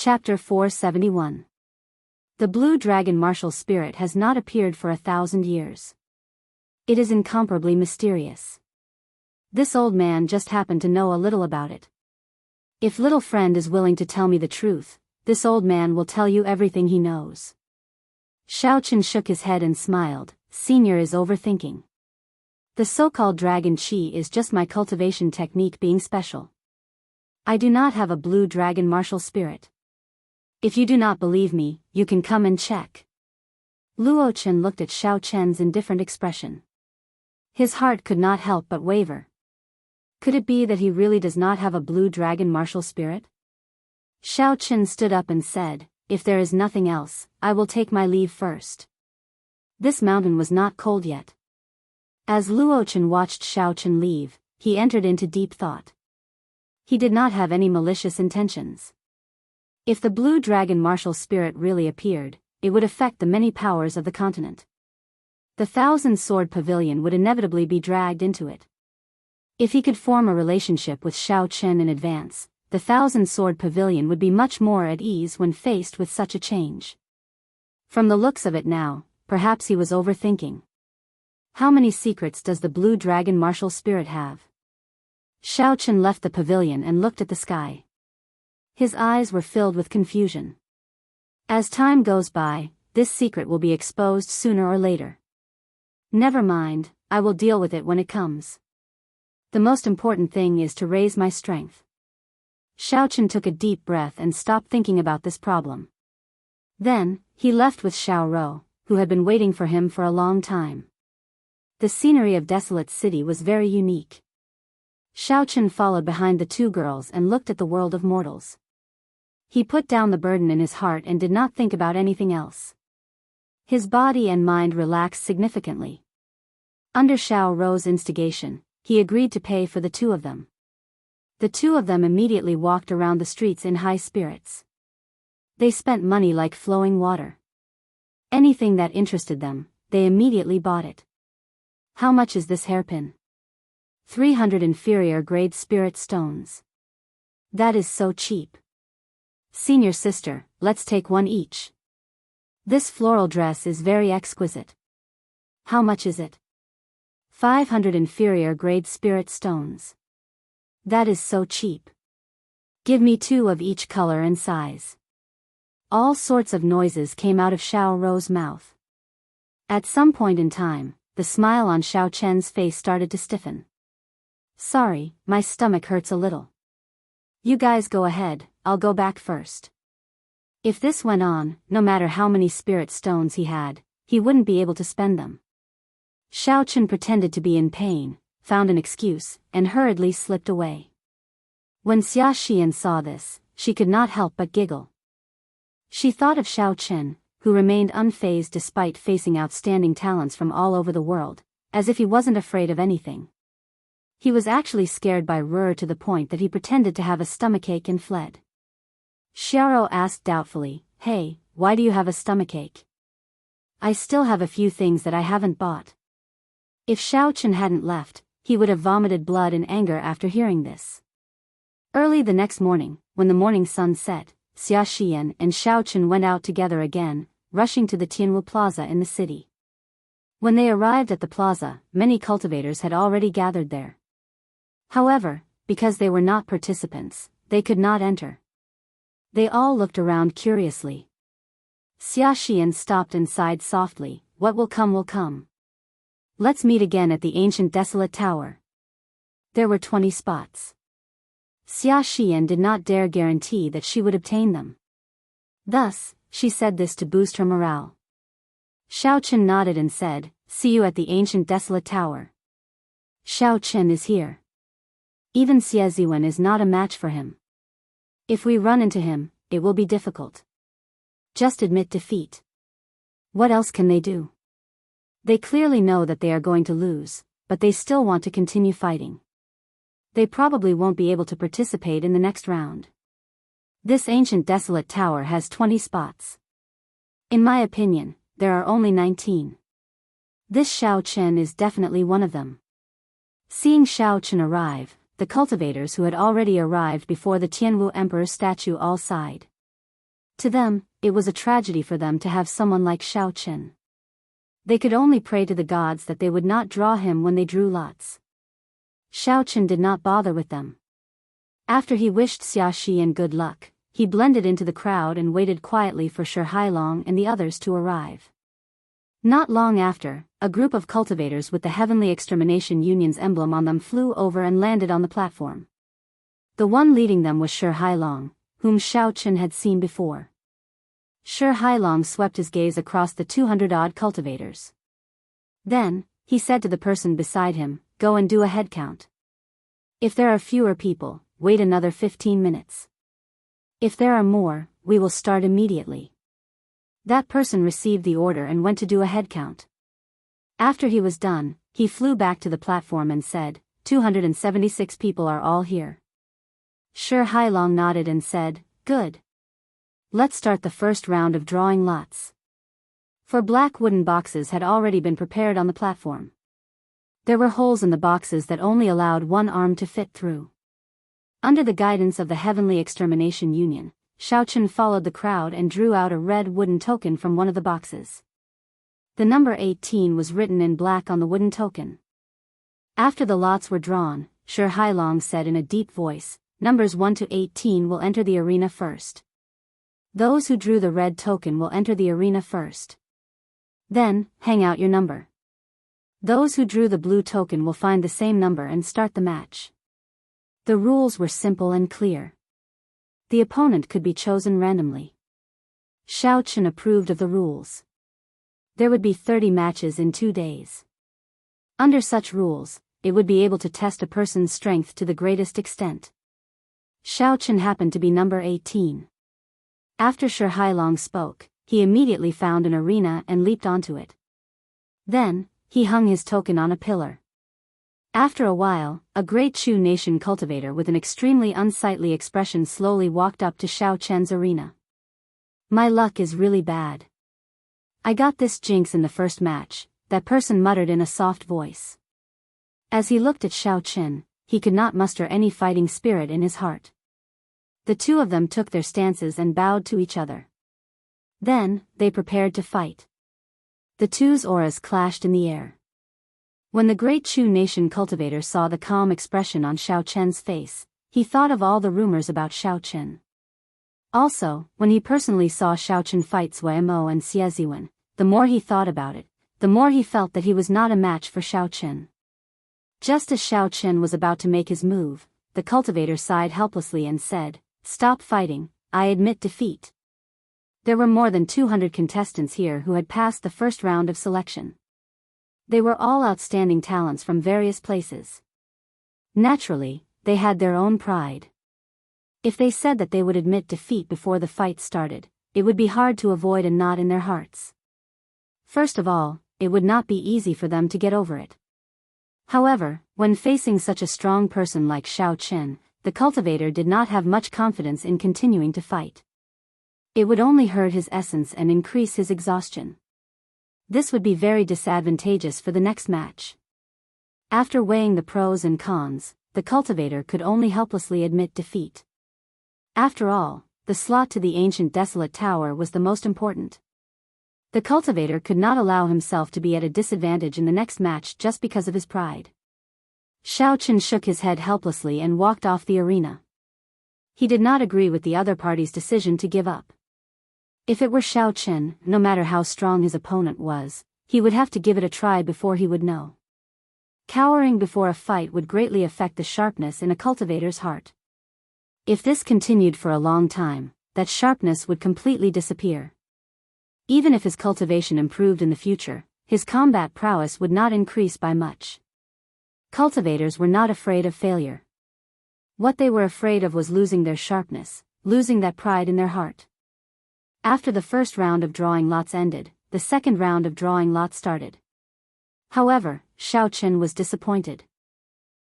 Chapter 471. The blue dragon martial spirit has not appeared for 1,000 years. It is incomparably mysterious. This old man just happened to know a little about it. If little friend is willing to tell me the truth, this old man will tell you everything he knows. Xiaochen shook his head and smiled. Senior is overthinking. The so-called dragon chi is just my cultivation technique being special. I do not have a blue dragon martial spirit. If you do not believe me, you can come and check. Luochen looked at Xiaochen's indifferent expression. His heart could not help but waver. Could it be that he really does not have a blue dragon martial spirit? Xiaochen stood up and said, "If there is nothing else, I will take my leave first." This mountain was not cold yet. As Luochen watched Xiaochen leave, he entered into deep thought. He did not have any malicious intentions. If the blue dragon martial spirit really appeared, it would affect the many powers of the continent. The 1,000-sword pavilion would inevitably be dragged into it. If he could form a relationship with Xiaochen in advance, the 1,000-sword pavilion would be much more at ease when faced with such a change. From the looks of it now, perhaps he was overthinking. How many secrets does the blue dragon martial spirit have? Xiaochen left the pavilion and looked at the sky. His eyes were filled with confusion. As time goes by, this secret will be exposed sooner or later. Never mind, I will deal with it when it comes. The most important thing is to raise my strength. Xiaochen took a deep breath and stopped thinking about this problem. Then, he left with Xiaoro, who had been waiting for him for a long time. The scenery of Desolate City was very unique. Xiaochen followed behind the two girls and looked at the world of mortals. He put down the burden in his heart and did not think about anything else. His body and mind relaxed significantly. Under Xiaoro's instigation, he agreed to pay for the two of them. The two of them immediately walked around the streets in high spirits. They spent money like flowing water. Anything that interested them, they immediately bought it. How much is this hairpin? 300 inferior grade spirit stones. That is so cheap. Senior sister, let's take one each. This floral dress is very exquisite. How much is it? 500 inferior grade spirit stones. That is so cheap. Give me 2 of each color and size. All sorts of noises came out of Xiaoro's mouth. At some point in time, the smile on Xiaochen's face started to stiffen. Sorry, my stomach hurts a little. You guys go ahead, I'll go back first. If this went on, no matter how many spirit stones he had, he wouldn't be able to spend them. Xiaochen pretended to be in pain, found an excuse, and hurriedly slipped away. When Xia Xian saw this, she could not help but giggle. She thought of Xiaochen, who remained unfazed despite facing outstanding talents from all over the world, as if he wasn't afraid of anything. He was actually scared by Ru to the point that he pretended to have a stomachache and fled. Xiaoro asked doubtfully, "Hey, why do you have a stomachache?" "I still have a few things that I haven't bought." If Xiaochen hadn't left, he would have vomited blood in anger after hearing this. Early the next morning, when the morning sun set, Xia Xian and Xiaochen went out together again, rushing to the Tianwu Plaza in the city. When they arrived at the plaza, many cultivators had already gathered there. However, because they were not participants, they could not enter. They all looked around curiously. Xia Xian stopped and sighed softly, "What will come will come. Let's meet again at the ancient desolate tower." There were 20 spots. Xia Xian did not dare guarantee that she would obtain them. Thus, she said this to boost her morale. Xiaochen nodded and said, "See you at the ancient desolate tower." Xiaochen is here. Even Xie Ziwen is not a match for him. If we run into him, it will be difficult. Just admit defeat. What else can they do? They clearly know that they are going to lose, but they still want to continue fighting. They probably won't be able to participate in the next round. This ancient desolate tower has 20 spots. In my opinion, there are only 19. This Xiaochen is definitely one of them. Seeing Xiaochen arrive, the cultivators who had already arrived before the Tianwu Emperor's statue all sighed. To them, it was a tragedy for them to have someone like Xiao Qin. They could only pray to the gods that they would not draw him when they drew lots. Xiao Qin did not bother with them. After he wished Xia Shi and good luck, he blended into the crowd and waited quietly for Shi Hailong and the others to arrive. Not long after, a group of cultivators with the Heavenly Extermination Union's emblem on them flew over and landed on the platform. The one leading them was Shi Hailong, whom Xiao Qin had seen before. Shi Hailong swept his gaze across the 200-odd cultivators. Then, he said to the person beside him, "Go and do a head count. If there are fewer people, wait another 15 minutes. If there are more, we will start immediately." That person received the order and went to do a head count. After he was done, he flew back to the platform and said, 276 people are all here. Shi Hailong nodded and said, "Good. Let's start the first round of drawing lots." 4 black wooden boxes had already been prepared on the platform. There were holes in the boxes that only allowed one arm to fit through. Under the guidance of the Heavenly Extermination Union, Xiao Qin followed the crowd and drew out a red wooden token from one of the boxes. The number 18 was written in black on the wooden token. After the lots were drawn, Shi Hailong said in a deep voice, "Numbers 1 to 18 will enter the arena first. Those who drew the red token will enter the arena first. Then, hang out your number. Those who drew the blue token will find the same number and start the match." The rules were simple and clear. The opponent could be chosen randomly. Xiao Qin approved of the rules. There would be 30 matches in 2 days. Under such rules, it would be able to test a person's strength to the greatest extent. Xiao Qin happened to be number 18. After Shi Hailong spoke, he immediately found an arena and leaped onto it. Then, he hung his token on a pillar. After a while, a great Chu nation cultivator with an extremely unsightly expression slowly walked up to Xiao Qin's arena. "My luck is really bad. I got this jinx in the first match," that person muttered in a soft voice. As he looked at Xiao Qin, he could not muster any fighting spirit in his heart. The two of them took their stances and bowed to each other. Then, they prepared to fight. The two's auras clashed in the air. When the great Chu nation cultivator saw the calm expression on Xiao Qin's face, he thought of all the rumors about Xiao Qin. Also, when he personally saw Xiao Qin fight Cui Mo and Xie Ziwen, the more he thought about it, the more he felt that he was not a match for Xiao Qin. Just as Xiao Qin was about to make his move, the cultivator sighed helplessly and said, "Stop fighting, I admit defeat." There were more than 200 contestants here who had passed the first round of selection. They were all outstanding talents from various places. Naturally, they had their own pride. If they said that they would admit defeat before the fight started, it would be hard to avoid a knot in their hearts. First of all, it would not be easy for them to get over it. However, when facing such a strong person like Xiao Qin, the cultivator did not have much confidence in continuing to fight. It would only hurt his essence and increase his exhaustion. This would be very disadvantageous for the next match. After weighing the pros and cons, the cultivator could only helplessly admit defeat. After all, the slot to the ancient desolate tower was the most important. The cultivator could not allow himself to be at a disadvantage in the next match just because of his pride. Xiao Qin shook his head helplessly and walked off the arena. He did not agree with the other party's decision to give up. If it were Xiao Qin, no matter how strong his opponent was, he would have to give it a try before he would know. Cowering before a fight would greatly affect the sharpness in a cultivator's heart. If this continued for a long time, that sharpness would completely disappear. Even if his cultivation improved in the future, his combat prowess would not increase by much. Cultivators were not afraid of failure. What they were afraid of was losing their sharpness, losing that pride in their heart. After the first round of drawing lots ended, the second round of drawing lots started. However, Xiao Qin was disappointed.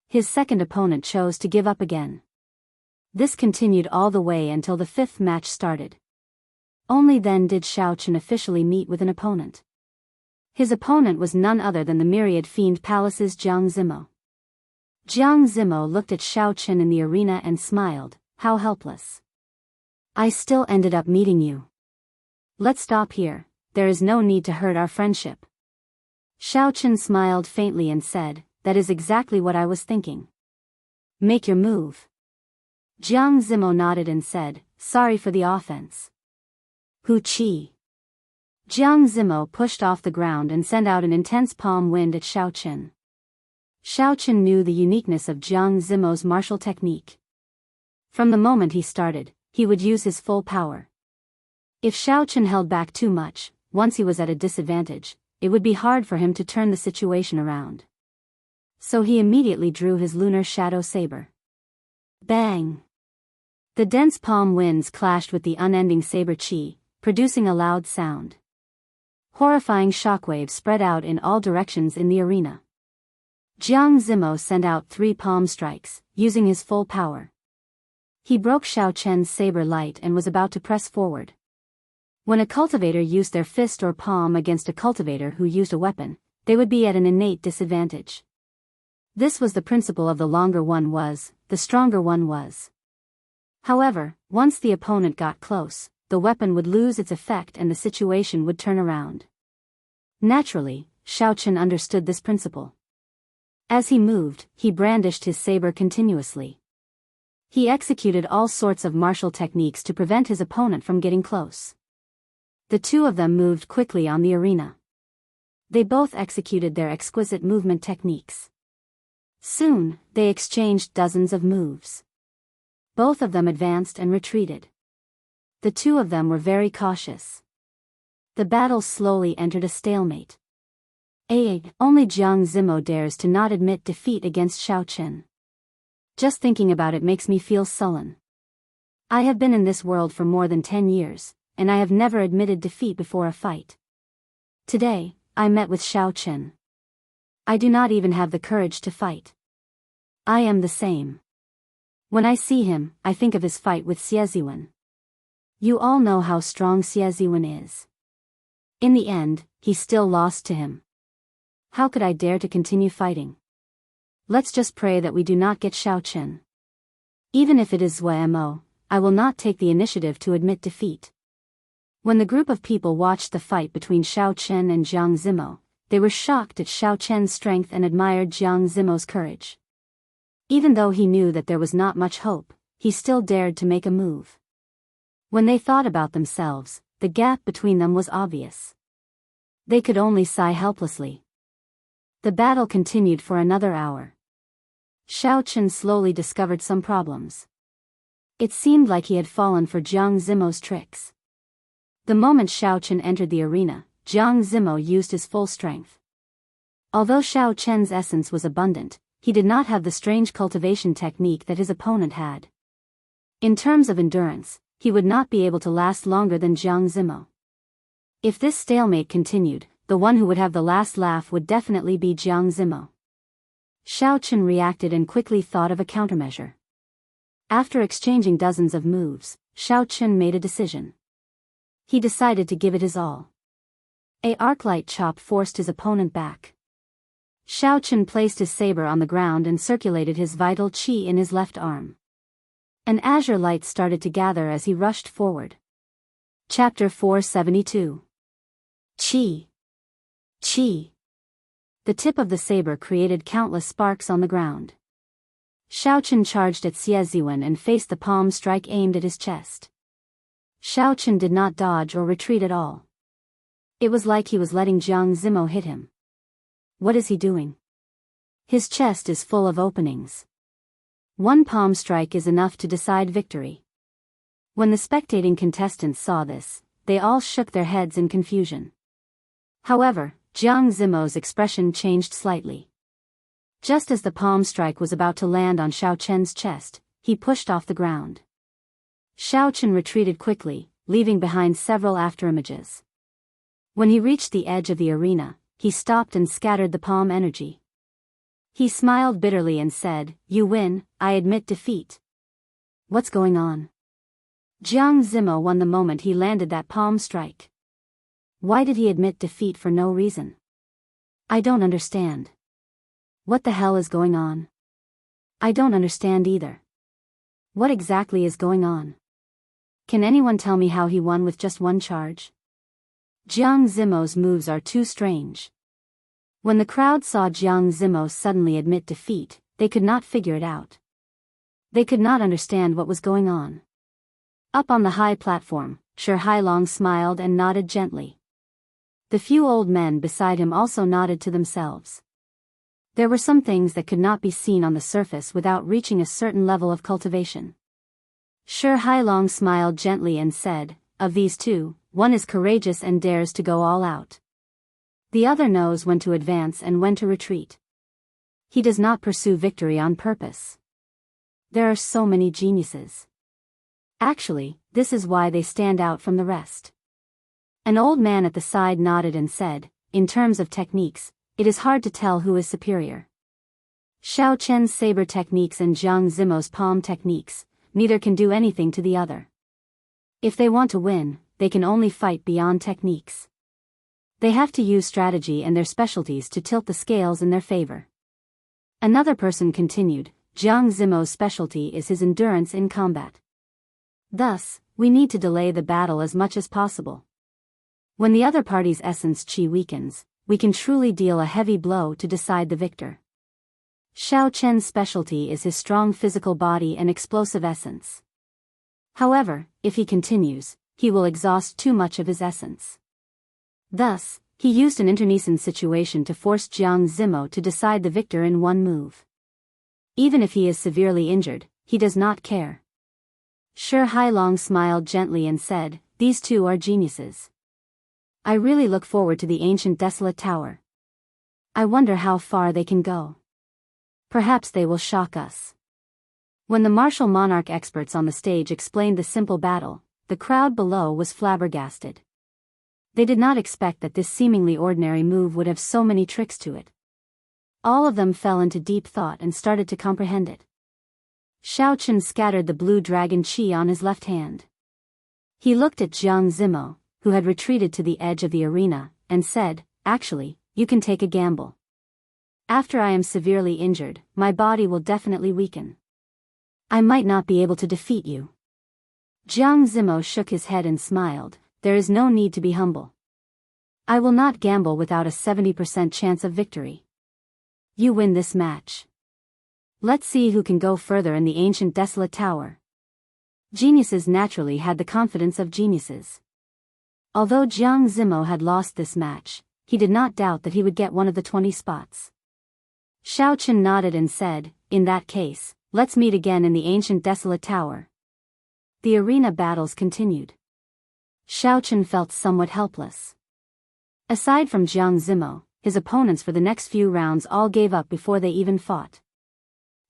His second opponent chose to give up again. This continued all the way until the fifth match started. Only then did Xiao Qin officially meet with an opponent. His opponent was none other than the Myriad Fiend Palace's Jiang Zimo. Jiang Zimo looked at Xiao Qin in the arena and smiled, how helpless. I still ended up meeting you. Let's stop here, there is no need to hurt our friendship. Xiaochen smiled faintly and said, that is exactly what I was thinking. Make your move. Jiang Zimo nodded and said, sorry for the offense. Hu Qi. Jiang Zimo pushed off the ground and sent out an intense palm wind at Xiaochen. Xiaochen knew the uniqueness of Jiang Zimo's martial technique. From the moment he started, he would use his full power. If Xiaochen held back too much, once he was at a disadvantage, it would be hard for him to turn the situation around. So he immediately drew his lunar shadow saber. Bang! The dense palm winds clashed with the unending saber qi, producing a loud sound. Horrifying shockwaves spread out in all directions in the arena. Jiang Zimo sent out 3 palm strikes, using his full power. He broke Xiaochen's saber light and was about to press forward. When a cultivator used their fist or palm against a cultivator who used a weapon, they would be at an innate disadvantage. This was the principle of the longer one was, the stronger one was. However, once the opponent got close, the weapon would lose its effect and the situation would turn around. Naturally, Xiaochen understood this principle. As he moved, he brandished his saber continuously. He executed all sorts of martial techniques to prevent his opponent from getting close. The two of them moved quickly on the arena. They both executed their exquisite movement techniques. Soon, they exchanged dozens of moves. Both of them advanced and retreated. The two of them were very cautious. The battle slowly entered a stalemate. Only Jiang Zimo dares to not admit defeat against Xiaochen. Just thinking about it makes me feel sullen. I have been in this world for more than 10 years, and I have never admitted defeat before a fight. Today, I met with Xiaochen. I do not even have the courage to fight. I am the same. When I see him, I think of his fight with Xieziwen. You all know how strong Xieziwen is. In the end, he still lost to him. How could I dare to continue fighting? Let's just pray that we do not get Xiaochen. Even if it is Zhuemo, I will not take the initiative to admit defeat. When the group of people watched the fight between Xiaochen and Jiang Zimo, they were shocked at Xiaochen's strength and admired Jiang Zimo's courage. Even though he knew that there was not much hope, he still dared to make a move. When they thought about themselves, the gap between them was obvious. They could only sigh helplessly. The battle continued for another hour. Xiaochen slowly discovered some problems. It seemed like he had fallen for Jiang Zimo's tricks. The moment Xiaochen entered the arena, Jiang Zimo used his full strength. Although Xiaochen's essence was abundant, he did not have the strange cultivation technique that his opponent had. In terms of endurance, he would not be able to last longer than Jiang Zimo. If this stalemate continued, the one who would have the last laugh would definitely be Jiang Zimo. Xiaochen reacted and quickly thought of a countermeasure. After exchanging dozens of moves, Xiaochen made a decision. He decided to give it his all. A arc-light chop forced his opponent back. Xiaochen placed his saber on the ground and circulated his vital qi in his left arm. An azure light started to gather as he rushed forward. Chapter 472. Qi. Qi. The tip of the saber created countless sparks on the ground. Xiaochen charged at Xieziwen and faced the palm strike aimed at his chest. Xiaochen did not dodge or retreat at all. It was like he was letting Jiang Zimo hit him. What is he doing? His chest is full of openings. One palm strike is enough to decide victory. When the spectating contestants saw this, they all shook their heads in confusion. However, Jiang Zimo's expression changed slightly. Just as the palm strike was about to land on Xiaochen's chest, he pushed off the ground. Xiaochen retreated quickly, leaving behind several afterimages. When he reached the edge of the arena, he stopped and scattered the palm energy. He smiled bitterly and said, "You win, I admit defeat." What's going on? Jiang Zimo won the moment he landed that palm strike. Why did he admit defeat for no reason? I don't understand. What the hell is going on? I don't understand either. What exactly is going on? Can anyone tell me how he won with just one charge? Jiang Zimo's moves are too strange. When the crowd saw Jiang Zimo suddenly admit defeat, they could not figure it out. They could not understand what was going on. Up on the high platform, Shi Hailong smiled and nodded gently. The few old men beside him also nodded to themselves. There were some things that could not be seen on the surface without reaching a certain level of cultivation. Shi Hailong smiled gently and said, "Of these two, one is courageous and dares to go all out. The other knows when to advance and when to retreat. He does not pursue victory on purpose. There are so many geniuses. Actually, this is why they stand out from the rest." An old man at the side nodded and said, "In terms of techniques, it is hard to tell who is superior. Xiao Chen's saber techniques and Jiang Zimo's palm techniques, neither can do anything to the other. If they want to win, they can only fight beyond techniques. They have to use strategy and their specialties to tilt the scales in their favor." Another person continued, "Jiang Zimo's specialty is his endurance in combat. Thus, we need to delay the battle as much as possible. When the other party's essence qi weakens, we can truly deal a heavy blow to decide the victor. Xiao Chen's specialty is his strong physical body and explosive essence. However, if he continues, he will exhaust too much of his essence. Thus, he used an internecine situation to force Jiang Zimo to decide the victor in one move. Even if he is severely injured, he does not care." Shi Hailong smiled gently and said, "These two are geniuses. I really look forward to the ancient desolate tower. I wonder how far they can go. Perhaps they will shock us." When the martial monarch experts on the stage explained the simple battle, the crowd below was flabbergasted. They did not expect that this seemingly ordinary move would have so many tricks to it. All of them fell into deep thought and started to comprehend it. Xiao Chen scattered the blue dragon qi on his left hand. He looked at Jiang Zimo, who had retreated to the edge of the arena, and said, "Actually, you can take a gamble. After I am severely injured, my body will definitely weaken. I might not be able to defeat you." Jiang Zimo shook his head and smiled, "There is no need to be humble. I will not gamble without a 70% chance of victory. You win this match. Let's see who can go further in the ancient desolate tower." Geniuses naturally had the confidence of geniuses. Although Jiang Zimo had lost this match, he did not doubt that he would get one of the 20 spots. Xiao Chen nodded and said, "In that case, let's meet again in the ancient desolate tower." The arena battles continued. Xiao Chen felt somewhat helpless. Aside from Jiang Zimo, his opponents for the next few rounds all gave up before they even fought.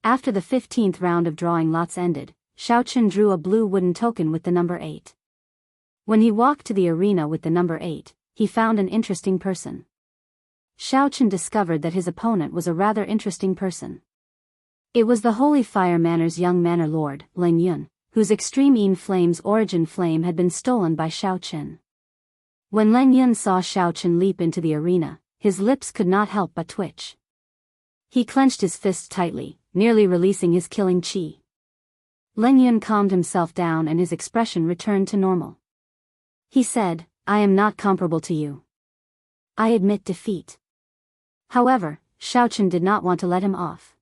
After the 15th round of drawing lots ended, Xiao Chen drew a blue wooden token with the number 8. When he walked to the arena with the number 8, he found an interesting person. Xiao Chen discovered that his opponent was a rather interesting person. It was the Holy Fire Manor's young manor lord, Leng Yun, whose extreme Yin Flame's origin flame had been stolen by Xiao Chen. When Leng Yun saw Xiao Chen leap into the arena, his lips could not help but twitch. He clenched his fists tightly, nearly releasing his killing qi. Leng Yun calmed himself down and his expression returned to normal. He said, "I am not comparable to you. I admit defeat." However, Xiao Chen did not want to let him off.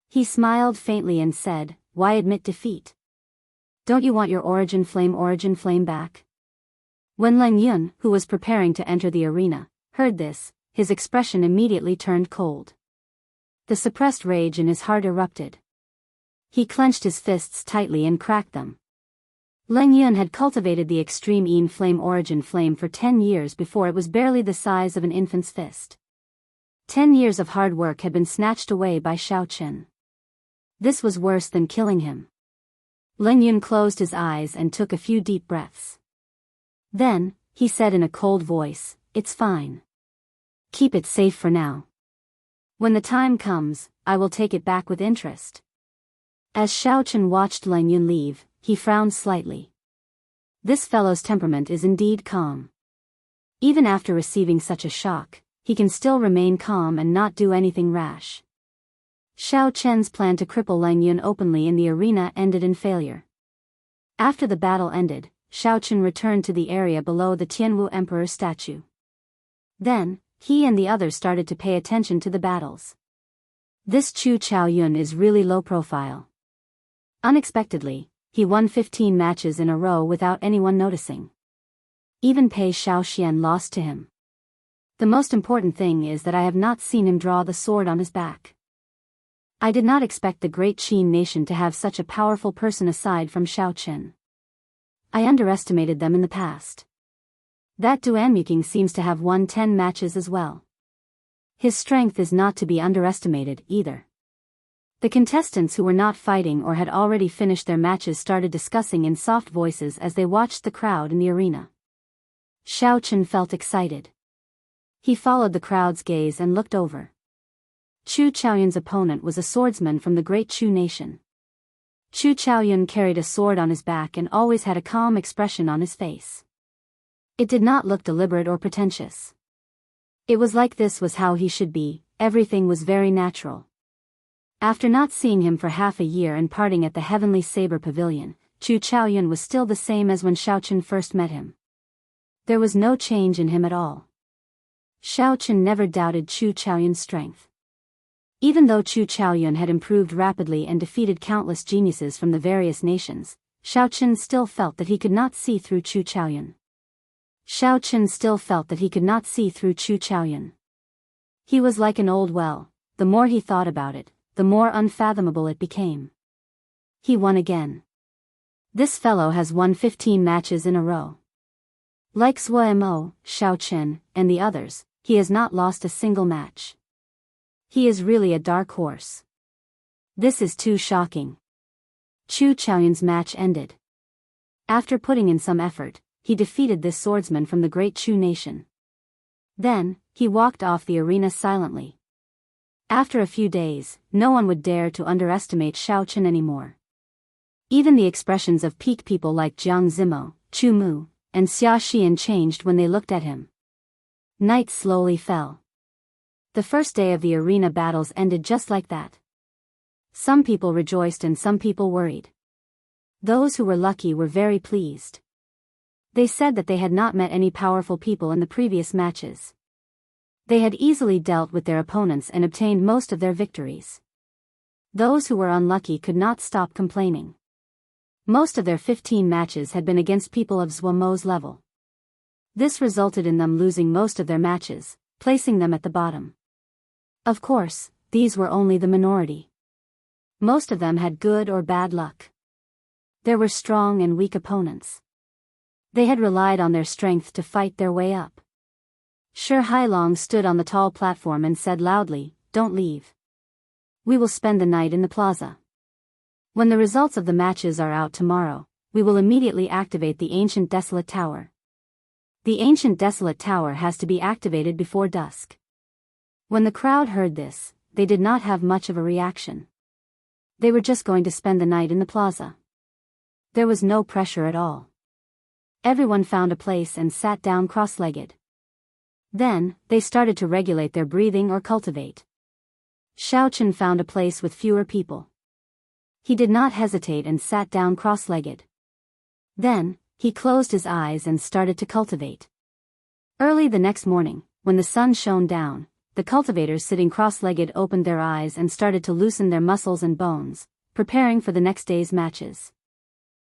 He smiled faintly and said, "Why admit defeat? Don't you want your origin flame back?" When Leng Yun, who was preparing to enter the arena, heard this, his expression immediately turned cold. The suppressed rage in his heart erupted. He clenched his fists tightly and cracked them. Leng Yun had cultivated the extreme Yin Flame origin flame for 10 years before it was barely the size of an infant's fist. 10 years of hard work had been snatched away by Xiao Chen. This was worse than killing him. Leng Yun closed his eyes and took a few deep breaths. Then, he said in a cold voice, "It's fine. Keep it safe for now. When the time comes, I will take it back with interest." As Xiao Chen watched Leng Yun leave, he frowned slightly. This fellow's temperament is indeed calm. Even after receiving such a shock, he can still remain calm and not do anything rash. Xiao Chen's plan to cripple Leng Yun openly in the arena ended in failure. After the battle ended, Xiaochen returned to the area below the Tianwu Emperor's statue. Then, he and the others started to pay attention to the battles. This Chu Chaoyun is really low profile. Unexpectedly, he won 15 matches in a row without anyone noticing. Even Pei Xiaoxian lost to him. The most important thing is that I have not seen him draw the sword on his back. I did not expect the great Qin nation to have such a powerful person aside from Xiaochen. I underestimated them in the past. That Duanmuking seems to have won 10 matches as well. His strength is not to be underestimated either. The contestants who were not fighting or had already finished their matches started discussing in soft voices as they watched the crowd in the arena. Xiaochen felt excited. He followed the crowd's gaze and looked over. Chu Chaoyun's opponent was a swordsman from the great Chu nation. Chu Chaoyun carried a sword on his back and always had a calm expression on his face. It did not look deliberate or pretentious. It was like this was how he should be, everything was very natural. After not seeing him for half a year and parting at the Heavenly Saber Pavilion, Chu Chaoyun was still the same as when Xiaochen first met him. There was no change in him at all. Xiaochen never doubted Chu Chaoyun's strength. Even though Chu Chaoyun had improved rapidly and defeated countless geniuses from the various nations, Xiaochen still felt that he could not see through Chu Chaoyun. Xiaochen still felt that he could not see through Chu Chaoyun. He was like an old well, the more he thought about it, the more unfathomable it became. He won again. This fellow has won 15 matches in a row. Like Zhuo Mo, Xiaochen, and the others, he has not lost a single match. He is really a dark horse. This is too shocking. Chu Chaoyun's match ended. After putting in some effort, he defeated this swordsman from the great Chu nation. Then, he walked off the arena silently. After a few days, no one would dare to underestimate Xiaochen anymore. Even the expressions of peak people like Jiang Zimo, Chu Mu, and Xia Xian changed when they looked at him. Night slowly fell. The first day of the arena battles ended just like that. Some people rejoiced and some people worried. Those who were lucky were very pleased. They said that they had not met any powerful people in the previous matches. They had easily dealt with their opponents and obtained most of their victories. Those who were unlucky could not stop complaining. Most of their 15 matches had been against people of Zhuo Mo's level. This resulted in them losing most of their matches, placing them at the bottom. Of course, these were only the minority. Most of them had good or bad luck. There were strong and weak opponents. They had relied on their strength to fight their way up. Shi Hailong stood on the tall platform and said loudly, "Don't leave. We will spend the night in the plaza. When the results of the matches are out tomorrow, we will immediately activate the ancient desolate tower. The ancient desolate tower has to be activated before dusk." When the crowd heard this, they did not have much of a reaction. They were just going to spend the night in the plaza. There was no pressure at all. Everyone found a place and sat down cross-legged. Then, they started to regulate their breathing or cultivate. Xiaochen found a place with fewer people. He did not hesitate and sat down cross-legged. Then, he closed his eyes and started to cultivate. Early the next morning, when the sun shone down, the cultivators sitting cross-legged opened their eyes and started to loosen their muscles and bones, preparing for the next day's matches.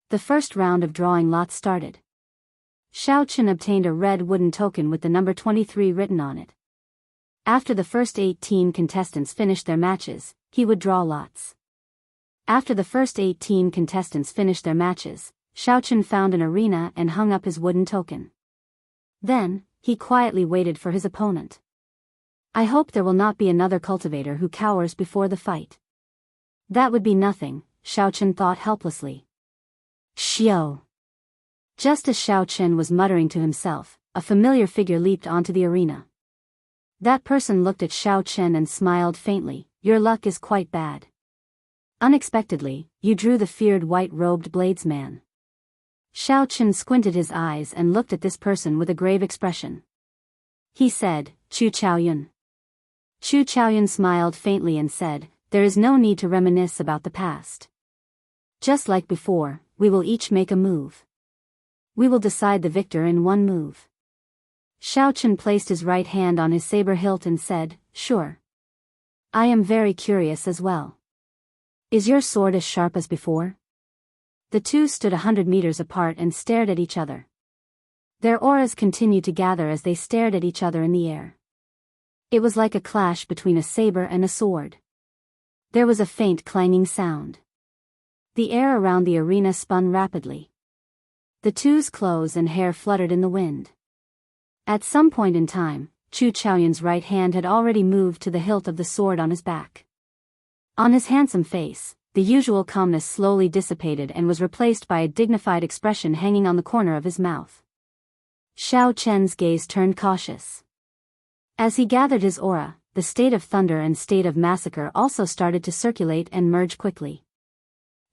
The first round of drawing lots started. Xiaochen obtained a red wooden token with the number 23 written on it. After the first 18 contestants finished their matches, he would draw lots. After the first 18 contestants finished their matches, Xiaochen found an arena and hung up his wooden token. Then, he quietly waited for his opponent. I hope there will not be another cultivator who cowers before the fight. That would be nothing, Xiaochen thought helplessly. Xiao. Just as Xiaochen was muttering to himself, a familiar figure leaped onto the arena. That person looked at Xiaochen and smiled faintly. Your luck is quite bad. Unexpectedly, you drew the feared white-robed bladesman. Xiaochen squinted his eyes and looked at this person with a grave expression. He said, Chu Chaoyun. Chu Chaoyun smiled faintly and said, there is no need to reminisce about the past. Just like before, we will each make a move. We will decide the victor in one move. Xiao Chen placed his right hand on his saber hilt and said, "Sure. I am very curious as well. Is your sword as sharp as before?" The two stood 100 meters apart and stared at each other. Their auras continued to gather as they stared at each other in the air. It was like a clash between a saber and a sword. There was a faint clanging sound. The air around the arena spun rapidly. The two's clothes and hair fluttered in the wind. At some point in time, Chu Chaoyun's right hand had already moved to the hilt of the sword on his back. On his handsome face, the usual calmness slowly dissipated and was replaced by a dignified expression hanging on the corner of his mouth. Xiao Chen's gaze turned cautious. As he gathered his aura, the state of thunder and state of massacre also started to circulate and merge quickly.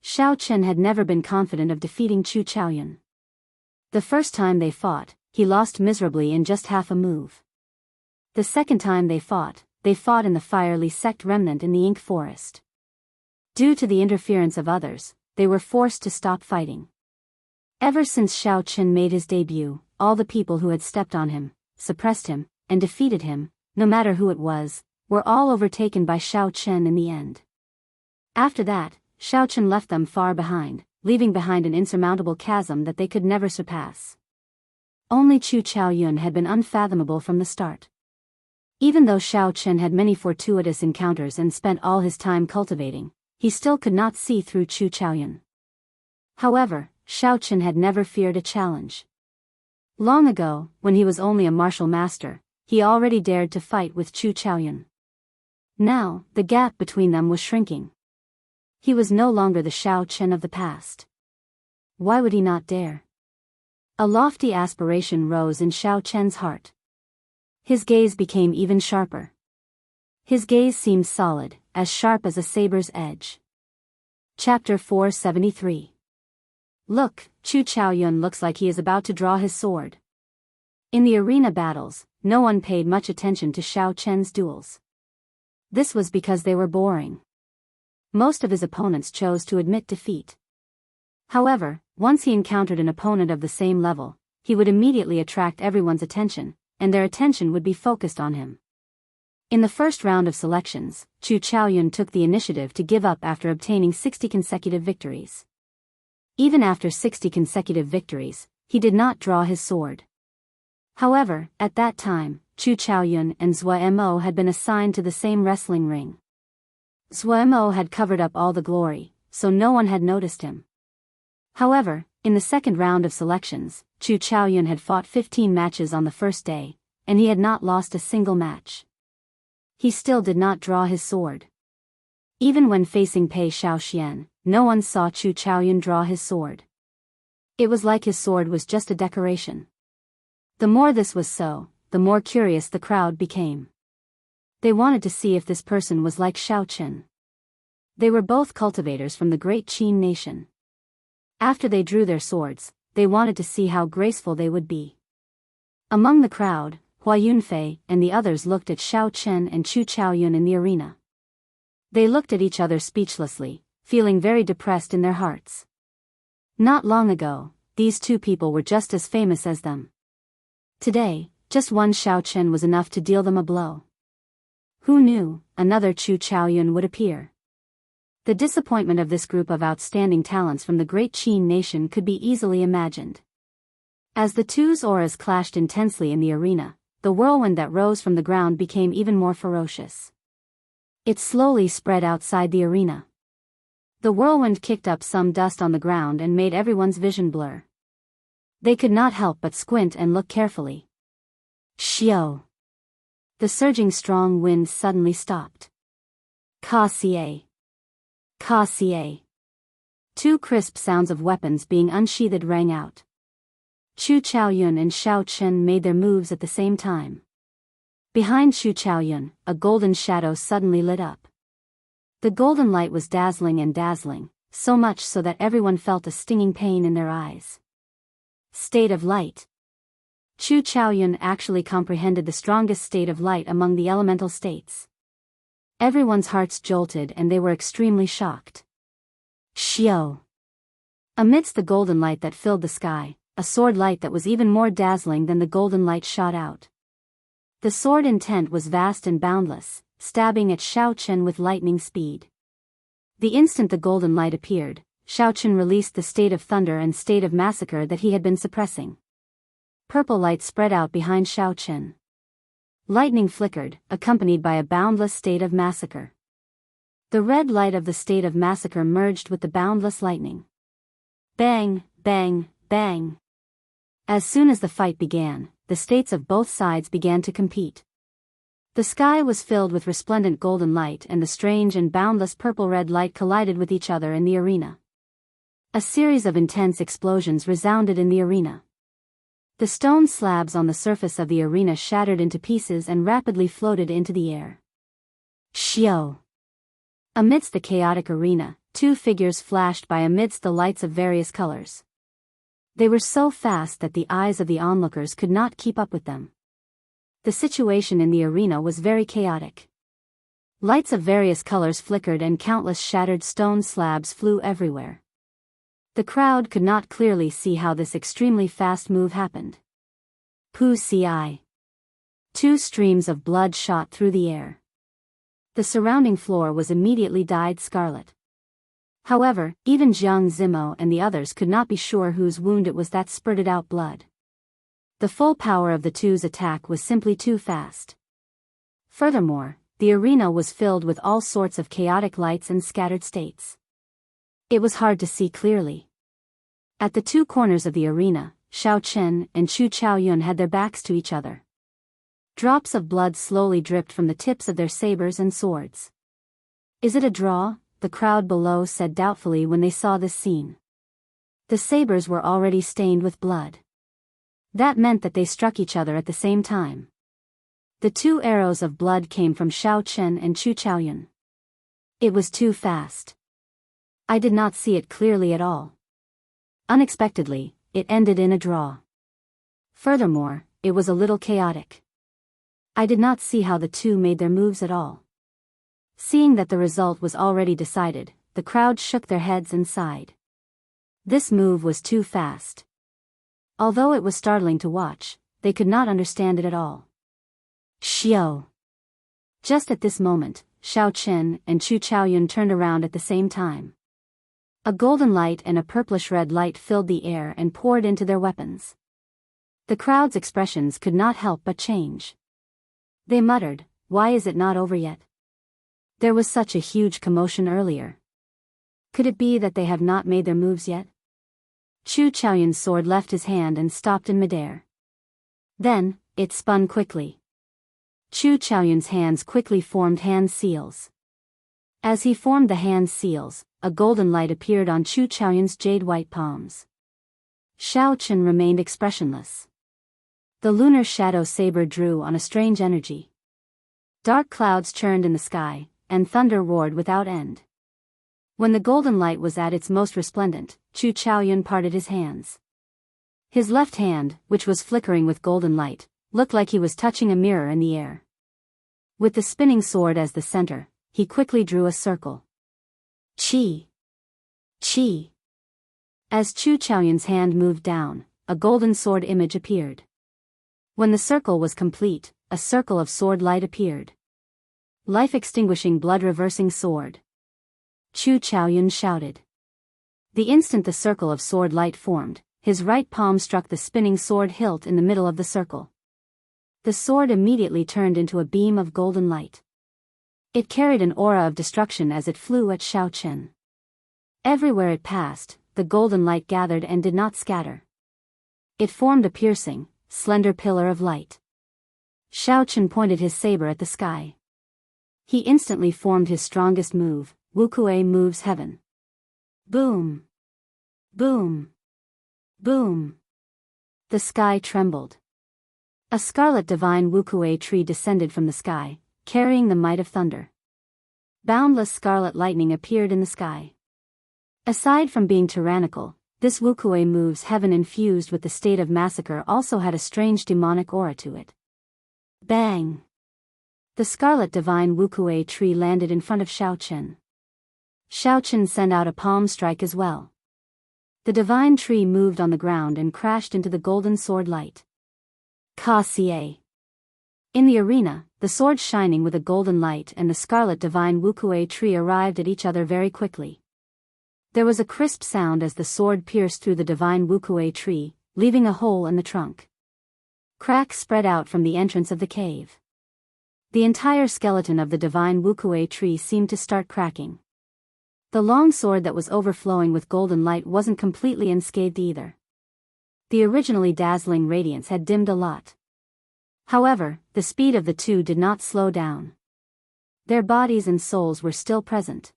Xiao Chen had never been confident of defeating Chu Chaoyun. The first time they fought, he lost miserably in just half a move. The second time they fought in the fiery sect remnant in the ink forest. Due to the interference of others, they were forced to stop fighting. Ever since Xiao Chen made his debut, all the people who had stepped on him, suppressed him, and defeated him, no matter who it was, were all overtaken by Xiao Chen in the end. After that, Xiao Chen left them far behind, leaving behind an insurmountable chasm that they could never surpass. Only Chu Chaoyun had been unfathomable from the start. Even though Xiao Chen had many fortuitous encounters and spent all his time cultivating, he still could not see through Chu Chaoyun. However, Xiao Chen had never feared a challenge. Long ago, when he was only a martial master, he already dared to fight with Chu Chaoyun. Now, the gap between them was shrinking. He was no longer the Xiao Chen of the past. Why would he not dare? A lofty aspiration rose in Xiao Chen's heart. His gaze became even sharper. His gaze seemed solid, as sharp as a saber's edge. Chapter 473. Look, Chu Chaoyun looks like he is about to draw his sword. In the arena battles, no one paid much attention to Xiao Chen's duels. This was because they were boring. Most of his opponents chose to admit defeat. However, once he encountered an opponent of the same level, he would immediately attract everyone's attention, and their attention would be focused on him. In the first round of selections, Chu Chaoyun took the initiative to give up after obtaining 60 consecutive victories. Even after 60 consecutive victories, he did not draw his sword. However, at that time, Chu Chaoyun and Zhua Mo had been assigned to the same wrestling ring. Zhua Mo had covered up all the glory, so no one had noticed him. However, in the second round of selections, Chu Chaoyun had fought 15 matches on the first day, and he had not lost a single match. He still did not draw his sword. Even when facing Pei Xiaoxian, no one saw Chu Chaoyun draw his sword. It was like his sword was just a decoration. The more this was so, the more curious the crowd became. They wanted to see if this person was like Xiao Chen. They were both cultivators from the great Qin nation. After they drew their swords, they wanted to see how graceful they would be. Among the crowd, Hua Yunfei and the others looked at Xiao Chen and Chu Chaoyun in the arena. They looked at each other speechlessly, feeling very depressed in their hearts. Not long ago, these two people were just as famous as them. Today, just one Xiao Chen was enough to deal them a blow. Who knew, another Chu Chaoyun would appear? The disappointment of this group of outstanding talents from the great Qin nation could be easily imagined. As the two's auras clashed intensely in the arena, the whirlwind that rose from the ground became even more ferocious. It slowly spread outside the arena. The whirlwind kicked up some dust on the ground and made everyone's vision blur. They could not help but squint and look carefully. Xiao! The surging strong wind suddenly stopped. Ka xie! Ka xie! Two crisp sounds of weapons being unsheathed rang out. Chu Chaoyun and Xiao Chen made their moves at the same time. Behind Chu Chaoyun, a golden shadow suddenly lit up. The golden light was dazzling, so much so that everyone felt a stinging pain in their eyes. State of light. Chu Chaoyun actually comprehended the strongest state of light among the elemental states. Everyone's hearts jolted and they were extremely shocked. Xiao! Amidst the golden light that filled the sky, a sword light that was even more dazzling than the golden light shot out. The sword intent was vast and boundless, stabbing at Xiao Chen with lightning speed. The instant the golden light appeared, Xiao Chen released the state of thunder and state of massacre that he had been suppressing. Purple light spread out behind Xiao Chen. Lightning flickered, accompanied by a boundless state of massacre. The red light of the state of massacre merged with the boundless lightning. Bang, bang, bang. As soon as the fight began, the states of both sides began to compete. The sky was filled with resplendent golden light and the strange and boundless purple-red light collided with each other in the arena. A series of intense explosions resounded in the arena. The stone slabs on the surface of the arena shattered into pieces and rapidly floated into the air. Xiao! Amidst the chaotic arena, two figures flashed by amidst the lights of various colors. They were so fast that the eyes of the onlookers could not keep up with them. The situation in the arena was very chaotic. Lights of various colors flickered and countless shattered stone slabs flew everywhere. The crowd could not clearly see how this extremely fast move happened. Pu ci. Two streams of blood shot through the air. The surrounding floor was immediately dyed scarlet. However, even Jiang Zimo and the others could not be sure whose wound it was that spurted out blood. The full power of the two's attack was simply too fast. Furthermore, the arena was filled with all sorts of chaotic lights and scattered states. It was hard to see clearly. At the two corners of the arena, Xiao Chen and Chu Chaoyun had their backs to each other. Drops of blood slowly dripped from the tips of their sabers and swords. "Is it a draw?" the crowd below said doubtfully when they saw this scene. The sabers were already stained with blood. That meant that they struck each other at the same time. The two arrows of blood came from Xiao Chen and Chu Chaoyun. It was too fast. I did not see it clearly at all. Unexpectedly, it ended in a draw. Furthermore, it was a little chaotic. I did not see how the two made their moves at all. Seeing that the result was already decided, the crowd shook their heads and sighed. This move was too fast. Although it was startling to watch, they could not understand it at all. Xiao! Just at this moment, Xiao Chen and Chu Chaoyun turned around at the same time. A golden light and a purplish-red light filled the air and poured into their weapons. The crowd's expressions could not help but change. They muttered, "Why is it not over yet? There was such a huge commotion earlier. Could it be that they have not made their moves yet?" Chu Chaoyun's sword left his hand and stopped in midair. Then, it spun quickly. Chu Chaoyun's hands quickly formed hand seals. As he formed the hand seals, a golden light appeared on Chu Chaoyun's jade-white palms. Xiao Chen remained expressionless. The lunar shadow saber drew on a strange energy. Dark clouds churned in the sky, and thunder roared without end. When the golden light was at its most resplendent, Chu Chaoyun parted his hands. His left hand, which was flickering with golden light, looked like he was touching a mirror in the air. With the spinning sword as the center, he quickly drew a circle. Chi! Chi! As Chu Chaoyun's hand moved down, a golden sword image appeared. When the circle was complete, a circle of sword light appeared. Life-extinguishing blood-reversing sword. Chu Chaoyun shouted. The instant the circle of sword light formed, his right palm struck the spinning sword hilt in the middle of the circle. The sword immediately turned into a beam of golden light. It carried an aura of destruction as it flew at Xiao Chen. Everywhere it passed, the golden light gathered and did not scatter. It formed a piercing, slender pillar of light. Xiao Chen pointed his saber at the sky. He instantly formed his strongest move, Wukuei moves heaven. Boom! Boom! Boom! The sky trembled. A scarlet divine Wukuei tree descended from the sky, carrying the might of thunder. Boundless scarlet lightning appeared in the sky. Aside from being tyrannical, this Wukuei moves heaven infused with the state of massacre also had a strange demonic aura to it. Bang! The scarlet divine Wukuei tree landed in front of Xiao Chen. Xiao Chen sent out a palm strike as well. The divine tree moved on the ground and crashed into the golden sword light. Ka-ca. In the arena, the swords shining with a golden light and the scarlet divine wukue tree arrived at each other very quickly. There was a crisp sound as the sword pierced through the divine wukue tree, leaving a hole in the trunk. Cracks spread out from the entrance of the cave. The entire skeleton of the divine wukue tree seemed to start cracking. The long sword that was overflowing with golden light wasn't completely unscathed either. The originally dazzling radiance had dimmed a lot. However, the speed of the two did not slow down. Their bodies and souls were still present.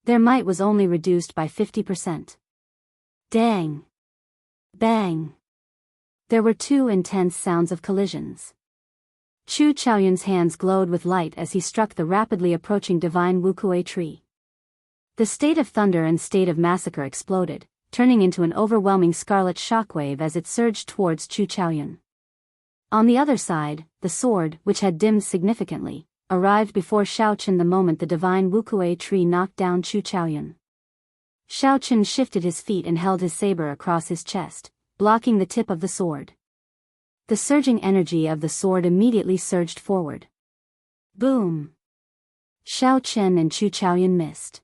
Their might was only reduced by 50%. Dang! Bang! There were two intense sounds of collisions. Chu Chaoyun's hands glowed with light as he struck the rapidly approaching divine wukue tree. The state of thunder and state of massacre exploded, turning into an overwhelming scarlet shockwave as it surged towards Chu Chaoyun. On the other side, the sword, which had dimmed significantly, arrived before Xiaochen the moment the divine wukue tree knocked down Chu Chaoyun. Xiaochen shifted his feet and held his saber across his chest, blocking the tip of the sword. The surging energy of the sword immediately surged forward. Boom! Xiaochen and Chu Chaoyun missed.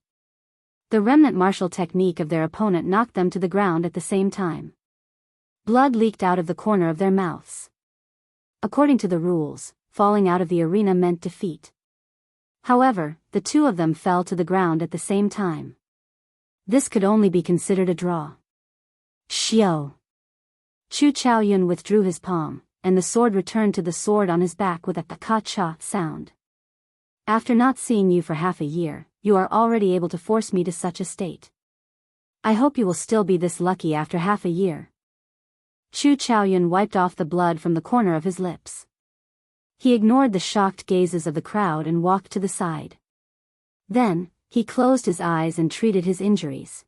The remnant martial technique of their opponent knocked them to the ground at the same time. Blood leaked out of the corner of their mouths. According to the rules, falling out of the arena meant defeat. However, the two of them fell to the ground at the same time. This could only be considered a draw. Xiao! Chu Chaoyun withdrew his palm, and the sword returned to the sword on his back with a ka-cha sound. After not seeing you for half a year, you are already able to force me to such a state. I hope you will still be this lucky after half a year. Chu Chaoyun wiped off the blood from the corner of his lips. He ignored the shocked gazes of the crowd and walked to the side. Then, he closed his eyes and treated his injuries.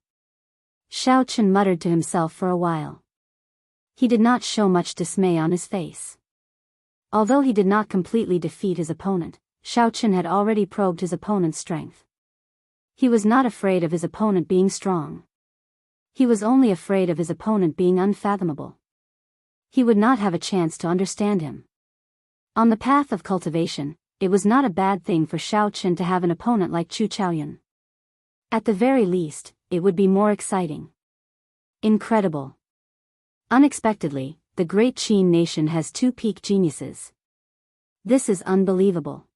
Xiaochen muttered to himself for a while. He did not show much dismay on his face. Although he did not completely defeat his opponent, Xiaochen had already probed his opponent's strength. He was not afraid of his opponent being strong. He was only afraid of his opponent being unfathomable. He would not have a chance to understand him. On the path of cultivation, it was not a bad thing for Xiaochen to have an opponent like Chu Chaoyun. At the very least, it would be more exciting. Incredible. Unexpectedly, the great Qin nation has two peak geniuses. This is unbelievable.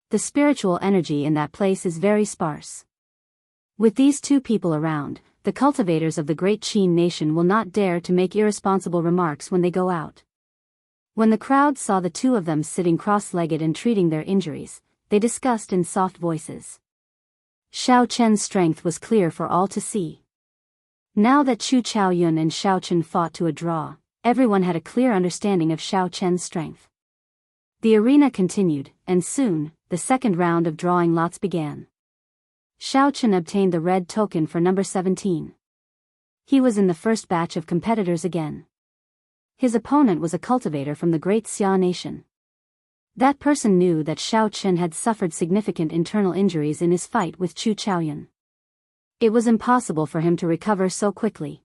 The spiritual energy in that place is very sparse. With these two people around, the cultivators of the great Qin nation will not dare to make irresponsible remarks when they go out. When the crowd saw the two of them sitting cross-legged and treating their injuries, they discussed in soft voices. Xiaochen's strength was clear for all to see. Now that Chu Chaoyun and Xiaochen fought to a draw, everyone had a clear understanding of Xiaochen's strength. The arena continued, and soon, the second round of drawing lots began. Xiaochen obtained the red token for number 17. He was in the first batch of competitors again. His opponent was a cultivator from the great Xia nation. That person knew that Xiaochen had suffered significant internal injuries in his fight with Chu Chaoyun. It was impossible for him to recover so quickly.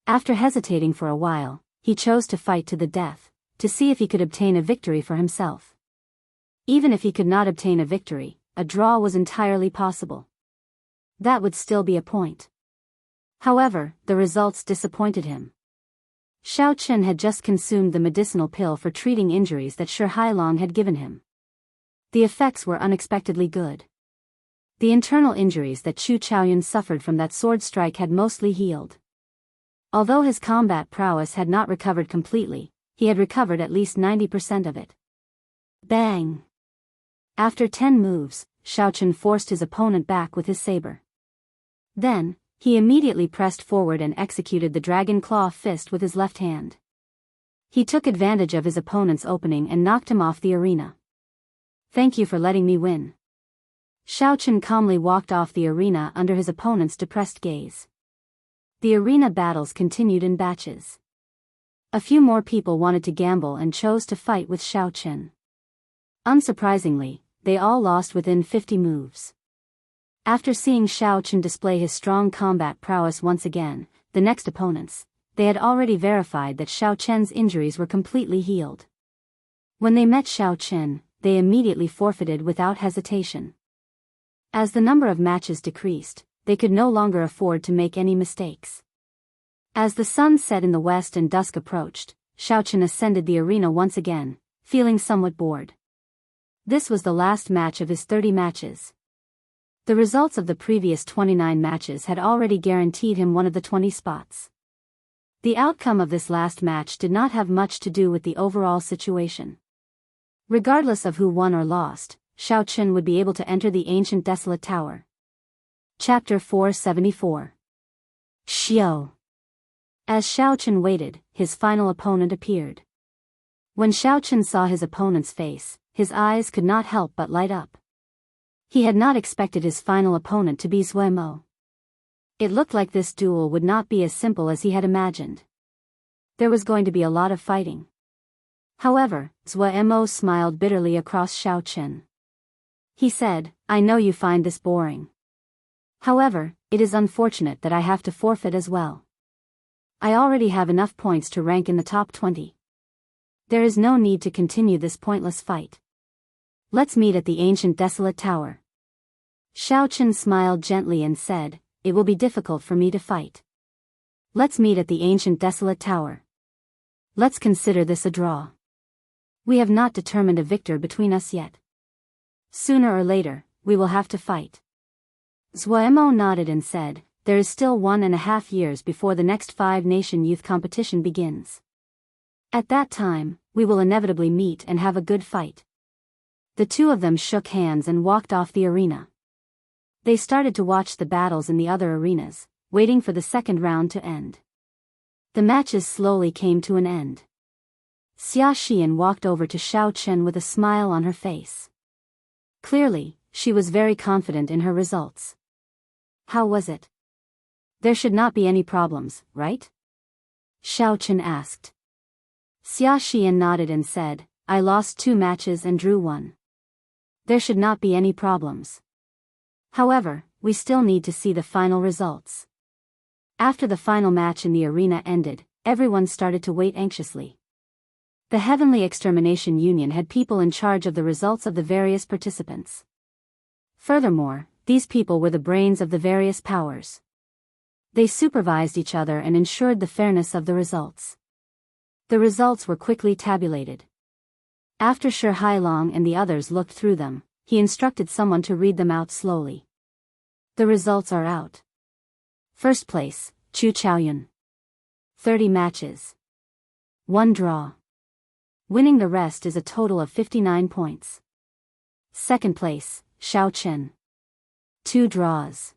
After hesitating for a while, he chose to fight to the death, to see if he could obtain a victory for himself. Even if he could not obtain a victory, a draw was entirely possible. That would still be a point. However, the results disappointed him. Xiaochen had just consumed the medicinal pill for treating injuries that Shi Hailong had given him. The effects were unexpectedly good. The internal injuries that Chu Chaoyun suffered from that sword strike had mostly healed. Although his combat prowess had not recovered completely, he had recovered at least 90% of it. Bang! After 10 moves, Xiaochen forced his opponent back with his saber. Then, he immediately pressed forward and executed the dragon claw fist with his left hand. He took advantage of his opponent's opening and knocked him off the arena. Thank you for letting me win. Xiaochen calmly walked off the arena under his opponent's depressed gaze. The arena battles continued in batches. A few more people wanted to gamble and chose to fight with Xiaochen. Unsurprisingly, they all lost within 50 moves. After seeing Xiao Chen display his strong combat prowess once again, the next opponents, they had already verified that Xiao Chen's injuries were completely healed. When they met Xiao Chen, they immediately forfeited without hesitation. As the number of matches decreased, they could no longer afford to make any mistakes. As the sun set in the west and dusk approached, Xiao Chen ascended the arena once again, feeling somewhat bored. This was the last match of his 30 matches. The results of the previous 29 matches had already guaranteed him one of the 20 spots. The outcome of this last match did not have much to do with the overall situation. Regardless of who won or lost, Xiao Chen would be able to enter the ancient desolate tower. Chapter 474. Xiao. As Xiao Chen waited, his final opponent appeared. When Xiao Chen saw his opponent's face, his eyes could not help but light up. He had not expected his final opponent to be Zui Mo. It looked like this duel would not be as simple as he had imagined. There was going to be a lot of fighting. However, Zui Mo smiled bitterly across Xiao Chen. He said, "I know you find this boring. However, it is unfortunate that I have to forfeit as well. I already have enough points to rank in the top 20. There is no need to continue this pointless fight. Let's meet at the ancient desolate tower." Xiao Chen smiled gently and said, "It will be difficult for me to fight. Let's meet at the ancient desolate tower. Let's consider this a draw. We have not determined a victor between us yet. Sooner or later, we will have to fight." Zui Mo nodded and said, "There is still 1.5 years before the next 5-nation youth competition begins. At that time, we will inevitably meet and have a good fight." The two of them shook hands and walked off the arena. They started to watch the battles in the other arenas, waiting for the second round to end. The matches slowly came to an end. Xia Xian walked over to Xiao Chen with a smile on her face. Clearly, she was very confident in her results. "How was it? There should not be any problems, right?" Xiao Chen asked. Xia Xian nodded and said, "I lost 2 matches and drew 1. There should not be any problems. However, we still need to see the final results." After the final match in the arena ended, everyone started to wait anxiously. The Heavenly Extermination Union had people in charge of the results of the various participants. Furthermore, these people were the brains of the various powers. They supervised each other and ensured the fairness of the results. The results were quickly tabulated. After Shi Hailong and the others looked through them, he instructed someone to read them out slowly. The results are out. First place, Chu Chaoyun. 30 matches. 1 draw. Winning the rest is a total of 59 points. Second place, Xiao Chen. 2 draws.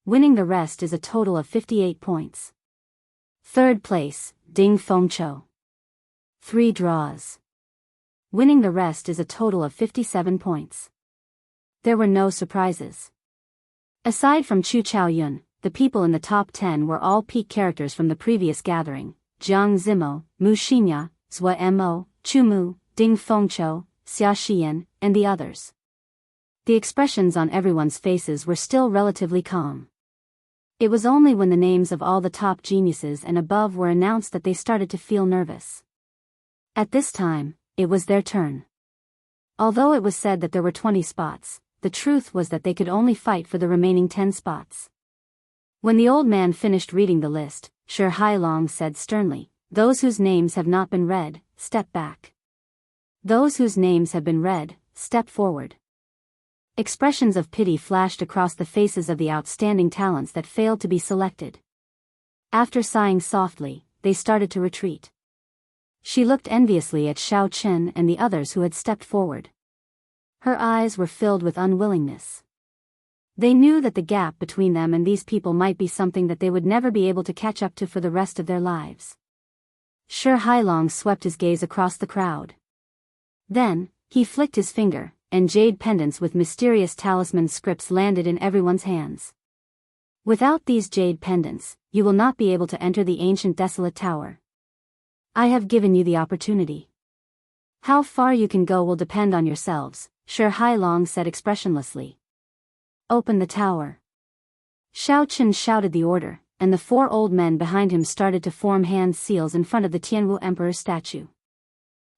Winning the rest is a total of 58 points. Third place, Ding Fengqiu. 3 draws. Winning the rest is a total of 57 points. There were no surprises. Aside from Chu Chaoyun, the people in the top 10 were all peak characters from the previous gathering: Jiang Zimo, Mu Xinya, Zui Mo, Chu Mu, Ding Fengqiu, Xia Xian, and the others. The expressions on everyone's faces were still relatively calm. It was only when the names of all the top geniuses and above were announced that they started to feel nervous. At this time, it was their turn. Although it was said that there were 20 spots, the truth was that they could only fight for the remaining 10 spots. When the old man finished reading the list, Shi Hailong said sternly, "Those whose names have not been read, step back. Those whose names have been read, step forward." Expressions of pity flashed across the faces of the outstanding talents that failed to be selected. After sighing softly, they started to retreat. She looked enviously at Xiao Chen and the others who had stepped forward. Her eyes were filled with unwillingness. They knew that the gap between them and these people might be something that they would never be able to catch up to for the rest of their lives. Shi Hailong swept his gaze across the crowd. Then, he flicked his finger, and jade pendants with mysterious talisman scripts landed in everyone's hands. "Without these jade pendants, you will not be able to enter the ancient desolate tower. I have given you the opportunity. How far you can go will depend on yourselves," Shi Hailong said expressionlessly. Open the tower. Xiao Chen shouted the order, and the 4 old men behind him started to form hand seals in front of the Tianwu Emperor's statue.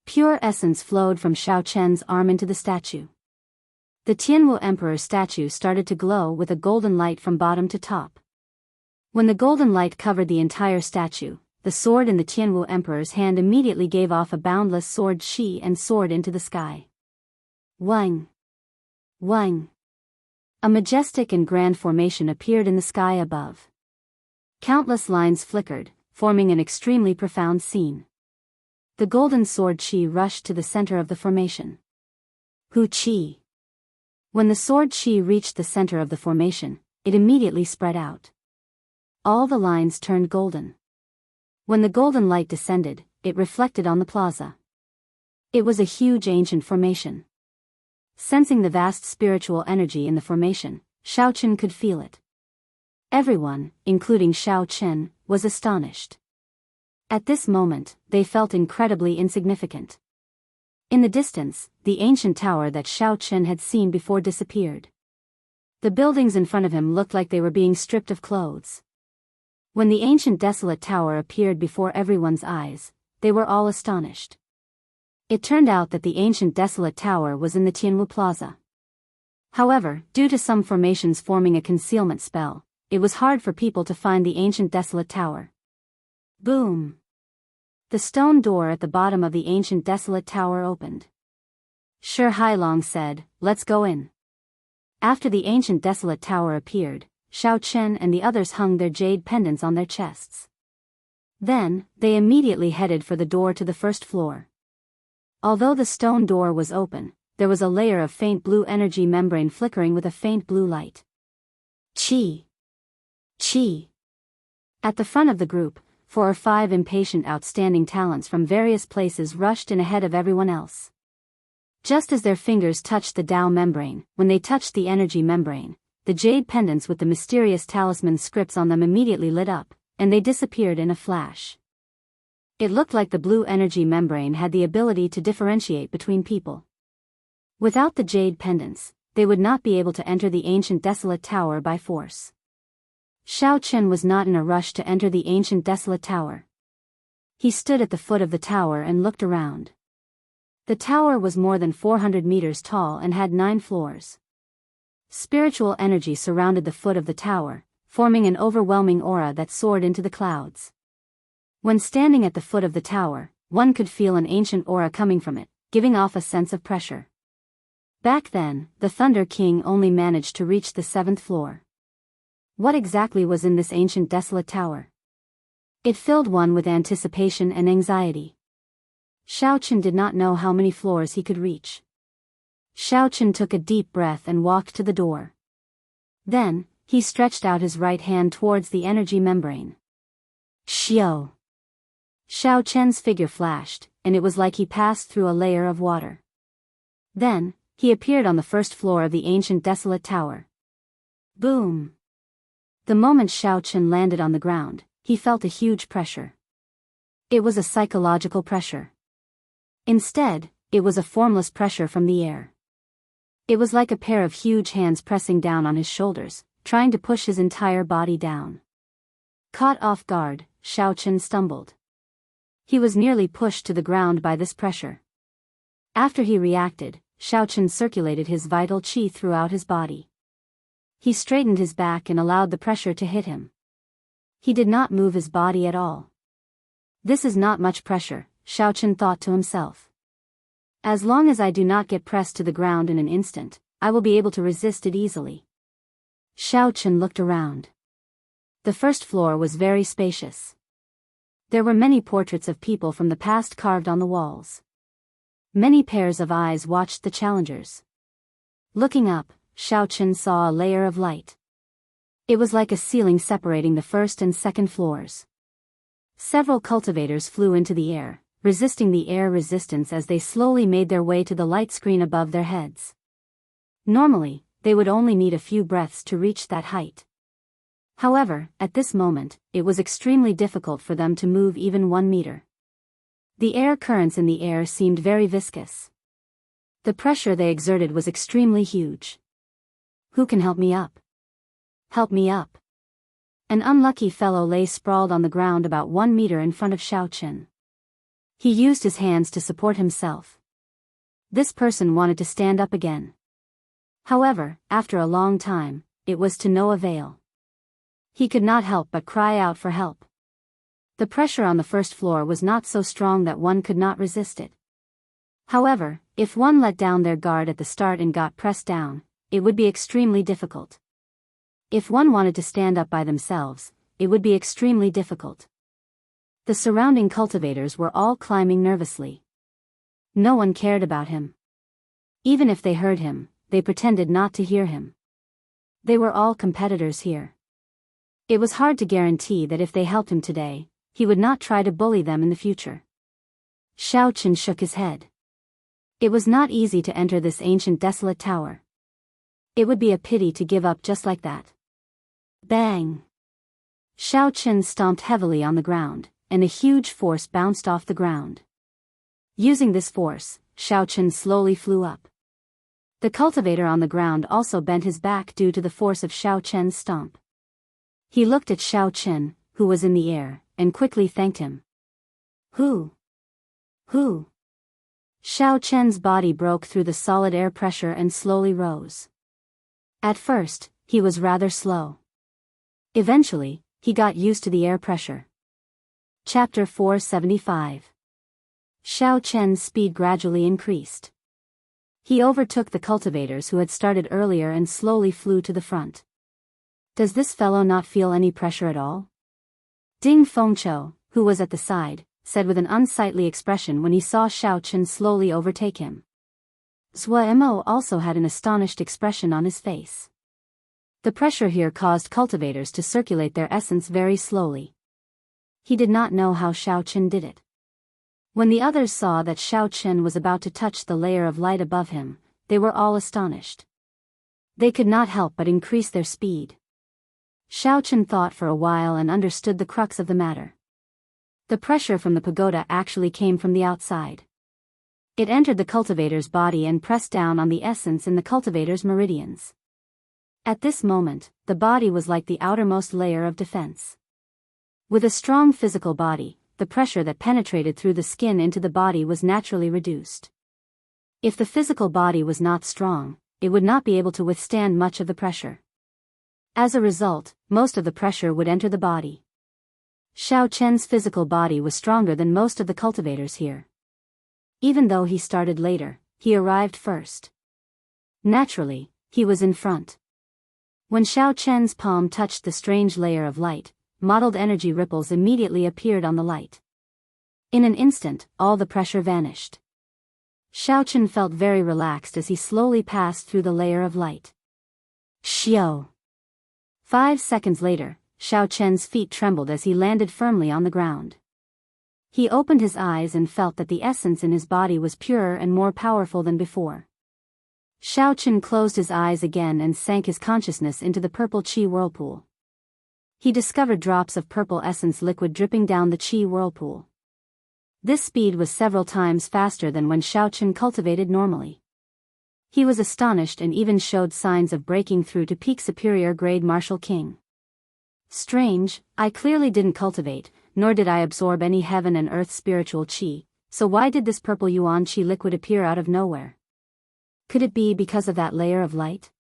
Pure essence flowed from Xiao Chen's arm into the statue. The Tianwu Emperor's statue started to glow with a golden light from bottom to top. When the golden light covered the entire statue, the sword in the Tianwu Emperor's hand immediately gave off a boundless sword qi and soared into the sky. Wang! Wang! A majestic and grand formation appeared in the sky above. Countless lines flickered, forming an extremely profound scene. The golden sword qi rushed to the center of the formation. Hu qi! When the sword qi reached the center of the formation, it immediately spread out. All the lines turned golden. When the golden light descended, it reflected on the plaza. It was a huge ancient formation. Sensing the vast spiritual energy in the formation, Xiao Chen could feel it. Everyone, including Xiao Chen, was astonished. At this moment, they felt incredibly insignificant. In the distance, the ancient tower that Xiao Chen had seen before disappeared. The buildings in front of him looked like they were being stripped of clothes. When the ancient desolate tower appeared before everyone's eyes, they were all astonished. It turned out that the ancient desolate tower was in the Tianwu Plaza. However, due to some formations forming a concealment spell, it was hard for people to find the ancient desolate tower. Boom! The stone door at the bottom of the ancient desolate tower opened. Shi Hailong said, "Let's go in." After the ancient desolate tower appeared, Xiao Chen and the others hung their jade pendants on their chests. Then, they immediately headed for the door to the first floor. Although the stone door was open, there was a layer of faint blue energy membrane flickering with a faint blue light. Qi! Qi! At the front of the group, 4 or 5 impatient outstanding talents from various places rushed in ahead of everyone else. Just as their fingers touched the Tao membrane, when they touched the energy membrane, the jade pendants with the mysterious talisman scripts on them immediately lit up, and they disappeared in a flash. It looked like the blue energy membrane had the ability to differentiate between people. Without the jade pendants, they would not be able to enter the ancient desolate tower by force. Xiao Chen was not in a rush to enter the ancient desolate tower. He stood at the foot of the tower and looked around. The tower was more than 400 meters tall and had 9 floors. Spiritual energy surrounded the foot of the tower, forming an overwhelming aura that soared into the clouds. When standing at the foot of the tower, one could feel an ancient aura coming from it, giving off a sense of pressure. Back then, the Thunder King only managed to reach the 7th floor. What exactly was in this ancient desolate tower? It filled one with anticipation and anxiety. Xiao Chen did not know how many floors he could reach. Xiao Chen took a deep breath and walked to the door. Then, he stretched out his right hand towards the energy membrane. Xiao! Xiao Chen's figure flashed, and it was like he passed through a layer of water. Then, he appeared on the first floor of the ancient desolate tower. Boom! The moment Xiao Chen landed on the ground, he felt a huge pressure. It was a psychological pressure. Instead, it was a formless pressure from the air. It was like a pair of huge hands pressing down on his shoulders, trying to push his entire body down. Caught off guard, Xiao Chen stumbled. He was nearly pushed to the ground by this pressure. After he reacted, Xiao Chen circulated his vital qi throughout his body. He straightened his back and allowed the pressure to hit him. He did not move his body at all. This is not much pressure, Xiao Chen thought to himself. As long as I do not get pressed to the ground in an instant, I will be able to resist it easily. Xiao Chen looked around. The first floor was very spacious. There were many portraits of people from the past carved on the walls. Many pairs of eyes watched the challengers. Looking up, Xiao Chen saw a layer of light. It was like a ceiling separating the first and second floors. Several cultivators flew into the air, resisting the air resistance as they slowly made their way to the light screen above their heads. Normally, they would only need a few breaths to reach that height. However, at this moment, it was extremely difficult for them to move even 1 meter. The air currents in the air seemed very viscous. The pressure they exerted was extremely huge. Who can help me up? Help me up. An unlucky fellow lay sprawled on the ground about 1 meter in front of Xiao Chen. He used his hands to support himself. This person wanted to stand up again. However, after a long time, it was to no avail. He could not help but cry out for help. The pressure on the first floor was not so strong that one could not resist it. However, if one let down their guard at the start and got pressed down, it would be extremely difficult. If one wanted to stand up by themselves, it would be extremely difficult. The surrounding cultivators were all climbing nervously. No one cared about him. Even if they heard him, they pretended not to hear him. They were all competitors here. It was hard to guarantee that if they helped him today, he would not try to bully them in the future. Xiao Chen shook his head. It was not easy to enter this ancient desolate tower. It would be a pity to give up just like that. Bang! Xiao Chen stomped heavily on the ground, and a huge force bounced off the ground. Using this force, Xiao Chen slowly flew up. The cultivator on the ground also bent his back due to the force of Xiao Chen's stomp. He looked at Xiao Chen, who was in the air, and quickly thanked him. Who? Xiao Chen's body broke through the solid air pressure and slowly rose. At first, he was rather slow. Eventually, he got used to the air pressure. Chapter 475. Xiao Chen's speed gradually increased. He overtook the cultivators who had started earlier and slowly flew to the front. Does this fellow not feel any pressure at all? Ding Fengqiu, who was at the side, said with an unsightly expression when he saw Xiao Chen slowly overtake him. Zhua Mo also had an astonished expression on his face. The pressure here caused cultivators to circulate their essence very slowly. He did not know how Xiao Chen did it. When the others saw that Xiao Chen was about to touch the layer of light above him, they were all astonished. They could not help but increase their speed. Xiao Chen thought for a while and understood the crux of the matter. The pressure from the pagoda actually came from the outside. It entered the cultivator's body and pressed down on the essence in the cultivator's meridians. At this moment, the body was like the outermost layer of defense. With a strong physical body, the pressure that penetrated through the skin into the body was naturally reduced. If the physical body was not strong, it would not be able to withstand much of the pressure. As a result, most of the pressure would enter the body. Xiao Chen's physical body was stronger than most of the cultivators here. Even though he started later, he arrived first. Naturally, he was in front. When Xiao Chen's palm touched the strange layer of light, mottled energy ripples immediately appeared on the light. In an instant, all the pressure vanished. Xiao Chen felt very relaxed as he slowly passed through the layer of light. Xiao! 5 seconds later, Xiao Chen's feet trembled as he landed firmly on the ground. He opened his eyes and felt that the essence in his body was purer and more powerful than before. Xiao Chen closed his eyes again and sank his consciousness into the purple qi whirlpool. He discovered drops of purple essence liquid dripping down the qi whirlpool. This speed was several times faster than when Xiao Chen cultivated normally. He was astonished and even showed signs of breaking through to peak superior grade martial king. Strange, I clearly didn't cultivate, nor did I absorb any heaven and earth spiritual qi, so why did this purple yuan qi liquid appear out of nowhere? Could it be because of that layer of light?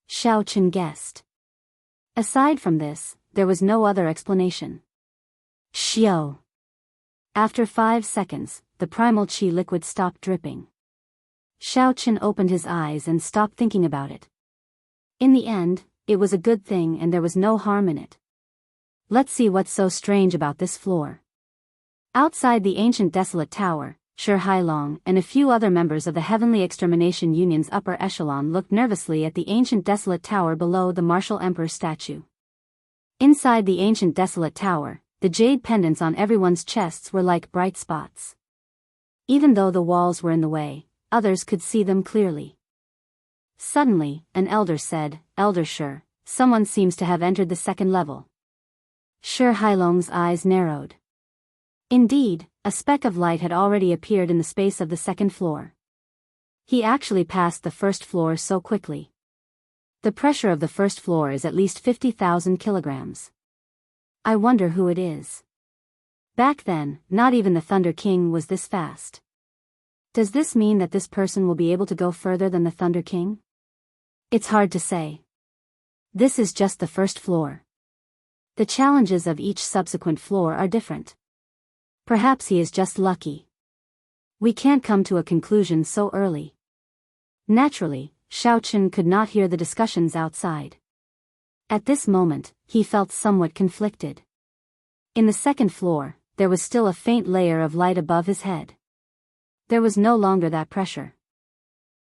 Xiao Chen guessed. Aside from this, there was no other explanation. Xiao. After 5 seconds, the primal qi liquid stopped dripping. Xiao Chen opened his eyes and stopped thinking about it. In the end, it was a good thing and there was no harm in it. Let's see what's so strange about this floor. Outside the ancient desolate tower, Shi Hailong and a few other members of the Heavenly Extermination Union's upper echelon looked nervously at the ancient desolate tower below the martial emperor's statue. Inside the ancient desolate tower, the jade pendants on everyone's chests were like bright spots. Even though the walls were in the way, others could see them clearly. Suddenly, an elder said, "Elder Shi, someone seems to have entered the second level." Shi Hailong's eyes narrowed. Indeed, a speck of light had already appeared in the space of the second floor. He actually passed the first floor so quickly. The pressure of the first floor is at least 50,000 kilograms. I wonder who it is. Back then, not even the Thunder King was this fast. Does this mean that this person will be able to go further than the Thunder King? It's hard to say. This is just the first floor. The challenges of each subsequent floor are different. Perhaps he is just lucky. We can't come to a conclusion so early. Naturally, Xiaochen could not hear the discussions outside. At this moment, he felt somewhat conflicted. In the second floor, there was still a faint layer of light above his head. There was no longer that pressure.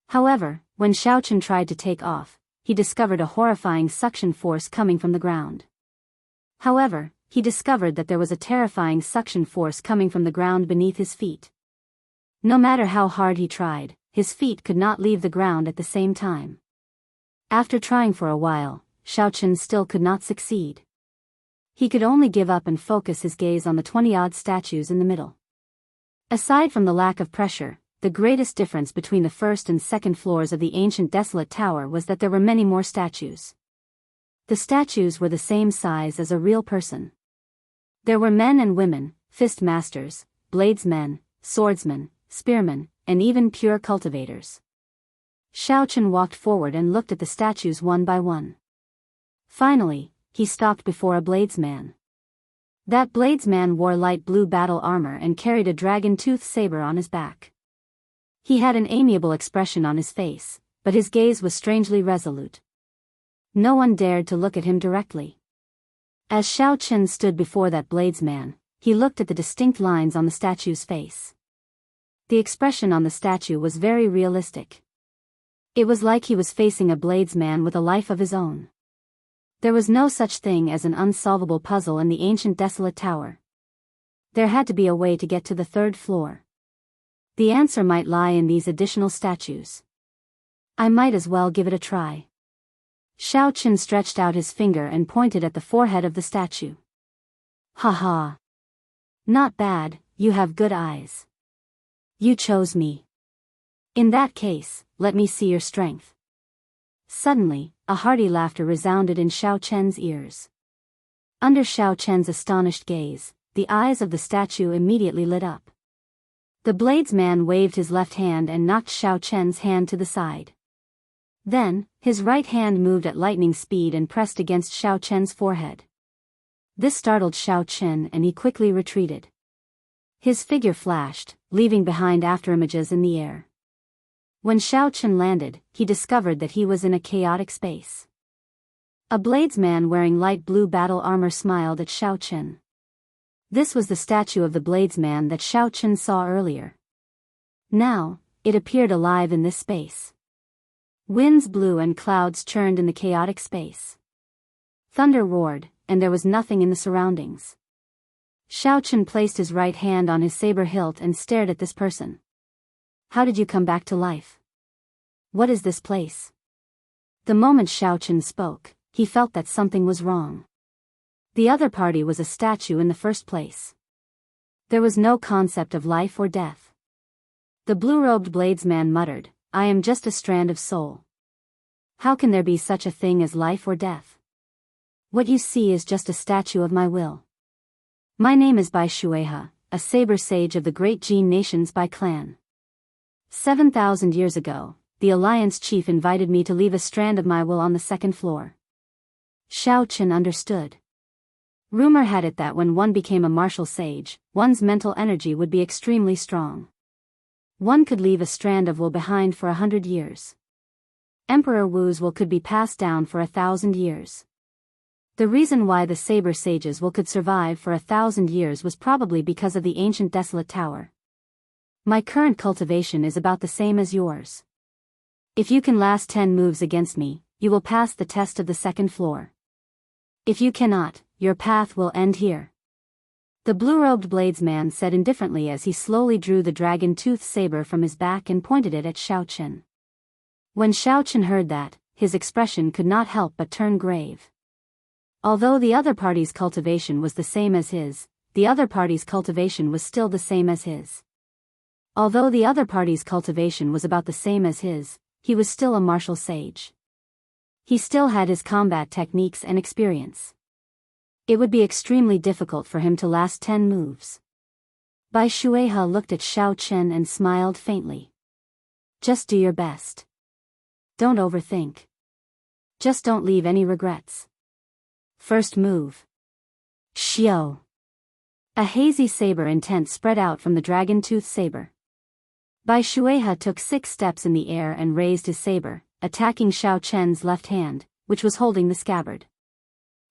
However, when Xiaochen tried to take off, he discovered a horrifying suction force coming from the ground. However, he discovered that there was a terrifying suction force coming from the ground beneath his feet. No matter how hard he tried, his feet could not leave the ground at the same time. After trying for a while, Xiaochen still could not succeed. He could only give up and focus his gaze on the 20-odd statues in the middle. Aside from the lack of pressure, the greatest difference between the first and second floors of the ancient desolate tower was that there were many more statues. The statues were the same size as a real person. There were men and women, fist masters, bladesmen, swordsmen, spearmen, and even pure cultivators. Xiaochen walked forward and looked at the statues one by one. Finally, he stopped before a bladesman. That bladesman wore light blue battle armor and carried a dragon-tooth saber on his back. He had an amiable expression on his face, but his gaze was strangely resolute. No one dared to look at him directly. As Xiaochen stood before that bladesman, he looked at the distinct lines on the statue's face. The expression on the statue was very realistic. It was like he was facing a bladesman with a life of his own. There was no such thing as an unsolvable puzzle in the ancient desolate tower. There had to be a way to get to the third floor. The answer might lie in these additional statues. I might as well give it a try. Xiaochen stretched out his finger and pointed at the forehead of the statue. Ha ha. Not bad, you have good eyes. You chose me. In that case, let me see your strength. Suddenly, a hearty laughter resounded in Xiaochen's ears. Under Xiaochen's astonished gaze, the eyes of the statue immediately lit up. The bladesman waved his left hand and knocked Xiaochen's hand to the side. Then, his right hand moved at lightning speed and pressed against Xiaochen's forehead. This startled Xiaochen and he quickly retreated. His figure flashed, leaving behind afterimages in the air. When Xiaochen landed, he discovered that he was in a chaotic space. A bladesman wearing light blue battle armor smiled at Xiaochen. This was the statue of the bladesman that Xiaochen saw earlier. Now, it appeared alive in this space. Winds blew and clouds churned in the chaotic space. Thunder roared, and there was nothing in the surroundings. Xiaochen placed his right hand on his saber hilt and stared at this person. How did you come back to life? What is this place? The moment Xiaochen spoke, he felt that something was wrong. The other party was a statue in the first place. There was no concept of life or death. The blue-robed bladesman muttered, I am just a strand of soul. How can there be such a thing as life or death? What you see is just a statue of my will. My name is Bai Shueha, a saber sage of the great Jin nations Bai clan. 7,000 years ago, the Alliance chief invited me to leave a strand of my will on the second floor. Xiaochen understood. Rumor had it that when one became a martial sage, one's mental energy would be extremely strong. One could leave a strand of will behind for 100 years. Emperor Wu's will could be passed down for 1,000 years. The reason why the saber sage's will could survive for 1,000 years was probably because of the ancient desolate tower. My current cultivation is about the same as yours. If you can last 10 moves against me, you will pass the test of the second floor. If you cannot, your path will end here. The blue-robed bladesman said indifferently as he slowly drew the dragon-tooth saber from his back and pointed it at Xiaochen. When Xiaochen heard that, his expression could not help but turn grave. Although the other party's cultivation was the same as his, the other party's cultivation was still the same as his. Although the other party's cultivation was about the same as his, he was still a martial sage. He still had his combat techniques and experience. It would be extremely difficult for him to last 10 moves. Bai Shuehe looked at Xiao Chen and smiled faintly. Just do your best. Don't overthink. Just don't leave any regrets. First move. Xiao. A hazy saber intent spread out from the dragon tooth saber. Bai Shuehe took 6 steps in the air and raised his saber, attacking Xiao Chen's left hand, which was holding the scabbard.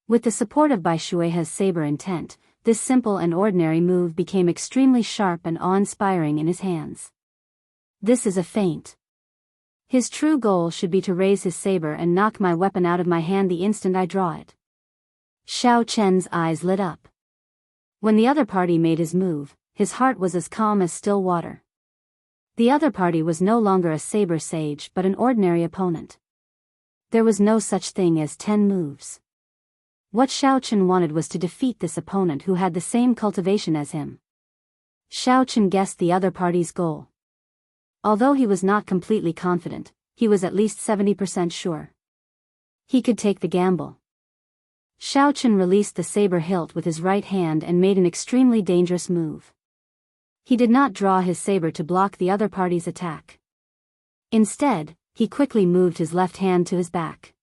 With the support of Bai Shuehe's saber intent, this simple and ordinary move became extremely sharp and awe-inspiring in his hands. This is a feint. His true goal should be to raise his saber and knock my weapon out of my hand the instant I draw it. Xiao Chen's eyes lit up. When the other party made his move, his heart was as calm as still water. The other party was no longer a saber sage but an ordinary opponent. There was no such thing as 10 moves. What Xiao Chen wanted was to defeat this opponent who had the same cultivation as him. Xiao Chen guessed the other party's goal. Although he was not completely confident, he was at least 70% sure. He could take the gamble. Xiao Chen released the saber hilt with his right hand and made an extremely dangerous move. He did not draw his saber to block the other party's attack. Instead, he quickly moved his left hand to his back.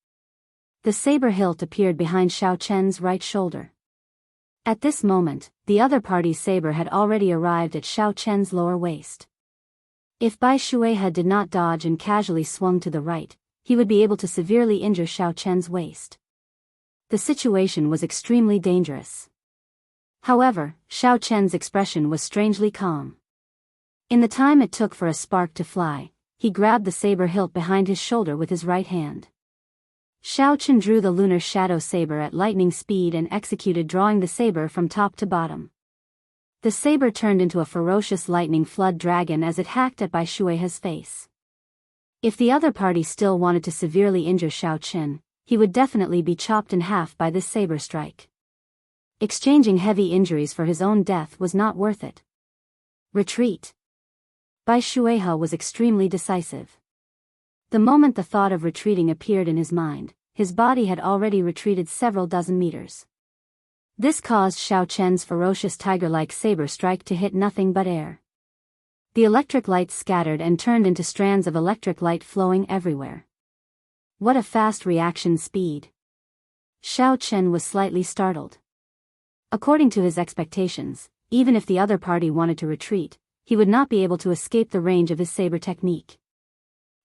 The saber hilt appeared behind Xiao Chen's right shoulder. At this moment, the other party's saber had already arrived at Xiao Chen's lower waist. If Bai Shuehe did not dodge and casually swung to the right, he would be able to severely injure Xiao Chen's waist. The situation was extremely dangerous. However, Xiao Chen's expression was strangely calm. In the time it took for a spark to fly, he grabbed the saber hilt behind his shoulder with his right hand. Xiao Chen drew the lunar shadow saber at lightning speed and executed drawing the saber from top to bottom. The saber turned into a ferocious lightning flood dragon as it hacked at Bai Shuehe's face. If the other party still wanted to severely injure Xiao Chen, he would definitely be chopped in half by this saber strike. Exchanging heavy injuries for his own death was not worth it. Retreat. Bai Shuehe was extremely decisive. The moment the thought of retreating appeared in his mind, his body had already retreated several dozen meters. This caused Xiao Chen's ferocious tiger-like saber strike to hit nothing but air. The electric light scattered and turned into strands of electric light flowing everywhere. What a fast reaction speed! Xiao Chen was slightly startled. According to his expectations, even if the other party wanted to retreat, he would not be able to escape the range of his saber technique.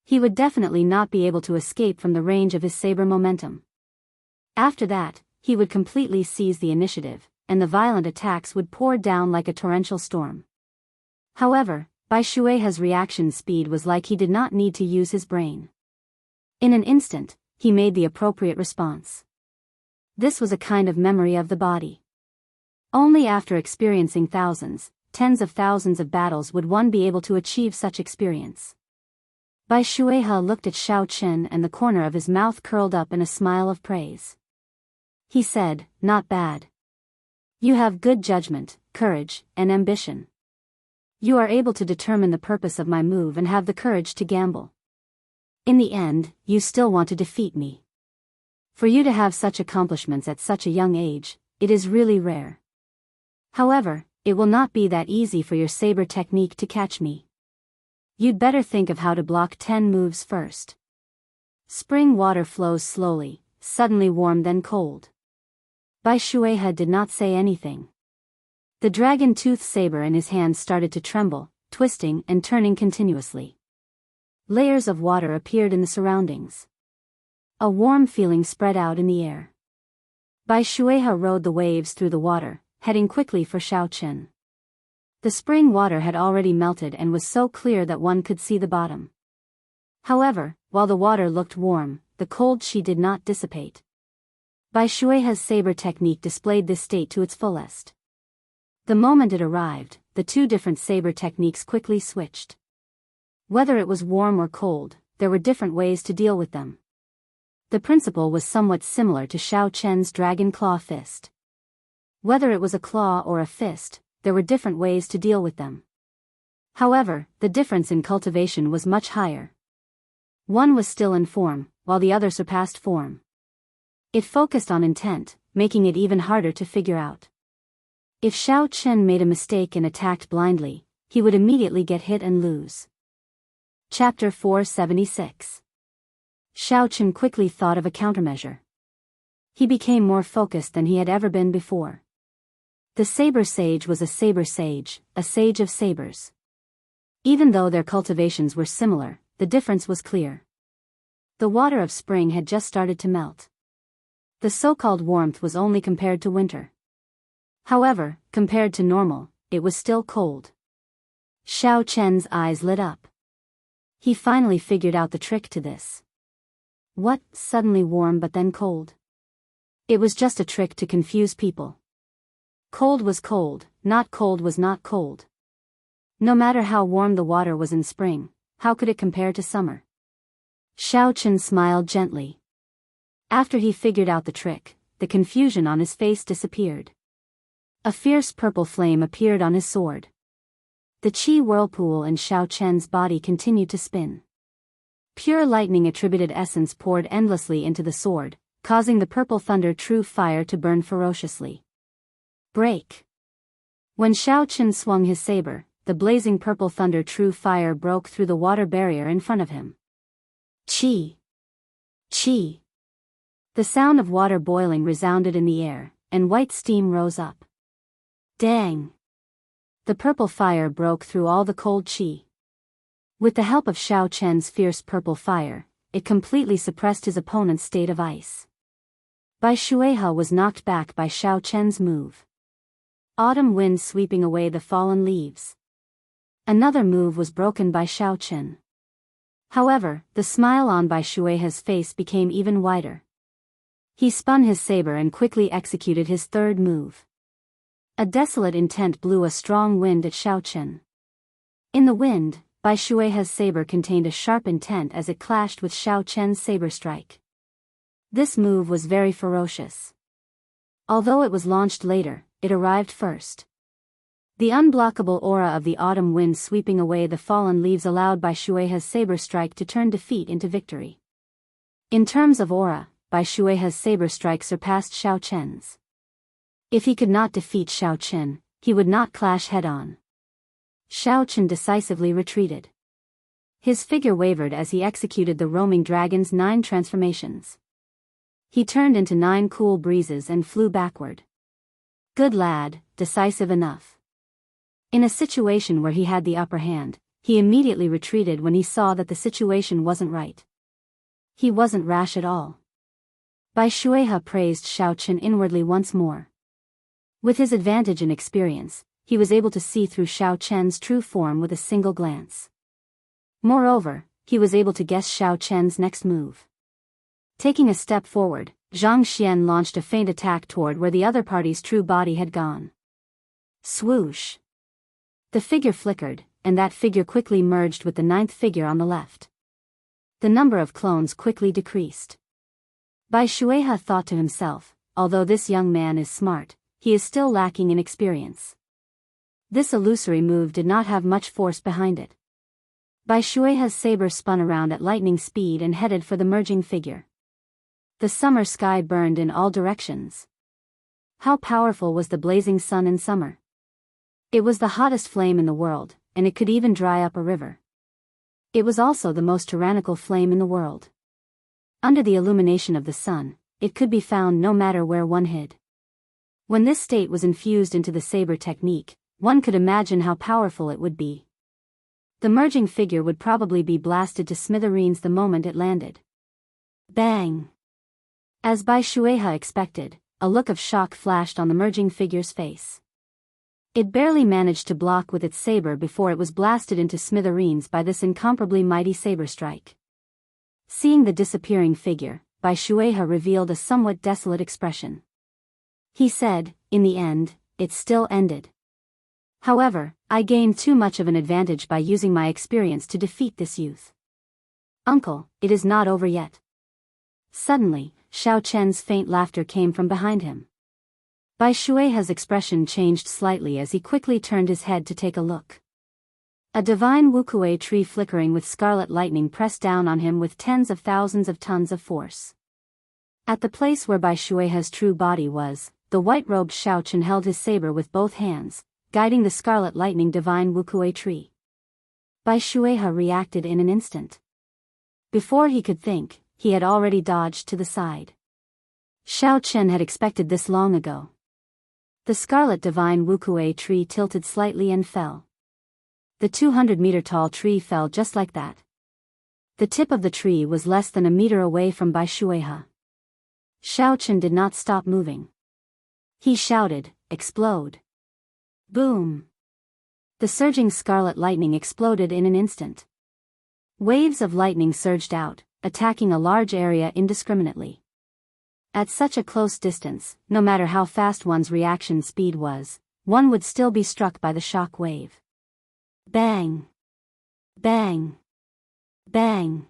He would definitely not be able to escape from the range of his saber momentum. After that, he would completely seize the initiative, and the violent attacks would pour down like a torrential storm. However, Bai Shuehe's reaction speed was like he did not need to use his brain. In an instant, he made the appropriate response. This was a kind of memory of the body. Only after experiencing thousands, tens of thousands of battles would one be able to achieve such experience. Bai Shuehe looked at Xiao Chen and the corner of his mouth curled up in a smile of praise. He said, "Not bad. You have good judgment, courage, and ambition. You are able to determine the purpose of my move and have the courage to gamble. In the end, you still want to defeat me. For you to have such accomplishments at such a young age, it is really rare. However, it will not be that easy for your saber technique to catch me. You'd better think of how to block 10 moves first." Spring water flows slowly, suddenly warm then cold. Bai Shuehe did not say anything. The dragon tooth saber in his hand started to tremble, twisting and turning continuously. Layers of water appeared in the surroundings. A warm feeling spread out in the air. Bai Shuehe rode the waves through the water, heading quickly for Xiao Chen. The spring water had already melted and was so clear that one could see the bottom. However, while the water looked warm, the cold chi did not dissipate. Bai Shuehe's saber technique displayed this state to its fullest. The moment it arrived, the two different saber techniques quickly switched. Whether it was warm or cold, there were different ways to deal with them. The principle was somewhat similar to Xiao Chen's dragon claw fist. Whether it was a claw or a fist, there were different ways to deal with them. However, the difference in cultivation was much higher. One was still in form, while the other surpassed form. It focused on intent, making it even harder to figure out. If Xiao Chen made a mistake and attacked blindly, he would immediately get hit and lose. Chapter 476. Xiao Chen quickly thought of a countermeasure. He became more focused than he had ever been before. The saber sage was a saber sage, a sage of sabers. Even though their cultivations were similar, the difference was clear. The water of spring had just started to melt. The so-called warmth was only compared to winter. However, compared to normal, it was still cold. Xiao Chen's eyes lit up. He finally figured out the trick to this. What, suddenly warm but then cold? It was just a trick to confuse people. Cold was cold, not cold was not cold. No matter how warm the water was in spring, how could it compare to summer? Xiao Chen smiled gently. After he figured out the trick, the confusion on his face disappeared. A fierce purple flame appeared on his sword. The qi whirlpool in Xiao Chen's body continued to spin. Pure lightning attributed essence poured endlessly into the sword, causing the purple thunder true fire to burn ferociously. Break! When Xiao Chen swung his saber, the blazing purple thunder true fire broke through the water barrier in front of him. Qi! Qi! The sound of water boiling resounded in the air, and white steam rose up. Dang! The purple fire broke through all the cold qi. With the help of Xiao Chen's fierce purple fire, it completely suppressed his opponent's state of ice. Bai Shuehe was knocked back by Xiao Chen's move. Autumn wind sweeping away the fallen leaves. Another move was broken by Xiao Chen. However, the smile on Bai Shuehe's face became even wider. He spun his saber and quickly executed his third move. A desolate intent blew a strong wind at Xiao Chen. In the wind, Bai Shuehe's saber contained a sharp intent as it clashed with Xiao Chen's saber strike. This move was very ferocious. Although it was launched later, it arrived first. The unblockable aura of the autumn wind sweeping away the fallen leaves allowed Bai Shuehe's saber strike to turn defeat into victory. In terms of aura, Bai Shuehe's saber strike surpassed Xiao Chen's. If he could not defeat Xiao Chen, he would not clash head-on. Xiao Chen decisively retreated. His figure wavered as he executed the roaming dragon's 9 transformations. He turned into 9 cool breezes and flew backward. Good lad, decisive enough. In a situation where he had the upper hand, he immediately retreated when he saw that the situation wasn't right. He wasn't rash at all. Bai Shuehe praised Xiao Chen inwardly once more. With his advantage in experience, he was able to see through Xiao Chen's true form with a single glance. Moreover, he was able to guess Xiao Chen's next move. Taking a step forward, Zhang Xian launched a feint attack toward where the other party's true body had gone. Swoosh! The figure flickered, and that figure quickly merged with the 9th figure on the left. The number of clones quickly decreased. Bai Shuehe thought to himself, although this young man is smart, he is still lacking in experience. This illusory move did not have much force behind it. Bai Shuehe's saber spun around at lightning speed and headed for the merging figure. The summer sky burned in all directions. How powerful was the blazing sun in summer? It was the hottest flame in the world, and it could even dry up a river. It was also the most tyrannical flame in the world. Under the illumination of the sun, it could be found no matter where one hid. When this state was infused into the saber technique, one could imagine how powerful it would be. The merging figure would probably be blasted to smithereens the moment it landed. Bang! As Bai Shuehe expected, a look of shock flashed on the merging figure's face. It barely managed to block with its saber before it was blasted into smithereens by this incomparably mighty saber strike. Seeing the disappearing figure, Bai Shuehe revealed a somewhat desolate expression. He said, "In the end, it still ended. However, I gained too much of an advantage by using my experience to defeat this youth. Uncle, it is not over yet." Suddenly, Xiao Chen's faint laughter came from behind him. Bai Shuehe's expression changed slightly as he quickly turned his head to take a look. A divine wukue tree flickering with scarlet lightning pressed down on him with tens of thousands of tons of force. At the place where Bai Shuihe's true body was, the white-robed Shao Chen held his saber with both hands, guiding the scarlet lightning divine wukue tree. Bai Shuihe reacted in an instant. Before he could think, he had already dodged to the side. Shao Chen had expected this long ago. The scarlet divine wukue tree tilted slightly and fell. The 200-meter-tall tree fell just like that. The tip of the tree was less than a meter away from Bai Shuihe. Shao Chen did not stop moving. He shouted, "Explode!" Boom! The surging scarlet lightning exploded in an instant. Waves of lightning surged out, attacking a large area indiscriminately. At such a close distance, no matter how fast one's reaction speed was, one would still be struck by the shock wave. Bang! Bang! Bang!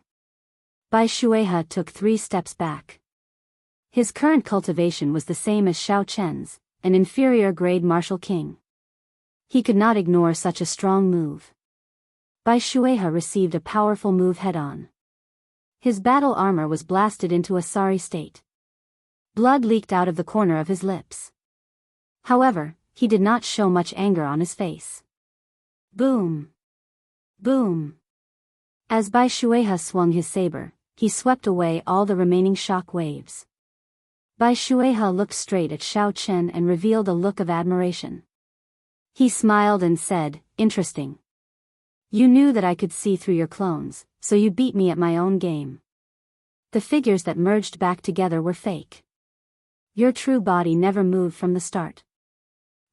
Bai Shuihe took 3 steps back. His current cultivation was the same as Shao Chen's, an inferior grade martial king. He could not ignore such a strong move. Bai Shuihe received a powerful move head-on. His battle armor was blasted into a sorry state. Blood leaked out of the corner of his lips. However, he did not show much anger on his face. Boom! Boom! As Bai Shuihe swung his saber, he swept away all the remaining shock waves. Bai Shuihe looked straight at Shao Chen and revealed a look of admiration. He smiled and said, "Interesting. You knew that I could see through your clones, so you beat me at my own game. The figures that merged back together were fake. Your true body never moved from the start.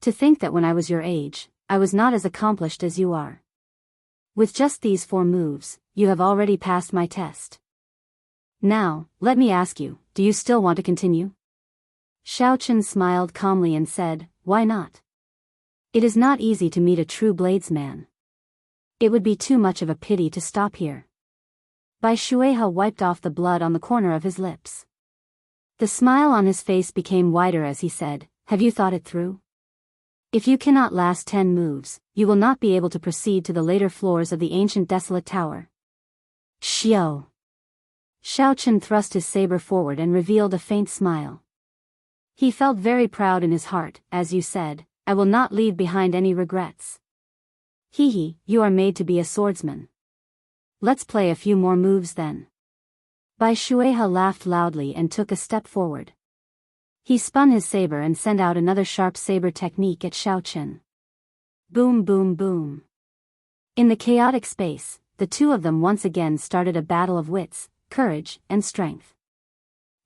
To think that when I was your age, I was not as accomplished as you are. With just these 4 moves, you have already passed my test. Now, let me ask you, do you still want to continue?" Shao Chen smiled calmly and said, "Why not? It is not easy to meet a true bladesman. It would be too much of a pity to stop here." Bai Shuihe wiped off the blood on the corner of his lips. The smile on his face became wider as he said, "Have you thought it through? If you cannot last 10 moves, you will not be able to proceed to the later floors of the ancient desolate tower." Xiao! Shao Chen thrust his saber forward and revealed a faint smile. He felt very proud in his heart, as you said, "I will not leave behind any regrets." Hee, you are made to be a swordsman. Let's play a few more moves then. Bai Shuihe laughed loudly and took a step forward. He spun his saber and sent out another sharp saber technique at Shao Chen. Boom boom boom. In the chaotic space, the two of them once again started a battle of wits, courage, and strength.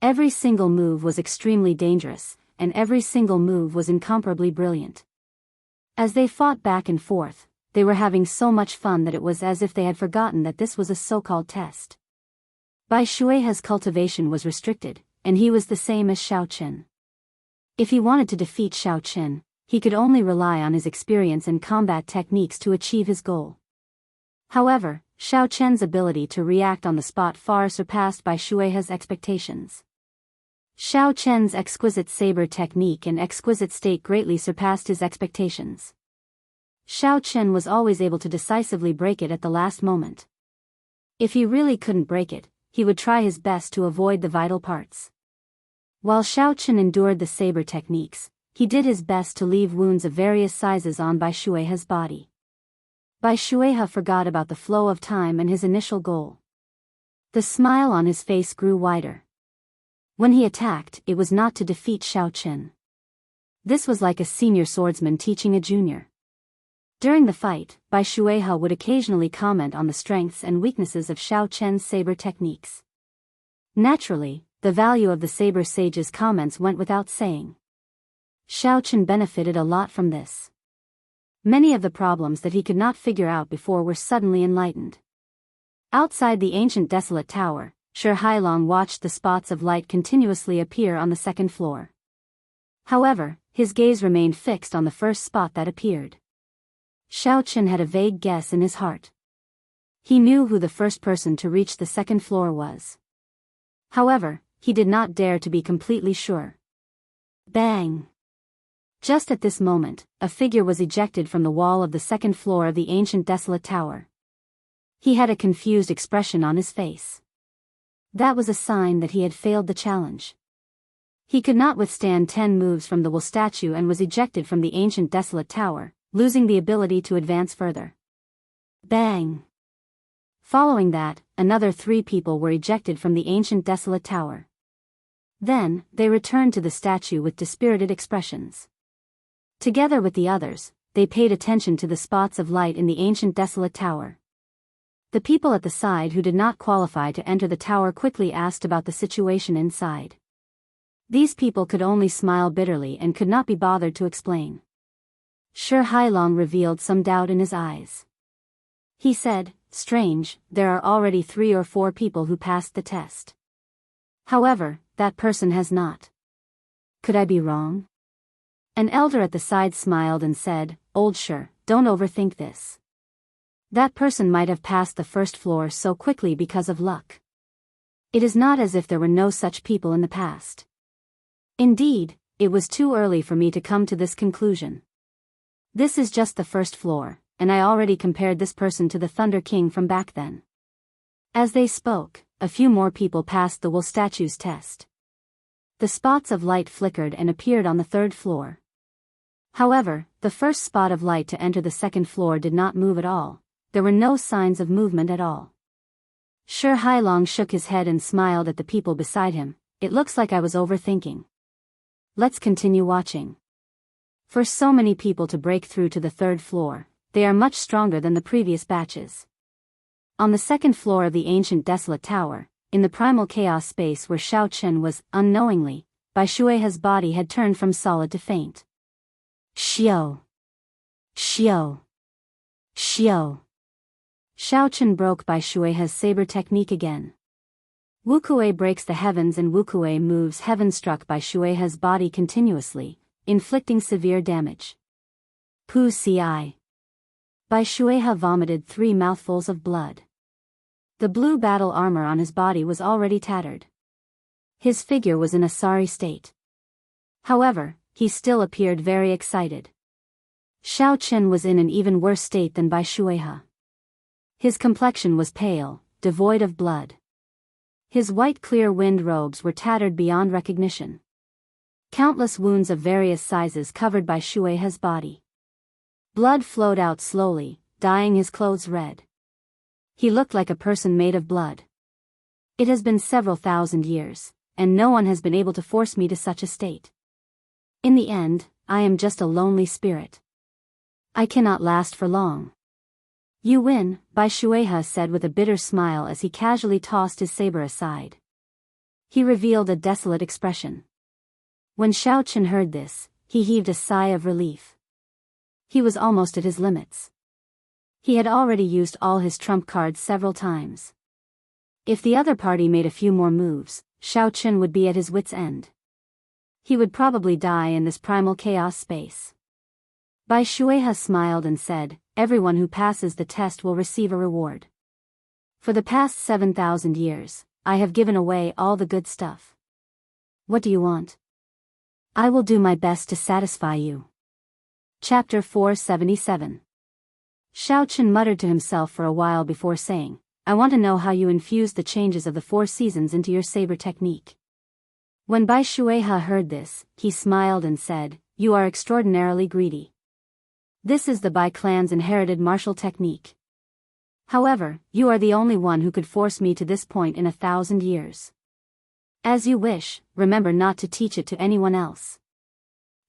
Every single move was extremely dangerous, and every single move was incomparably brilliant. As they fought back and forth, they were having so much fun that it was as if they had forgotten that this was a so-called test. Bai Shuihe's cultivation was restricted, and he was the same as Shao Chen. If he wanted to defeat Shao Chen, he could only rely on his experience and combat techniques to achieve his goal. However, Shao Chen's ability to react on the spot far surpassed Bai Shuihe's expectations. Shao Chen's exquisite saber technique and exquisite state greatly surpassed his expectations. Shao Chen was always able to decisively break it at the last moment. If he really couldn't break it, he would try his best to avoid the vital parts. While Shao Chen endured the saber techniques, he did his best to leave wounds of various sizes on Bai Shuihe's body. Bai Shuihe forgot about the flow of time and his initial goal. The smile on his face grew wider. When he attacked, it was not to defeat Shao Chen. This was like a senior swordsman teaching a junior. During the fight, Bai Shuihe would occasionally comment on the strengths and weaknesses of Shao Chen's saber techniques. Naturally, the value of the saber sage's comments went without saying. Shao Chen benefited a lot from this. Many of the problems that he could not figure out before were suddenly enlightened. Outside the ancient desolate tower, Shi Hailong watched the spots of light continuously appear on the second floor. However, his gaze remained fixed on the first spot that appeared. Shao Chen had a vague guess in his heart. He knew who the first person to reach the second floor was. However, he did not dare to be completely sure. Bang! Just at this moment, a figure was ejected from the wall of the second floor of the ancient desolate tower. He had a confused expression on his face. That was a sign that he had failed the challenge. He could not withstand 10 moves from the wool statue and was ejected from the ancient desolate tower, losing the ability to advance further. Bang! Following that, another 3 people were ejected from the ancient desolate tower. Then, they returned to the statue with dispirited expressions. Together with the others, they paid attention to the spots of light in the ancient desolate tower. The people at the side who did not qualify to enter the tower quickly asked about the situation inside. These people could only smile bitterly and could not be bothered to explain. Sure Hailong revealed some doubt in his eyes. He said, "Strange, there are already 3 or 4 people who passed the test. However, that person has not. Could I be wrong?" An elder at the side smiled and said, "Old Sure, don't overthink this. That person might have passed the first floor so quickly because of luck. It is not as if there were no such people in the past. Indeed, it was too early for me to come to this conclusion. This is just the first floor, and I already compared this person to the Thunder King from back then." As they spoke, a few more people passed the wool statue's test. The spots of light flickered and appeared on the 3rd floor. However, the first spot of light to enter the 2nd floor did not move at all. There were no signs of movement at all. Sure Hailong shook his head and smiled at the people beside him. "It looks like I was overthinking. Let's continue watching." For so many people to break through to the 3rd floor, they are much stronger than the previous batches. On the 2nd floor of the ancient desolate tower, in the primal chaos space where Xiao Chen was, unknowingly, Bai Shuihe's body had turned from solid to faint. Xiao! Xiao! Xiao! Xiao Chen broke Bai Shuihe's saber technique again. Wukue breaks the heavens and Wukue moves heaven struck Bai Shuihe's body continuously, inflicting severe damage. Pu Ci. Bai Shuihe vomited 3 mouthfuls of blood. The blue battle armor on his body was already tattered. His figure was in a sorry state. However, he still appeared very excited. Xiao Chen was in an even worse state than Bai Shuihe. His complexion was pale, devoid of blood. His white clear wind robes were tattered beyond recognition. Countless wounds of various sizes covered Bai Shuihe's body. Blood flowed out slowly, dyeing his clothes red. He looked like a person made of blood. It has been several thousand years, and no one has been able to force me to such a state. In the end, I am just a lonely spirit. I cannot last for long." "You win," Bai Shuihe said with a bitter smile as he casually tossed his saber aside. He revealed a desolate expression. When Xiao Chen heard this, he heaved a sigh of relief. He was almost at his limits. He had already used all his trump cards several times. If the other party made a few more moves, Xiao Chen would be at his wits' end. He would probably die in this primal chaos space. Bai Shuihe smiled and said, "Everyone who passes the test will receive a reward. For the past 7,000 years, I have given away all the good stuff. What do you want? I will do my best to satisfy you." Chapter 477. Xiao Chen muttered to himself for a while before saying, "I want to know how you infused the changes of the 4 seasons into your saber technique." When Bai Shuihe heard this, he smiled and said, "You are extraordinarily greedy. This is the Bai clan's inherited martial technique. However, you are the only one who could force me to this point in 1,000 years. As you wish, remember not to teach it to anyone else."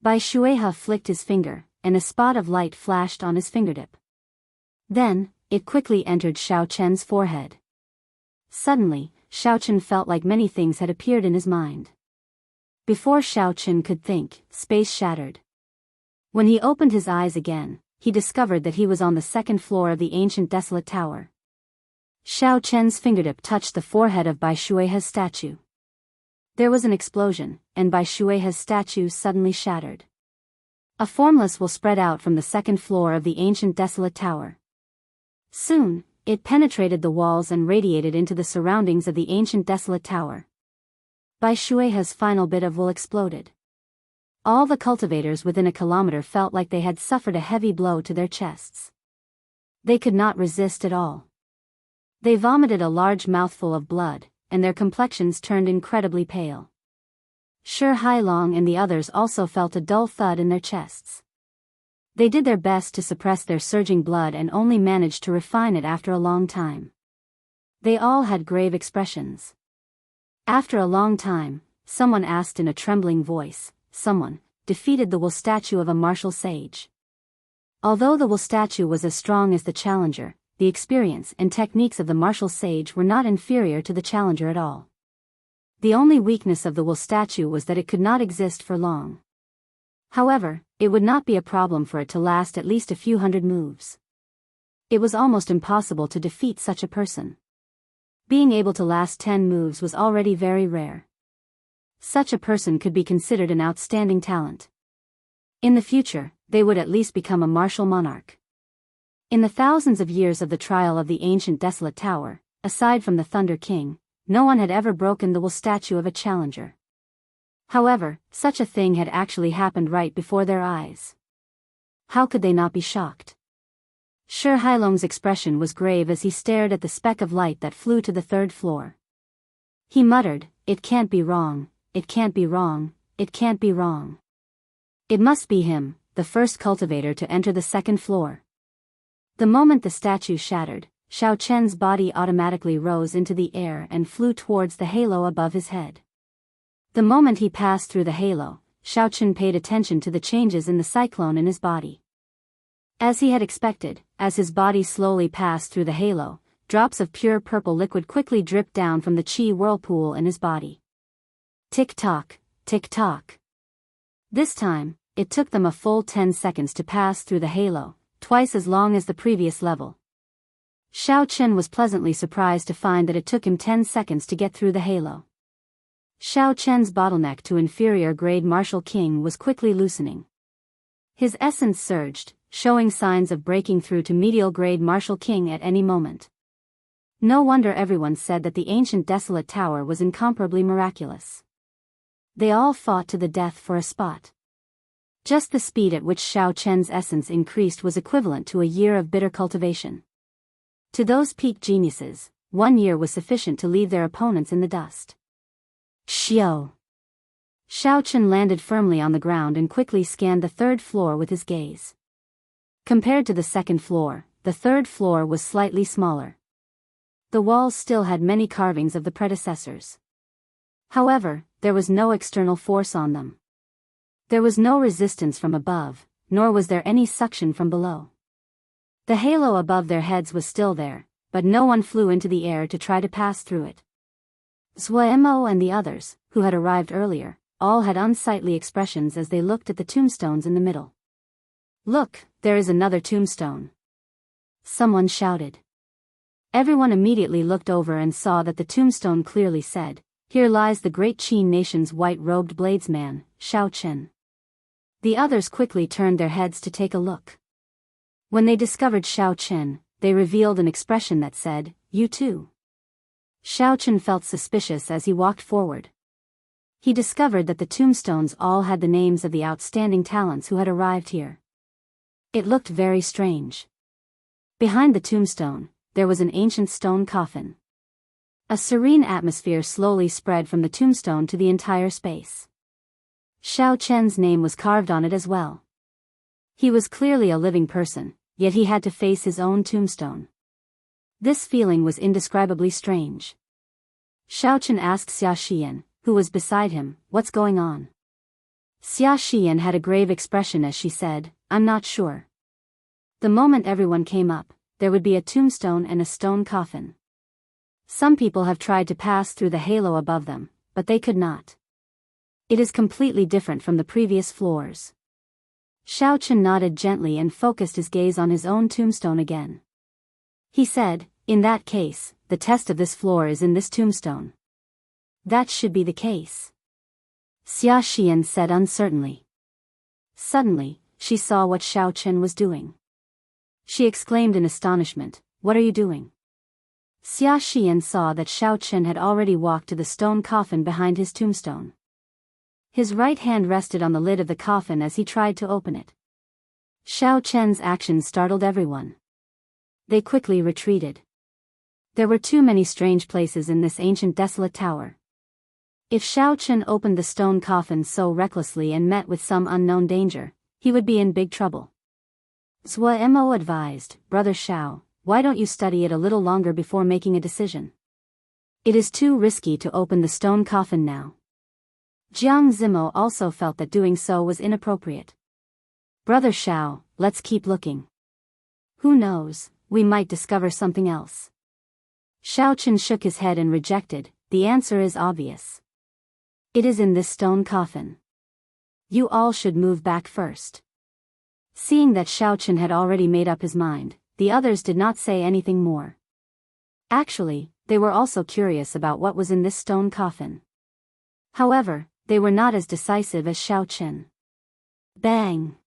Bai Shuihe flicked his finger, and a spot of light flashed on his fingertip. Then, it quickly entered Xiao Chen's forehead. Suddenly, Xiao Chen felt like many things had appeared in his mind. Before Xiao Chen could think, space shattered. When he opened his eyes again, he discovered that he was on the 2nd floor of the ancient desolate tower. Xiao Chen's fingertip touched the forehead of Bai Shuihe's statue. There was an explosion, and Bai Shuihe's statue suddenly shattered. A formless will spread out from the 2nd floor of the ancient desolate tower. Soon, it penetrated the walls and radiated into the surroundings of the ancient desolate tower. Bai Shuihe's final bit of wool exploded. All the cultivators within a kilometer felt like they had suffered a heavy blow to their chests. They could not resist at all. They vomited a large mouthful of blood, and their complexions turned incredibly pale. Shi Hailong and the others also felt a dull thud in their chests. They did their best to suppress their surging blood and only managed to refine it after a long time. They all had grave expressions. After a long time, someone asked in a trembling voice, "Someone defeated the wool statue of a martial sage." Although the wool statue was as strong as the challenger, the experience and techniques of the martial sage were not inferior to the challenger at all. The only weakness of the wool statue was that it could not exist for long. However, it would not be a problem for it to last at least a few hundred moves. It was almost impossible to defeat such a person. Being able to last 10 moves was already very rare. Such a person could be considered an outstanding talent. In the future, they would at least become a martial monarch. In the thousands of years of the trial of the ancient desolate tower, aside from the Thunder King, no one had ever broken the wool statue of a challenger. However, such a thing had actually happened right before their eyes. How could they not be shocked? Shi Hailong's expression was grave as he stared at the speck of light that flew to the 3rd floor. He muttered, "It can't be wrong, it can't be wrong, it can't be wrong. It must be him, the first cultivator to enter the 2nd floor." The moment the statue shattered, Xiao Chen's body automatically rose into the air and flew towards the halo above his head. The moment he passed through the halo, Xiao Chen paid attention to the changes in the cyclone in his body. As he had expected, as his body slowly passed through the halo, drops of pure purple liquid quickly dripped down from the qi whirlpool in his body. Tick-tock, tick-tock. This time, it took them a full 10 seconds to pass through the halo, twice as long as the previous level. Xiao Chen was pleasantly surprised to find that it took him 10 seconds to get through the halo. Xiao Chen's bottleneck to inferior grade martial king was quickly loosening. His essence surged, showing signs of breaking through to medial grade martial king at any moment. No wonder everyone said that the ancient desolate tower was incomparably miraculous. They all fought to the death for a spot. Just the speed at which Xiao Chen's essence increased was equivalent to a year of bitter cultivation. To those peak geniuses, 1 year was sufficient to leave their opponents in the dust. Xiao Chen landed firmly on the ground and quickly scanned the 3rd floor with his gaze. Compared to the 2nd floor, the 3rd floor was slightly smaller. The walls still had many carvings of the predecessors. However, there was no external force on them. There was no resistance from above, nor was there any suction from below. The halo above their heads was still there, but no one flew into the air to try to pass through it. Zuemo and the others, who had arrived earlier, all had unsightly expressions as they looked at the tombstones in the middle. "Look, there is another tombstone," someone shouted. Everyone immediately looked over and saw that the tombstone clearly said, "Here lies the great Qin nation's white-robed bladesman, Xiao Chen." The others quickly turned their heads to take a look. When they discovered Xiao Chen, they revealed an expression that said, "You too." Xiao Chen felt suspicious as he walked forward. He discovered that the tombstones all had the names of the outstanding talents who had arrived here. It looked very strange. Behind the tombstone, there was an ancient stone coffin. A serene atmosphere slowly spread from the tombstone to the entire space. Xiao Chen's name was carved on it as well. He was clearly a living person, yet he had to face his own tombstone. This feeling was indescribably strange. Xiao Chen asked Xia Xian, who was beside him, "What's going on?" Xia Xian had a grave expression as she said, "I'm not sure." The moment everyone came up, there would be a tombstone and a stone coffin. Some people have tried to pass through the halo above them, but they could not. It is completely different from the previous floors. Xiao Chen nodded gently and focused his gaze on his own tombstone again. He said, "In that case, the test of this floor is in this tombstone." "That should be the case," Xia Xian said uncertainly. Suddenly, she saw what Xiao Chen was doing. She exclaimed in astonishment, "What are you doing?" Xia Xian saw that Xiao Chen had already walked to the stone coffin behind his tombstone. His right hand rested on the lid of the coffin as he tried to open it. Xiao Chen's actions startled everyone. They quickly retreated. There were too many strange places in this ancient desolate tower. If Xiao Chen opened the stone coffin so recklessly and met with some unknown danger, he would be in big trouble. Zhou Mo advised, "Brother Xiao, why don't you study it a little longer before making a decision? It is too risky to open the stone coffin now." Jiang Zimo also felt that doing so was inappropriate. "Brother Xiao, let's keep looking. Who knows, we might discover something else." Xiao Chen shook his head and rejected, "The answer is obvious. It is in this stone coffin. You all should move back first." Seeing that Xiao Chen had already made up his mind, the others did not say anything more. Actually, they were also curious about what was in this stone coffin. However, they were not as decisive as Xiao Chen. Bang!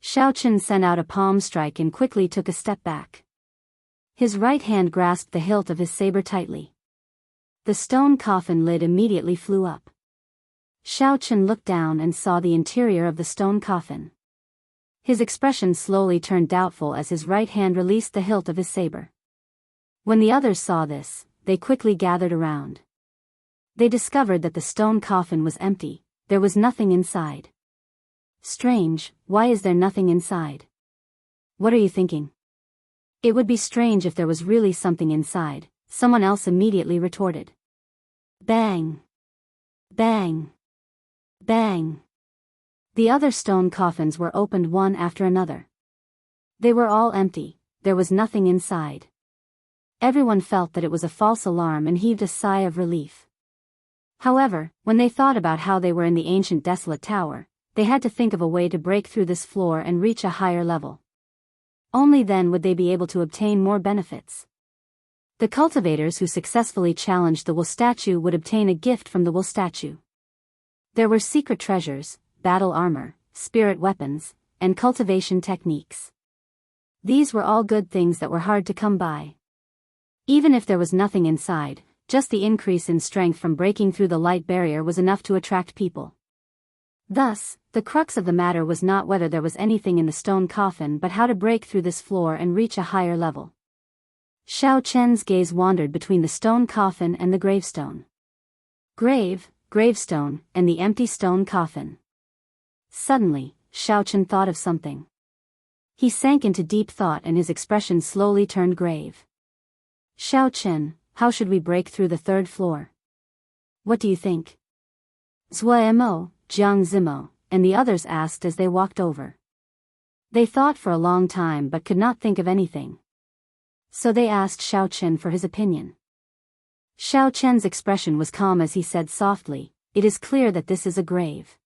Xiao Chen sent out a palm strike and quickly took a step back. His right hand grasped the hilt of his saber tightly. The stone coffin lid immediately flew up. Xiao Chen looked down and saw the interior of the stone coffin. His expression slowly turned doubtful as his right hand released the hilt of his saber. When the others saw this, they quickly gathered around. They discovered that the stone coffin was empty, there was nothing inside. "Strange, why is there nothing inside? What are you thinking?" "It would be strange if there was really something inside," someone else immediately retorted. Bang! Bang! Bang! The other stone coffins were opened one after another. They were all empty, there was nothing inside. Everyone felt that it was a false alarm and heaved a sigh of relief. However, when they thought about how they were in the ancient desolate tower, they had to think of a way to break through this floor and reach a higher level. Only then would they be able to obtain more benefits. The cultivators who successfully challenged the wool statue would obtain a gift from the wool statue. There were secret treasures, battle armor, spirit weapons, and cultivation techniques. These were all good things that were hard to come by. Even if there was nothing inside, just the increase in strength from breaking through the light barrier was enough to attract people. Thus, the crux of the matter was not whether there was anything in the stone coffin but how to break through this floor and reach a higher level. Xiao Chen's gaze wandered between the stone coffin and the gravestone. Gravestone, and the empty stone coffin. Suddenly, Xiao Chen thought of something. He sank into deep thought and his expression slowly turned grave. "Xiao Chen, how should we break through the third floor? What do you think?" Zhou Mo, Jiang Zimo, and the others asked as they walked over. They thought for a long time but could not think of anything. So they asked Xiao Chen for his opinion. Xiao Chen's expression was calm as he said softly, "It is clear that this is a grave.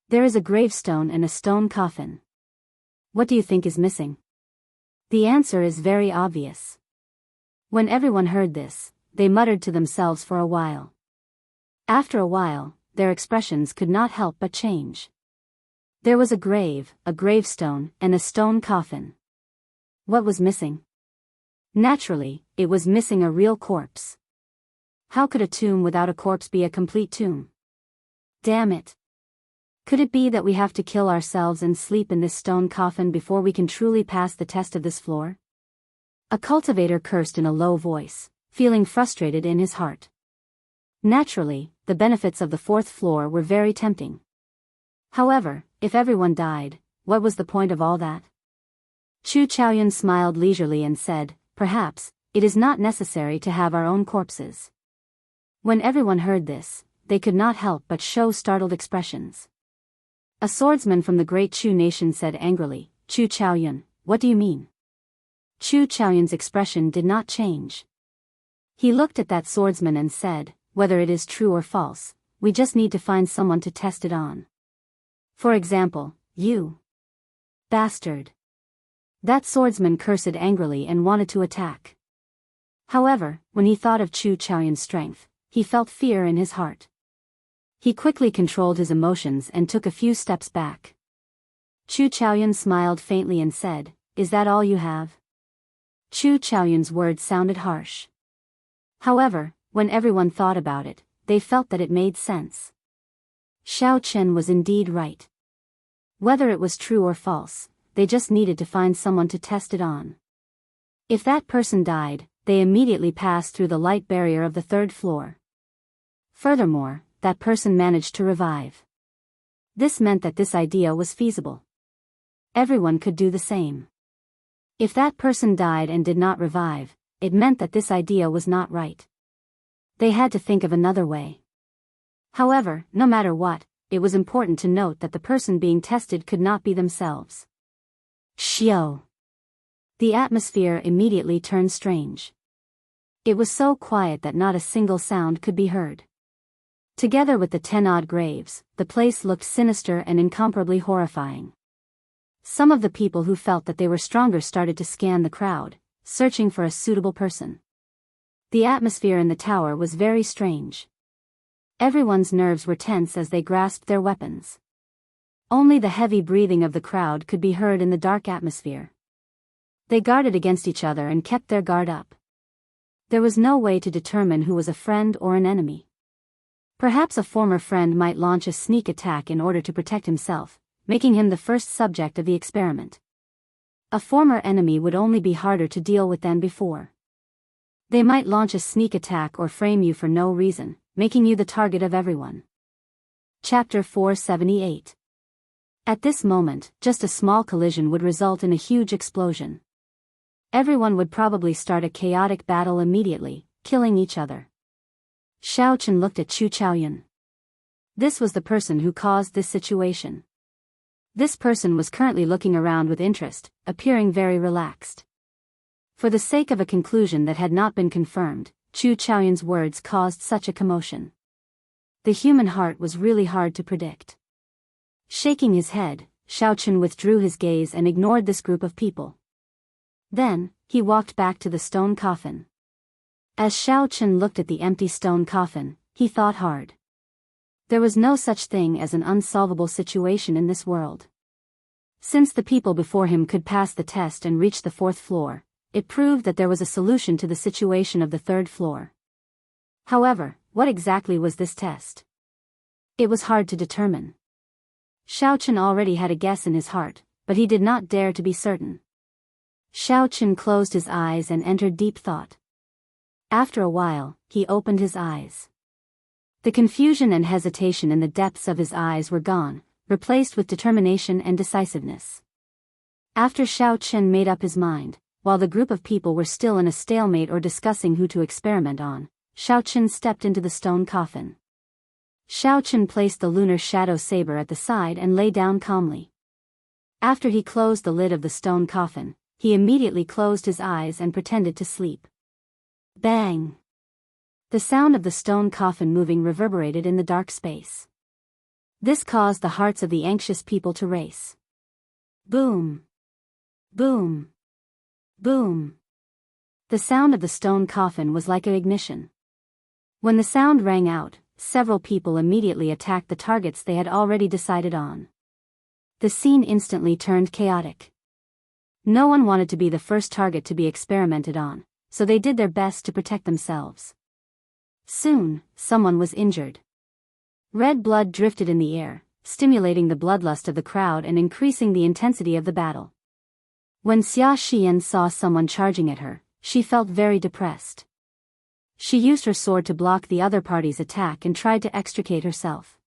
There is a gravestone and a stone coffin. What do you think is missing?" The answer is very obvious. When everyone heard this, they muttered to themselves for a while. After a while, their expressions could not help but change. There was a grave, a gravestone, and a stone coffin. What was missing? Naturally, it was missing a real corpse. How could a tomb without a corpse be a complete tomb? Damn it! Could it be that we have to kill ourselves and sleep in this stone coffin before we can truly pass the test of this floor? A cultivator cursed in a low voice, feeling frustrated in his heart. Naturally, the benefits of the fourth floor were very tempting. However, if everyone died, what was the point of all that? Chu Chaoyun smiled leisurely and said, "Perhaps, it is not necessary to have our own corpses." When everyone heard this, they could not help but show startled expressions. A swordsman from the great Chu nation said angrily, "Chu Chaoyun, what do you mean?" Chu Chaoyun's expression did not change. He looked at that swordsman and said, "Whether it is true or false, we just need to find someone to test it on. For example, you. Bastard." That swordsman cursed angrily and wanted to attack. However, when he thought of Chu Chaoyun's strength, he felt fear in his heart. He quickly controlled his emotions and took a few steps back. Chu Chaoyun smiled faintly and said, "Is that all you have?" Chu Chaoyun's words sounded harsh. However, when everyone thought about it, they felt that it made sense. Xiao Chen was indeed right. Whether it was true or false, they just needed to find someone to test it on. If that person died, they immediately passed through the light barrier of the third floor. Furthermore, that person managed to revive. This meant that this idea was feasible. Everyone could do the same. If that person died and did not revive, it meant that this idea was not right. They had to think of another way. However, no matter what, it was important to note that the person being tested could not be themselves. Xiao. The atmosphere immediately turned strange. It was so quiet that not a single sound could be heard. Together with the 10 odd graves, the place looked sinister and incomparably horrifying. Some of the people who felt that they were stronger started to scan the crowd, searching for a suitable person. The atmosphere in the tower was very strange. Everyone's nerves were tense as they grasped their weapons. Only the heavy breathing of the crowd could be heard in the dark atmosphere. They guarded against each other and kept their guard up. There was no way to determine who was a friend or an enemy. Perhaps a former friend might launch a sneak attack in order to protect himself, making him the first subject of the experiment. A former enemy would only be harder to deal with than before. They might launch a sneak attack or frame you for no reason, making you the target of everyone. Chapter 478. At this moment, just a small collision would result in a huge explosion. Everyone would probably start a chaotic battle immediately, killing each other. Xiao Chen looked at Chu Chaoyun. This was the person who caused this situation. This person was currently looking around with interest, appearing very relaxed. For the sake of a conclusion that had not been confirmed, Chu Chaoyun's words caused such a commotion. The human heart was really hard to predict. Shaking his head, Xiao Chen withdrew his gaze and ignored this group of people. Then, he walked back to the stone coffin. As Xiao Chen looked at the empty stone coffin, he thought hard. There was no such thing as an unsolvable situation in this world. Since the people before him could pass the test and reach the fourth floor, it proved that there was a solution to the situation of the third floor. However, what exactly was this test? It was hard to determine. Xiao Chen already had a guess in his heart, but he did not dare to be certain. Xiao Chen closed his eyes and entered deep thought. After a while, he opened his eyes. The confusion and hesitation in the depths of his eyes were gone, replaced with determination and decisiveness. After Xiao Chen made up his mind, while the group of people were still in a stalemate or discussing who to experiment on, Xiao Chen stepped into the stone coffin. Xiao Chen placed the lunar shadow saber at the side and lay down calmly. After he closed the lid of the stone coffin, he immediately closed his eyes and pretended to sleep. Bang! The sound of the stone coffin moving reverberated in the dark space. This caused the hearts of the anxious people to race. Boom! Boom! Boom! The sound of the stone coffin was like an ignition. When the sound rang out, several people immediately attacked the targets they had already decided on. The scene instantly turned chaotic. No one wanted to be the first target to be experimented on, so they did their best to protect themselves. Soon, someone was injured. Red blood drifted in the air, stimulating the bloodlust of the crowd and increasing the intensity of the battle. When Xia Xian saw someone charging at her, she felt very depressed. She used her sword to block the other party's attack and tried to extricate herself.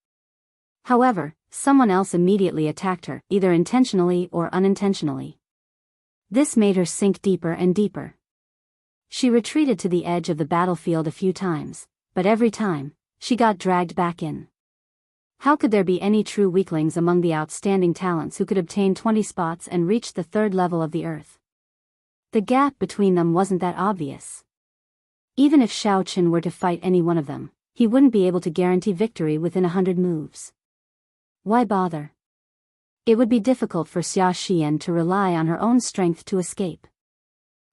However, someone else immediately attacked her, either intentionally or unintentionally. This made her sink deeper and deeper. She retreated to the edge of the battlefield a few times, but every time, she got dragged back in. How could there be any true weaklings among the outstanding talents who could obtain 20 spots and reach the third level of the earth? The gap between them wasn't that obvious. Even if Xiao Chen were to fight any one of them, he wouldn't be able to guarantee victory within 100 moves. Why bother? It would be difficult for Xia Xian to rely on her own strength to escape.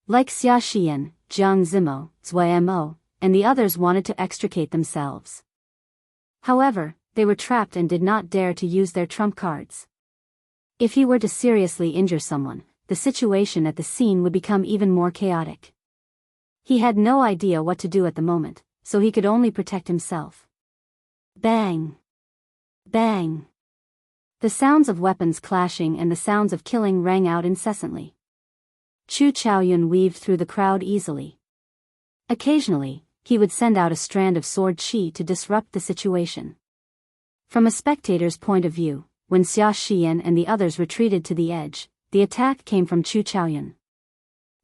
Like Xia Xian, Jiang Zimo, Zui Mo, and the others wanted to extricate themselves. However, they were trapped and did not dare to use their trump cards. If he were to seriously injure someone, the situation at the scene would become even more chaotic. He had no idea what to do at the moment, so he could only protect himself. Bang! Bang! The sounds of weapons clashing and the sounds of killing rang out incessantly. Chu Chaoyun weaved through the crowd easily. Occasionally, he would send out a strand of sword qi to disrupt the situation. From a spectator's point of view, when Xia Xian and the others retreated to the edge, the attack came from Chu Chaoyun.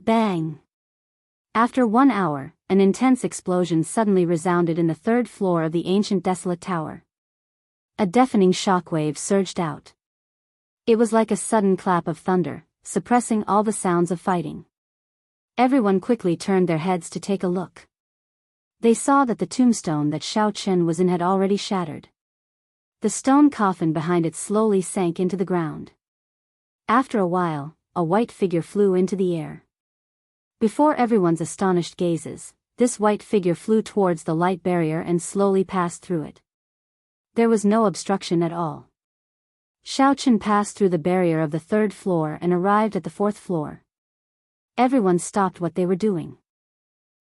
Bang! After 1 hour, an intense explosion suddenly resounded in the 3rd floor of the ancient desolate tower. A deafening shockwave surged out. It was like a sudden clap of thunder, suppressing all the sounds of fighting. Everyone quickly turned their heads to take a look. They saw that the tombstone that Xiao Chen was in had already shattered. The stone coffin behind it slowly sank into the ground. After a while, a white figure flew into the air. Before everyone's astonished gazes, this white figure flew towards the light barrier and slowly passed through it. There was no obstruction at all. Xiao Chen passed through the barrier of the 3rd floor and arrived at the 4th floor. Everyone stopped what they were doing.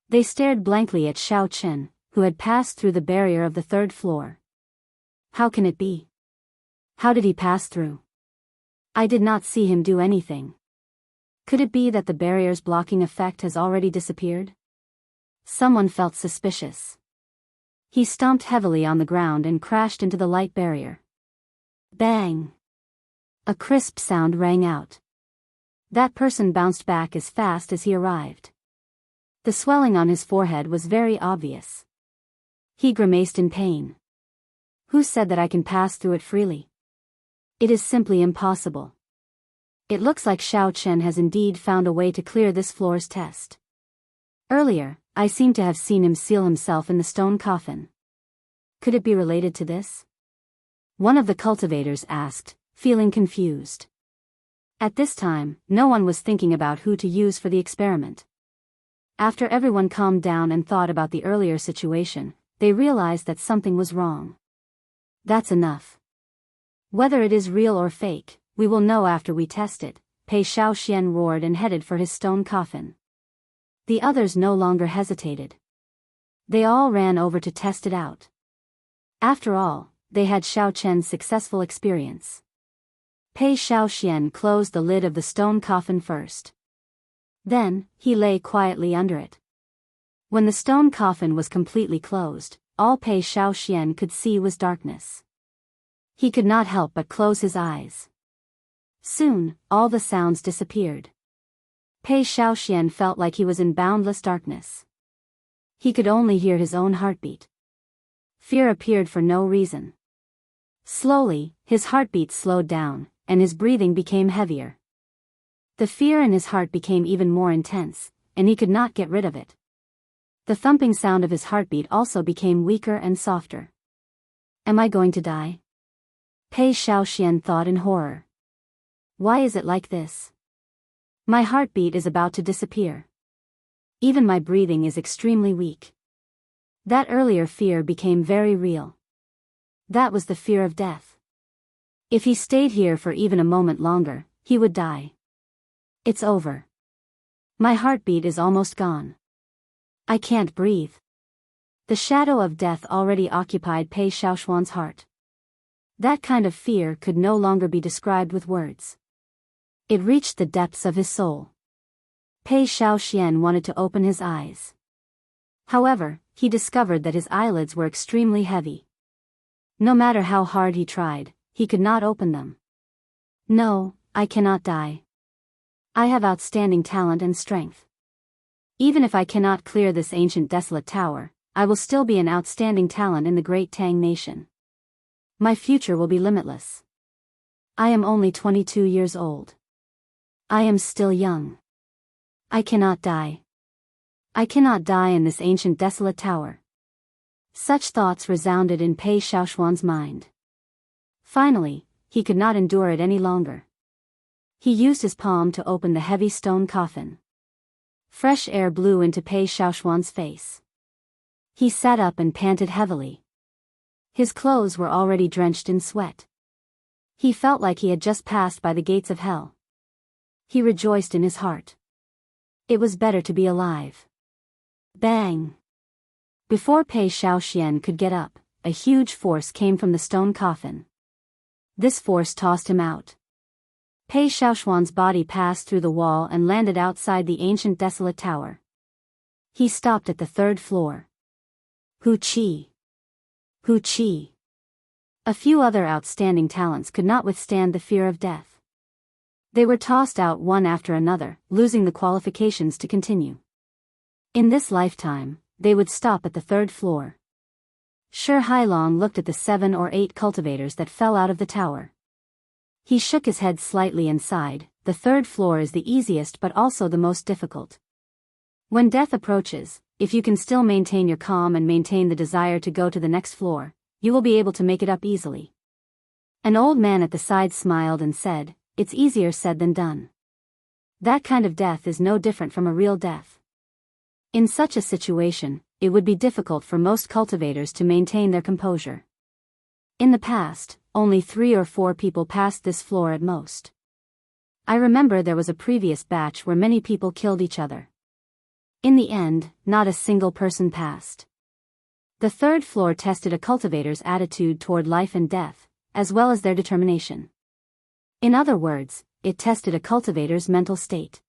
They stared blankly at Xiao Chen, who had passed through the barrier of the 3rd floor. How can it be? How did he pass through? I did not see him do anything. Could it be that the barrier's blocking effect has already disappeared? Someone felt suspicious. He stomped heavily on the ground and crashed into the light barrier. Bang! A crisp sound rang out. That person bounced back as fast as he arrived. The swelling on his forehead was very obvious. He grimaced in pain. Who said that I can pass through it freely? It is simply impossible. It looks like Xiao Chen has indeed found a way to clear this floor's test. Earlier, I seem to have seen him seal himself in the stone coffin. Could it be related to this? One of the cultivators asked, feeling confused. At this time, no one was thinking about who to use for the experiment. After everyone calmed down and thought about the earlier situation, they realized that something was wrong. That's enough. Whether it is real or fake, we will know after we test it, Pei Xiaoxian roared and headed for his stone coffin. The others no longer hesitated. They all ran over to test it out. After all, they had Xiao Chen's successful experience. Pei Xiaoxian closed the lid of the stone coffin first. Then, he lay quietly under it. When the stone coffin was completely closed, all Pei Xiaoxian could see was darkness. He could not help but close his eyes. Soon, all the sounds disappeared. Pei Xiaoxian felt like he was in boundless darkness. He could only hear his own heartbeat. Fear appeared for no reason. Slowly, his heartbeat slowed down, and his breathing became heavier. The fear in his heart became even more intense, and he could not get rid of it. The thumping sound of his heartbeat also became weaker and softer. Am I going to die? Pei Xiaoxian thought in horror. Why is it like this? My heartbeat is about to disappear. Even my breathing is extremely weak. That earlier fear became very real. That was the fear of death. If he stayed here for even a moment longer, he would die. It's over. My heartbeat is almost gone. I can't breathe. The shadow of death already occupied Pei Xiaoxuan's heart. That kind of fear could no longer be described with words. It reached the depths of his soul. Pei Xiaoxian wanted to open his eyes. However, he discovered that his eyelids were extremely heavy. No matter how hard he tried, he could not open them. No, I cannot die. I have outstanding talent and strength. Even if I cannot clear this ancient desolate tower, I will still be an outstanding talent in the great Tang nation. My future will be limitless. I am only 22 years old. I am still young. I cannot die. I cannot die in this ancient desolate tower. Such thoughts resounded in Pei Xiaoxuan's mind. Finally, he could not endure it any longer. He used his palm to open the heavy stone coffin. Fresh air blew into Pei Xiaoxuan's face. He sat up and panted heavily. His clothes were already drenched in sweat. He felt like he had just passed by the gates of hell. He rejoiced in his heart. It was better to be alive. Bang! Before Pei Xiaoxian could get up, a huge force came from the stone coffin. This force tossed him out. Pei Xiaoxuan's body passed through the wall and landed outside the ancient desolate tower. He stopped at the third floor. Hu Qi. Hu Qi. A few other outstanding talents could not withstand the fear of death. They were tossed out one after another, losing the qualifications to continue. In this lifetime, they would stop at the third floor. Shi Hailong looked at the 7 or 8 cultivators that fell out of the tower. He shook his head slightly and sighed. The third floor is the easiest but also the most difficult. When death approaches, if you can still maintain your calm and maintain the desire to go to the next floor, you will be able to make it up easily. An old man at the side smiled and said, "It's easier said than done. That kind of death is no different from a real death. In such a situation, it would be difficult for most cultivators to maintain their composure. In the past, only 3 or 4 people passed this floor at most. I remember there was a previous batch where many people killed each other. In the end, not a single person passed." The third floor tested a cultivator's attitude toward life and death, as well as their determination. In other words, it tested a cultivator's mental state.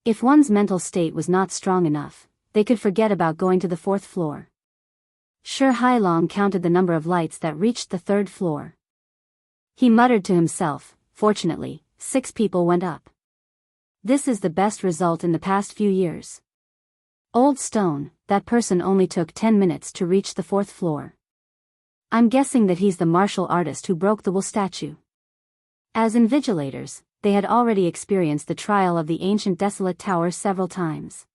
If one's mental state was not strong enough, they could forget about going to the 4th floor. Shi Hailong counted the number of lights that reached the 3rd floor. He muttered to himself, "Fortunately, 6 people went up. This is the best result in the past few years. Old stone, that person only took 10 minutes to reach the 4th floor. I'm guessing that he's the martial artist who broke the wool statue." As invigilators, they had already experienced the trial of the ancient desolate tower several times.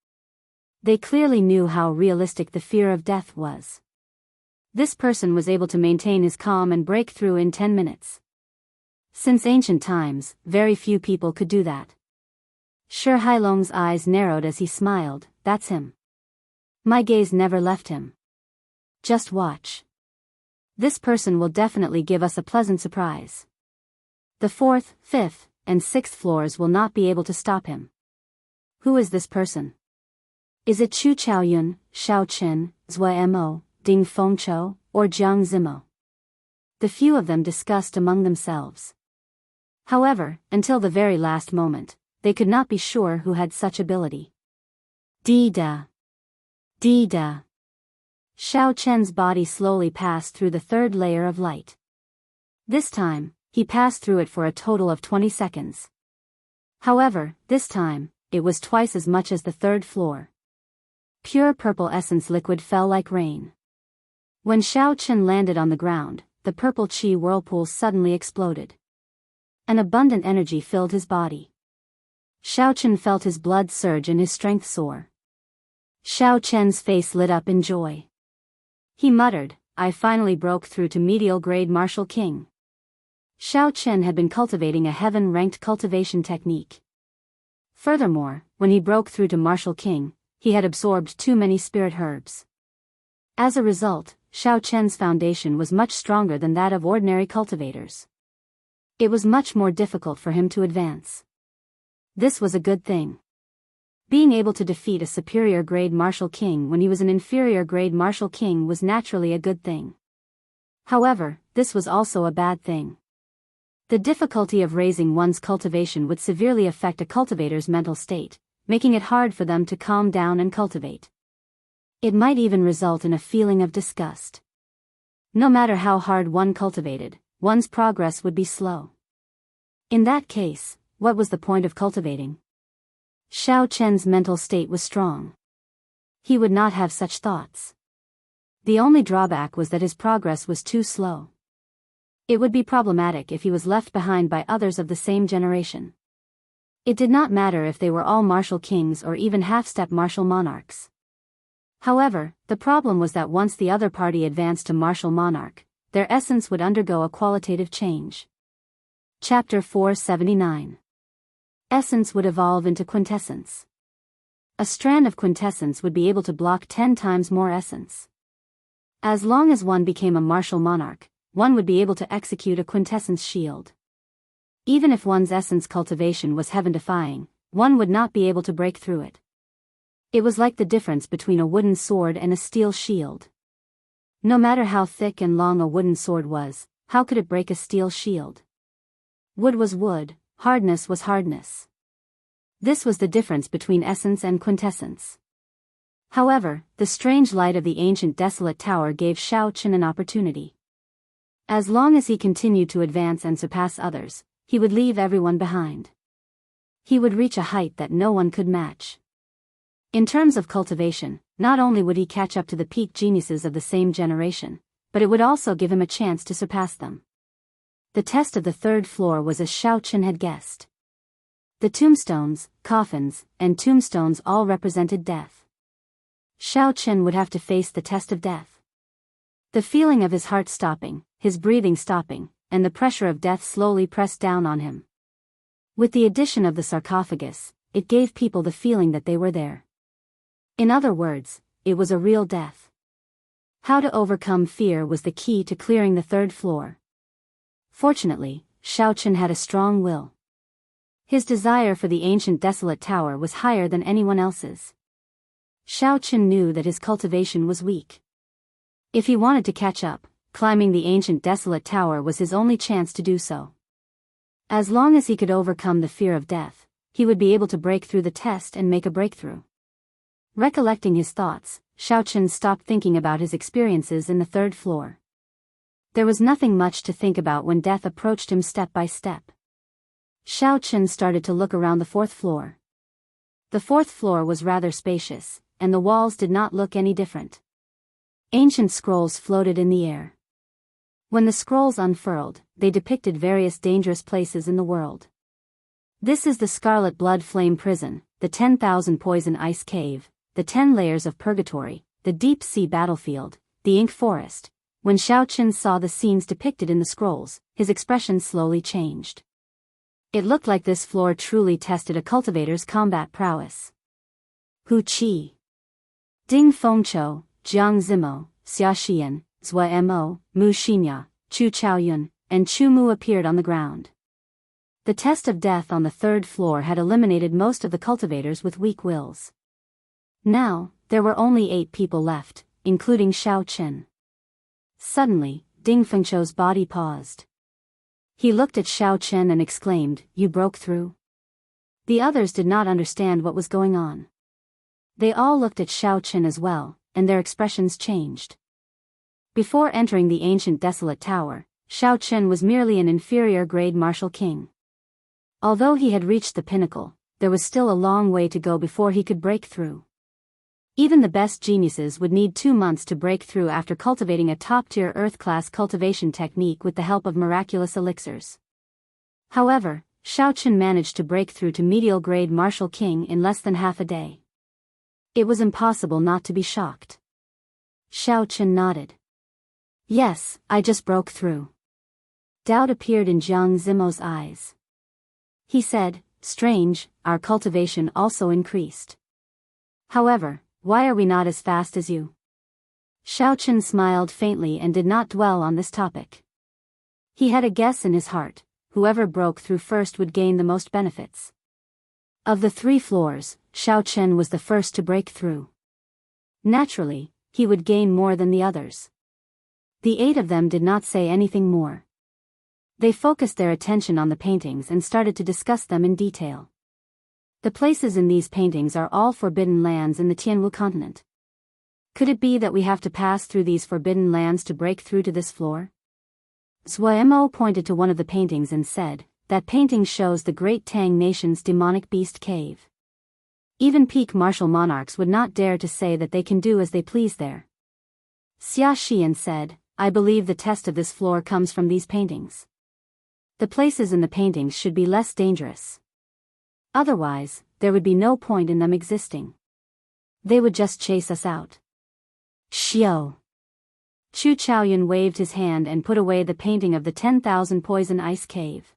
They clearly knew how realistic the fear of death was. This person was able to maintain his calm and break through in 10 minutes. Since ancient times, very few people could do that. Shi Hailong's eyes narrowed as he smiled. "That's him. My gaze never left him. Just watch. This person will definitely give us a pleasant surprise. The 4th, 5th, and 6th floors will not be able to stop him. Who is this person? Is it Chu Chaoyun, Xiao Chen, Zui Mo, Ding Fengchou, or Jiang Zimo?" The few of them discussed among themselves. However, until the very last moment, they could not be sure who had such ability. Di-da. Di-da. Xiao Chen's body slowly passed through the 3rd layer of light. This time, he passed through it for a total of 20 seconds. However, this time, it was twice as much as the 3rd floor. Pure purple essence liquid fell like rain. When Xiao Chen landed on the ground, the purple qi whirlpool suddenly exploded. An abundant energy filled his body. Xiao Chen felt his blood surge and his strength soar. Xiao Chen's face lit up in joy. He muttered, "I finally broke through to medial grade martial king." Xiao Chen had been cultivating a heaven-ranked cultivation technique. Furthermore, when he broke through to martial king, he had absorbed too many spirit herbs. As a result, Xiao Chen's foundation was much stronger than that of ordinary cultivators. It was much more difficult for him to advance. This was a good thing. Being able to defeat a superior grade martial king when he was an inferior grade martial king was naturally a good thing. However, this was also a bad thing. The difficulty of raising one's cultivation would severely affect a cultivator's mental state, making it hard for them to calm down and cultivate. It might even result in a feeling of disgust. No matter how hard one cultivated, one's progress would be slow. In that case, what was the point of cultivating? Xiao Chen's mental state was strong. He would not have such thoughts. The only drawback was that his progress was too slow. It would be problematic if he was left behind by others of the same generation. It did not matter if they were all martial kings or even half-step martial monarchs. However, the problem was that once the other party advanced to martial monarch, their essence would undergo a qualitative change. Chapter 479. Essence would evolve into quintessence. A strand of quintessence would be able to block 10 times more essence. As long as one became a martial monarch, one would be able to execute a quintessence shield. Even if one's essence cultivation was heaven-defying, one would not be able to break through it. It was like the difference between a wooden sword and a steel shield. No matter how thick and long a wooden sword was, how could it break a steel shield? Wood was wood, hardness was hardness. This was the difference between essence and quintessence. However, the strange light of the ancient desolate tower gave Xiao Chen an opportunity. As long as he continued to advance and surpass others, he would leave everyone behind. He would reach a height that no one could match. In terms of cultivation, not only would he catch up to the peak geniuses of the same generation, but it would also give him a chance to surpass them. The test of the third floor was as Xiao Chen had guessed. The tombstones, coffins, and tombstones all represented death. Xiao Chen would have to face the test of death. The feeling of his heart stopping, his breathing stopping, and the pressure of death slowly pressed down on him. With the addition of the sarcophagus, it gave people the feeling that they were there. In other words, it was a real death. How to overcome fear was the key to clearing the third floor. Fortunately, Xiao Chen had a strong will. His desire for the ancient desolate tower was higher than anyone else's. Xiao Chen knew that his cultivation was weak. If he wanted to catch up, climbing the ancient desolate tower was his only chance to do so. As long as he could overcome the fear of death, he would be able to break through the test and make a breakthrough. Recollecting his thoughts, Xiao Chen stopped thinking about his experiences in the third floor. There was nothing much to think about when death approached him step by step. Xiao Chen started to look around the fourth floor. The fourth floor was rather spacious, and the walls did not look any different. Ancient scrolls floated in the air. When the scrolls unfurled, they depicted various dangerous places in the world. This is the Scarlet Blood Flame Prison, the 10,000 Poison Ice Cave, the 10 Layers of Purgatory, the Deep Sea Battlefield, the Ink Forest. When Xiao Chen saw the scenes depicted in the scrolls, his expression slowly changed. It looked like this floor truly tested a cultivator's combat prowess. Hu Qi, Ding Fengqiu, Jiang Zimo, Xia Xian, Zhua Mo, Mu Xinya, Chu Chaoyun, and Chu Mu appeared on the ground. The test of death on the third floor had eliminated most of the cultivators with weak wills. Now, there were only 8 people left, including Xiao Chen. Suddenly, Ding Fengqiu's body paused. He looked at Xiao Chen and exclaimed, "You broke through?" The others did not understand what was going on. They all looked at Xiao Chen as well, and their expressions changed. Before entering the ancient desolate tower, Xiao Chen was merely an inferior-grade martial king. Although he had reached the pinnacle, there was still a long way to go before he could break through. Even the best geniuses would need 2 months to break through after cultivating a top-tier Earth-class cultivation technique with the help of miraculous elixirs. However, Xiao Chen managed to break through to medial-grade martial king in less than half a day. It was impossible not to be shocked. Xiao Chen nodded. "Yes, I just broke through." Doubt appeared in Jiang Zimo's eyes. He said, "Strange, our cultivation also increased. However, why are we not as fast as you?" Xiao Chen smiled faintly and did not dwell on this topic. He had a guess in his heart: whoever broke through first would gain the most benefits. Of the 3 floors, Xiao Chen was the first to break through. Naturally, he would gain more than the others. The 8 of them did not say anything more. They focused their attention on the paintings and started to discuss them in detail. The places in these paintings are all forbidden lands in the Tianwu continent. Could it be that we have to pass through these forbidden lands to break through to this floor? Zhua Mo pointed to one of the paintings and said, "That painting shows the great Tang nation's demonic beast cave. Even peak martial monarchs would not dare to say that they can do as they please there." Xia Xian said, "I believe the test of this floor comes from these paintings. The places in the paintings should be less dangerous. Otherwise, there would be no point in them existing. They would just chase us out." Xiao. Chu Chaoyun waved his hand and put away the painting of the 10,000 Poison Ice Cave.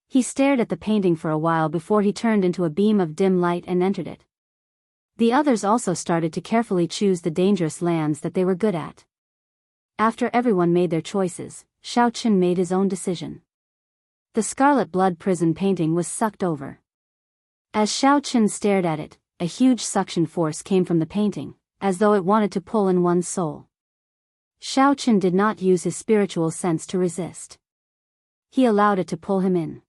He stared at the painting for a while before he turned into a beam of dim light and entered it. The others also started to carefully choose the dangerous lands that they were good at. After everyone made their choices, Xiao Chen made his own decision. The Scarlet Blood Prison painting was sucked over. As Xiao Chen stared at it, a huge suction force came from the painting, as though it wanted to pull in one's soul. Xiao Chen did not use his spiritual sense to resist. He allowed it to pull him in.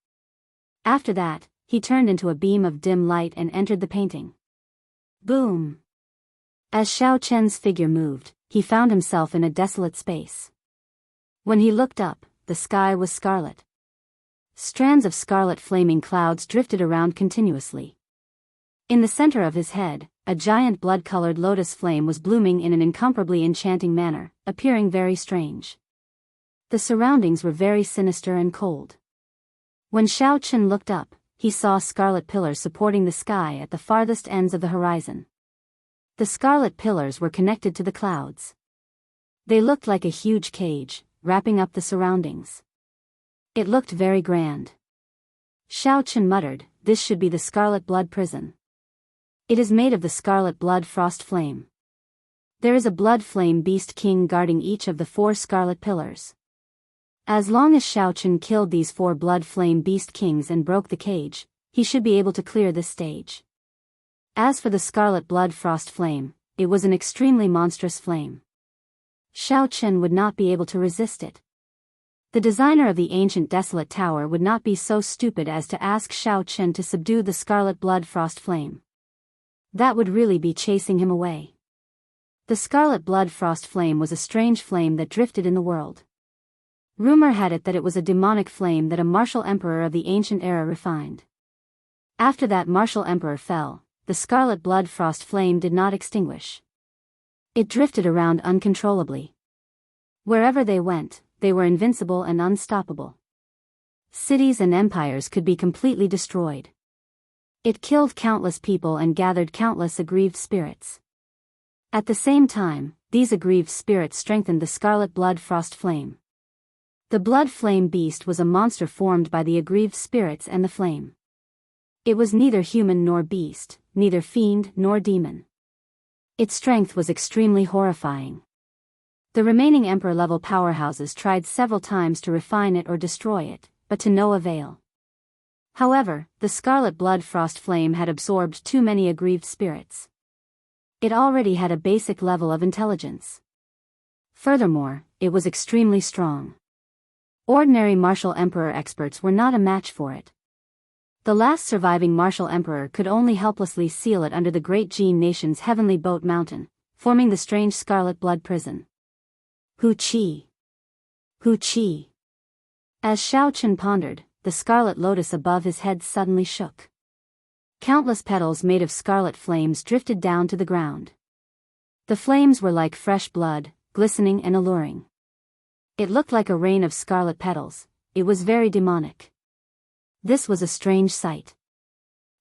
After that, he turned into a beam of dim light and entered the painting. Boom! As Xiao Chen's figure moved, he found himself in a desolate space. When he looked up, the sky was scarlet. Strands of scarlet flaming clouds drifted around continuously. In the center of his head, a giant blood-colored lotus flame was blooming in an incomparably enchanting manner, appearing very strange. The surroundings were very sinister and cold. When Xiao Chen looked up, he saw scarlet pillars supporting the sky at the farthest ends of the horizon. The scarlet pillars were connected to the clouds. They looked like a huge cage, wrapping up the surroundings. It looked very grand. Xiao Chen muttered, "This should be the Scarlet Blood Prison. It is made of the Scarlet Blood Frost Flame. There is a Blood Flame Beast King guarding each of the 4 scarlet pillars. As long as Xiao Chen killed these 4 Blood Flame Beast Kings and broke the cage, he should be able to clear this stage." As for the Scarlet Blood Frost Flame, it was an extremely monstrous flame. Xiao Chen would not be able to resist it. The designer of the ancient desolate tower would not be so stupid as to ask Xiao Chen to subdue the Scarlet Blood Frost Flame. That would really be chasing him away. The Scarlet Blood Frost Flame was a strange flame that drifted in the world. Rumor had it that it was a demonic flame that a martial emperor of the ancient era refined. After that martial emperor fell, the Scarlet Blood Frost Flame did not extinguish. It drifted around uncontrollably. Wherever they went, they were invincible and unstoppable. Cities and empires could be completely destroyed. It killed countless people and gathered countless aggrieved spirits. At the same time, these aggrieved spirits strengthened the Scarlet Blood Frost Flame. The Blood Flame Beast was a monster formed by the aggrieved spirits and the flame. It was neither human nor beast, neither fiend nor demon. Its strength was extremely horrifying. The remaining Emperor-level powerhouses tried several times to refine it or destroy it, but to no avail. However, the Scarlet Blood Frost Flame had absorbed too many aggrieved spirits. It already had a basic level of intelligence. Furthermore, it was extremely strong. Ordinary martial emperor experts were not a match for it. The last surviving martial emperor could only helplessly seal it under the great Jin nation's heavenly boat mountain, forming the strange Scarlet Blood Prison. Hu Qi. Hu Qi. As Xiao Chen pondered, the scarlet lotus above his head suddenly shook. Countless petals made of scarlet flames drifted down to the ground. The flames were like fresh blood, glistening and alluring. It looked like a rain of scarlet petals. It was very demonic. This was a strange sight.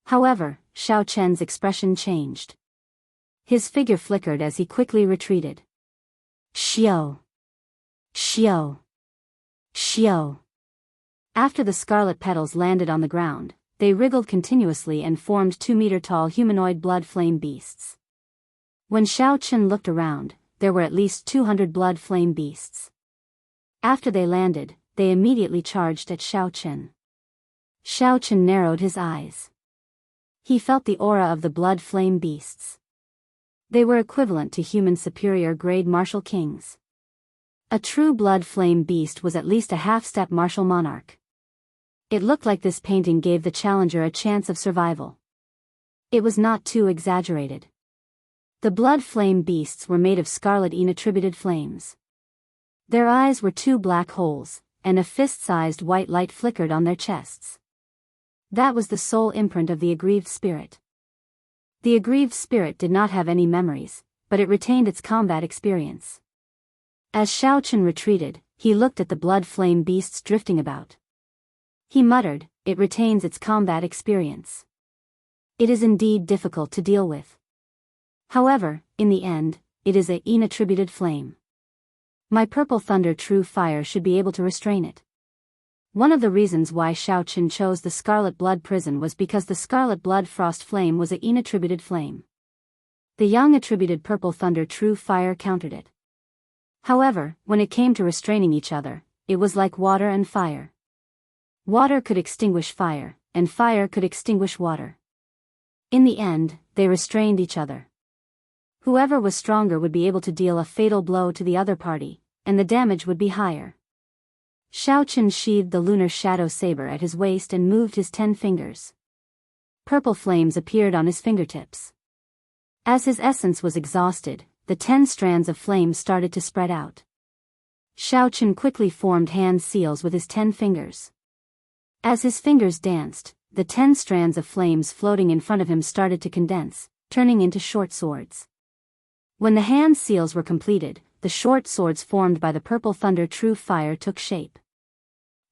However, Xiao Chen's expression changed. His figure flickered as he quickly retreated. Xiao! Xiao! Xiao! After the scarlet petals landed on the ground, they wriggled continuously and formed 2-meter-tall humanoid blood flame beasts. When Xiao Chen looked around, there were at least 200 blood flame beasts. After they landed, they immediately charged at Xiao Chen. Xiao Chen narrowed his eyes. He felt the aura of the blood flame beasts. They were equivalent to human superior-grade martial kings. A true blood flame beast was at least a half-step martial monarch. It looked like this painting gave the challenger a chance of survival. It was not too exaggerated. The blood flame beasts were made of scarlet inattributed flames. Their eyes were 2 black holes, and a fist-sized white light flickered on their chests. That was the sole imprint of the aggrieved spirit. The aggrieved spirit did not have any memories, but it retained its combat experience. As Xiao Chen retreated, he looked at the blood flame beasts drifting about. He muttered, "It retains its combat experience. It is indeed difficult to deal with. However, in the end, it is a inattributed flame. My purple thunder true fire should be able to restrain it." One of the reasons why Xiao Chen chose the Scarlet Blood Prison was because the Scarlet Blood Frost Flame was a inattributed flame. The young attributed purple thunder true fire countered it. However, when it came to restraining each other, it was like water and fire. Water could extinguish fire, and fire could extinguish water. In the end, they restrained each other. Whoever was stronger would be able to deal a fatal blow to the other party, and the damage would be higher. Shao Chen sheathed the lunar shadow saber at his waist and moved his 10 fingers. Purple flames appeared on his fingertips. As his essence was exhausted, the 10 strands of flames started to spread out. Shao Chen quickly formed hand seals with his 10 fingers. As his fingers danced, the 10 strands of flames floating in front of him started to condense, turning into short swords. When the hand seals were completed, the short swords formed by the purple thunder true fire took shape.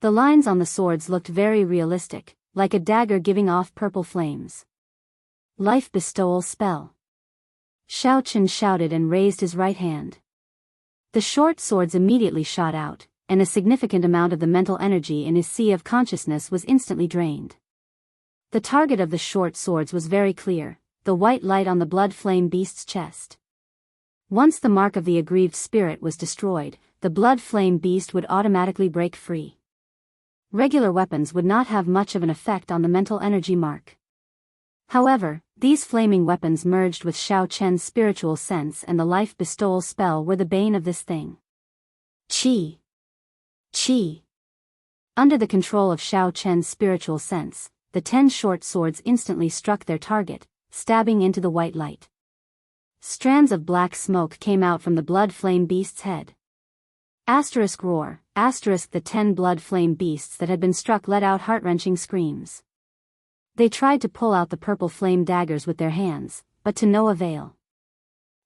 The lines on the swords looked very realistic, like a dagger giving off purple flames. Life bestowal spell. Shao Chen shouted and raised his right hand. The short swords immediately shot out, and a significant amount of the mental energy in his sea of consciousness was instantly drained. The target of the short swords was very clear, the white light on the blood flame beast's chest. Once the mark of the aggrieved spirit was destroyed, the blood flame beast would automatically break free. Regular weapons would not have much of an effect on the mental energy mark. However, these flaming weapons merged with Shao Chen's spiritual sense, and the life bestowal spell were the bane of this thing. Qi. Qi. Under the control of Shao Chen's spiritual sense, the 10 short swords instantly struck their target, stabbing into the white light. Strands of black smoke came out from the blood flame beast's head. Asterisk roar, asterisk the 10 blood flame beasts that had been struck let out heart-wrenching screams. They tried to pull out the purple flame daggers with their hands, but to no avail.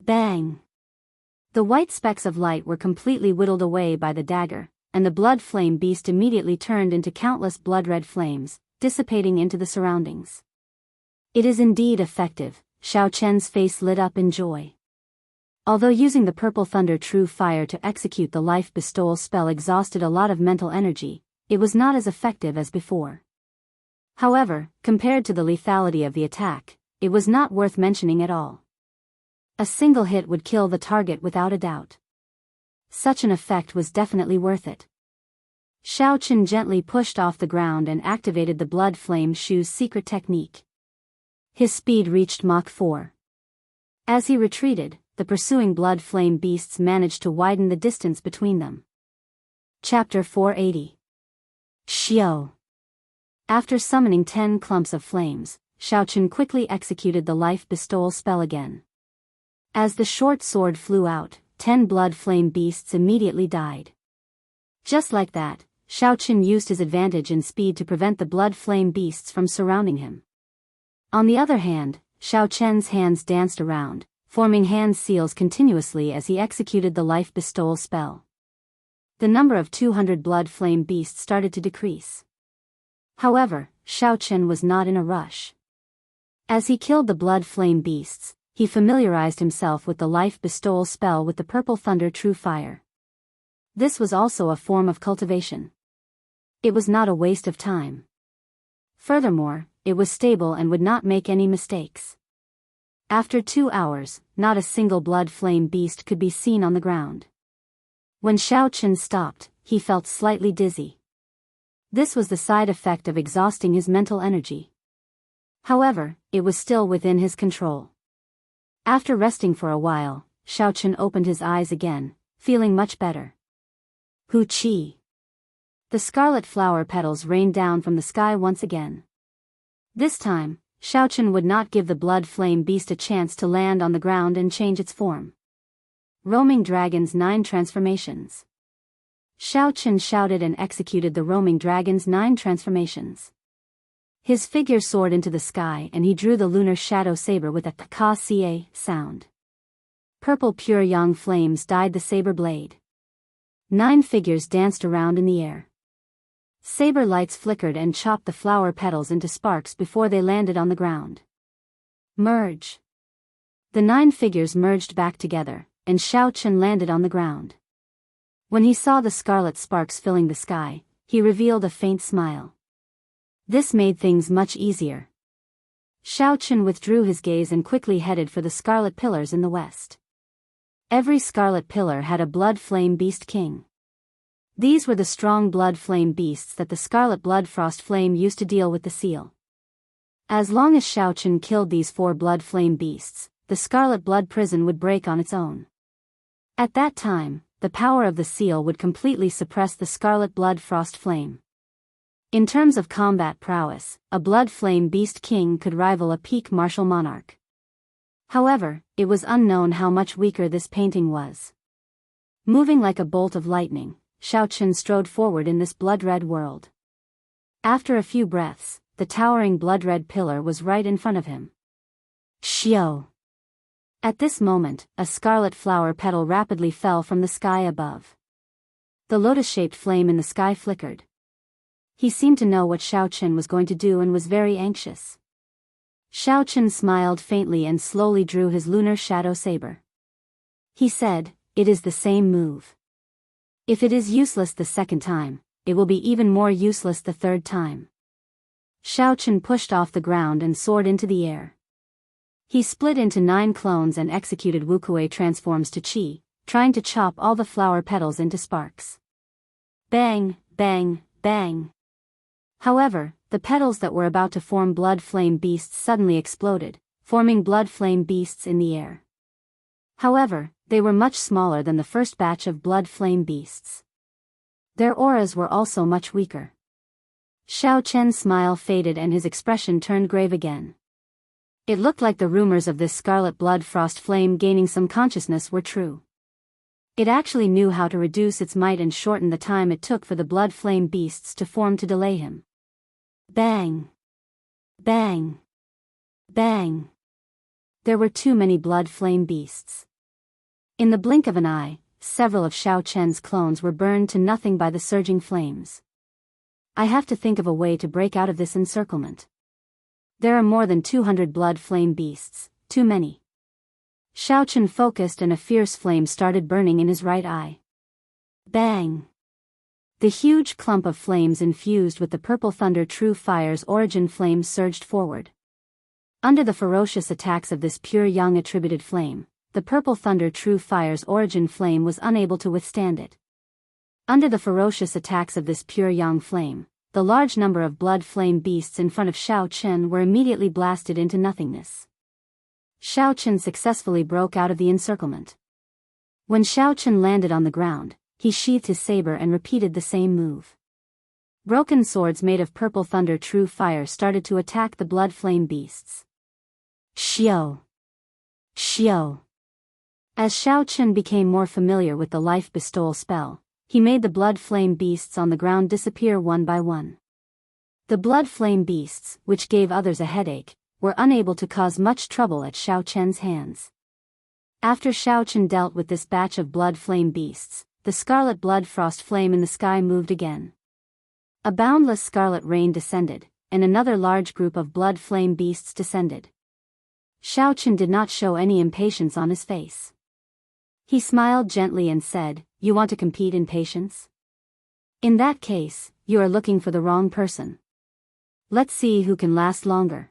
Bang! The white specks of light were completely whittled away by the dagger, and the blood flame beast immediately turned into countless blood-red flames, dissipating into the surroundings. It is indeed effective, Shao Chen's face lit up in joy. Although using the purple thunder true fire to execute the life bestowal spell exhausted a lot of mental energy, it was not as effective as before. However, compared to the lethality of the attack, it was not worth mentioning at all. A single hit would kill the target without a doubt. Such an effect was definitely worth it. Shao Chen gently pushed off the ground and activated the blood flame shoe's secret technique. His speed reached Mach 4. As he retreated, the pursuing blood flame beasts managed to widen the distance between them. Chapter 480. Xiao. After summoning 10 clumps of flames, Shao Chen quickly executed the life bestowal spell again. As the short sword flew out, 10 blood flame beasts immediately died. Just like that, Shao Chen used his advantage in speed to prevent the blood flame beasts from surrounding him. On the other hand, Shao Chen's hands danced around, forming hand seals continuously as he executed the life bestowal spell. The number of 200 blood flame beasts started to decrease. However, Shao Chen was not in a rush. As he killed the blood flame beasts, he familiarized himself with the life bestowal spell with the purple thunder true fire. This was also a form of cultivation. It was not a waste of time. Furthermore, it was stable and would not make any mistakes. After 2 hours, not a single blood flame beast could be seen on the ground. When Shao Chen stopped, he felt slightly dizzy. This was the side effect of exhausting his mental energy. However, it was still within his control. After resting for a while, Shao Chen opened his eyes again, feeling much better. Hu Qi. The scarlet flower petals rained down from the sky once again. This time, Shao Chen would not give the blood flame beast a chance to land on the ground and change its form. Roaming Dragon's 9 transformations. Shao Chen shouted and executed the Roaming Dragon's 9 transformations. His figure soared into the sky and he drew the lunar shadow saber with a ka-ca sound. Purple pure yang flames dyed the saber blade. 9 figures danced around in the air. Saber lights flickered and chopped the flower petals into sparks before they landed on the ground. Merge. The 9 figures merged back together, and Shao Chen landed on the ground. When he saw the scarlet sparks filling the sky, he revealed a faint smile. This made things much easier. Shao Chen withdrew his gaze and quickly headed for the scarlet pillars in the west. Every scarlet pillar had a blood flame beast king. These were the strong blood flame beasts that the scarlet blood frost flame used to deal with the seal. As long as Shao Chen killed these 4 blood flame beasts, the scarlet blood prison would break on its own. At that time, the power of the seal would completely suppress the scarlet blood frost flame. In terms of combat prowess, a blood flame beast king could rival a peak martial monarch. However, it was unknown how much weaker this painting was. Moving like a bolt of lightning, Xiao Chen strode forward in this blood-red world. After a few breaths, the towering blood-red pillar was right in front of him. Xiao! At this moment, a scarlet flower petal rapidly fell from the sky above. The lotus-shaped flame in the sky flickered. He seemed to know what Xiao Chen was going to do and was very anxious. Xiao Chen smiled faintly and slowly drew his lunar shadow saber. He said, "It is the same move. If it is useless the second time, it will be even more useless the third time." Xiao Chen pushed off the ground and soared into the air. He split into 9 clones and executed Wukuei transforms to Qi, trying to chop all the flower petals into sparks. Bang, bang, bang. However, the petals that were about to form blood flame beasts suddenly exploded, forming blood flame beasts in the air. However, they were much smaller than the first batch of blood flame beasts. Their auras were also much weaker. Xiao Chen's smile faded and his expression turned grave again. It looked like the rumors of this scarlet blood frost flame gaining some consciousness were true. It actually knew how to reduce its might and shorten the time it took for the blood flame beasts to form to delay him. Bang! Bang! Bang! There were too many blood flame beasts. In the blink of an eye, several of Xiao Chen's clones were burned to nothing by the surging flames. I have to think of a way to break out of this encirclement. There are more than 200 blood flame beasts, too many. Xiao Chen focused and a fierce flame started burning in his right eye. Bang! The huge clump of flames infused with the purple thunder true fire's origin flame surged forward. Under the ferocious attacks of this pure yang attributed flame, the purple thunder true fire's origin flame was unable to withstand it. Under the ferocious attacks of this pure yang flame, the large number of blood flame beasts in front of Xiao Chen were immediately blasted into nothingness. Xiao Chen successfully broke out of the encirclement. When Xiao Chen landed on the ground, he sheathed his saber and repeated the same move. Broken swords made of purple thunder true fire started to attack the blood flame beasts. Xiao! Xiao! As Xiao Chen became more familiar with the life bestowal spell, he made the blood flame beasts on the ground disappear one by one. The blood flame beasts, which gave others a headache, were unable to cause much trouble at Xiao Chen's hands. After Xiao Chen dealt with this batch of blood flame beasts, the scarlet blood frost flame in the sky moved again. A boundless scarlet rain descended, and another large group of blood flame beasts descended. Xiao Chen did not show any impatience on his face. He smiled gently and said, "You want to compete in patience? In that case, you are looking for the wrong person. Let's see who can last longer."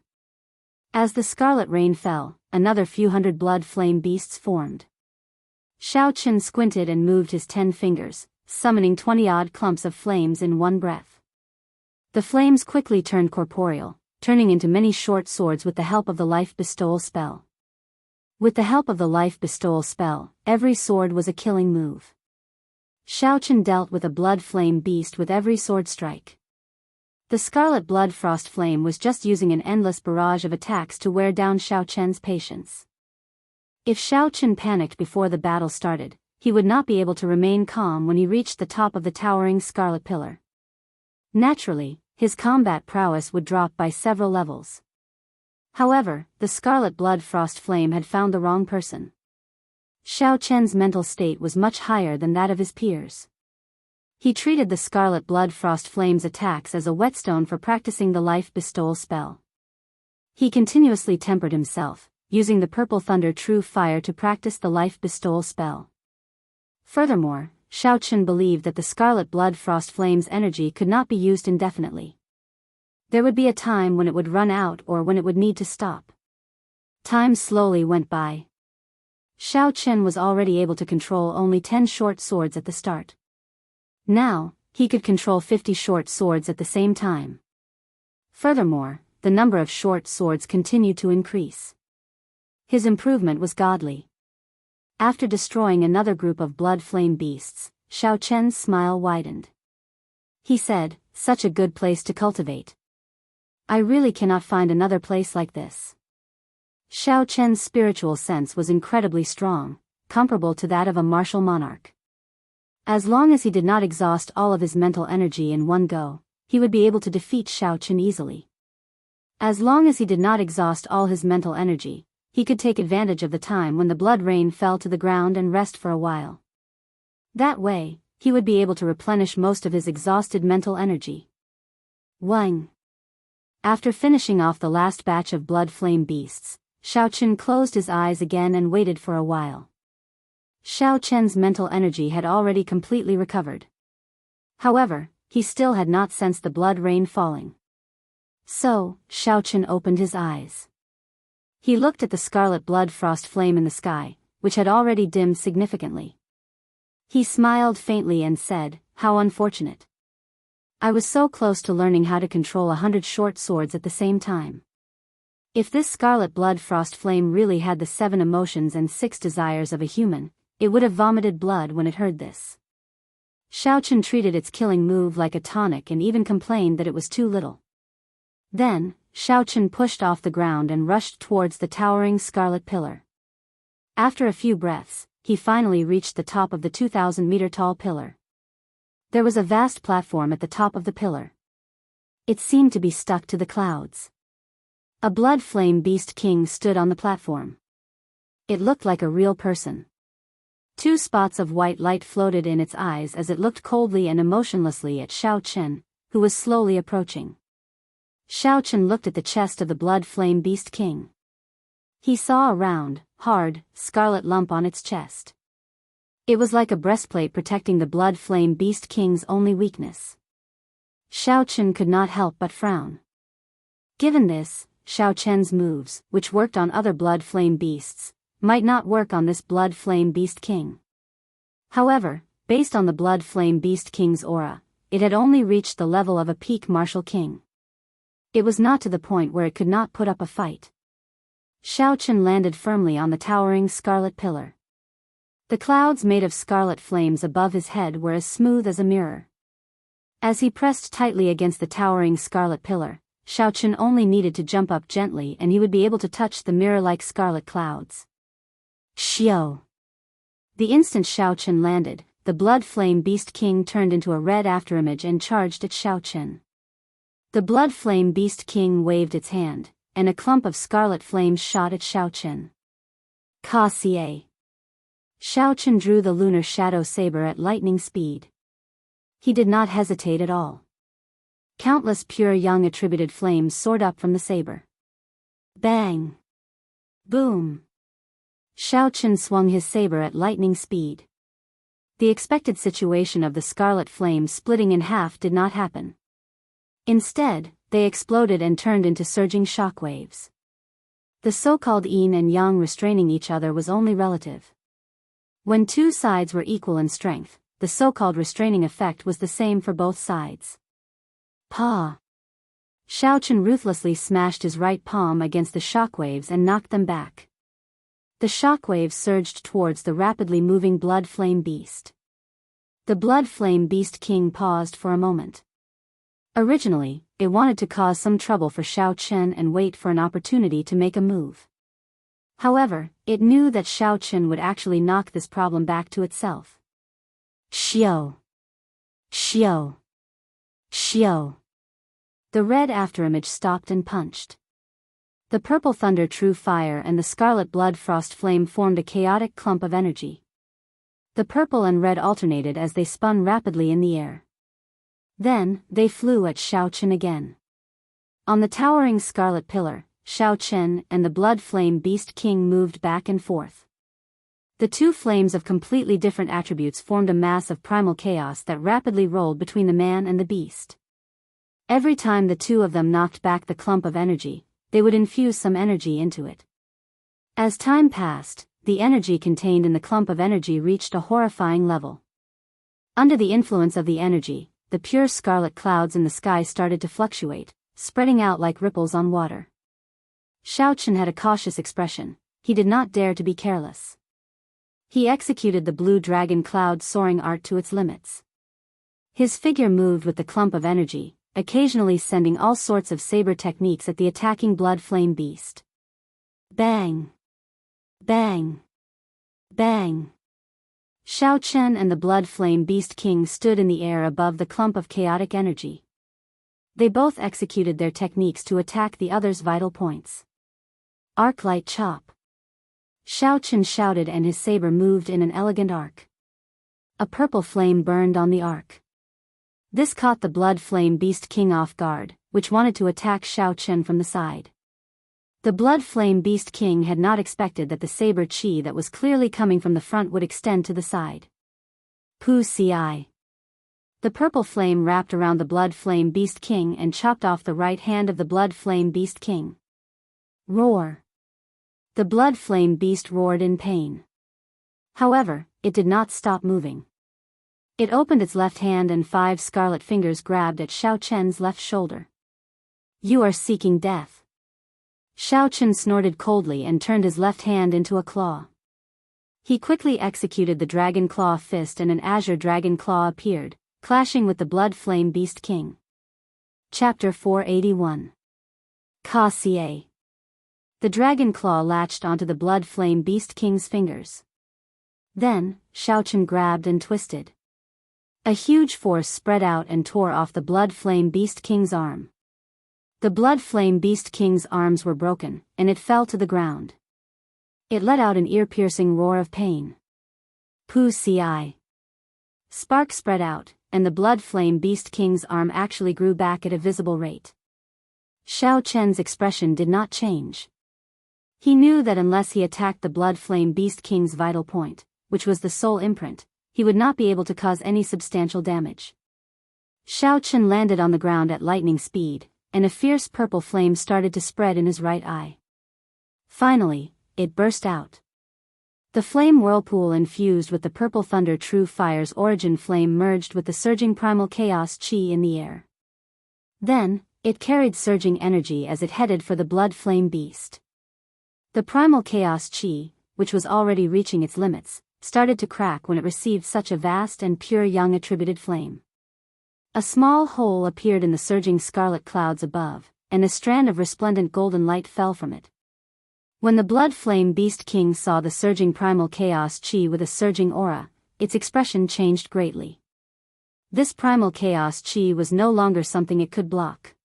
As the scarlet rain fell, another few hundred blood flame beasts formed. Xiao Chen squinted and moved his 10 fingers, summoning 20-odd clumps of flames in one breath. The flames quickly turned corporeal, turning into many short swords with the help of the life bestowal spell. With the help of the life bestowal spell, every sword was a killing move. Xiao Chen dealt with a blood flame beast with every sword strike. The scarlet blood frost flame was just using an endless barrage of attacks to wear down Xiao Chen's patience. If Xiao Chen panicked before the battle started, he would not be able to remain calm when he reached the top of the towering scarlet pillar. Naturally, his combat prowess would drop by several levels. However, the scarlet blood frost flame had found the wrong person. Xiao Chen's mental state was much higher than that of his peers. He treated the scarlet blood frost flame's attacks as a whetstone for practicing the life bestowal spell. He continuously tempered himself, using the purple thunder true fire to practice the life bestowal spell. Furthermore, Xiao Chen believed that the scarlet blood frost flame's energy could not be used indefinitely. There would be a time when it would run out or when it would need to stop. Time slowly went by. Xiao Chen was already able to control only 10 short swords at the start. Now, he could control 50 short swords at the same time. Furthermore, the number of short swords continued to increase. His improvement was godly. After destroying another group of blood flame beasts, Xiao Chen's smile widened. He said, "Such a good place to cultivate. I really cannot find another place like this." Xiao Chen's spiritual sense was incredibly strong, comparable to that of a martial monarch. As long as he did not exhaust all of his mental energy in one go, he would be able to defeat Xiao Chen easily. As long as he did not exhaust all his mental energy, he could take advantage of the time when the blood rain fell to the ground and rest for a while. That way, he would be able to replenish most of his exhausted mental energy. Wang. After finishing off the last batch of blood flame beasts, Xiao Chen closed his eyes again and waited for a while. Xiao Chen's mental energy had already completely recovered. However, he still had not sensed the blood rain falling. So, Xiao Chen opened his eyes. He looked at the scarlet blood frost flame in the sky, which had already dimmed significantly. He smiled faintly and said, "How unfortunate. I was so close to learning how to control 100 short swords at the same time." If this scarlet blood frost flame really had the 7 emotions and 6 desires of a human, it would have vomited blood when it heard this. Xiao Chen treated its killing move like a tonic and even complained that it was too little. Then, Xiao Chen pushed off the ground and rushed towards the towering scarlet pillar. After a few breaths, he finally reached the top of the 2,000-meter-tall pillar. There was a vast platform at the top of the pillar. It seemed to be stuck to the clouds. A blood flame beast king stood on the platform. It looked like a real person. 2 spots of white light floated in its eyes as it looked coldly and emotionlessly at Xiao Chen, who was slowly approaching. Xiao Chen looked at the chest of the blood flame beast king. He saw a round, hard, scarlet lump on its chest. It was like a breastplate protecting the blood flame beast king's only weakness. Xiao Chen could not help but frown. Given this, Xiao Chen's moves, which worked on other blood flame beasts, might not work on this blood flame beast king. However, based on the blood flame beast king's aura, it had only reached the level of a peak martial king. It was not to the point where it could not put up a fight. Xiao Chen landed firmly on the towering scarlet pillar. The clouds made of scarlet flames above his head were as smooth as a mirror. As he pressed tightly against the towering scarlet pillar, Xiao Chen only needed to jump up gently and he would be able to touch the mirror-like scarlet clouds. Xiao! The instant Xiao Chen landed, the blood flame beast king turned into a red afterimage and charged at Xiao Chen. The blood flame beast king waved its hand, and a clump of scarlet flames shot at Xiao Chen. Ka-Xie. Xiao Chen drew the lunar shadow saber at lightning speed. He did not hesitate at all. Countless pure yang attributed flames soared up from the saber. Bang! Boom! Xiao Chen swung his saber at lightning speed. The expected situation of the scarlet flame splitting in half did not happen. Instead, they exploded and turned into surging shockwaves. The so-called yin and yang restraining each other was only relative. When 2 sides were equal in strength, the so-called restraining effect was the same for both sides. Pa! Xiao Chen ruthlessly smashed his right palm against the shockwaves and knocked them back. The shockwaves surged towards the rapidly moving blood flame beast. The blood flame beast king paused for a moment. Originally, it wanted to cause some trouble for Xiao Chen and wait for an opportunity to make a move. However, it knew that Xiao Chen would actually knock this problem back to itself. Xiao! Xiao! Xiao! The red afterimage stopped and punched. The purple thunder true fire and the scarlet blood frost flame formed a chaotic clump of energy. The purple and red alternated as they spun rapidly in the air. Then, they flew at Xiao Chen again. On the towering scarlet pillar, Xiao Chen and the blood flame beast king moved back and forth. The 2 flames of completely different attributes formed a mass of primal chaos that rapidly rolled between the man and the beast. Every time the 2 of them knocked back the clump of energy, they would infuse some energy into it. As time passed, the energy contained in the clump of energy reached a horrifying level. Under the influence of the energy, the pure scarlet clouds in the sky started to fluctuate, spreading out like ripples on water. Xiao Chen had a cautious expression, he did not dare to be careless. He executed the blue dragon cloud soaring art to its limits. His figure moved with the clump of energy, occasionally sending all sorts of saber techniques at the attacking blood flame beast. Bang! Bang! Bang! Xiao Chen and the blood flame beast king stood in the air above the clump of chaotic energy. They both executed their techniques to attack the other's vital points. Arc-light chop. Xiao Chen shouted and his saber moved in an elegant arc. A purple flame burned on the arc. This caught the blood flame beast king off guard, which wanted to attack Xiao Chen from the side. The blood flame beast king had not expected that the saber chi that was clearly coming from the front would extend to the side. Pu Ci. The purple flame wrapped around the blood flame beast king and chopped off the right hand of the blood flame beast king. Roar. The blood flame beast roared in pain. However, it did not stop moving. It opened its left hand and 5 scarlet fingers grabbed at Xiao Chen's left shoulder. You are seeking death. Xiao Chen snorted coldly and turned his left hand into a claw. He quickly executed the dragon claw fist and an azure dragon claw appeared, clashing with the blood flame beast king. Chapter 481. Ka Xie. The dragon claw latched onto the blood flame beast king's fingers. Then, Xiao Chen grabbed and twisted. A huge force spread out and tore off the blood flame beast king's arm. The blood flame beast king's arms were broken, and it fell to the ground. It let out an ear-piercing roar of pain. Pu Ci. Sparks spread out, and the blood flame beast king's arm actually grew back at a visible rate. Xiao Chen's expression did not change. He knew that unless he attacked the blood flame beast king's vital point, which was the soul imprint, he would not be able to cause any substantial damage. Xiao Chen landed on the ground at lightning speed, and a fierce purple flame started to spread in his right eye. Finally, it burst out. The flame whirlpool infused with the purple thunder true fire's origin flame merged with the surging primal chaos chi in the air. Then, it carried surging energy as it headed for the blood flame beast. The primal chaos chi, which was already reaching its limits, started to crack when it received such a vast and pure young attributed flame. A small hole appeared in the surging scarlet clouds above, and a strand of resplendent golden light fell from it. When the blood flame beast king saw the surging primal chaos chi with a surging aura, its expression changed greatly. This primal chaos chi was no longer something it could block.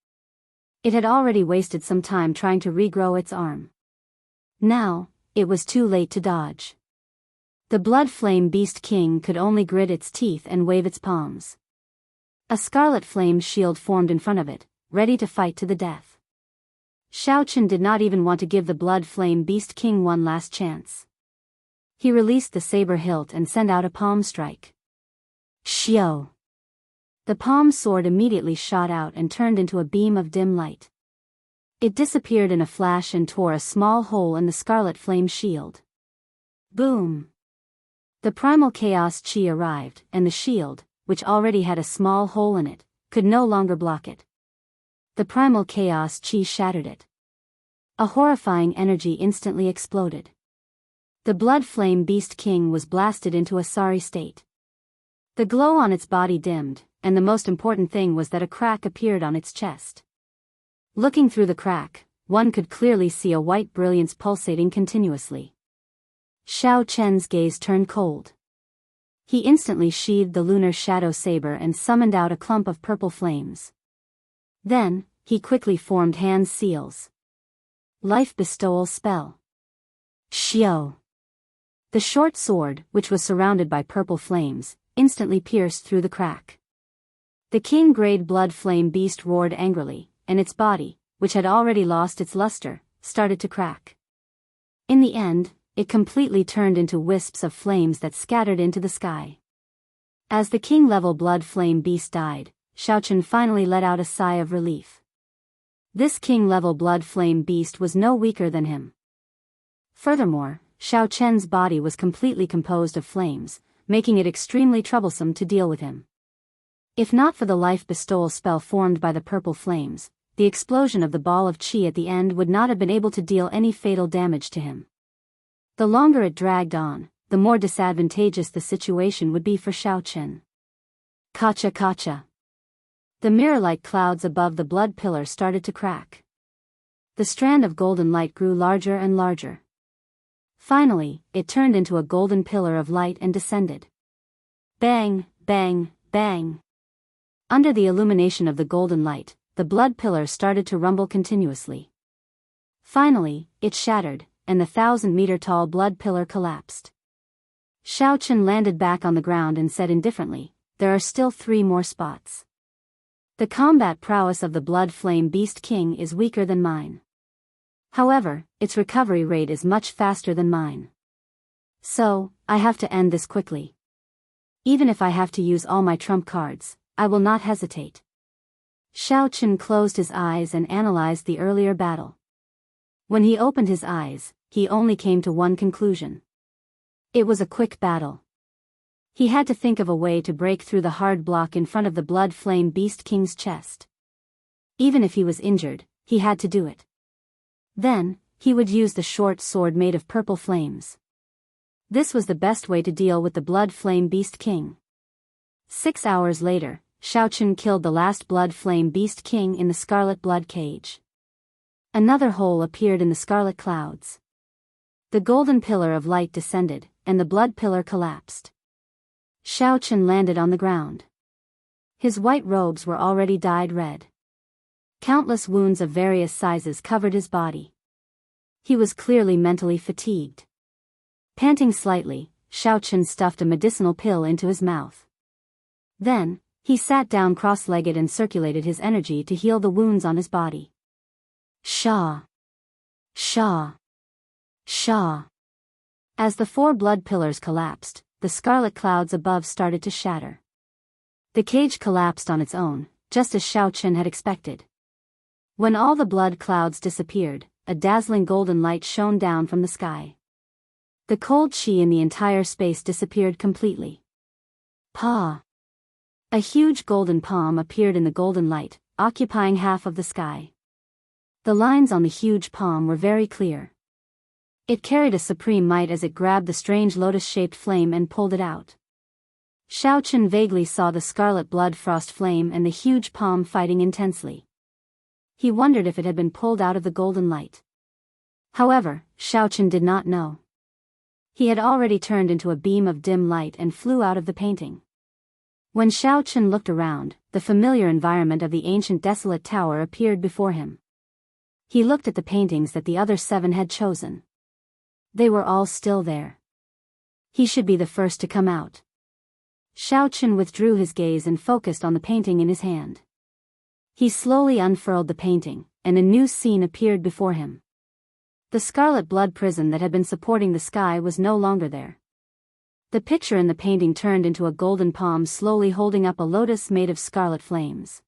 It had already wasted some time trying to regrow its arm. Now, it was too late to dodge. The blood flame beast king could only grit its teeth and wave its palms. A scarlet flame shield formed in front of it, ready to fight to the death. Xiao Chen did not even want to give the blood flame beast king one last chance. He released the saber hilt and sent out a palm strike. Xiao! The palm sword immediately shot out and turned into a beam of dim light. It disappeared in a flash and tore a small hole in the scarlet flame shield. Boom! The primal chaos chi arrived, and the shield, which already had a small hole in it, could no longer block it. The primal chaos chi shattered it. A horrifying energy instantly exploded. The blood flame beast king was blasted into a sorry state. The glow on its body dimmed, and the most important thing was that a crack appeared on its chest. Looking through the crack, one could clearly see a white brilliance pulsating continuously. Xiao Chen's gaze turned cold. He instantly sheathed the lunar shadow saber and summoned out a clump of purple flames. Then, he quickly formed hand seals. Life bestowal spell. Xiao. The short sword, which was surrounded by purple flames, instantly pierced through the crack. The king-grade blood flame beast roared angrily, and its body, which had already lost its luster, started to crack. In the end, it completely turned into wisps of flames that scattered into the sky. As the king-level blood flame beast died, Xiao Chen finally let out a sigh of relief. This king-level blood flame beast was no weaker than him. Furthermore, Xiao Chen's body was completely composed of flames, making it extremely troublesome to deal with him. If not for the life bestowal spell formed by the purple flames, the explosion of the ball of chi at the end would not have been able to deal any fatal damage to him. The longer it dragged on, the more disadvantageous the situation would be for Xiaochen. Kacha kacha. The mirror-like clouds above the blood pillar started to crack. The strand of golden light grew larger and larger. Finally, it turned into a golden pillar of light and descended. Bang, bang, bang. Under the illumination of the golden light, the blood pillar started to rumble continuously. Finally, it shattered, and the 1,000-meter-tall blood pillar collapsed. Xiaochen landed back on the ground and said indifferently, "There are still 3 more spots. The combat prowess of the Blood Flame Beast King is weaker than mine. However, its recovery rate is much faster than mine. So, I have to end this quickly. Even if I have to use all my trump cards, I will not hesitate." Xiaochen closed his eyes and analyzed the earlier battle. When he opened his eyes, he only came to one conclusion. It was a quick battle. He had to think of a way to break through the hard block in front of the Blood Flame Beast King's chest. Even if he was injured, he had to do it. Then, he would use the short sword made of purple flames. This was the best way to deal with the Blood Flame Beast King. 6 hours later, Xiaochen killed the last Blood Flame Beast King in the Scarlet Blood Cage. Another hole appeared in the scarlet clouds. The golden pillar of light descended, and the blood pillar collapsed. Xiaochen landed on the ground. His white robes were already dyed red. Countless wounds of various sizes covered his body. He was clearly mentally fatigued. Panting slightly, Xiaochen stuffed a medicinal pill into his mouth. Then, he sat down cross-legged and circulated his energy to heal the wounds on his body. Sha! Sha! Sha! As the 4 blood pillars collapsed, the scarlet clouds above started to shatter. The cage collapsed on its own, just as Xiaochen had expected. When all the blood clouds disappeared, a dazzling golden light shone down from the sky. The cold chi in the entire space disappeared completely. Pa! A huge golden palm appeared in the golden light, occupying half of the sky. The lines on the huge palm were very clear. It carried a supreme might as it grabbed the strange lotus-shaped flame and pulled it out. Xiaochen vaguely saw the scarlet blood frost flame and the huge palm fighting intensely. He wondered if it had been pulled out of the golden light. However, Xiaochen did not know. He had already turned into a beam of dim light and flew out of the painting. When Xiaochen looked around, the familiar environment of the ancient desolate tower appeared before him. He looked at the paintings that the other 7 had chosen. They were all still there. He should be the first to come out. Xiaochen withdrew his gaze and focused on the painting in his hand. He slowly unfurled the painting, and a new scene appeared before him. The scarlet blood prison that had been supporting the sky was no longer there. The picture in the painting turned into a golden palm slowly holding up a lotus made of scarlet flames.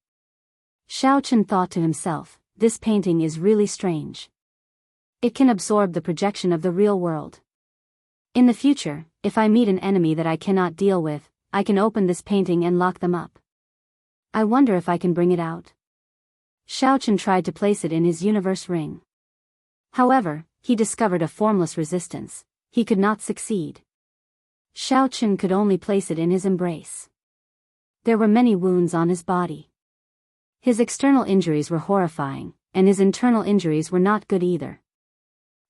Xiaochen thought to himself, "This painting is really strange. It can absorb the projection of the real world. In the future, if I meet an enemy that I cannot deal with, I can open this painting and lock them up. I wonder if I can bring it out." Xiaochen tried to place it in his universe ring. However, he discovered a formless resistance. He could not succeed. Xiaochen could only place it in his embrace. There were many wounds on his body. His external injuries were horrifying, and his internal injuries were not good either.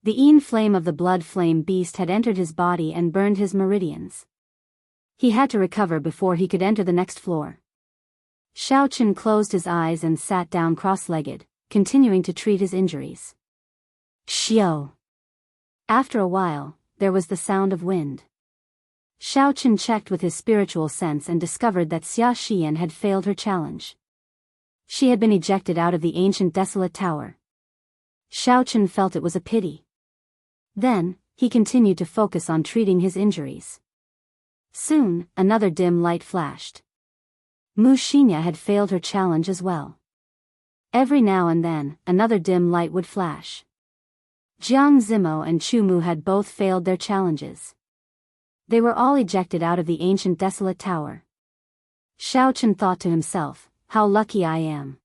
The Yin flame of the blood flame beast had entered his body and burned his meridians. He had to recover before he could enter the next floor. Xiaochen closed his eyes and sat down cross-legged, continuing to treat his injuries. Xiao. After a while, there was the sound of wind. Xiaochen checked with his spiritual sense and discovered that Xia Xian had failed her challenge. She had been ejected out of the ancient desolate tower. Xiaochen felt it was a pity. Then, he continued to focus on treating his injuries. Soon, another dim light flashed. Mu Xinya had failed her challenge as well. Every now and then, another dim light would flash. Jiang Zimo and Chu Mu had both failed their challenges. They were all ejected out of the ancient desolate tower. Xiaochen thought to himself, "How lucky I am.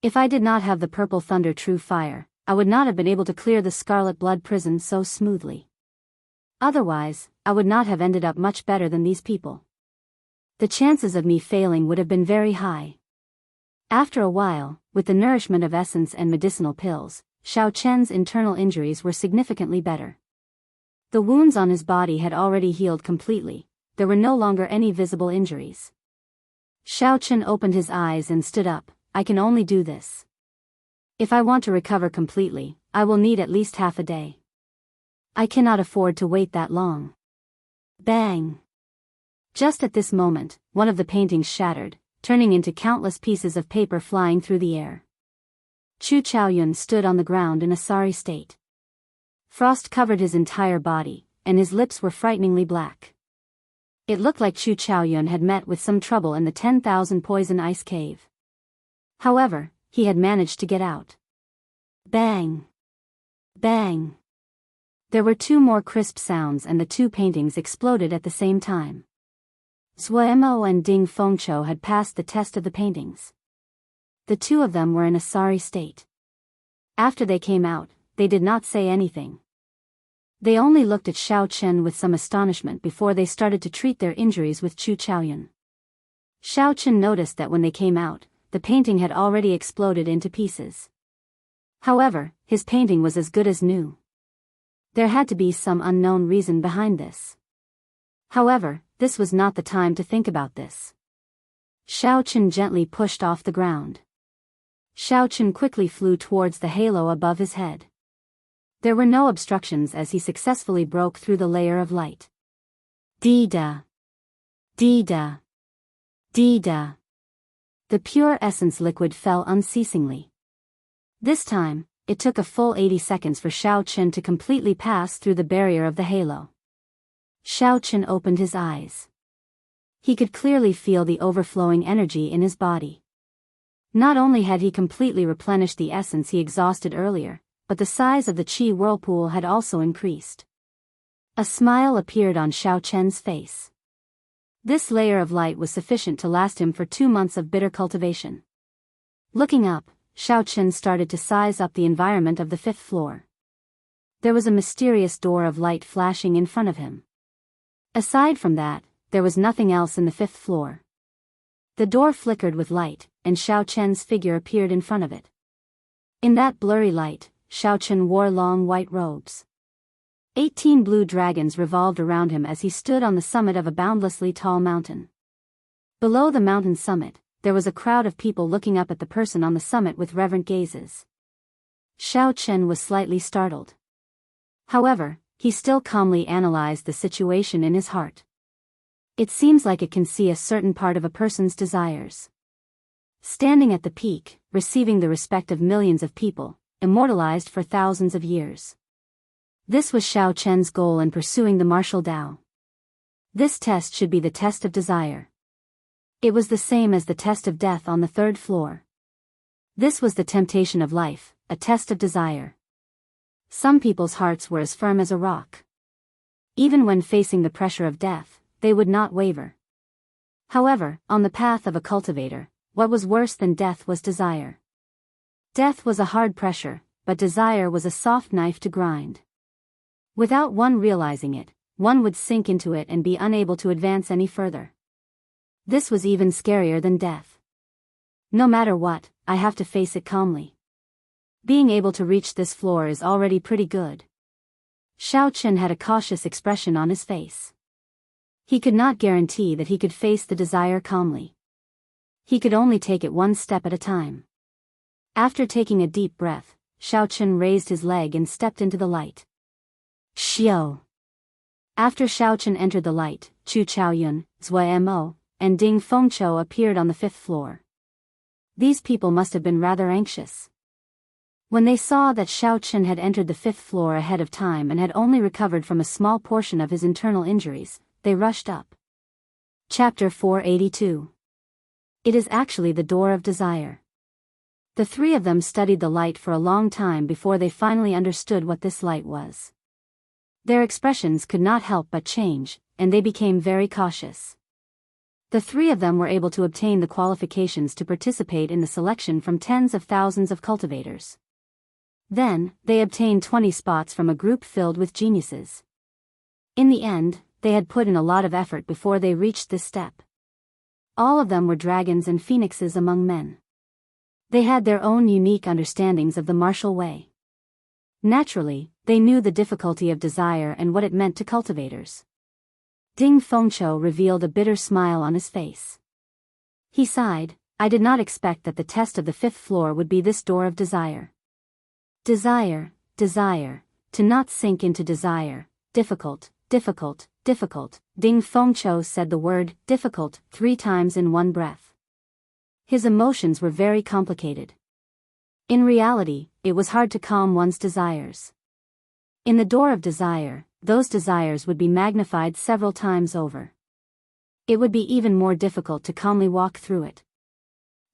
If I did not have the purple thunder true fire, I would not have been able to clear the scarlet blood prison so smoothly." Otherwise, I would not have ended up much better than these people. The chances of me failing would have been very high. After a while, with the nourishment of essence and medicinal pills, Xiao Chen's internal injuries were significantly better. The wounds on his body had already healed completely, there were no longer any visible injuries. Xiao Chen opened his eyes and stood up. I can only do this. If I want to recover completely, I will need at least half a day. I cannot afford to wait that long. Bang! Just at this moment, one of the paintings shattered, turning into countless pieces of paper flying through the air. Chu Chaoyun stood on the ground in a sorry state. Frost covered his entire body, and his lips were frighteningly black. It looked like Chu Chaoyun had met with some trouble in the 10,000 poison ice cave. However, he had managed to get out. Bang! Bang! There were two more crisp sounds and the two paintings exploded at the same time. Zuemo and Ding Fengqiu had passed the test of the paintings. The two of them were in a sorry state. After they came out, they did not say anything. They only looked at Xiao Chen with some astonishment before they started to treat their injuries with Chu Chaoyun. Xiao Chen noticed that when they came out, the painting had already exploded into pieces. However, his painting was as good as new. There had to be some unknown reason behind this. However, this was not the time to think about this. Xiao Chen gently pushed off the ground. Xiao Chen quickly flew towards the halo above his head. There were no obstructions as he successfully broke through the layer of light. Dee-da! Dee-da! Dee-da! The pure essence liquid fell unceasingly. This time, it took a full 80 seconds for Xiao Chen to completely pass through the barrier of the halo. Xiao Chen opened his eyes. He could clearly feel the overflowing energy in his body. Not only had he completely replenished the essence he exhausted earlier, but the size of the qi whirlpool had also increased. A smile appeared on Xiao Chen's face. This layer of light was sufficient to last him for 2 months of bitter cultivation. Looking up, Xiao Chen started to size up the environment of the 5th floor. There was a mysterious door of light flashing in front of him. Aside from that, there was nothing else in the 5th floor. The door flickered with light, and Xiao Chen's figure appeared in front of it. In that blurry light, Xiao Chen wore long white robes. 18 blue dragons revolved around him as he stood on the summit of a boundlessly tall mountain. Below the mountain summit, there was a crowd of people looking up at the person on the summit with reverent gazes. Xiao Chen was slightly startled. However, he still calmly analyzed the situation in his heart. It seems like it can see a certain part of a person's desires. Standing at the peak, receiving the respect of millions of people, immortalized for thousands of years. This was Xiao Chen's goal in pursuing the martial Tao. This test should be the test of desire. It was the same as the test of death on the 3rd floor. This was the temptation of life, a test of desire. Some people's hearts were as firm as a rock. Even when facing the pressure of death, they would not waver. However, on the path of a cultivator, what was worse than death was desire. Death was a hard pressure, but desire was a soft knife to grind. Without one realizing it, one would sink into it and be unable to advance any further. This was even scarier than death. No matter what, I have to face it calmly. Being able to reach this floor is already pretty good. Xiao Chen had a cautious expression on his face. He could not guarantee that he could face the desire calmly. He could only take it one step at a time. After taking a deep breath, Xiao Chen raised his leg and stepped into the light. Xiao. After Xiao Chen entered the light, Chu Chaoyun, Zuemo, and Ding Fengqiu appeared on the 5th floor. These people must have been rather anxious. When they saw that Xiao Chen had entered the 5th floor ahead of time and had only recovered from a small portion of his internal injuries, they rushed up. Chapter 482. It is actually the door of desire. The three of them studied the light for a long time before they finally understood what this light was. Their expressions could not help but change, and they became very cautious. The three of them were able to obtain the qualifications to participate in the selection from tens of thousands of cultivators. Then, they obtained 20 spots from a group filled with geniuses. In the end, they had put in a lot of effort before they reached this step. All of them were dragons and phoenixes among men. They had their own unique understandings of the martial way. Naturally, they knew the difficulty of desire and what it meant to cultivators. Ding Fengqiu revealed a bitter smile on his face. He sighed, I did not expect that the test of the 5th floor would be this door of desire. Desire, desire, to not sink into desire, difficult, difficult, difficult. Ding Fengqiu said the word difficult 3 times in one breath. His emotions were very complicated. In reality, it was hard to calm one's desires. In the door of desire, those desires would be magnified several times over. It would be even more difficult to calmly walk through it.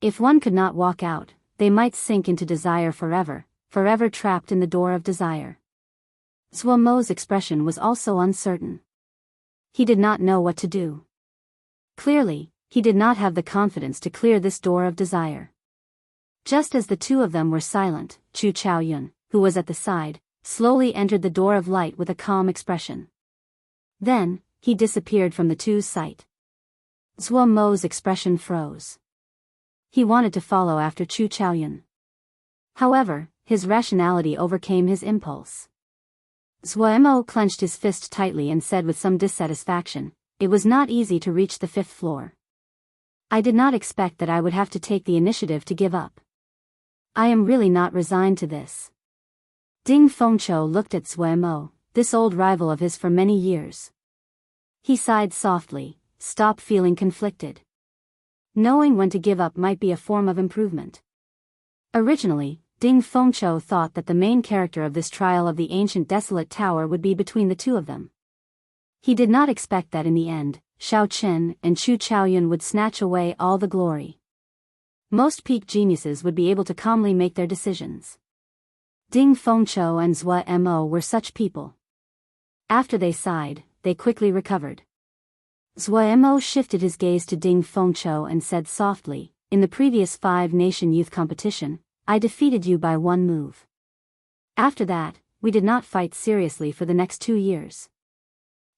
If one could not walk out, they might sink into desire forever, forever trapped in the door of desire. Zhuo Mo's expression was also uncertain. He did not know what to do. Clearly, he did not have the confidence to clear this door of desire. Just as the two of them were silent, Chu Chaoyun, who was at the side, slowly entered the door of light with a calm expression. Then, he disappeared from the two's sight. Zhuo Mo's expression froze. He wanted to follow after Chu Chaoyun. However, his rationality overcame his impulse. Zhuo Mo clenched his fist tightly and said with some dissatisfaction, it was not easy to reach the 5th floor. I did not expect that I would have to take the initiative to give up. I am really not resigned to this. Ding Fengqiu looked at Zhuo Mo, this old rival of his for many years. He sighed softly, stop feeling conflicted. Knowing when to give up might be a form of improvement. Originally, Ding Fengqiu thought that the main character of this trial of the ancient desolate tower would be between the two of them. He did not expect that in the end, Xiao Chen and Chu Chaoyun would snatch away all the glory. Most peak geniuses would be able to calmly make their decisions. Ding Fengqiu and Zhuo Mo were such people. After they sighed, they quickly recovered. Zhuo Mo shifted his gaze to Ding Fengqiu and said softly, in the previous 5-nation youth competition, I defeated you by 1 move. After that, we did not fight seriously for the next 2 years.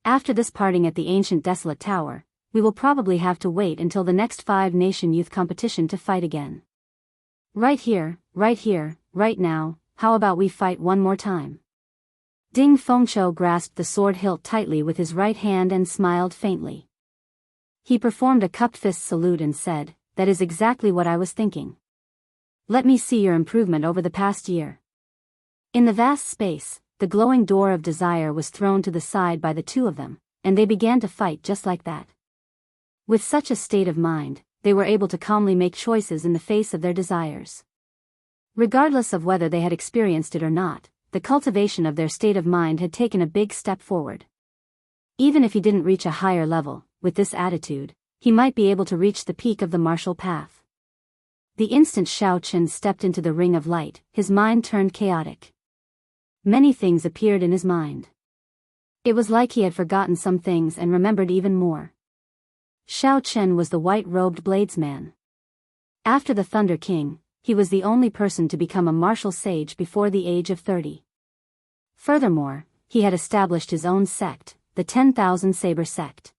After this parting at the ancient desolate tower, we will probably have to wait until the next 5-nation youth competition to fight again. Right here, right now, how about we fight one more time? Ding Fengqiu grasped the sword hilt tightly with his right hand and smiled faintly. He performed a cupped fist salute and said, that is exactly what I was thinking. Let me see your improvement over the past year. In the vast space, the glowing door of desire was thrown to the side by the two of them, and they began to fight just like that. With such a state of mind, they were able to calmly make choices in the face of their desires. Regardless of whether they had experienced it or not, the cultivation of their state of mind had taken a big step forward. Even if he didn't reach a higher level, with this attitude, he might be able to reach the peak of the martial path. The instant Xiao Chen stepped into the ring of light, his mind turned chaotic. Many things appeared in his mind. It was like he had forgotten some things and remembered even more. Xiao Chen was the white-robed bladesman. After the Thunder King, he was the only person to become a martial sage before the age of 30. Furthermore, he had established his own sect, the 10,000 Saber sect.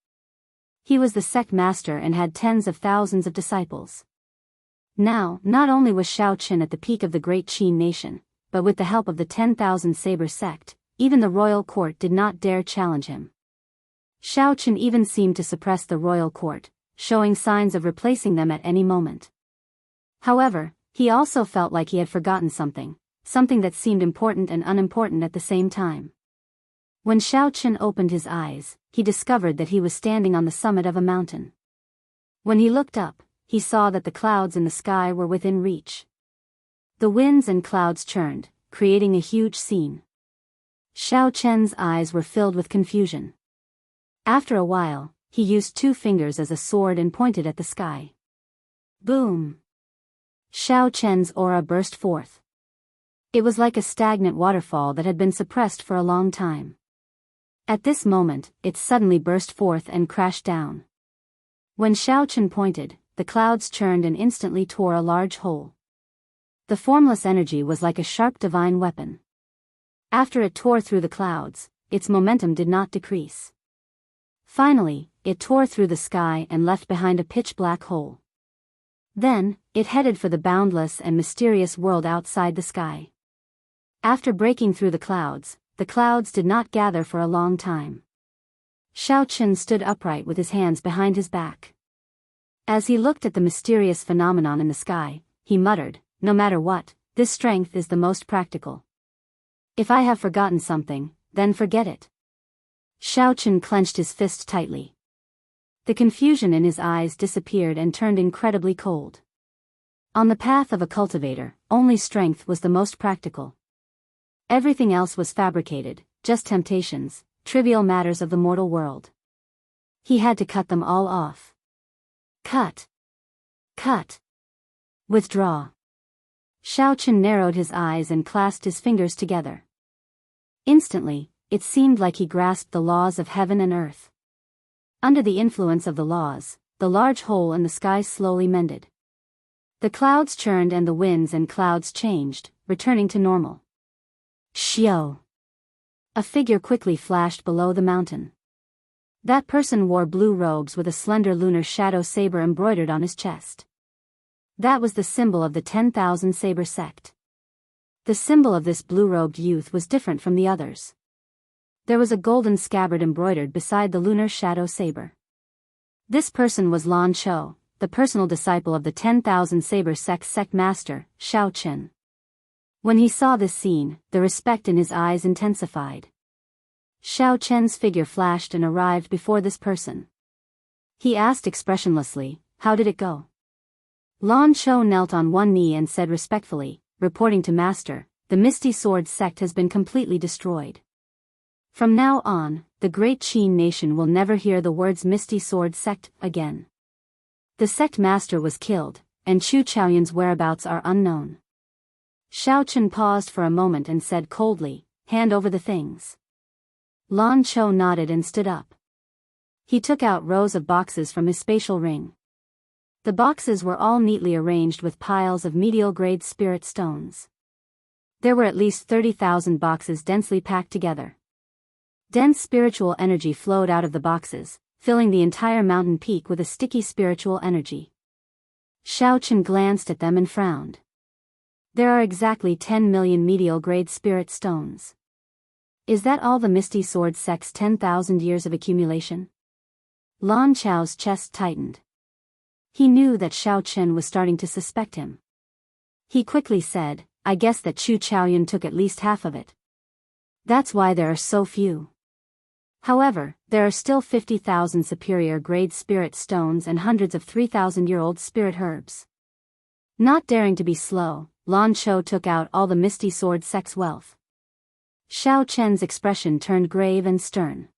He was the sect master and had tens of thousands of disciples. Now, not only was Xiao Chen at the peak of the great Qin nation, but with the help of the 10,000 Saber sect, even the royal court did not dare challenge him. Xiao Chen even seemed to suppress the royal court, showing signs of replacing them at any moment. However, he also felt like he had forgotten something that seemed important and unimportant at the same time. When Xiao Chen opened his eyes, he discovered that he was standing on the summit of a mountain. When he looked up, he saw that the clouds in the sky were within reach. The winds and clouds churned, creating a huge scene. Xiao Chen's eyes were filled with confusion. After a while, he used 2 fingers as a sword and pointed at the sky. Boom! Xiao Chen's aura burst forth. It was like a stagnant waterfall that had been suppressed for a long time. At this moment, it suddenly burst forth and crashed down. When Xiao Chen pointed, the clouds churned and instantly tore a large hole. The formless energy was like a sharp divine weapon. After it tore through the clouds, its momentum did not decrease. Finally, it tore through the sky and left behind a pitch-black hole. Then, it headed for the boundless and mysterious world outside the sky. After breaking through the clouds did not gather for a long time. Xiaochen stood upright with his hands behind his back. As he looked at the mysterious phenomenon in the sky, he muttered, "No matter what, this strength is the most practical. If I have forgotten something, then forget it." Xiaochen clenched his fist tightly. The confusion in his eyes disappeared and turned incredibly cold. On the path of a cultivator, only strength was the most practical. Everything else was fabricated, just temptations, trivial matters of the mortal world. He had to cut them all off. Cut. Cut. Withdraw. Xiaochen narrowed his eyes and clasped his fingers together. Instantly, it seemed like he grasped the laws of heaven and earth. Under the influence of the laws, the large hole in the sky slowly mended. The clouds churned and the winds and clouds changed, returning to normal. Xiao. A figure quickly flashed below the mountain. That person wore blue robes with a slender lunar shadow saber embroidered on his chest. That was the symbol of the 10,000 Saber sect. The symbol of this blue-robed youth was different from the others. There was a golden scabbard embroidered beside the lunar shadow saber. This person was Lan Chou, the personal disciple of the 10,000 Saber sect master, Xiaochen. When he saw this scene, the respect in his eyes intensified. Xiaochen's figure flashed and arrived before this person. He asked expressionlessly, "How did it go?" Lan Chou knelt on one knee and said respectfully, reporting to Master, "The Misty Sword sect has been completely destroyed. From now on, the great Qin nation will never hear the words Misty Sword sect again. The sect master was killed, and Chu Chaoyun's whereabouts are unknown." Xiaochen paused for a moment and said coldly, "Hand over the things." Lan Chou nodded and stood up. He took out rows of boxes from his spatial ring. The boxes were all neatly arranged with piles of medial-grade spirit stones. There were at least 30,000 boxes densely packed together. Dense spiritual energy flowed out of the boxes, filling the entire mountain peak with a sticky spiritual energy. Xiaochen glanced at them and frowned. There are exactly 10 million medial-grade spirit stones. Is that all the Misty Sword sect's 10,000 years of accumulation? Lan Chao's chest tightened. He knew that Xiaochen was starting to suspect him. He quickly said, "I guess that Chu Chaoyun took at least half of it. That's why there are so few. However, there are still 50,000 superior grade spirit stones and hundreds of 3,000-year-old spirit herbs." Not daring to be slow, Lan Chou took out all the Misty Sword sect's wealth. Xiaochen's expression turned grave and stern.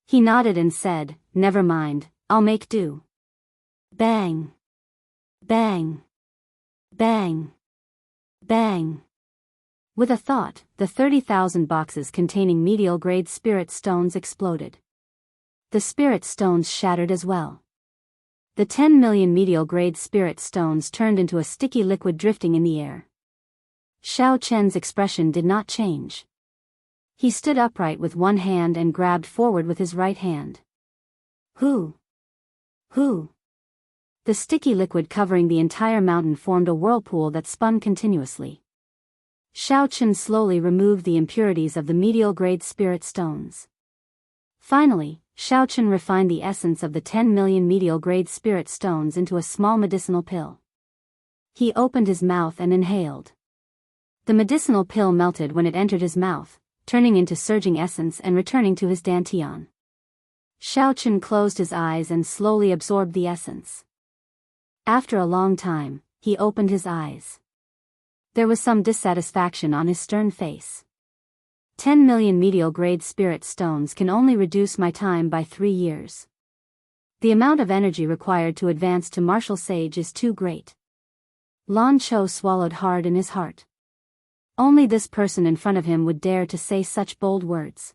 He nodded and said, "Never mind, I'll make do." Bang! Bang! Bang! Bang! With a thought, the 30,000 boxes containing medial-grade spirit stones exploded. The spirit stones shattered as well. The 10 million medial-grade spirit stones turned into a sticky liquid drifting in the air. Xiaochen's expression did not change. He stood upright with one hand and grabbed forward with his right hand. Who? The sticky liquid covering the entire mountain formed a whirlpool that spun continuously. Xiaochen slowly removed the impurities of the medial-grade spirit stones. Finally, Xiaochen refined the essence of the 10 million medial-grade spirit stones into a small medicinal pill. He opened his mouth and inhaled. The medicinal pill melted when it entered his mouth, turning into surging essence and returning to his dantian. Xiaochen closed his eyes and slowly absorbed the essence. After a long time, he opened his eyes. There was some dissatisfaction on his stern face. 10 million medial-grade spirit stones can only reduce my time by 3 years. The amount of energy required to advance to martial sage is too great. Lan Chou swallowed hard in his heart. Only this person in front of him would dare to say such bold words.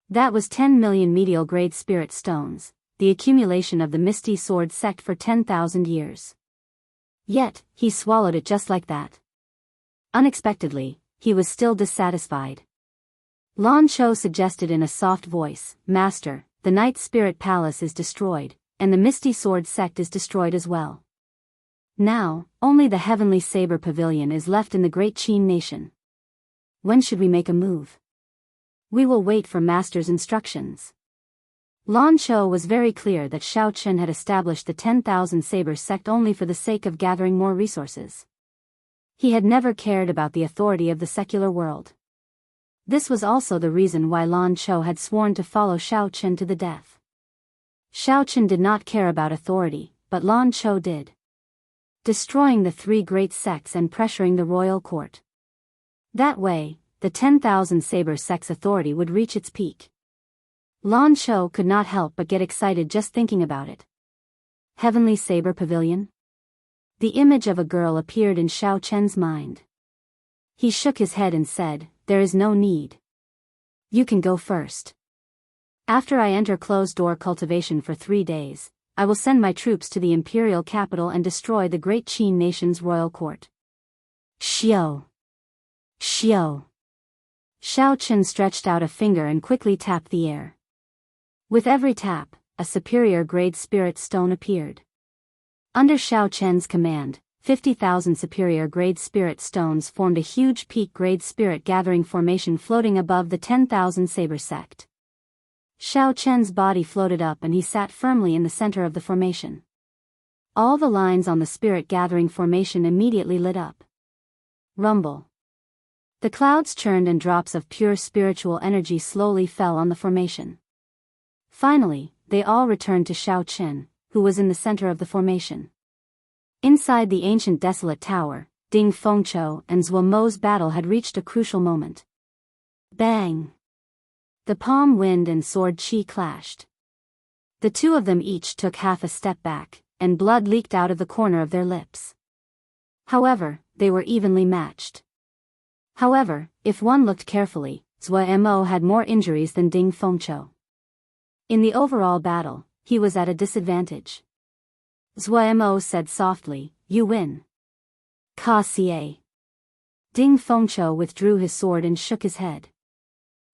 That was 10 million medial-grade spirit stones, the accumulation of the Misty Sword sect for 10,000 years. Yet, he swallowed it just like that. Unexpectedly, he was still dissatisfied. Lan Cho suggested in a soft voice, Master, the Night Spirit Palace is destroyed, and the Misty Sword sect is destroyed as well. Now, only the Heavenly Saber Pavilion is left in the Great Qin Nation. When should we make a move? We will wait for Master's instructions. Lan Cho was very clear that Xiao Chen had established the 10,000 Saber sect only for the sake of gathering more resources. He had never cared about the authority of the secular world. This was also the reason why Lan Cho had sworn to follow Xiao Chen to the death. Xiao Chen did not care about authority, but Lan Cho did. Destroying the 3 great sects and pressuring the royal court. That way, the 10,000 Saber sect's authority would reach its peak. Lan Cho could not help but get excited just thinking about it. Heavenly Saber Pavilion? The image of a girl appeared in Xiao Chen's mind. He shook his head and said, There is no need. You can go first. After I enter closed-door cultivation for 3 days, I will send my troops to the imperial capital and destroy the Great Qin Nation's royal court. Xiao! Xiao! Xiao Chen stretched out a finger and quickly tapped the air. With every tap, a superior grade spirit stone appeared. Under Xiao Chen's command, 50,000 superior grade spirit stones formed a huge peak grade spirit gathering formation floating above the 10,000 Saber sect. Xiao Chen's body floated up and he sat firmly in the center of the formation. All the lines on the spirit gathering formation immediately lit up. Rumble. The clouds churned and drops of pure spiritual energy slowly fell on the formation. Finally, they all returned to Xiao Chen, who was in the center of the formation. Inside the ancient desolate tower, Ding Fengqiu and Zhuo Mo's battle had reached a crucial moment. Bang! The palm wind and sword qi clashed. The 2 of them each took half a step back, and blood leaked out of the corner of their lips. However, they were evenly matched. However, if one looked carefully, Zhuo Mo had more injuries than Ding Fengqiu. In the overall battle, he was at a disadvantage. Zhuo Mo said softly, You win. Ka Xie. Ding Fengqiu withdrew his sword and shook his head.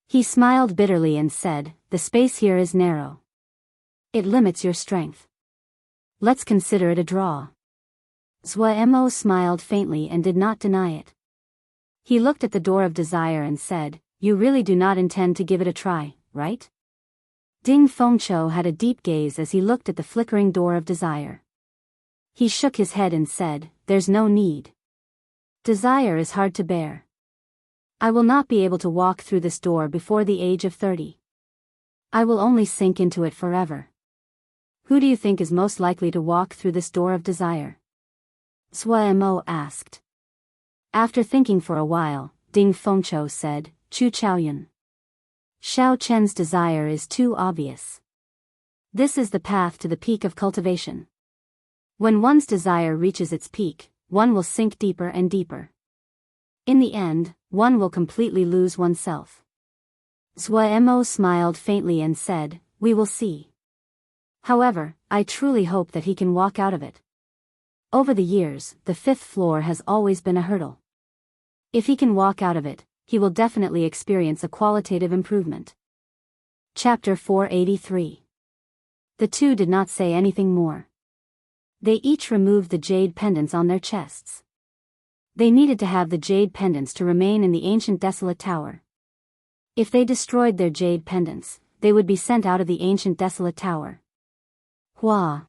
He smiled bitterly and said, The space here is narrow. It limits your strength. Let's consider it a draw. Zhuo Mo smiled faintly and did not deny it. He looked at the door of desire and said, You really do not intend to give it a try, right? Ding Fengqiu had a deep gaze as he looked at the flickering door of desire. He shook his head and said, There's no need. Desire is hard to bear. I will not be able to walk through this door before the age of 30. I will only sink into it forever. Who do you think is most likely to walk through this door of desire? Zhuo Mo asked. After thinking for a while, Ding Fengqiu said, Chu Chaoyun. Xiao Chen's desire is too obvious. This is the path to the peak of cultivation. When one's desire reaches its peak, one will sink deeper and deeper. In the end, one will completely lose oneself. Zhuo Mo smiled faintly and said, We will see. However, I truly hope that he can walk out of it. Over the years, the 5th floor has always been a hurdle. If he can walk out of it, he will definitely experience a qualitative improvement. Chapter 483. The 2 did not say anything more. They each removed the jade pendants on their chests. They needed to have the jade pendants to remain in the ancient desolate tower. If they destroyed their jade pendants, they would be sent out of the ancient desolate tower. Hua!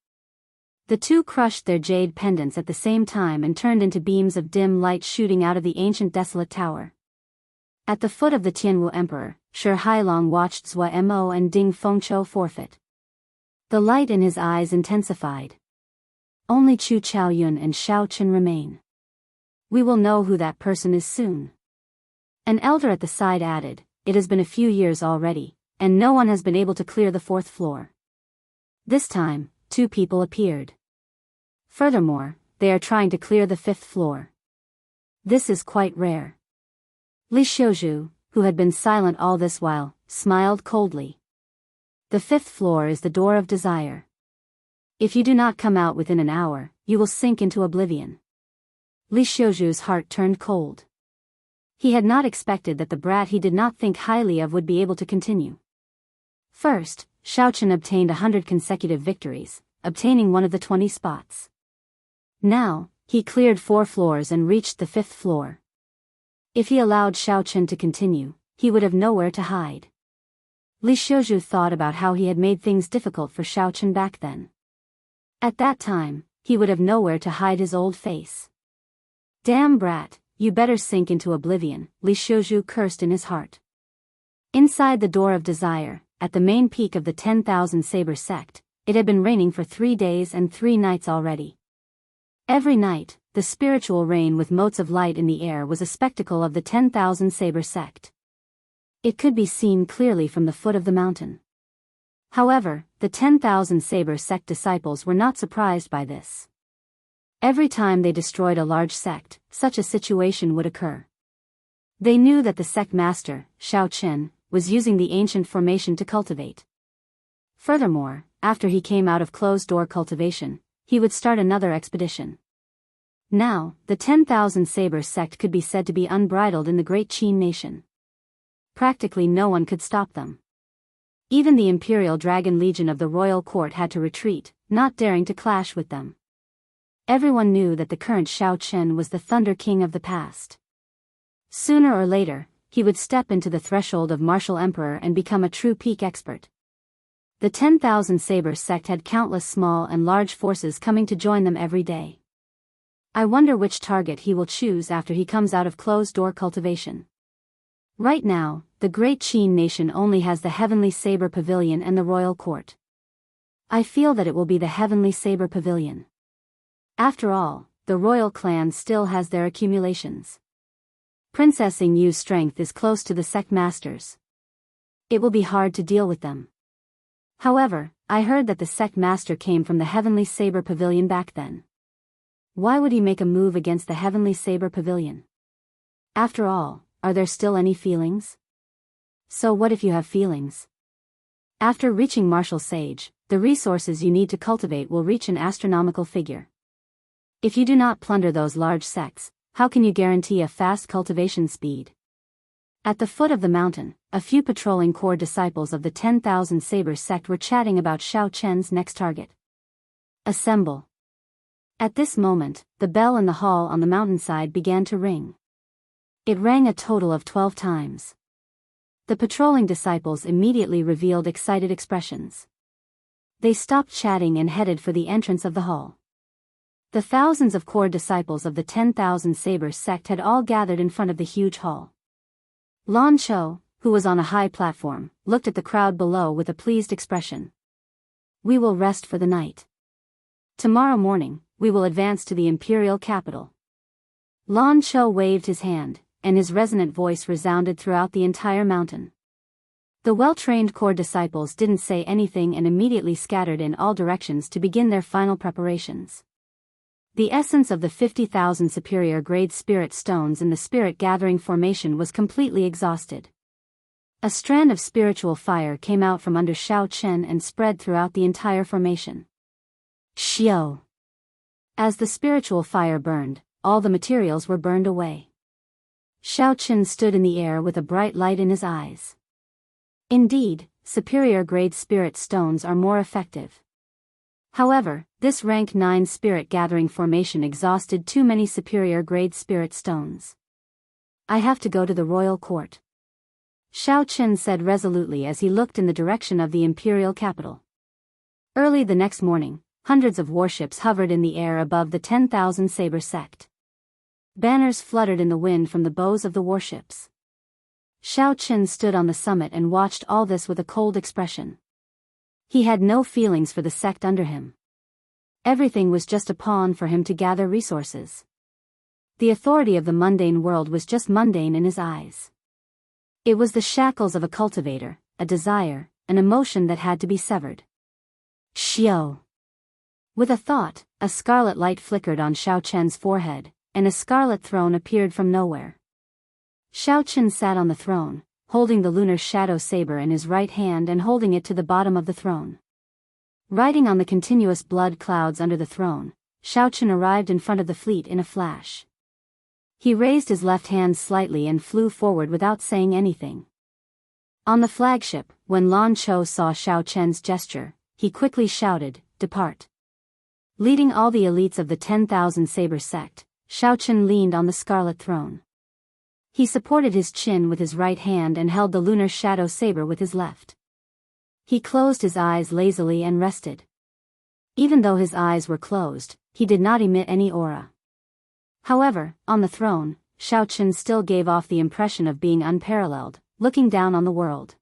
The 2 crushed their jade pendants at the same time and turned into beams of dim light shooting out of the ancient desolate tower. At the foot of the Tianwu Emperor, Shi Hailong watched Zhuo Mo and Ding Fengqiu forfeit. The light in his eyes intensified. Only Chu Chaoyun and Xiao Chen remain. We will know who that person is soon. An elder at the side added, It has been a few years already, and no one has been able to clear the 4th floor. This time, 2 people appeared. Furthermore, they are trying to clear the 5th floor. This is quite rare. Li Xiuzhu, who had been silent all this while, smiled coldly. The 5th floor is the door of desire. If you do not come out within an hour, you will sink into oblivion. Li Xiuzhu's heart turned cold. He had not expected that the brat he did not think highly of would be able to continue. First, Xiaochen obtained 100 consecutive victories, obtaining one of the 20 spots. Now, he cleared 4 floors and reached the 5th floor. If he allowed Xiaochen to continue, he would have nowhere to hide. Li Xiuzhu thought about how he had made things difficult for Xiaochen back then. At that time, he would have nowhere to hide his old face. Damn brat, you better sink into oblivion, Li Xiuzhu cursed in his heart. Inside the door of desire, at the main peak of the 10,000 saber sect, it had been raining for 3 days and 3 nights already. Every night, the spiritual rain with motes of light in the air was a spectacle of the 10,000 saber sect. It could be seen clearly from the foot of the mountain. However, the 10,000 saber sect disciples were not surprised by this. Every time they destroyed a large sect, such a situation would occur. They knew that the sect master, Xiaochen, was using the ancient formation to cultivate. Furthermore, after he came out of closed-door cultivation, he would start another expedition. Now, the 10,000 saber sect could be said to be unbridled in the great Qin nation. Practically no one could stop them. Even the Imperial Dragon Legion of the royal court had to retreat, not daring to clash with them. Everyone knew that the current Xiaochen was the Thunder King of the past. Sooner or later, he would step into the threshold of martial emperor and become a true peak expert. The 10,000 saber sect had countless small and large forces coming to join them every day. I wonder which target he will choose after he comes out of closed-door cultivation. Right now, the great Qin nation only has the Heavenly Saber Pavilion and the Royal Court. I feel that it will be the Heavenly Saber Pavilion. After all, the royal clan still has their accumulations. Princess Yingyu's strength is close to the sect masters. It will be hard to deal with them. However, I heard that the sect master came from the Heavenly Saber Pavilion back then. Why would he make a move against the Heavenly Saber Pavilion? After all, are there still any feelings? So what if you have feelings? After reaching martial sage, the resources you need to cultivate will reach an astronomical figure. If you do not plunder those large sects, how can you guarantee a fast cultivation speed? At the foot of the mountain, a few patrolling core disciples of the 10,000 Saber sect were chatting about Xiaochen's next target. Assemble. At this moment, the bell in the hall on the mountainside began to ring. It rang a total of 12 times. The patrolling disciples immediately revealed excited expressions. They stopped chatting and headed for the entrance of the hall. The thousands of core disciples of the 10,000 Saber sect had all gathered in front of the huge hall. Lan Cho, who was on a high platform, looked at the crowd below with a pleased expression. We will rest for the night. Tomorrow morning, we will advance to the imperial capital. Lan Cho waved his hand, and his resonant voice resounded throughout the entire mountain. The well-trained core disciples didn't say anything and immediately scattered in all directions to begin their final preparations. The essence of the 50,000 superior grade spirit stones in the spirit gathering formation was completely exhausted. A strand of spiritual fire came out from under Xiaochen and spread throughout the entire formation. Xiao. As the spiritual fire burned, all the materials were burned away. Xiaochen stood in the air with a bright light in his eyes. Indeed, superior grade spirit stones are more effective. However, this rank 9 spirit gathering formation exhausted too many superior grade spirit stones. I have to go to the royal court. Xiaochen said resolutely as he looked in the direction of the imperial capital. Early the next morning, hundreds of warships hovered in the air above the 10,000 Saber sect. Banners fluttered in the wind from the bows of the warships. Xiaochen stood on the summit and watched all this with a cold expression. He had no feelings for the sect under him. Everything was just a pawn for him to gather resources. The authority of the mundane world was just mundane in his eyes. It was the shackles of a cultivator, a desire, an emotion that had to be severed. Xiao. With a thought, a scarlet light flickered on Xiaochen's forehead, and a scarlet throne appeared from nowhere. Xiaochen sat on the throne, holding the lunar shadow saber in his right hand and holding it to the bottom of the throne. Riding on the continuous blood clouds under the throne, Xiaochen arrived in front of the fleet in a flash. He raised his left hand slightly and flew forward without saying anything. On the flagship, when Lan Cho saw Xiao Chen's gesture, he quickly shouted, "Depart." Leading all the elites of the 10,000 Saber sect, Xiao Chen leaned on the scarlet throne. He supported his chin with his right hand and held the lunar shadow saber with his left. He closed his eyes lazily and rested. Even though his eyes were closed, he did not emit any aura. However, on the throne, Xiao Chen still gave off the impression of being unparalleled, looking down on the world.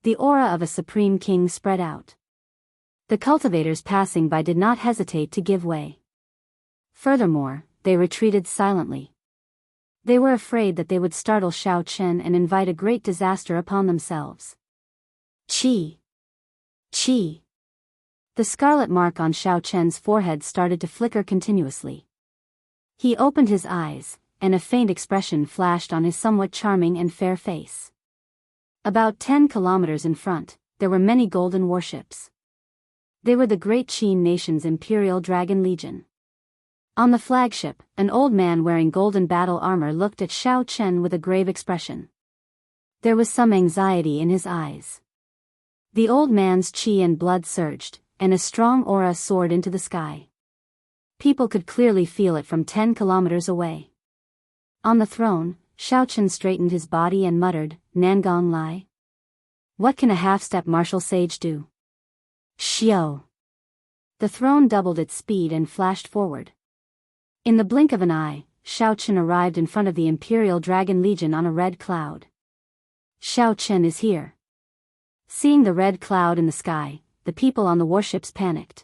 The aura of a supreme king spread out. The cultivators passing by did not hesitate to give way. Furthermore, they retreated silently. They were afraid that they would startle Xiao Chen and invite a great disaster upon themselves. Qi! Qi! The scarlet mark on Xiao Chen's forehead started to flicker continuously. He opened his eyes, and a faint expression flashed on his somewhat charming and fair face. About 10 kilometers in front, there were many golden warships. They were the great Qin nation's Imperial Dragon Legion. On the flagship, an old man wearing golden battle armor looked at Xiao Chen with a grave expression. There was some anxiety in his eyes. The old man's qi and blood surged, and a strong aura soared into the sky. People could clearly feel it from 10 kilometers away. On the throne, Xiao Chen straightened his body and muttered, "Nangong Lai? What can a half-step martial sage do?" Xiao! The throne doubled its speed and flashed forward. In the blink of an eye, Xiao Chen arrived in front of the Imperial Dragon Legion on a red cloud. Xiao Chen is here. Seeing the red cloud in the sky, the people on the warships panicked.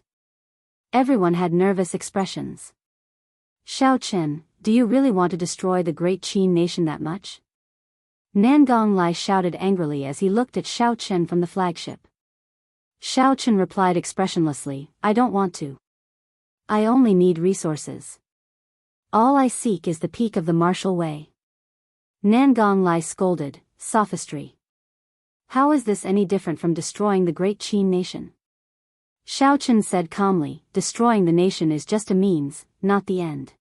Everyone had nervous expressions. "Xiao Chen, do you really want to destroy the great Qin nation that much?" Nangong Lai shouted angrily as he looked at Xiao Chen from the flagship. Xiao Chen replied expressionlessly, "I don't want to. I only need resources. All I seek is the peak of the martial way." Nangong Lai scolded, "Sophistry. How is this any different from destroying the great Qin nation?" Xiao Chen said calmly, "Destroying the nation is just a means, not the end.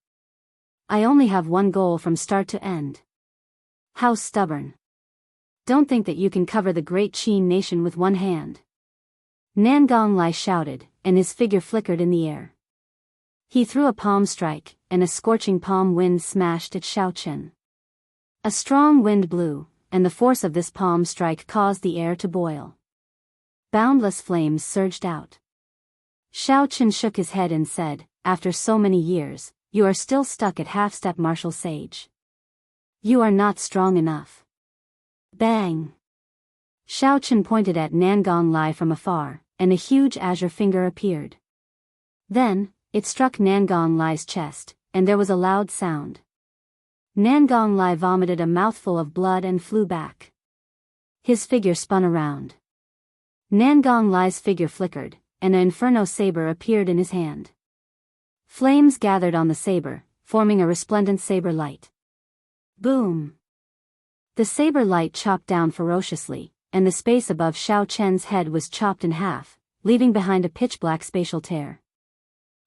I only have one goal from start to end." How stubborn. Don't think that you can cover the great Qin nation with one hand. Nangong Lai shouted, and his figure flickered in the air. He threw a palm strike, and a scorching palm wind smashed at Xiao Chen. A strong wind blew, and the force of this palm strike caused the air to boil. Boundless flames surged out. Xiao Chen shook his head and said, "After so many years, you are still stuck at half-step martial sage. You are not strong enough." Bang! Xiao Chen pointed at Nangong Lai from afar, and a huge azure finger appeared. Then, it struck Nangong Lai's chest, and there was a loud sound. Nangong Lai vomited a mouthful of blood and flew back. His figure spun around. Nangong Lai's figure flickered, and an inferno saber appeared in his hand. Flames gathered on the saber, forming a resplendent saber light. Boom! The saber light chopped down ferociously, and the space above Xiao Chen's head was chopped in half, leaving behind a pitch-black spatial tear.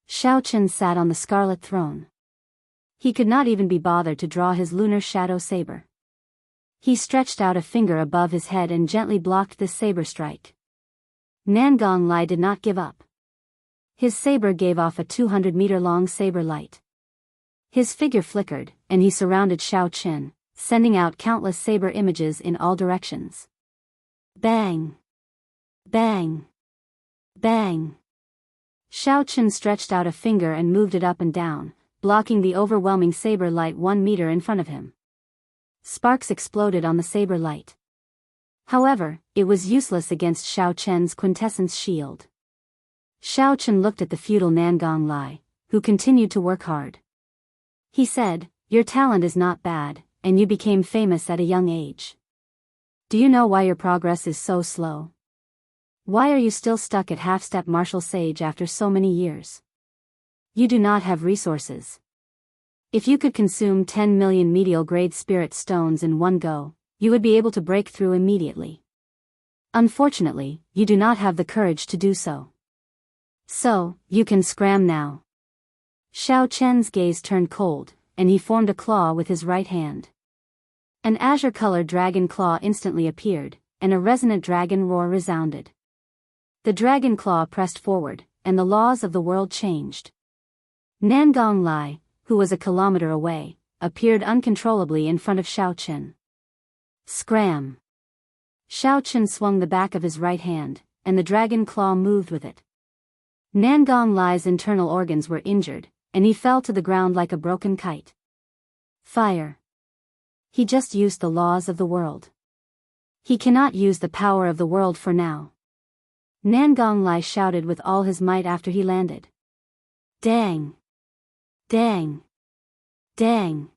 Xiao Chen sat on the scarlet throne. He could not even be bothered to draw his lunar shadow saber. He stretched out a finger above his head and gently blocked this saber strike. Nangong Lai did not give up. His saber gave off a 200-meter-long saber light. His figure flickered, and he surrounded Xiao Chen, sending out countless saber images in all directions. Bang! Bang! Bang! Xiao Chen stretched out a finger and moved it up and down, blocking the overwhelming saber light 1 meter in front of him. Sparks exploded on the saber light. However, it was useless against Xiao Chen's quintessence shield. Xiao Chen looked at the feudal Nangong Lai, who continued to work hard. He said, "Your talent is not bad, and you became famous at a young age. Do you know why your progress is so slow? Why are you still stuck at half-step martial sage after so many years? You do not have resources. If you could consume 10 million medial-grade spirit stones in one go, you would be able to break through immediately. Unfortunately, you do not have the courage to do so. So, you can scram now." Xiao Chen's gaze turned cold, and he formed a claw with his right hand. An azure-colored dragon claw instantly appeared, and a resonant dragon roar resounded. The dragon claw pressed forward, and the laws of the world changed. Nangong Lai, who was a kilometer away, appeared uncontrollably in front of Xiaochen. Scram! Xiaochen swung the back of his right hand, and the dragon claw moved with it. Nangong Lai's internal organs were injured, and he fell to the ground like a broken kite. Fire! He just used the laws of the world. He cannot use the power of the world for now. Nangong Lai shouted with all his might after he landed. Dang! Dang! Dang!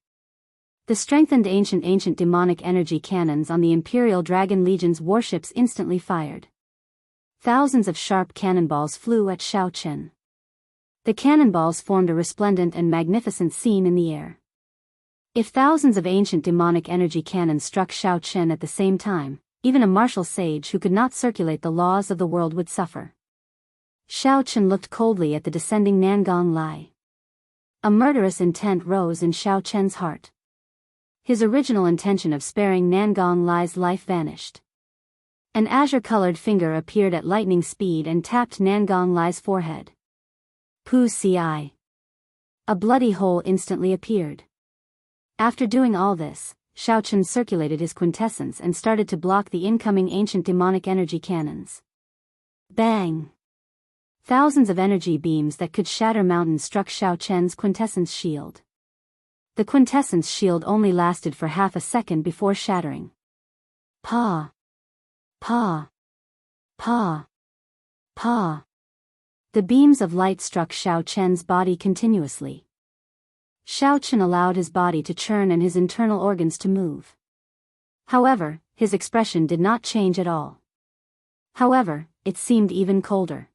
The strengthened ancient demonic energy cannons on the Imperial Dragon Legion's warships instantly fired. Thousands of sharp cannonballs flew at Xiaochen. The cannonballs formed a resplendent and magnificent scene in the air. If thousands of ancient demonic energy cannons struck Xiaochen at the same time, even a martial sage who could not circulate the laws of the world would suffer. Xiaochen looked coldly at the descending Nangong Lai. A murderous intent rose in Xiaochen's heart. His original intention of sparing Nangong Lai's life vanished. An azure-colored finger appeared at lightning speed and tapped Nangong Lai's forehead. Pu Ci. A bloody hole instantly appeared. After doing all this, Xiaochen circulated his quintessence and started to block the incoming ancient demonic energy cannons. Bang! Thousands of energy beams that could shatter mountains struck Xiaochen's quintessence shield. The quintessence shield only lasted for half a second before shattering. Pa! Pa! Pa! Pa! The beams of light struck Xiaochen's body continuously. Xiaochen allowed his body to churn and his internal organs to move. However, his expression did not change at all. However, it seemed even colder.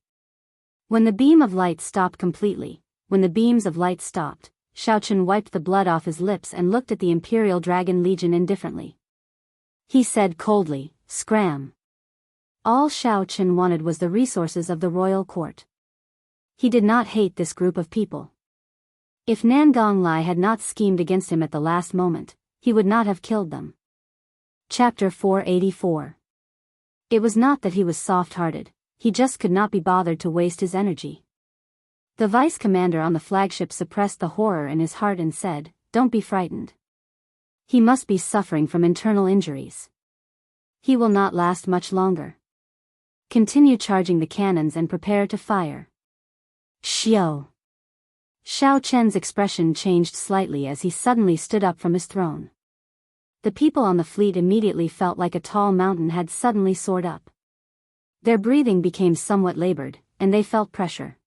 When the beam of light stopped completely, when the beams of light stopped, Xiaochen wiped the blood off his lips and looked at the Imperial Dragon Legion indifferently. He said coldly, "Scram." All Xiaochen wanted was the resources of the royal court. He did not hate this group of people. If Nangong Lai had not schemed against him at the last moment, he would not have killed them. Chapter 484. It was not that he was soft-hearted, he just could not be bothered to waste his energy. The vice commander on the flagship suppressed the horror in his heart and said, "Don't be frightened. He must be suffering from internal injuries. He will not last much longer. Continue charging the cannons and prepare to fire." Xiao. Xiaochen's expression changed slightly as he suddenly stood up from his throne. The people on the fleet immediately felt like a tall mountain had suddenly soared up. Their breathing became somewhat labored, and they felt pressure.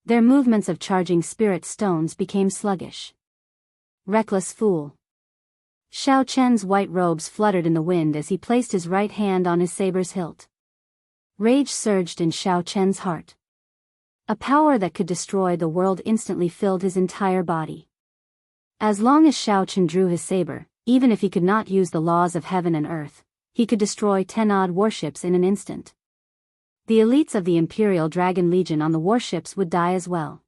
Their movements of charging spirit stones became sluggish. Reckless fool. Xiaochen's white robes fluttered in the wind as he placed his right hand on his saber's hilt. Rage surged in Xiaochen's heart. A power that could destroy the world instantly filled his entire body. As long as Xiaochen drew his saber, even if he could not use the laws of heaven and earth, he could destroy 10-odd warships in an instant. The elites of the Imperial Dragon Legion on the warships would die as well.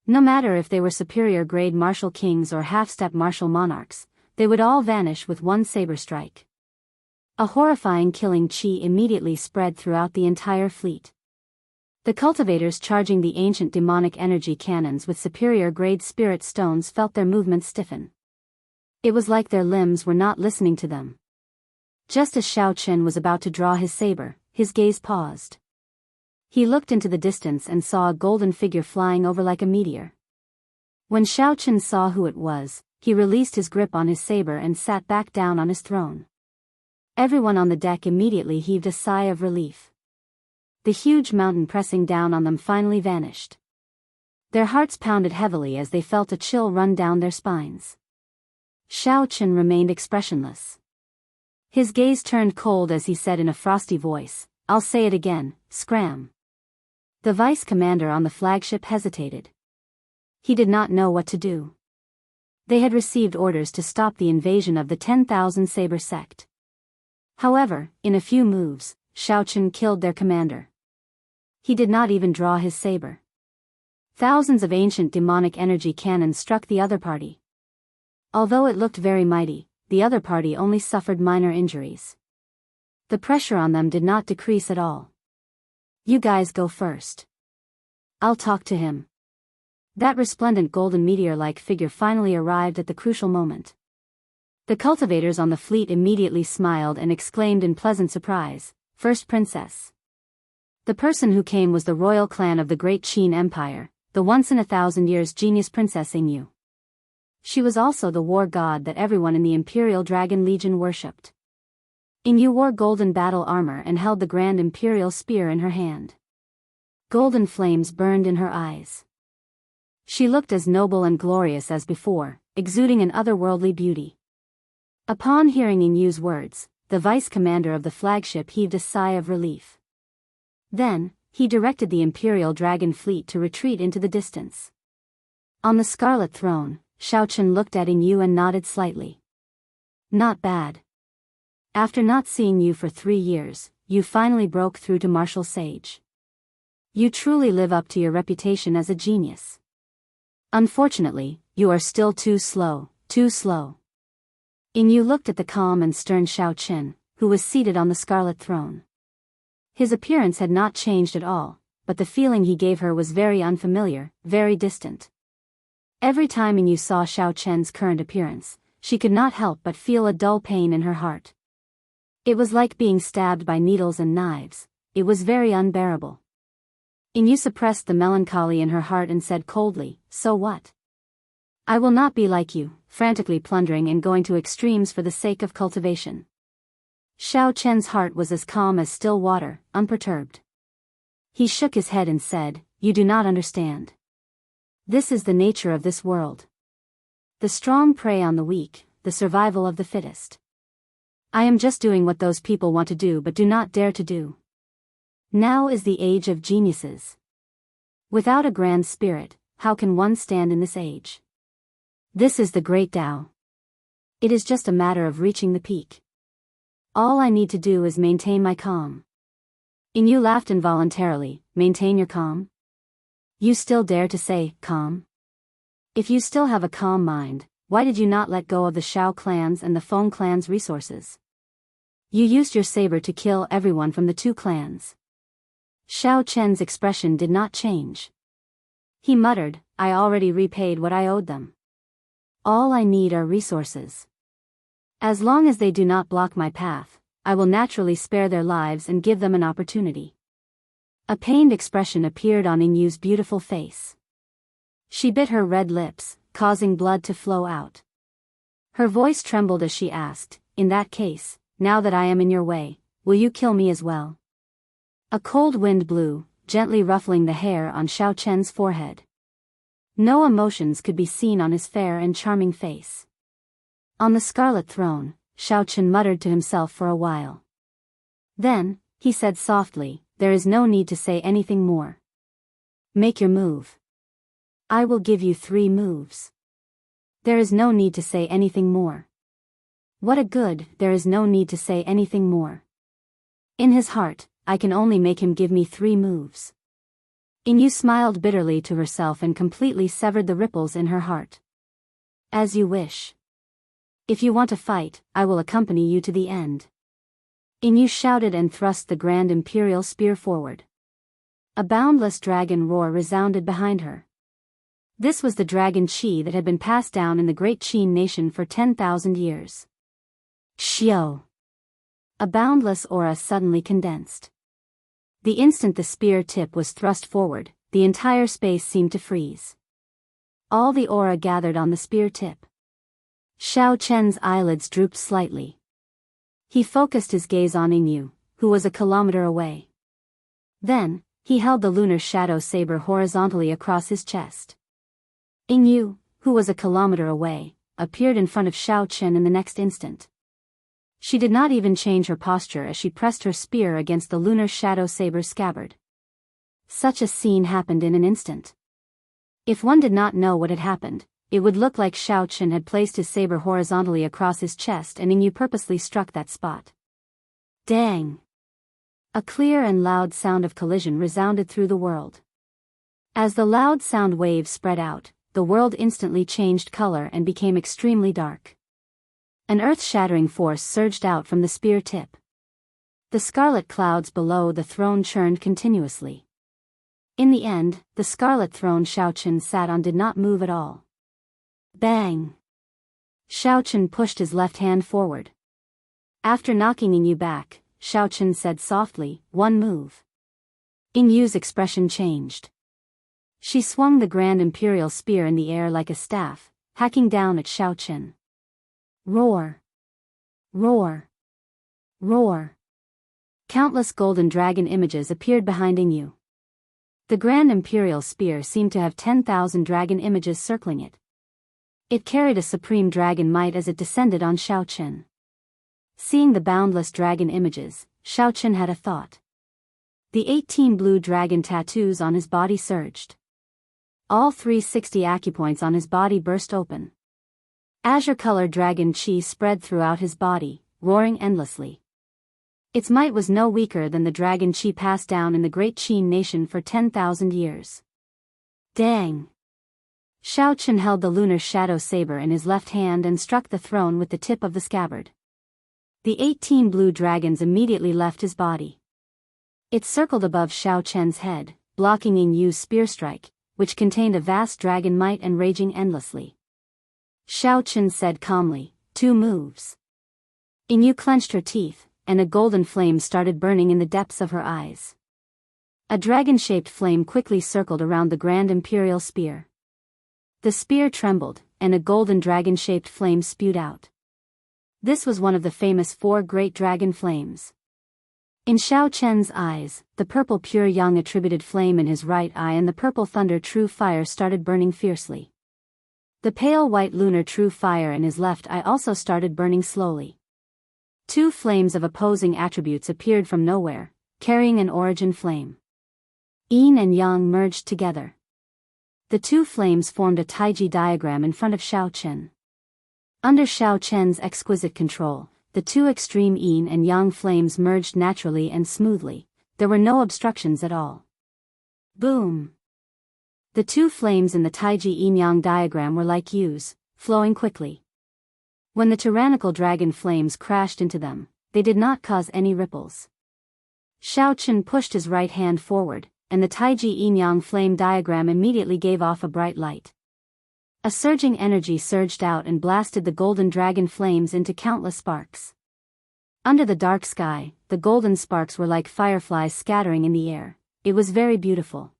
No matter if they were superior-grade martial kings or half-step martial monarchs, they would all vanish with one saber strike. A horrifying killing chi immediately spread throughout the entire fleet. The cultivators charging the ancient demonic energy cannons with superior-grade spirit stones felt their movements stiffen. It was like their limbs were not listening to them. Just as Xiaochen was about to draw his saber, his gaze paused. He looked into the distance and saw a golden figure flying over like a meteor. When Xiaochen saw who it was, he released his grip on his saber and sat back down on his throne. Everyone on the deck immediately heaved a sigh of relief. The huge mountain pressing down on them finally vanished. Their hearts pounded heavily as they felt a chill run down their spines. Xiaochen remained expressionless. His gaze turned cold as he said in a frosty voice, "I'll say it again, scram." The vice commander on the flagship hesitated. He did not know what to do. They had received orders to stop the invasion of the 10,000 Saber sect. However, in a few moves, Xiaochen killed their commander. He did not even draw his saber. Thousands of ancient demonic energy cannons struck the other party. Although it looked very mighty, the other party only suffered minor injuries. The pressure on them did not decrease at all. You guys go first. I'll talk to him. That resplendent golden meteor-like figure finally arrived at the crucial moment. The cultivators on the fleet immediately smiled and exclaimed in pleasant surprise, "First Princess." The person who came was the royal clan of the Great Qin Empire, the once-in-a-thousand-years genius Princess Ingyu. She was also the war god that everyone in the Imperial Dragon Legion worshipped. Ingyu wore golden battle armor and held the grand imperial spear in her hand. Golden flames burned in her eyes. She looked as noble and glorious as before, exuding an otherworldly beauty. Upon hearing Inyu's words, the vice commander of the flagship heaved a sigh of relief. Then, he directed the Imperial Dragon fleet to retreat into the distance. On the Scarlet Throne, Xiaochen looked at Ingyu and nodded slightly. Not bad. After not seeing you for 3 years, you finally broke through to Martial Sage. You truly live up to your reputation as a genius. Unfortunately, you are still too slow, too slow. Ingyu looked at the calm and stern Xiaochen, who was seated on the Scarlet Throne. His appearance had not changed at all, but the feeling he gave her was very unfamiliar, very distant. Every time Ingyu saw Xiaochen's current appearance, she could not help but feel a dull pain in her heart. It was like being stabbed by needles and knives. It was very unbearable. Ingyu suppressed the melancholy in her heart and said coldly, "So what? I will not be like you, frantically plundering and going to extremes for the sake of cultivation." Xiaochen's heart was as calm as still water, unperturbed. He shook his head and said, "You do not understand. This is the nature of this world. The strong prey on the weak, the survival of the fittest. I am just doing what those people want to do but do not dare to do. Now is the age of geniuses. Without a grand spirit, how can one stand in this age? This is the great Tao. It is just a matter of reaching the peak. All I need to do is maintain my calm." Ingyu laughed involuntarily. Maintain your calm? You still dare to say, calm? If you still have a calm mind, why did you not let go of the Shao clans and the Feng clan's resources? You used your saber to kill everyone from the 2 clans. Xiaochen's expression did not change. He muttered, "I already repaid what I owed them. All I need are resources. As long as they do not block my path, I will naturally spare their lives and give them an opportunity." A pained expression appeared on Inyu's beautiful face. She bit her red lips, causing blood to flow out. Her voice trembled as she asked, "In that case, now that I am in your way, will you kill me as well?" A cold wind blew, gently ruffling the hair on Xiaochen's forehead. No emotions could be seen on his fair and charming face. On the Scarlet Throne, Xiaochen muttered to himself for a while. Then, he said softly, "There is no need to say anything more. Make your move. I will give you 3 moves. There is no need to say anything more." What a good, there is no need to say anything more. In his heart, I can only make him give me 3 moves. Ingyu smiled bitterly to herself and completely severed the ripples in her heart. As you wish. If you want to fight, I will accompany you to the end. Ingyu shouted and thrust the grand imperial spear forward. A boundless dragon roar resounded behind her. This was the dragon chi that had been passed down in the Great Qin nation for 10,000 years. Xiao! A boundless aura suddenly condensed. The instant the spear tip was thrust forward, the entire space seemed to freeze. All the aura gathered on the spear tip. Xiaochen's eyelids drooped slightly. He focused his gaze on Ingyu, who was a kilometer away. Then, he held the lunar shadow saber horizontally across his chest. Ingyu, who was a kilometer away, appeared in front of Xiaochen in the next instant. She did not even change her posture as she pressed her spear against the lunar shadow saber's scabbard. Such a scene happened in an instant. If one did not know what had happened, it would look like Xiaochen had placed his saber horizontally across his chest and Ingyu purposely struck that spot. Dang! A clear and loud sound of collision resounded through the world. As the loud sound waves spread out, the world instantly changed color and became extremely dark. An earth-shattering force surged out from the spear tip. The scarlet clouds below the throne churned continuously. In the end, the scarlet throne Xiaochen sat on did not move at all. Bang! Xiaochen pushed his left hand forward. After knocking Yingyu back, Xiaochen said softly, "One move." Yingyu's expression changed. She swung the grand imperial spear in the air like a staff, hacking down at Xiaochen. Roar! Roar! Roar! Countless golden dragon images appeared behind Yingyu. The grand imperial spear seemed to have 10,000 dragon images circling it. It carried a supreme dragon might as it descended on Xiaochen. Seeing the boundless dragon images, Xiaochen had a thought. The 18 blue dragon tattoos on his body surged. All 360 acupoints on his body burst open. Azure-colored dragon chi spread throughout his body, roaring endlessly. Its might was no weaker than the dragon chi passed down in the great Qin nation for 10,000 years. Dang! Xiaochen held the lunar shadow saber in his left hand and struck the throne with the tip of the scabbard. The 18 blue dragons immediately left his body. It circled above Xiaochen's head, blocking Yingyu's spear strike, which contained a vast dragon might and raging endlessly. Xiaochen said calmly, "2 moves." Yingyu clenched her teeth, and a golden flame started burning in the depths of her eyes. A dragon-shaped flame quickly circled around the grand imperial spear. The spear trembled, and a golden dragon-shaped flame spewed out. This was one of the famous 4 great dragon flames. In Xiaochen's eyes, the purple pure yang attributed flame in his right eye and the purple thunder true fire started burning fiercely. The pale white lunar true fire in his left eye also started burning slowly. 2 flames of opposing attributes appeared from nowhere, carrying an origin flame. Yin and yang merged together. The 2 flames formed a Taiji diagram in front of Xiaochen. Under Xiaochen's exquisite control, the 2 extreme yin and yang flames merged naturally and smoothly. There were no obstructions at all. Boom! The 2 flames in the Taiji yin-yang diagram were like U's, flowing quickly. When the tyrannical dragon flames crashed into them, they did not cause any ripples. Xiaochen pushed his right hand forward, and the Taiji yin-yang flame diagram immediately gave off a bright light. A surging energy surged out and blasted the golden dragon flames into countless sparks. Under the dark sky, the golden sparks were like fireflies scattering in the air. It was very beautiful.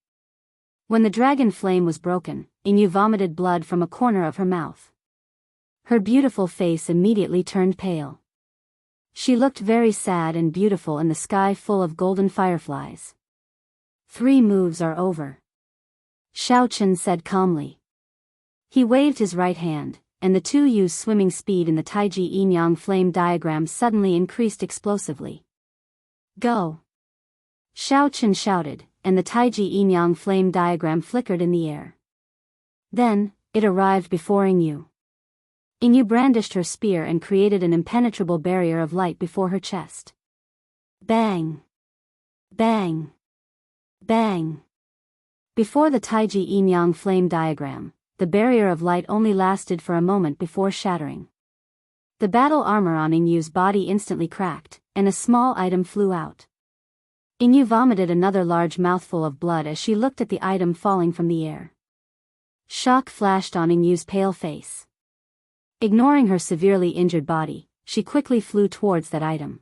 When the dragon flame was broken, Yingyu vomited blood from a corner of her mouth. Her beautiful face immediately turned pale. She looked very sad and beautiful in the sky full of golden fireflies. 3 moves are over. Xiaochen said calmly. He waved his right hand, and the 2 U's swimming speed in the Taiji yin-yang flame diagram suddenly increased explosively. Go! Xiaochen shouted, and the Taiji yin-yang flame diagram flickered in the air. Then, it arrived before Yingyu. Yingyu brandished her spear and created an impenetrable barrier of light before her chest. Bang! Bang! Bang! Before the Taiji yin-yang flame diagram, the barrier of light only lasted for a moment before shattering. The battle armor on Yingyu's body instantly cracked, and a small item flew out. Yingyu vomited another large mouthful of blood as she looked at the item falling from the air. Shock flashed on Yingyu's pale face. Ignoring her severely injured body, she quickly flew towards that item.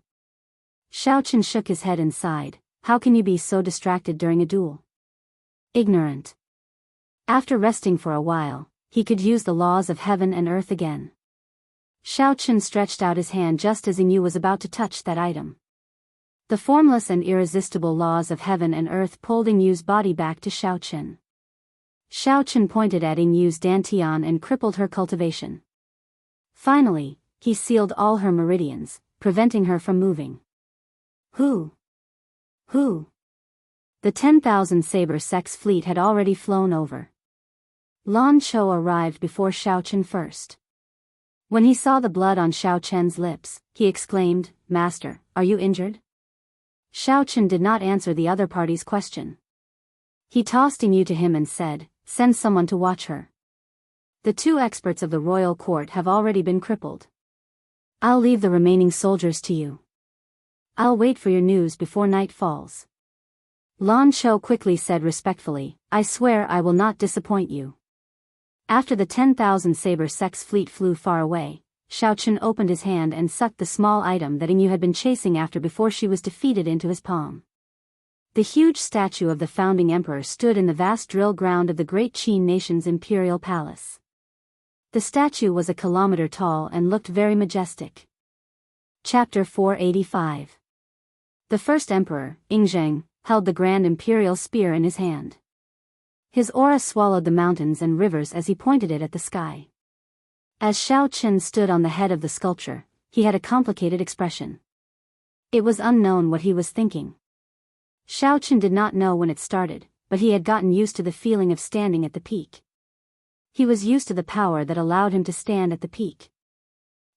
Xiaochen shook his head and sighed, "How can you be so distracted during a duel? Ignorant." After resting for a while, he could use the laws of heaven and earth again. Xiaochen stretched out his hand just as Yingyu was about to touch that item. The formless and irresistible laws of heaven and earth pulled Yingyu's body back to Xiaochen. Xiaochen pointed at Yingyu's dantian and crippled her cultivation. Finally, he sealed all her meridians, preventing her from moving. Who? The 10,000 saber sex fleet had already flown over. Lan Chou arrived before Xiaochen first. When he saw the blood on Xiaochen's lips, he exclaimed, "Master, are you injured?" Xiaochen did not answer the other party's question. He tossed Yu to him and said, "Send someone to watch her. The 2 experts of the royal court have already been crippled. I'll leave the remaining soldiers to you. I'll wait for your news before night falls." Lan Cho quickly said respectfully, "I swear I will not disappoint you." After the 10,000 saber sex fleet flew far away, Xiaochen opened his hand and sucked the small item that Yu had been chasing after before she was defeated into his palm. The huge statue of the founding emperor stood in the vast drill ground of the great Qin nation's imperial palace. The statue was a kilometer tall and looked very majestic. Chapter 485. The first emperor, Yingzheng, held the grand imperial spear in his hand. His aura swallowed the mountains and rivers as he pointed it at the sky. As Xiao Qin stood on the head of the sculpture, he had a complicated expression. It was unknown what he was thinking. Xiao Qin did not know when it started, but he had gotten used to the feeling of standing at the peak. He was used to the power that allowed him to stand at the peak.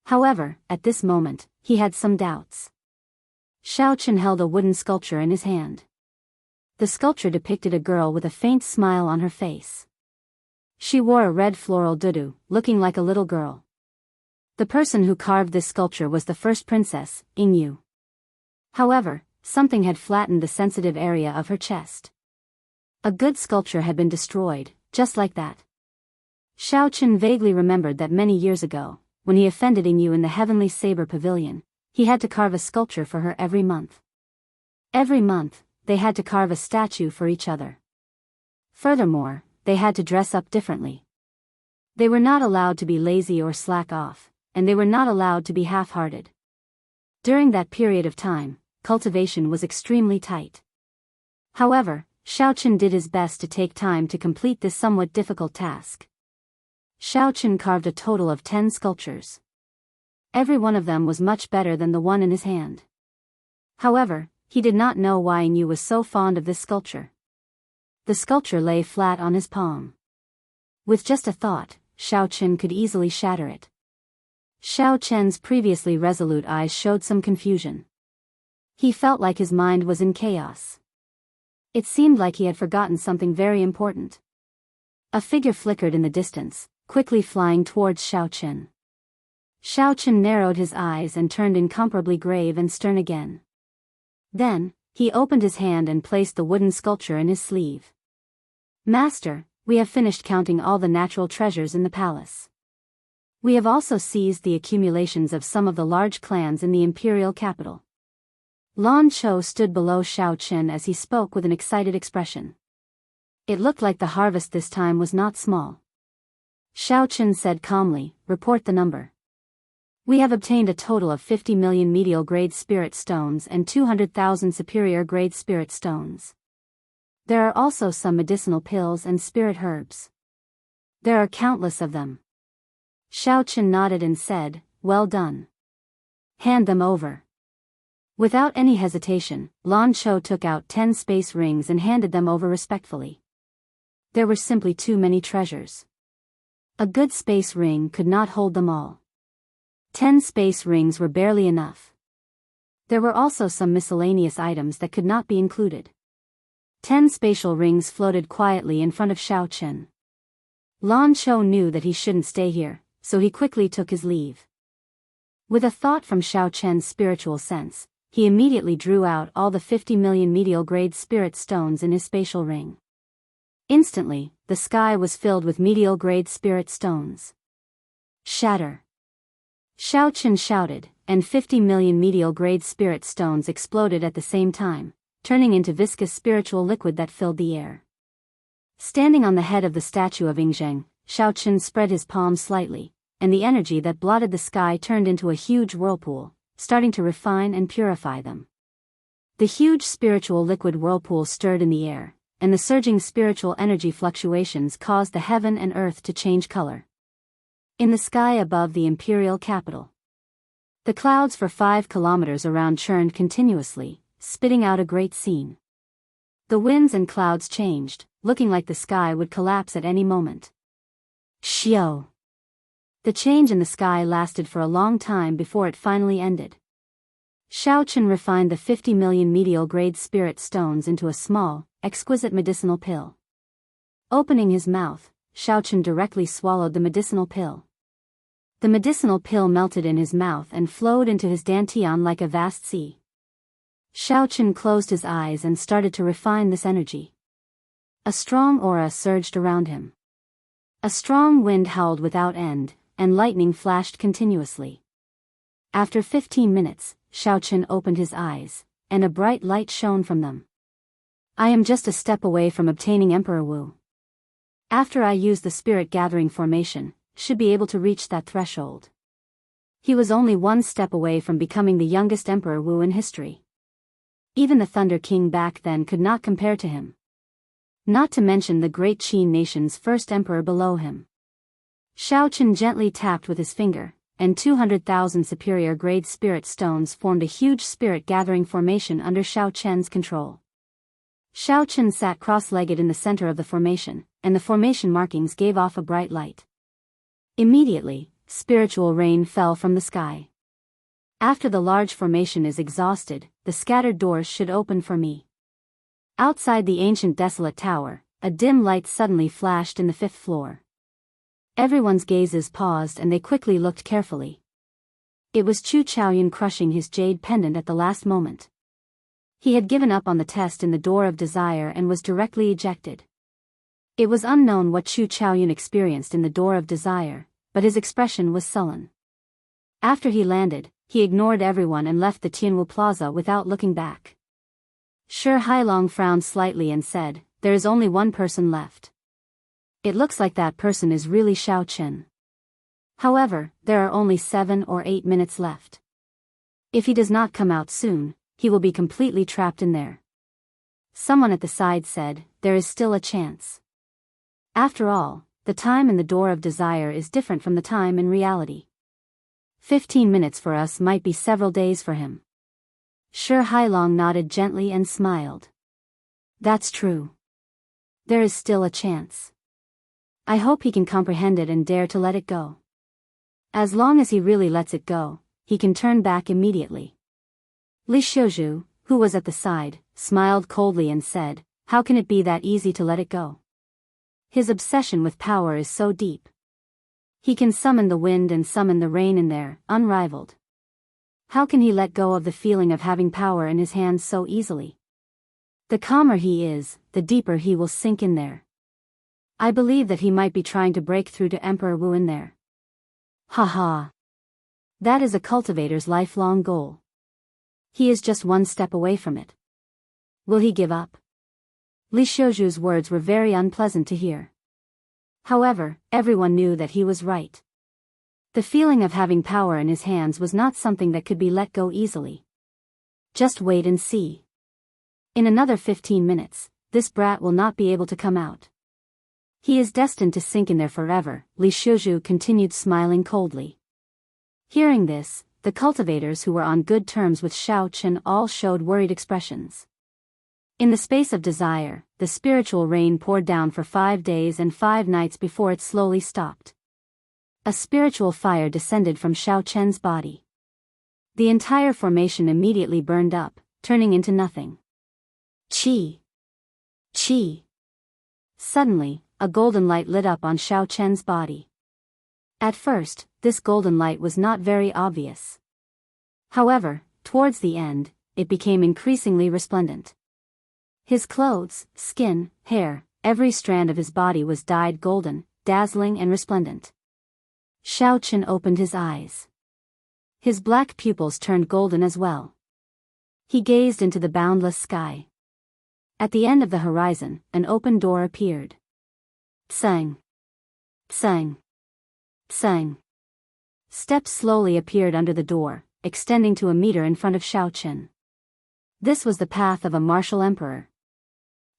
However, at this moment, he had some doubts. Xiao Qin held a wooden sculpture in his hand. The sculpture depicted a girl with a faint smile on her face. She wore a red floral dudu, looking like a little girl. The person who carved this sculpture was the first princess, Yu. However, something had flattened the sensitive area of her chest. A good sculpture had been destroyed, just like that. Xiao Qin vaguely remembered that many years ago, when he offended Yu in the Heavenly Saber Pavilion, he had to carve a sculpture for her every month. Every month, they had to carve a statue for each other. Furthermore, they had to dress up differently. They were not allowed to be lazy or slack off, and they were not allowed to be half-hearted. During that period of time, cultivation was extremely tight. However, Xiao Qin did his best to take time to complete this somewhat difficult task. Xiao Qin carved a total of 10 sculptures. Every one of them was much better than the one in his hand. However, he did not know why Yu was so fond of this sculpture. The sculpture lay flat on his palm. With just a thought, Xiao Qin could easily shatter it. Xiao Qin's previously resolute eyes showed some confusion. He felt like his mind was in chaos. It seemed like he had forgotten something very important. A figure flickered in the distance, quickly flying towards Xiao Qin. Xiao Qin narrowed his eyes and turned incomparably grave and stern again. Then, he opened his hand and placed the wooden sculpture in his sleeve. "Master, we have finished counting all the natural treasures in the palace. We have also seized the accumulations of some of the large clans in the imperial capital." Lan Cho stood below Xiao Qin as he spoke with an excited expression. It looked like the harvest this time was not small. Xiao Qin said calmly, "Report the number. We have obtained a total of 50 million medial-grade spirit stones and 200,000 superior-grade spirit stones. There are also some medicinal pills and spirit herbs. There are countless of them." Xiao Qin nodded and said, "Well done. Hand them over." Without any hesitation, Lan Cho took out 10 space rings and handed them over respectfully. There were simply too many treasures. A good space ring could not hold them all. 10 space rings were barely enough. There were also some miscellaneous items that could not be included. 10 spatial rings floated quietly in front of Xiao Qin. Lan Cho knew that he shouldn't stay here, so he quickly took his leave. With a thought from Xiao Qin's spiritual sense, he immediately drew out all the 50 million medial-grade spirit stones in his spatial ring. Instantly, the sky was filled with medial-grade spirit stones. Shatter! Xiao Qin shouted, and 50 million medial-grade spirit stones exploded at the same time, turning into viscous spiritual liquid that filled the air. Standing on the head of the statue of Yingzheng, Xiao Qin spread his palms slightly, and the energy that blotted the sky turned into a huge whirlpool, starting to refine and purify them. The huge spiritual liquid whirlpool stirred in the air, and the surging spiritual energy fluctuations caused the heaven and earth to change color. In the sky above the imperial capital, the clouds for 5 kilometers around churned continuously, spitting out a great scene. The winds and clouds changed, looking like the sky would collapse at any moment. Xiao! The change in the sky lasted for a long time before it finally ended. Xiao Chen refined the 50 million medial-grade spirit stones into a small, exquisite medicinal pill. Opening his mouth, Xiao Chen directly swallowed the medicinal pill. The medicinal pill melted in his mouth and flowed into his dantian like a vast sea. Xiao Chen closed his eyes and started to refine this energy. A strong aura surged around him. A strong wind howled without end, and lightning flashed continuously. After 15 minutes, Xiao Chen opened his eyes, and a bright light shone from them. I am just a step away from obtaining Emperor Wu. After I use the spirit gathering formation, should be able to reach that threshold. He was only one step away from becoming the youngest Emperor Wu in history. Even the Thunder King back then could not compare to him. Not to mention the great Qin nation's first emperor below him. Xiao Chen gently tapped with his finger, and 200,000 superior grade spirit stones formed a huge spirit gathering formation under Xiao Chen's control. Xiao Chen sat cross-legged in the center of the formation, and the formation markings gave off a bright light. Immediately, spiritual rain fell from the sky. After the large formation is exhausted, the scattered doors should open for me. Outside the ancient desolate tower, a dim light suddenly flashed in the 5th floor. Everyone's gazes paused and they quickly looked carefully. It was Chu Chaoyun crushing his jade pendant at the last moment. He had given up on the test in the Door of Desire and was directly ejected. It was unknown what Chu Chaoyun experienced in the Door of Desire, but his expression was sullen. After he landed, he ignored everyone and left the Tianwu Plaza without looking back. Shi Hailong frowned slightly and said, "There is only one person left. It looks like that person is really Xiao Chen. However, there are only 7 or 8 minutes left. If he does not come out soon, he will be completely trapped in there." Someone at the side said, "There is still a chance. After all, the time in the Door of Desire is different from the time in reality. 15 minutes for us might be several days for him." Shi Hailong nodded gently and smiled. "That's true. There is still a chance. I hope he can comprehend it and dare to let it go. As long as he really lets it go, he can turn back immediately." Li Xiuzhu, who was at the side, smiled coldly and said, "How can it be that easy to let it go? His obsession with power is so deep. He can summon the wind and summon the rain in there, unrivaled. How can he let go of the feeling of having power in his hands so easily? The calmer he is, the deeper he will sink in there. I believe that he might be trying to break through to Emperor Wu in there. Ha ha. That is a cultivator's lifelong goal. He is just one step away from it. Will he give up?" Li Xiuzhu's words were very unpleasant to hear. However, everyone knew that he was right. The feeling of having power in his hands was not something that could be let go easily. Just wait and see. In another 15 minutes, this brat will not be able to come out. He is destined to sink in there forever, Li Xiuzhu continued smiling coldly. Hearing this, the cultivators who were on good terms with Xiao Chen all showed worried expressions. In the space of desire, the spiritual rain poured down for 5 days and 5 nights before it slowly stopped. A spiritual fire descended from Xiao Chen's body. The entire formation immediately burned up, turning into nothing. Qi! Qi! Suddenly, a golden light lit up on Xiao Chen's body. At first, this golden light was not very obvious. However, towards the end, it became increasingly resplendent. His clothes, skin, hair, every strand of his body was dyed golden, dazzling and resplendent. Xiao Chen opened his eyes. His black pupils turned golden as well. He gazed into the boundless sky. At the end of the horizon, an open door appeared. Tsang! Tsang! Tsang! Steps slowly appeared under the door, extending to a meter in front of Xiao Chen. This was the path of a martial emperor.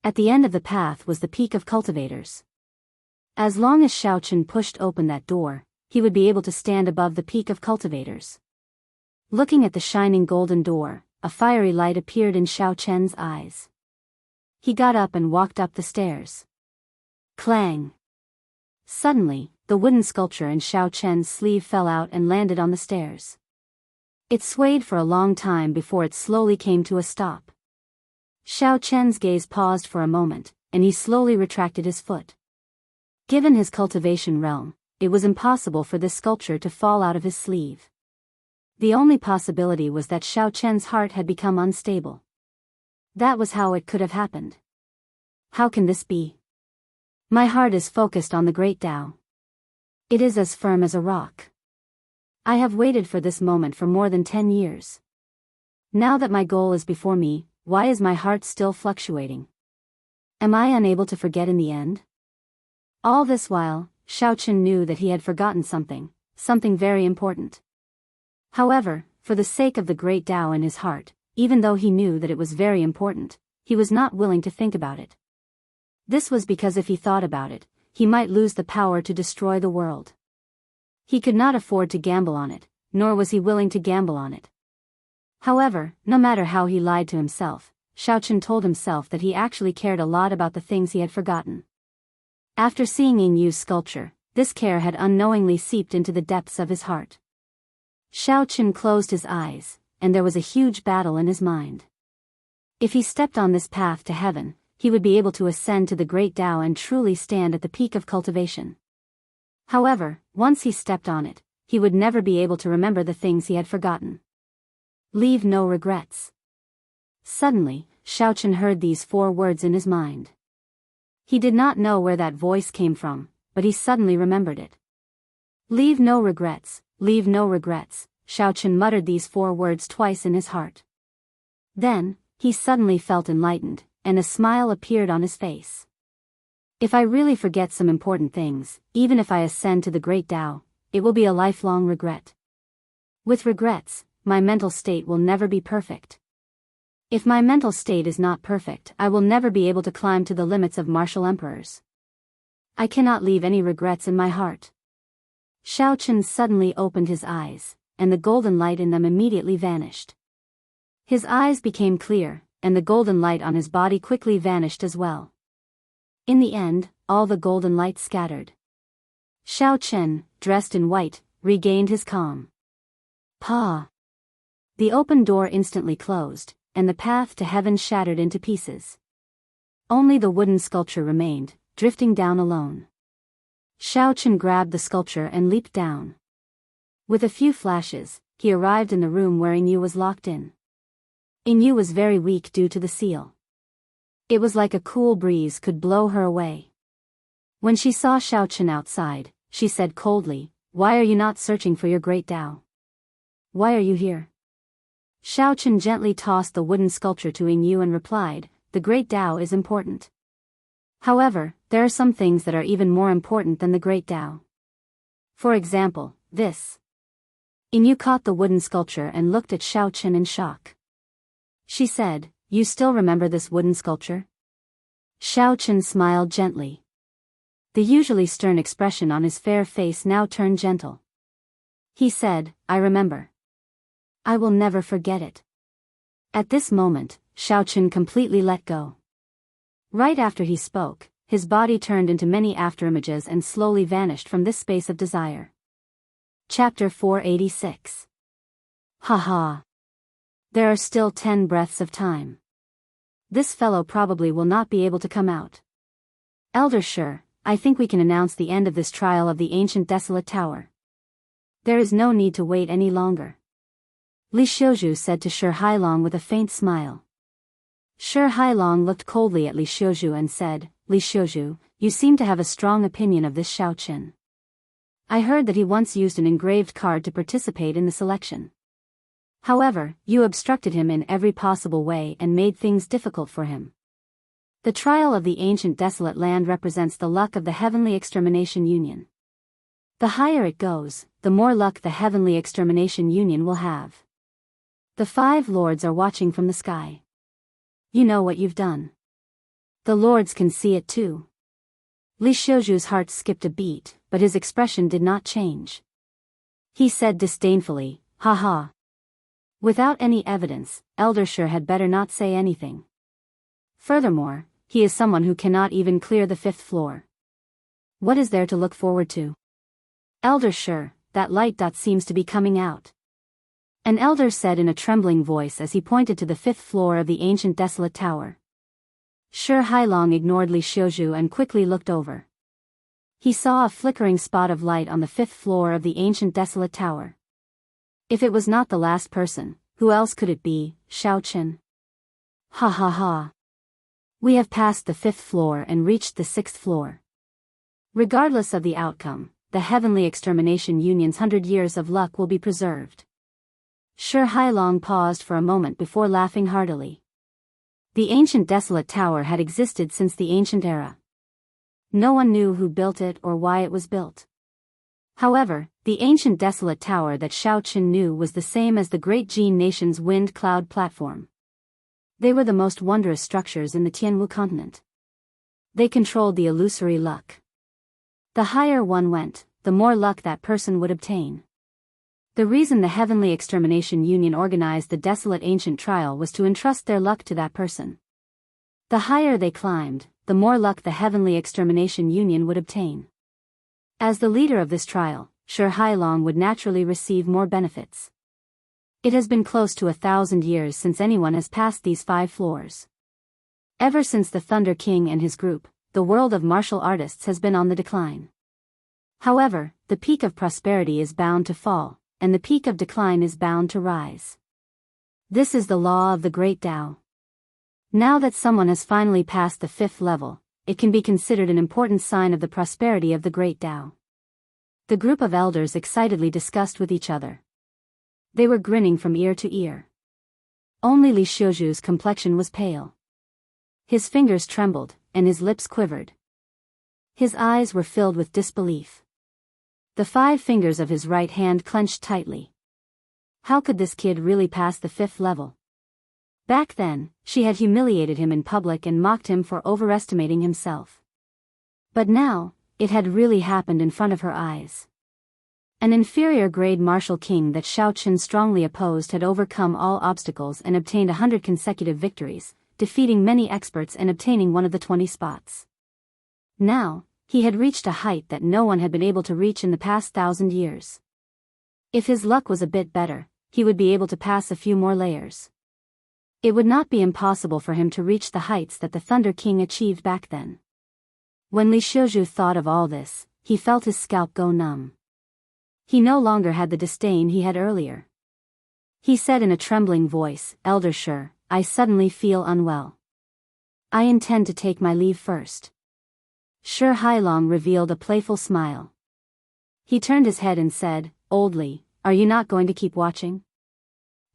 At the end of the path was the peak of cultivators. As long as Xiao Chen pushed open that door, he would be able to stand above the peak of cultivators. Looking at the shining golden door, a fiery light appeared in Xiao Chen's eyes. He got up and walked up the stairs. Clang! Suddenly, the wooden sculpture in Xiao Chen's sleeve fell out and landed on the stairs. It swayed for a long time before it slowly came to a stop. Xiao Chen's gaze paused for a moment, and he slowly retracted his foot. Given his cultivation realm, it was impossible for this sculpture to fall out of his sleeve. The only possibility was that Xiao Chen's heart had become unstable. That was how it could have happened. How can this be? My heart is focused on the great Tao. It is as firm as a rock. I have waited for this moment for more than 10 years. Now that my goal is before me, why is my heart still fluctuating? Am I unable to forget in the end? All this while, Xiao Chen knew that he had forgotten something very important. However, for the sake of the great Tao in his heart, even though he knew that it was very important, he was not willing to think about it. This was because if he thought about it, he might lose the power to destroy the world. He could not afford to gamble on it, nor was he willing to gamble on it. However, no matter how he lied to himself, Xiao Chen told himself that he actually cared a lot about the things he had forgotten. After seeing Ying Yu's sculpture, this care had unknowingly seeped into the depths of his heart. Xiao Chen closed his eyes, and there was a huge battle in his mind. If he stepped on this path to heaven, he would be able to ascend to the great Tao and truly stand at the peak of cultivation. However, once he stepped on it, he would never be able to remember the things he had forgotten. Leave no regrets. Suddenly, Xiao Chen heard these 4 words in his mind. He did not know where that voice came from, but he suddenly remembered it. Leave no regrets, leave no regrets. Xiao Chen muttered these 4 words twice in his heart. Then, he suddenly felt enlightened, and a smile appeared on his face. If I really forget some important things, even if I ascend to the great Tao, it will be a lifelong regret. With regrets, my mental state will never be perfect. If my mental state is not perfect, I will never be able to climb to the limits of martial emperors. I cannot leave any regrets in my heart. Xiao Chen suddenly opened his eyes, and the golden light in them immediately vanished. His eyes became clear, and the golden light on his body quickly vanished as well. In the end, all the golden light scattered. Xiao Chen, dressed in white, regained his calm. Pa! The open door instantly closed, and the path to heaven shattered into pieces. Only the wooden sculpture remained, drifting down alone. Xiao Chen grabbed the sculpture and leaped down. With a few flashes, he arrived in the room where Ying Yu was locked in. Ying Yu was very weak due to the seal. It was like a cool breeze could blow her away. When she saw Xiao Chen outside, she said coldly, "Why are you not searching for your great Tao? Why are you here?" Xiao Chen gently tossed the wooden sculpture to Ying Yu and replied, "The great Tao is important. However, there are some things that are even more important than the great Tao. For example, this." Ying Yu caught the wooden sculpture and looked at Xiao Chen in shock. She said, "You still remember this wooden sculpture?" Xiao Chen smiled gently. The usually stern expression on his fair face now turned gentle. He said, "I remember. I will never forget it." At this moment, Xiao Chen completely let go. Right after he spoke, his body turned into many afterimages and slowly vanished from this space of desire. Chapter 486. Haha. There are still 10 breaths of time. This fellow probably will not be able to come out. Elder Shi, I think we can announce the end of this trial of the ancient desolate tower. There is no need to wait any longer. Li Xiuzhu said to Shi Hailong with a faint smile. Shi Hailong looked coldly at Li Xiuzhu and said, "Li Xiuzhu, you seem to have a strong opinion of this Xiao Chen. I heard that he once used an engraved card to participate in the selection. However, you obstructed him in every possible way and made things difficult for him. The trial of the ancient desolate land represents the luck of the Heavenly Extermination Union. The higher it goes, the more luck the Heavenly Extermination Union will have. The 5 lords are watching from the sky. You know what you've done. The lords can see it too." Li Xiuzhu's heart skipped a beat, but his expression did not change. He said disdainfully, "Haha. Without any evidence, Elder Shi had better not say anything. Furthermore, he is someone who cannot even clear the 5th floor. What is there to look forward to? Elder Shi, that light dot seems to be coming out. An elder said in a trembling voice as he pointed to the 5th floor of the ancient desolate tower. Shi Hailong ignored Li Xiuzhu and quickly looked over. He saw a flickering spot of light on the 5th floor of the ancient desolate tower. If it was not the last person, who else could it be? Xiaochen. Ha ha ha. We have passed the 5th floor and reached the 6th floor. Regardless of the outcome, the Heavenly Extermination Union's 100 years of luck will be preserved. Shi Hailong paused for a moment before laughing heartily. The ancient desolate tower had existed since the ancient era. No one knew who built it or why it was built. However, the ancient desolate tower that Xiaochen knew was the same as the great Jin nation's wind cloud platform. They were the most wondrous structures in the Tianwu continent. They controlled the illusory luck. The higher one went, the more luck that person would obtain. The reason the Heavenly Extermination Union organized the desolate ancient trial was to entrust their luck to that person. The higher they climbed, the more luck the Heavenly Extermination Union would obtain. As the leader of this trial, Shi Hailong would naturally receive more benefits. It has been close to 1,000 years since anyone has passed these 5 floors. Ever since the Thunder King and his group, the world of martial artists has been on the decline. However, the peak of prosperity is bound to fall, and the peak of decline is bound to rise. This is the law of the Great Tao. Now that someone has finally passed the 5th level, it can be considered an important sign of the prosperity of the Great Tao. The group of elders excitedly discussed with each other. They were grinning from ear to ear. Only Li Xiuzhu's complexion was pale. His fingers trembled, and his lips quivered. His eyes were filled with disbelief. The 5 fingers of his right hand clenched tightly. How could this kid really pass the 5th level? Back then, she had humiliated him in public and mocked him for overestimating himself. But now, it had really happened in front of her eyes. An inferior-grade martial king that Xiaochen strongly opposed had overcome all obstacles and obtained 100 consecutive victories, defeating many experts and obtaining one of the 20 spots. Now, he had reached a height that no one had been able to reach in the past 1,000 years. If his luck was a bit better, he would be able to pass a few more layers. It would not be impossible for him to reach the heights that the Thunder King achieved back then. When Li Xiuzhu thought of all this, he felt his scalp go numb. He no longer had the disdain he had earlier. He said in a trembling voice, "Elder Shi, I suddenly feel unwell. I intend to take my leave first." Shi Hailong revealed a playful smile. He turned his head and said, "Old Li, are you not going to keep watching?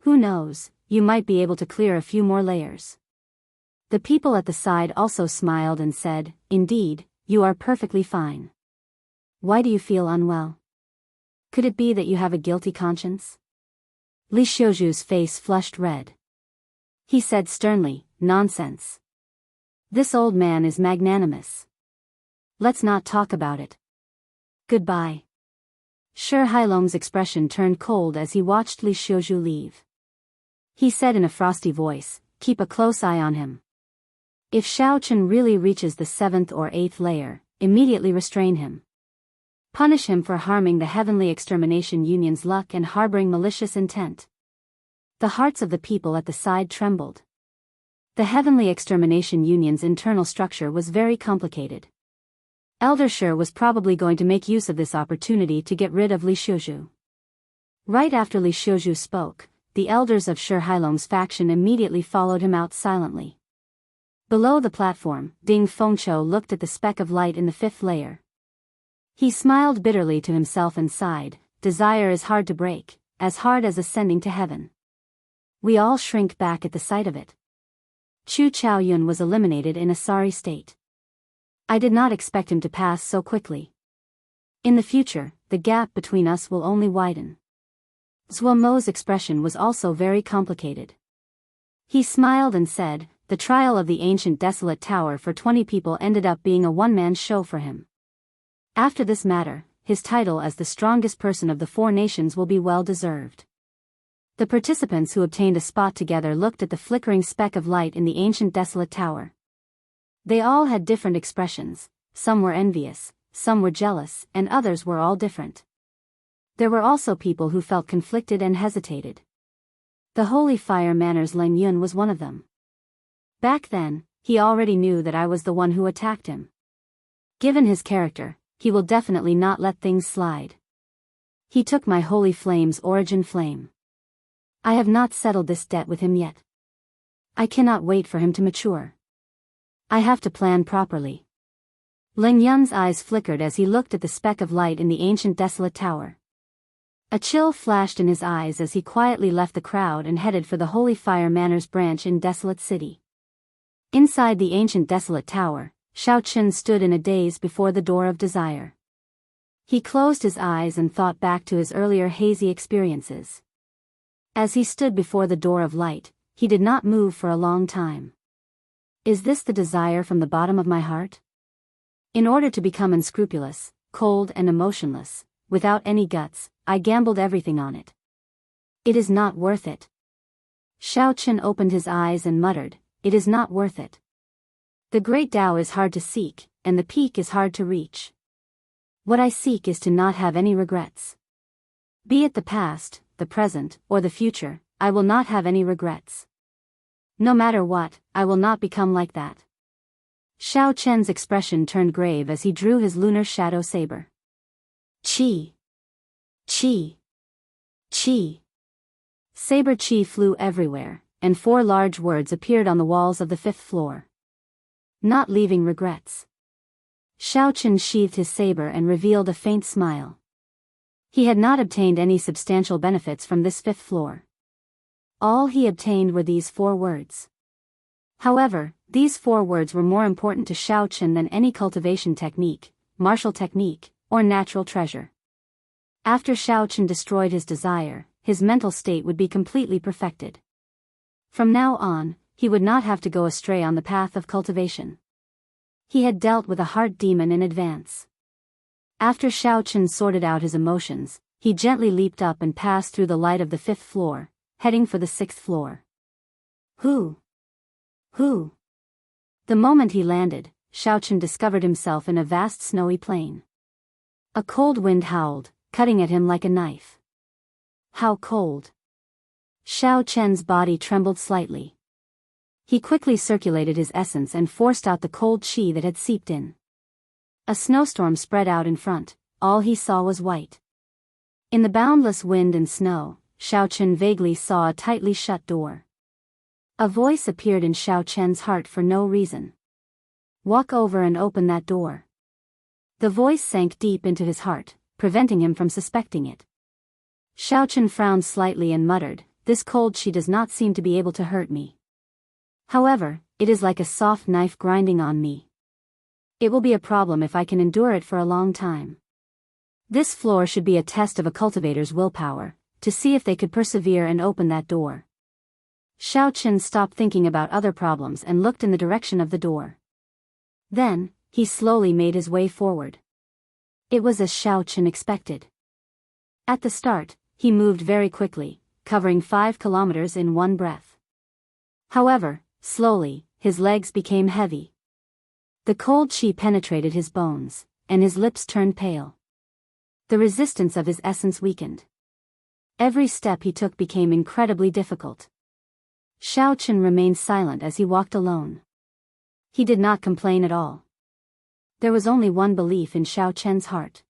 Who knows, you might be able to clear a few more layers." The people at the side also smiled and said, "Indeed, you are perfectly fine. Why do you feel unwell? Could it be that you have a guilty conscience?" Li Xiuzhu's face flushed red. He said sternly, "Nonsense. This old man is magnanimous. Let's not talk about it. Goodbye." Shi Hailong's expression turned cold as he watched Li Xiuzhu leave. He said in a frosty voice, "Keep a close eye on him. If Xiaochen really reaches the 7th or 8th layer, immediately restrain him. Punish him for harming the Heavenly Extermination Union's luck and harboring malicious intent." The hearts of the people at the side trembled. The Heavenly Extermination Union's internal structure was very complicated. Elder Shi was probably going to make use of this opportunity to get rid of Li Xiuzhu. Right after Li Xiuzhu spoke, the elders of Shi Hailong's faction immediately followed him out silently. Below the platform, Ding Fengqiu looked at the speck of light in the 5th layer. He smiled bitterly to himself and sighed, "Desire is hard to break, as hard as ascending to heaven. We all shrink back at the sight of it." Chu Chaoyun was eliminated in a sorry state. "I did not expect him to pass so quickly. In the future, the gap between us will only widen." Zhuo Mo's expression was also very complicated. He smiled and said, "The trial of the ancient desolate tower for 20 people ended up being a one-man show for him. After this matter, his title as the strongest person of the 4 nations will be well deserved." The participants who obtained a spot together looked at the flickering speck of light in the ancient desolate tower. They all had different expressions, some were envious, some were jealous, and others were all different. There were also people who felt conflicted and hesitated. The holy fire manor's Leng Yun was one of them. Back then, he already knew that I was the one who attacked him. Given his character, he will definitely not let things slide. He took my holy flame's origin flame. I have not settled this debt with him yet. I cannot wait for him to mature. I have to plan properly. Leng Yun's eyes flickered as he looked at the speck of light in the ancient desolate tower. A chill flashed in his eyes as he quietly left the crowd and headed for the Holy Fire Manor's branch in Desolate City. Inside the ancient desolate tower, Xiao Qun stood in a daze before the door of desire. He closed his eyes and thought back to his earlier hazy experiences. As he stood before the door of light, he did not move for a long time. Is this the desire from the bottom of my heart? In order to become unscrupulous, cold and emotionless, without any guts, I gambled everything on it. It is not worth it. Xiao Qun opened his eyes and muttered, "It is not worth it. The great Tao is hard to seek, and the peak is hard to reach. What I seek is to not have any regrets. Be it the past, the present, or the future, I will not have any regrets. No matter what, I will not become like that." Xiao Chen's expression turned grave as he drew his lunar shadow saber. Qi. Qi. Qi. Saber qi flew everywhere, and 4 large words appeared on the walls of the 5th floor. Not leaving regrets. Xiao Qun sheathed his saber and revealed a faint smile. He had not obtained any substantial benefits from this 5th floor. All he obtained were these 4 words. However, these 4 words were more important to Xiao Qun than any cultivation technique, martial technique, or natural treasure. After Xiao Qun destroyed his desire, his mental state would be completely perfected. From now on, he would not have to go astray on the path of cultivation. He had dealt with a heart demon in advance. After Xiao Qun sorted out his emotions, he gently leaped up and passed through the light of the 5th floor, heading for the 6th floor. Who? The moment he landed, Xiao Qun discovered himself in a vast snowy plain. A cold wind howled, cutting at him like a knife. How cold! Xiao Chen's body trembled slightly. He quickly circulated his essence and forced out the cold qi that had seeped in. A snowstorm spread out in front, all he saw was white. In the boundless wind and snow, Xiao Qun vaguely saw a tightly shut door. A voice appeared in Xiao Chen's heart for no reason. Walk over and open that door. The voice sank deep into his heart, preventing him from suspecting it. Xiao Qun frowned slightly and muttered, "This cold qi does not seem to be able to hurt me. However, it is like a soft knife grinding on me. It will be a problem if I can endure it for a long time." This floor should be a test of a cultivator's willpower, to see if they could persevere and open that door. Xiao Qun stopped thinking about other problems and looked in the direction of the door. Then, he slowly made his way forward. It was as Xiao Qun expected. At the start, he moved very quickly, covering 5 kilometers in one breath. However, slowly, his legs became heavy. The cold qi penetrated his bones, and his lips turned pale. The resistance of his essence weakened. Every step he took became incredibly difficult. Xiao Qun remained silent as he walked alone. He did not complain at all. There was only one belief in Xiao Chen's heart.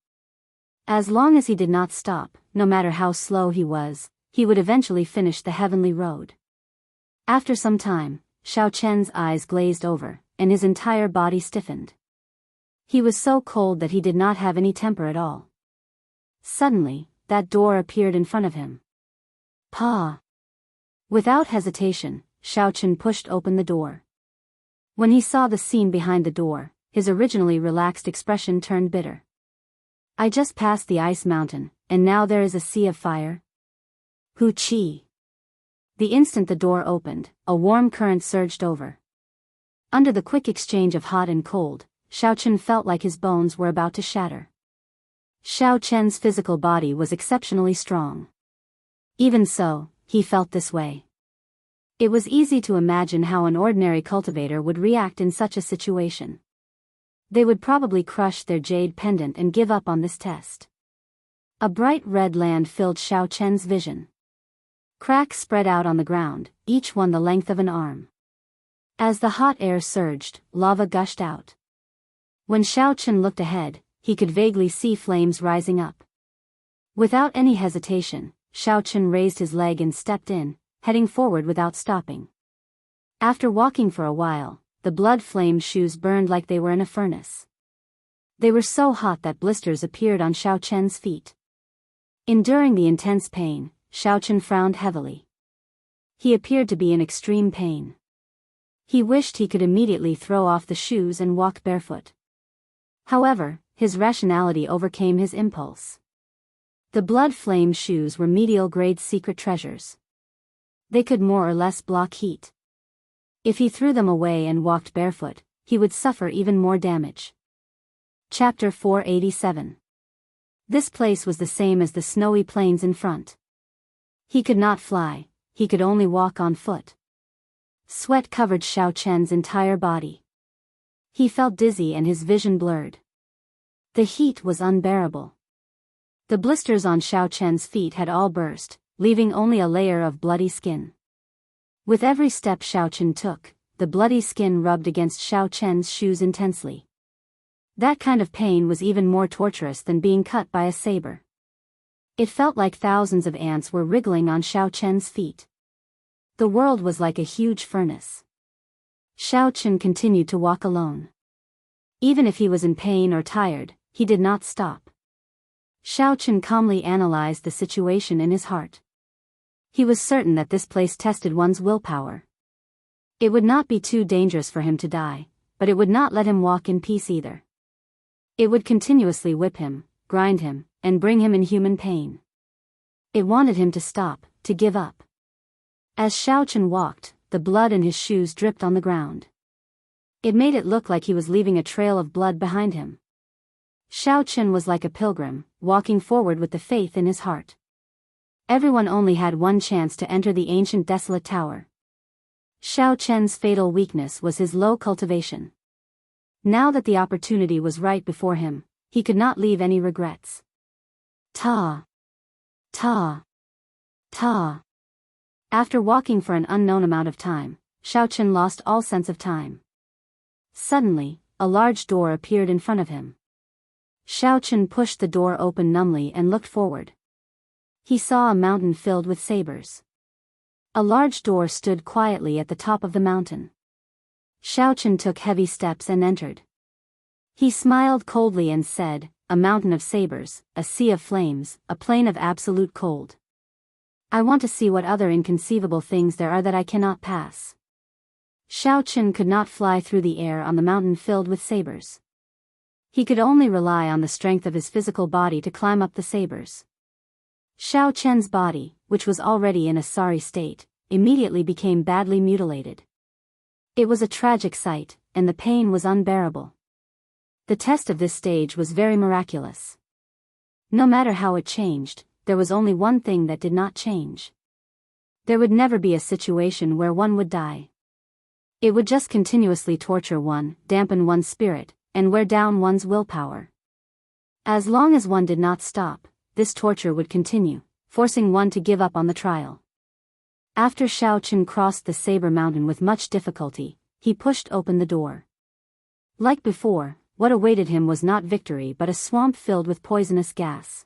As long as he did not stop, no matter how slow he was, he would eventually finish the heavenly road. After some time, Xiao Chen's eyes glazed over, and his entire body stiffened. He was so cold that he did not have any temper at all. Suddenly, that door appeared in front of him. Pa! Without hesitation, Xiao Qun pushed open the door. When he saw the scene behind the door, his originally relaxed expression turned bitter. I just passed the ice mountain, and now there is a sea of fire? Hu Qi. The instant the door opened, a warm current surged over. Under the quick exchange of hot and cold, Xiao Qun felt like his bones were about to shatter. Xiao Chen's physical body was exceptionally strong. Even so, he felt this way. It was easy to imagine how an ordinary cultivator would react in such a situation. They would probably crush their jade pendant and give up on this test. A bright red land filled Xiao Chen's vision. Cracks spread out on the ground, each one the length of an arm. As the hot air surged, lava gushed out. When Xiaochen looked ahead, he could vaguely see flames rising up. Without any hesitation, Xiaochen raised his leg and stepped in, heading forward without stopping. After walking for a while, the blood-flamed shoes burned like they were in a furnace. They were so hot that blisters appeared on Xiaochen's feet. Enduring the intense pain, Xiaochen frowned heavily. He appeared to be in extreme pain. He wished he could immediately throw off the shoes and walk barefoot. However, his rationality overcame his impulse. The blood-flamed shoes were medial-grade secret treasures. They could more or less block heat. If he threw them away and walked barefoot, he would suffer even more damage. Chapter 487. This place was the same as the snowy plains in front. He could not fly, he could only walk on foot. Sweat covered Xiaochen's entire body. He felt dizzy and his vision blurred. The heat was unbearable. The blisters on Xiaochen's feet had all burst, leaving only a layer of bloody skin. With every step Xiaochen took, the bloody skin rubbed against Xiaochen's shoes intensely. That kind of pain was even more torturous than being cut by a saber. It felt like thousands of ants were wriggling on Xiaochen's feet. The world was like a huge furnace. Xiaochen continued to walk alone. Even if he was in pain or tired, he did not stop. Xiaochen calmly analyzed the situation in his heart. He was certain that this place tested one's willpower. It would not be too dangerous for him to die, but it would not let him walk in peace either. It would continuously whip him, grind him, and bring him inhuman pain. It wanted him to stop, to give up. As Xiaochen walked, the blood in his shoes dripped on the ground. It made it look like he was leaving a trail of blood behind him. Xiaochen was like a pilgrim, walking forward with the faith in his heart. Everyone only had one chance to enter the ancient desolate tower. Xiaochen's fatal weakness was his low cultivation. Now that the opportunity was right before him, he could not leave any regrets. Ta! Ta! Ta! After walking for an unknown amount of time, Xiaochen lost all sense of time. Suddenly, a large door appeared in front of him. Xiaochen pushed the door open numbly and looked forward. He saw a mountain filled with sabers. A large door stood quietly at the top of the mountain. Xiaochen took heavy steps and entered. He smiled coldly and said, "A mountain of sabers, a sea of flames, a plain of absolute cold. I want to see what other inconceivable things there are that I cannot pass." Xiaochen could not fly through the air on the mountain filled with sabers. He could only rely on the strength of his physical body to climb up the sabers. Xiaochen's body, which was already in a sorry state, immediately became badly mutilated. It was a tragic sight, and the pain was unbearable. The test of this stage was very miraculous. No matter how it changed, there was only one thing that did not change. There would never be a situation where one would die. It would just continuously torture one, dampen one's spirit, and wear down one's willpower. As long as one did not stop, this torture would continue, forcing one to give up on the trial. After Xiaochen crossed the Saber Mountain with much difficulty, he pushed open the door. Like before, what awaited him was not victory but a swamp filled with poisonous gas.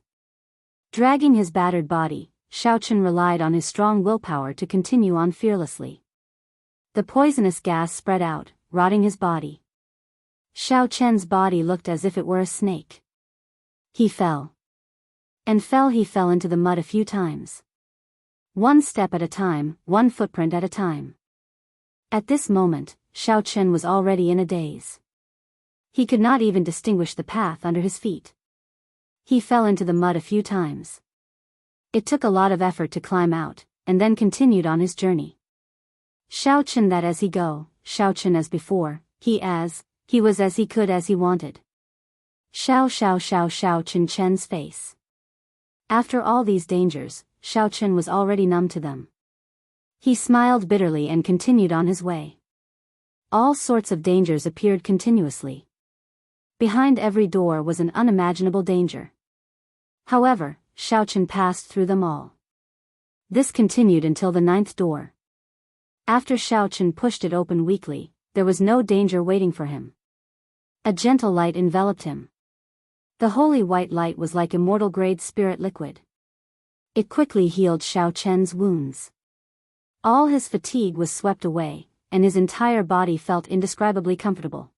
Dragging his battered body, Xiaochen relied on his strong willpower to continue on fearlessly. The poisonous gas spread out, rotting his body. Xiaochen's body looked as if it were a snake. He fell. And he fell into the mud a few times. One step at a time, one footprint at a time. At this moment, Xiaochen was already in a daze. He could not even distinguish the path under his feet. He fell into the mud a few times. It took a lot of effort to climb out, and then continued on his journey. Xiaochen that as he go, Xiaochen as before, he was as he could as he wanted. Xiaochen Chen's face. After all these dangers, Xiaochen was already numb to them. He smiled bitterly and continued on his way. All sorts of dangers appeared continuously. Behind every door was an unimaginable danger. However, Xiaochen passed through them all. This continued until the 9th door. After Xiao Chen pushed it open weakly, there was no danger waiting for him. A gentle light enveloped him. The holy white light was like immortal-grade spirit liquid. It quickly healed Xiao Chen's wounds. All his fatigue was swept away, and his entire body felt indescribably comfortable.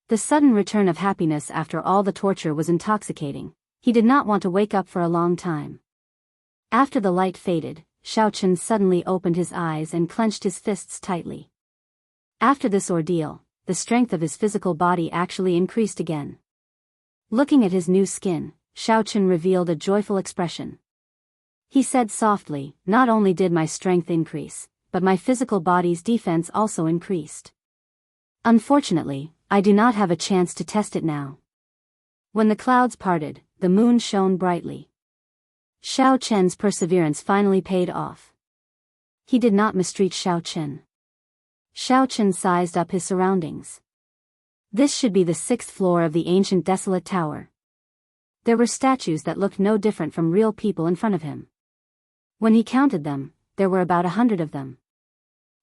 The sudden return of happiness after all the torture was intoxicating. He did not want to wake up for a long time. After the light faded, Xiao Chen suddenly opened his eyes and clenched his fists tightly. After this ordeal, the strength of his physical body actually increased again. Looking at his new skin, Xiao Chen revealed a joyful expression. He said softly, "Not only did my strength increase, but my physical body's defense also increased. Unfortunately, I do not have a chance to test it now." When the clouds parted, the moon shone brightly. Xiao Chen's perseverance finally paid off. He did not mistreat Xiao Chen. Xiao Chen sized up his surroundings. This should be the 6th floor of the ancient desolate tower. There were statues that looked no different from real people in front of him. When he counted them, there were about 100 of them.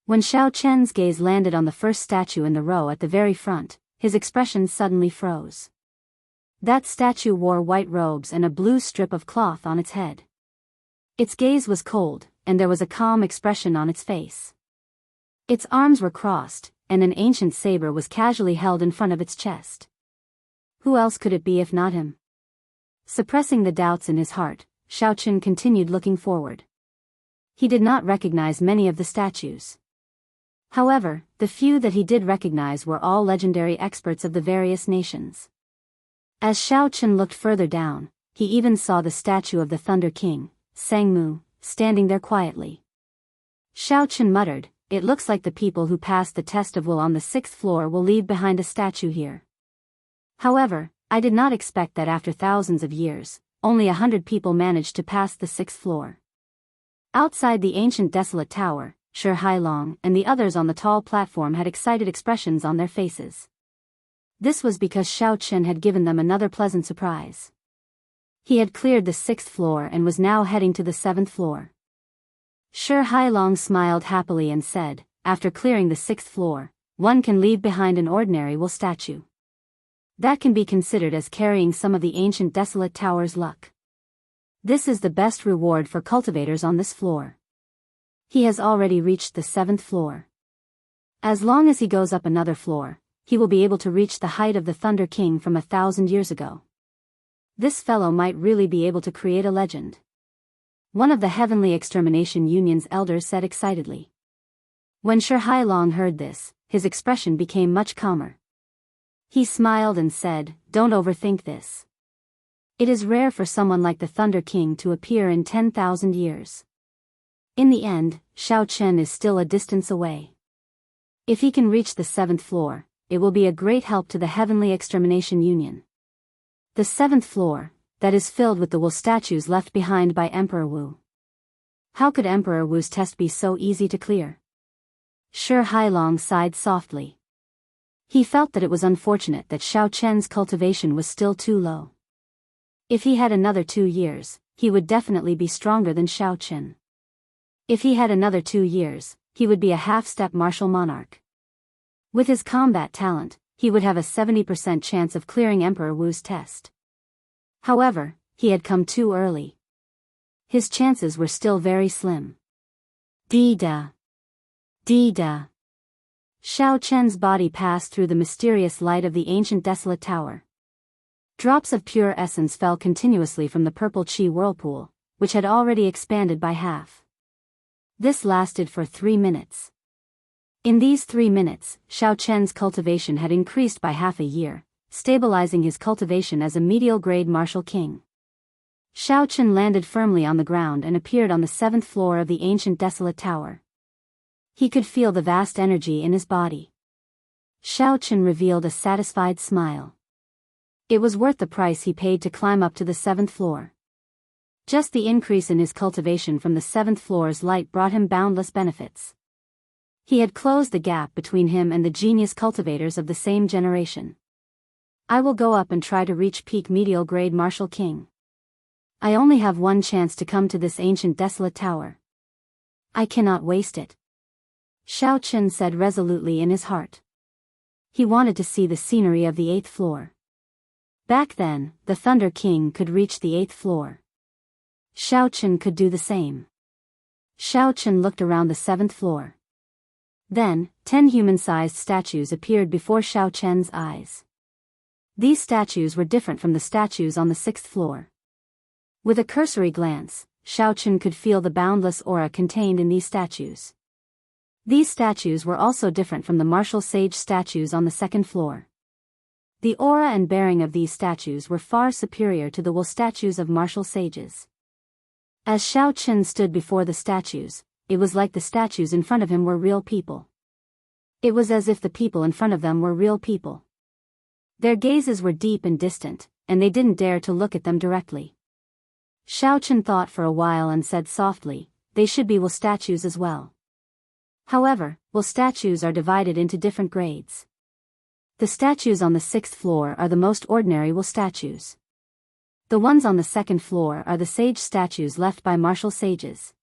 When Xiao Chen's gaze landed on the first statue in the row at the very front, his expression suddenly froze. That statue wore white robes and a blue strip of cloth on its head. Its gaze was cold, and there was a calm expression on its face. Its arms were crossed, and an ancient saber was casually held in front of its chest. Who else could it be if not him? Suppressing the doubts in his heart, Xiao Chen continued looking forward. He did not recognize many of the statues. However, the few that he did recognize were all legendary experts of the various nations. As Xiao Chen looked further down, he even saw the statue of the Thunder King, Sangmu, standing there quietly. Xiao Chen muttered, "It looks like the people who passed the test of will on the 6th floor will leave behind a statue here. However, I did not expect that after thousands of years, only 100 people managed to pass the 6th floor." Outside the ancient desolate tower, Shi Hailong and the others on the tall platform had excited expressions on their faces. This was because Xiao Chen had given them another pleasant surprise. He had cleared the 6th floor and was now heading to the 7th floor. Shi Hailong smiled happily and said, "After clearing the 6th floor, one can leave behind an ordinary will statue. That can be considered as carrying some of the ancient desolate tower's luck. This is the best reward for cultivators on this floor." He has already reached the 7th floor. As long as he goes up another floor, he will be able to reach the height of the Thunder King from 1,000 years ago. This fellow might really be able to create a legend. One of the Heavenly Extermination Union's elders said excitedly. When Shi Hailong heard this, his expression became much calmer. He smiled and said, "Don't overthink this. It is rare for someone like the Thunder King to appear in 10,000 years. In the end, Xiao Chen is still a distance away. If he can reach the 7th floor, it will be a great help to the Heavenly Extermination Union." The 7th floor, that is filled with the Wu statues left behind by Emperor Wu. How could Emperor Wu's test be so easy to clear? Shi Hailong sighed softly. He felt that it was unfortunate that Xiao Chen's cultivation was still too low. If he had another 2 years, he would definitely be stronger than Xiao Chen. If he had another 2 years, he would be a half-step martial monarch. With his combat talent, he would have a 70% chance of clearing Emperor Wu's test. However, he had come too early. His chances were still very slim. Dee-da. Dee-da. Xiao Chen's body passed through the mysterious light of the ancient desolate tower. Drops of pure essence fell continuously from the purple chi whirlpool, which had already expanded by half. This lasted for 3 minutes. In these 3 minutes, Xiao Chen's cultivation had increased by half a year, stabilizing his cultivation as a medial-grade martial king. Xiao Chen landed firmly on the ground and appeared on the 7th floor of the ancient desolate tower. He could feel the vast energy in his body. Xiao Chen revealed a satisfied smile. It was worth the price he paid to climb up to the 7th floor. Just the increase in his cultivation from the 7th floor's light brought him boundless benefits. He had closed the gap between him and the genius cultivators of the same generation. I will go up and try to reach peak medial grade martial king. I only have one chance to come to this ancient desolate tower. I cannot waste it. Xiao Chen said resolutely in his heart. He wanted to see the scenery of the 8th floor. Back then, the Thunder King could reach the 8th floor. Xiao Chen could do the same. Xiao Chen looked around the 7th floor. Then, 10 human-sized statues appeared before Xiao Chen's eyes. These statues were different from the statues on the 6th floor. With a cursory glance, Xiao Chen could feel the boundless aura contained in these statues. These statues were also different from the martial sage statues on the 2nd floor. The aura and bearing of these statues were far superior to the will statues of martial sages. As Xiao Chen stood before the statues, it was like the statues in front of him were real people. It was as if the people in front of them were real people. Their gazes were deep and distant, and they didn't dare to look at them directly. Xiao Chen thought for a while and said softly, they should be will statues as well. However, will statues are divided into different grades. The statues on the 6th floor are the most ordinary will statues. The ones on the 2nd floor are the sage statues left by martial sages.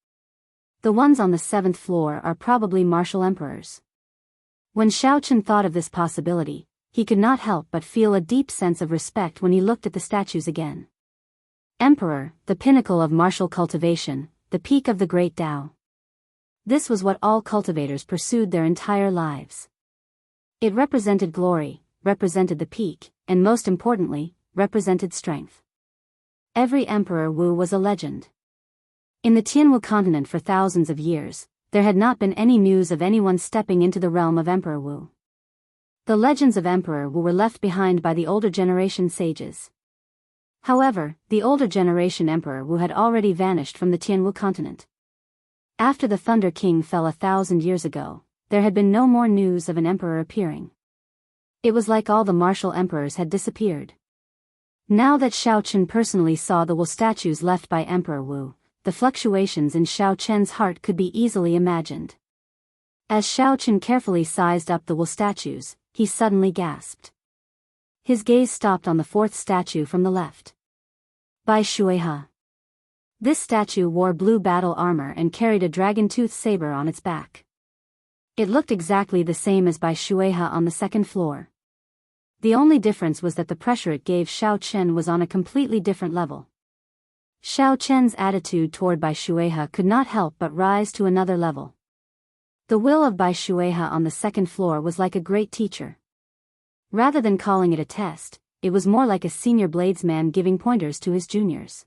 The ones on the 7th floor are probably martial emperors. When Xiao Chen thought of this possibility, he could not help but feel a deep sense of respect when he looked at the statues again. Emperor, the pinnacle of martial cultivation, the peak of the great Tao. This was what all cultivators pursued their entire lives. It represented glory, represented the peak, and most importantly, represented strength. Every Emperor Wu was a legend. In the Tianwu continent for thousands of years, there had not been any news of anyone stepping into the realm of Emperor Wu. The legends of Emperor Wu were left behind by the older generation sages. However, the older generation Emperor Wu had already vanished from the Tianwu continent. After the Thunder King fell 1,000 years ago, there had been no more news of an emperor appearing. It was like all the martial emperors had disappeared. Now that Xiao Chen personally saw the will statues left by Emperor Wu, the fluctuations in Xiao Chen's heart could be easily imagined. As Xiao Chen carefully sized up the will statues, he suddenly gasped. His gaze stopped on the 4th statue from the left. Bai Shuihe. This statue wore blue battle armor and carried a dragon-toothed saber on its back. It looked exactly the same as Bai Shuihe on the 2nd floor. The only difference was that the pressure it gave Xiao Chen was on a completely different level. Xiao Chen's attitude toward Bai Shuihe could not help but rise to another level. The will of Bai Shuihe on the 2nd floor was like a great teacher. Rather than calling it a test, it was more like a senior bladesman giving pointers to his juniors.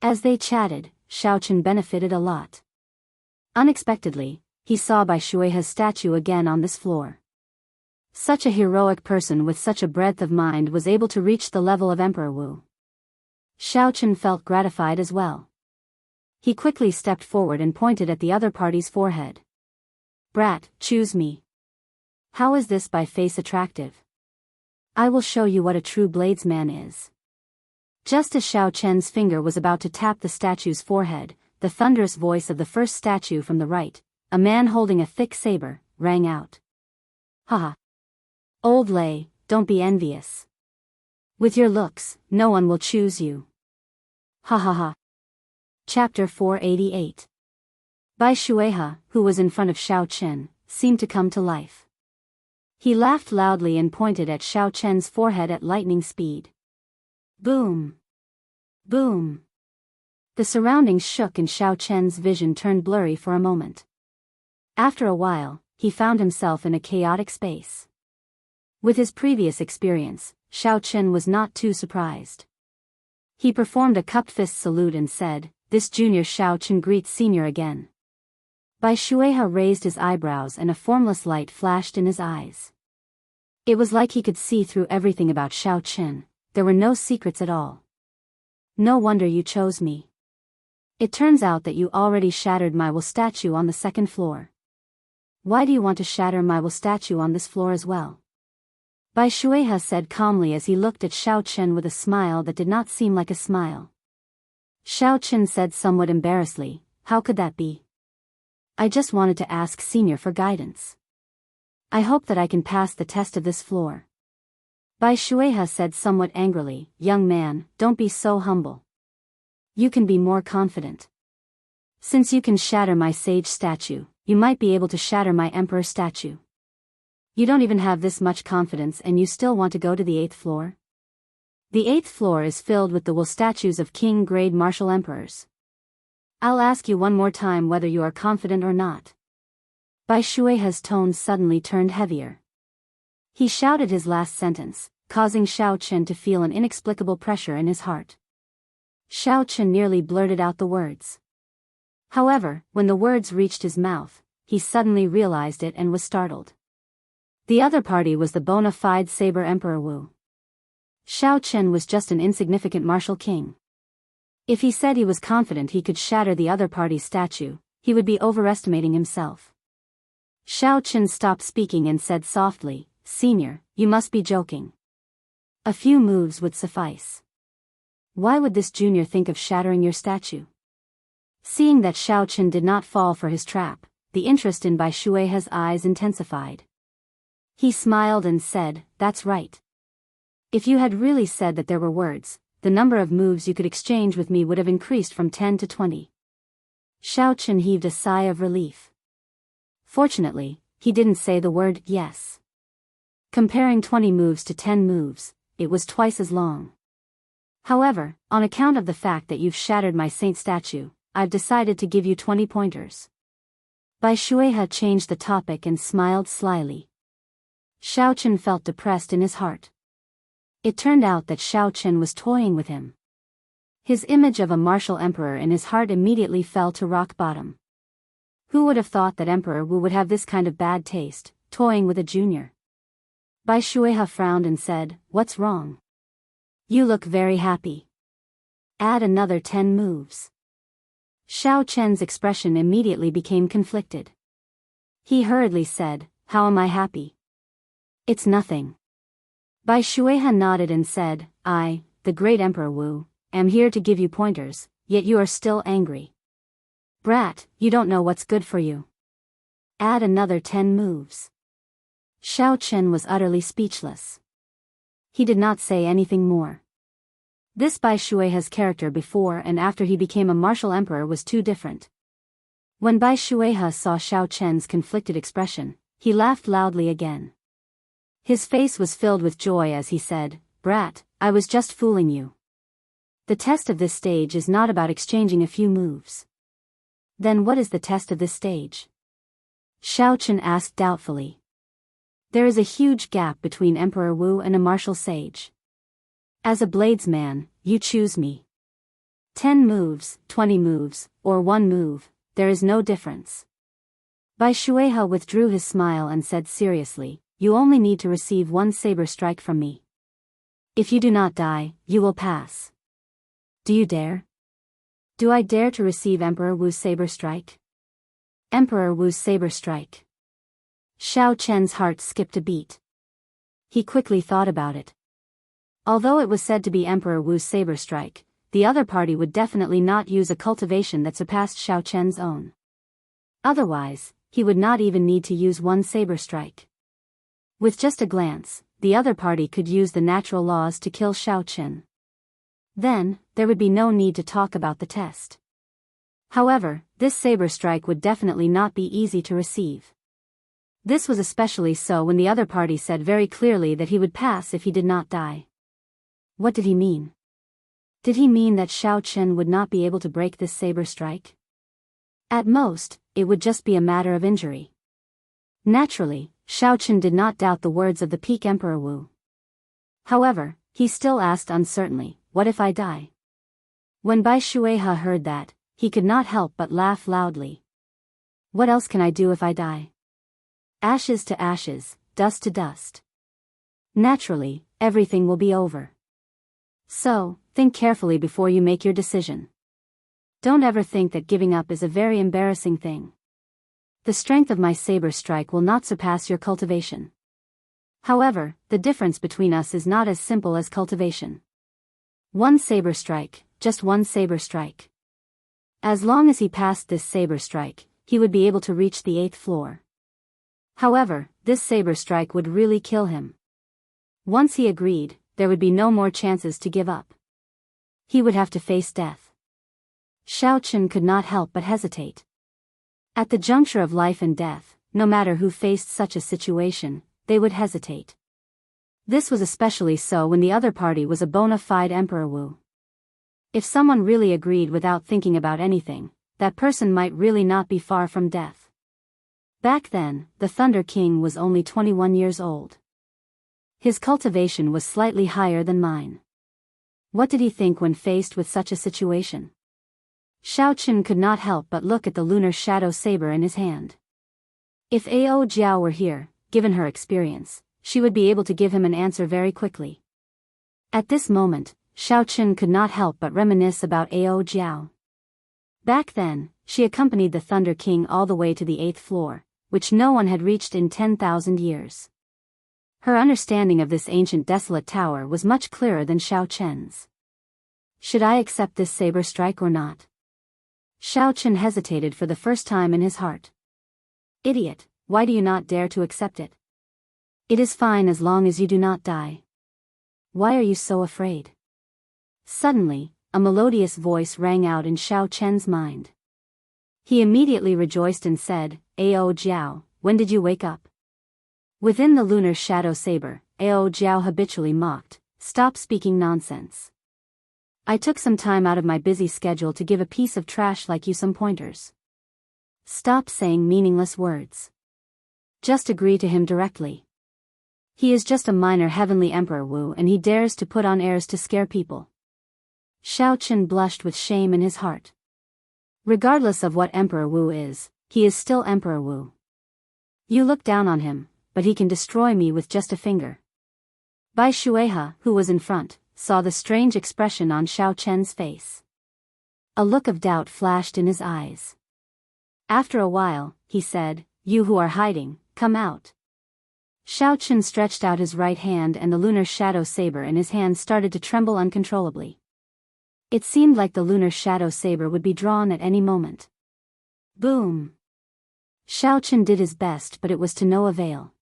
As they chatted, Xiao Chen benefited a lot. Unexpectedly, he saw Bai Shuihe's statue again on this floor. Such a heroic person with such a breadth of mind was able to reach the level of Emperor Wu. Xiao Chen felt gratified as well. He quickly stepped forward and pointed at the other party's forehead. Brat, choose me. How is this by face attractive? I will show you what a true bladesman is. Just as Xiao Chen's finger was about to tap the statue's forehead, the thunderous voice of the first statue from the right, a man holding a thick saber, rang out. Haha. Old Lei, don't be envious. With your looks, no one will choose you. Ha ha ha. Chapter 488. Bai Shuihe, who was in front of Xiao Chen, seemed to come to life. He laughed loudly and pointed at Xiao Chen's forehead at lightning speed. Boom! Boom! The surroundings shook and Xiao Chen's vision turned blurry for a moment. After a while, he found himself in a chaotic space. With his previous experience, Xiao Chen was not too surprised. He performed a cupped fist salute and said, "This junior Xiao Chen greets senior again." Bai Shuihe raised his eyebrows and a formless light flashed in his eyes. It was like he could see through everything about Xiao Chen. There were no secrets at all. No wonder you chose me. It turns out that you already shattered my will statue on the 2nd floor. Why do you want to shatter my will statue on this floor as well? Bai Shuihe said calmly as he looked at Xiao Chen with a smile that did not seem like a smile. Xiao Chen said somewhat embarrassedly, "How could that be? I just wanted to ask Senior for guidance. I hope that I can pass the test of this floor." Bai Shuihe said somewhat angrily, "Young man, don't be so humble. You can be more confident." Since you can shatter my sage statue, you might be able to shatter my emperor statue. You don't even have this much confidence and you still want to go to the 8th floor? The 8th floor is filled with the wool statues of king-grade martial emperors. I'll ask you one more time whether you are confident or not. Bai Shuihe's tone suddenly turned heavier. He shouted his last sentence, causing Xiao Chen to feel an inexplicable pressure in his heart. Xiao Chen nearly blurted out the words. However, when the words reached his mouth, he suddenly realized it and was startled. The other party was the bona fide Saber Emperor Wu. Xiao Chen was just an insignificant martial king. If he said he was confident he could shatter the other party's statue, he would be overestimating himself. Xiao Chen stopped speaking and said softly, "Senior, you must be joking. A few moves would suffice. Why would this junior think of shattering your statue?" Seeing that Xiao Chen did not fall for his trap, the interest in Bai Shuihe's eyes intensified. He smiled and said, "That's right. If you had really said that there were words, the number of moves you could exchange with me would have increased from 10 to 20. Xiao Chen heaved a sigh of relief. Fortunately, he didn't say the word yes. Comparing 20 moves to 10 moves, it was twice as long. However, on account of the fact that you've shattered my saint statue, I've decided to give you 20 pointers. Bai Shuihe changed the topic and smiled slyly. Xiao Chen felt depressed in his heart. It turned out that Xiao Chen was toying with him. His image of a martial emperor in his heart immediately fell to rock bottom. Who would have thought that Emperor Wu would have this kind of bad taste, toying with a junior? Bai Shuihe frowned and said, "What's wrong? You look very happy. Add another 10 moves." Xiao Chen's expression immediately became conflicted. He hurriedly said, "How am I happy? It's nothing." Bai Shuihe nodded and said, "I, the great Emperor Wu, am here to give you pointers, yet you are still angry. Brat, you don't know what's good for you. Add another 10 moves." Xiao Chen was utterly speechless. He did not say anything more. This Bai Shuihe's character before and after he became a martial emperor was too different. When Bai Shuihe saw Xiao Chen's conflicted expression, he laughed loudly again. His face was filled with joy as he said, "Brat, I was just fooling you. The test of this stage is not about exchanging a few moves." "Then what is the test of this stage?" Xiao Chen asked doubtfully. "There is a huge gap between Emperor Wu and a martial sage. As a bladesman, you choose me. 10 moves, 20 moves, or 1 move, there is no difference." Bai Shuihe withdrew his smile and said seriously, "You only need to receive 1 saber strike from me. If you do not die, you will pass. Do you dare?" "Do I dare to receive Emperor Wu's saber strike?" Emperor Wu's saber strike. Xiao Chen's heart skipped a beat. He quickly thought about it. Although it was said to be Emperor Wu's saber strike, the other party would definitely not use a cultivation that surpassed Xiao Chen's own. Otherwise, he would not even need to use 1 saber strike. With just a glance, the other party could use the natural laws to kill Xiao Chen. Then, there would be no need to talk about the test. However, this saber strike would definitely not be easy to receive. This was especially so when the other party said very clearly that he would pass if he did not die. What did he mean? Did he mean that Xiao Chen would not be able to break this saber strike? At most, it would just be a matter of injury. Naturally, Xiao Chen did not doubt the words of the peak Emperor Wu. However, he still asked uncertainly, "What if I die?" When Bai Shuihe heard that, he could not help but laugh loudly. "What else can I do if I die? Ashes to ashes, dust to dust. Naturally, everything will be over. So, think carefully before you make your decision. Don't ever think that giving up is a very embarrassing thing. The strength of my saber strike will not surpass your cultivation. However, the difference between us is not as simple as cultivation. 1 saber strike, just 1 saber strike. As long as he passed this saber strike, he would be able to reach the 8th floor. However, this saber strike would really kill him. Once he agreed, there would be no more chances to give up. He would have to face death. Xiao Chen could not help but hesitate. At the juncture of life and death, no matter who faced such a situation, they would hesitate. This was especially so when the other party was a bona fide Emperor Wu. If someone really agreed without thinking about anything, that person might really not be far from death. Back then, the Thunder King was only 21 years old. His cultivation was slightly higher than mine. What did he think when faced with such a situation? Xiao Chen could not help but look at the lunar shadow saber in his hand. If Ao Jiao were here, given her experience, she would be able to give him an answer very quickly. At this moment, Xiao Chen could not help but reminisce about Ao Jiao. Back then, she accompanied the Thunder King all the way to the 8th floor, which no one had reached in 10,000 years. Her understanding of this ancient desolate tower was much clearer than Xiao Chen's. Should I accept this saber strike or not? Xiao Chen hesitated for the first time in his heart. Idiot, why do you not dare to accept it? It is fine as long as you do not die. Why are you so afraid? Suddenly, a melodious voice rang out in Xiao Chen's mind. He immediately rejoiced and said, Ao Jiao, when did you wake up? Within the lunar shadow saber, Ao Jiao habitually mocked, stop speaking nonsense. I took some time out of my busy schedule to give a piece of trash like you some pointers. Stop saying meaningless words. Just agree to him directly. He is just a minor heavenly Emperor Wu and he dares to put on airs to scare people. Xiao Chen blushed with shame in his heart. Regardless of what Emperor Wu is, he is still Emperor Wu. You look down on him, but he can destroy me with just a finger. Bai Shueha, who was in front, saw the strange expression on Xiao Chen's face. A look of doubt flashed in his eyes. After a while, he said, you who are hiding, come out. Xiao Chen stretched out his right hand and the lunar shadow saber in his hand started to tremble uncontrollably. It seemed like the lunar shadow saber would be drawn at any moment. Boom! Xiao Chen did his best but it was to no avail.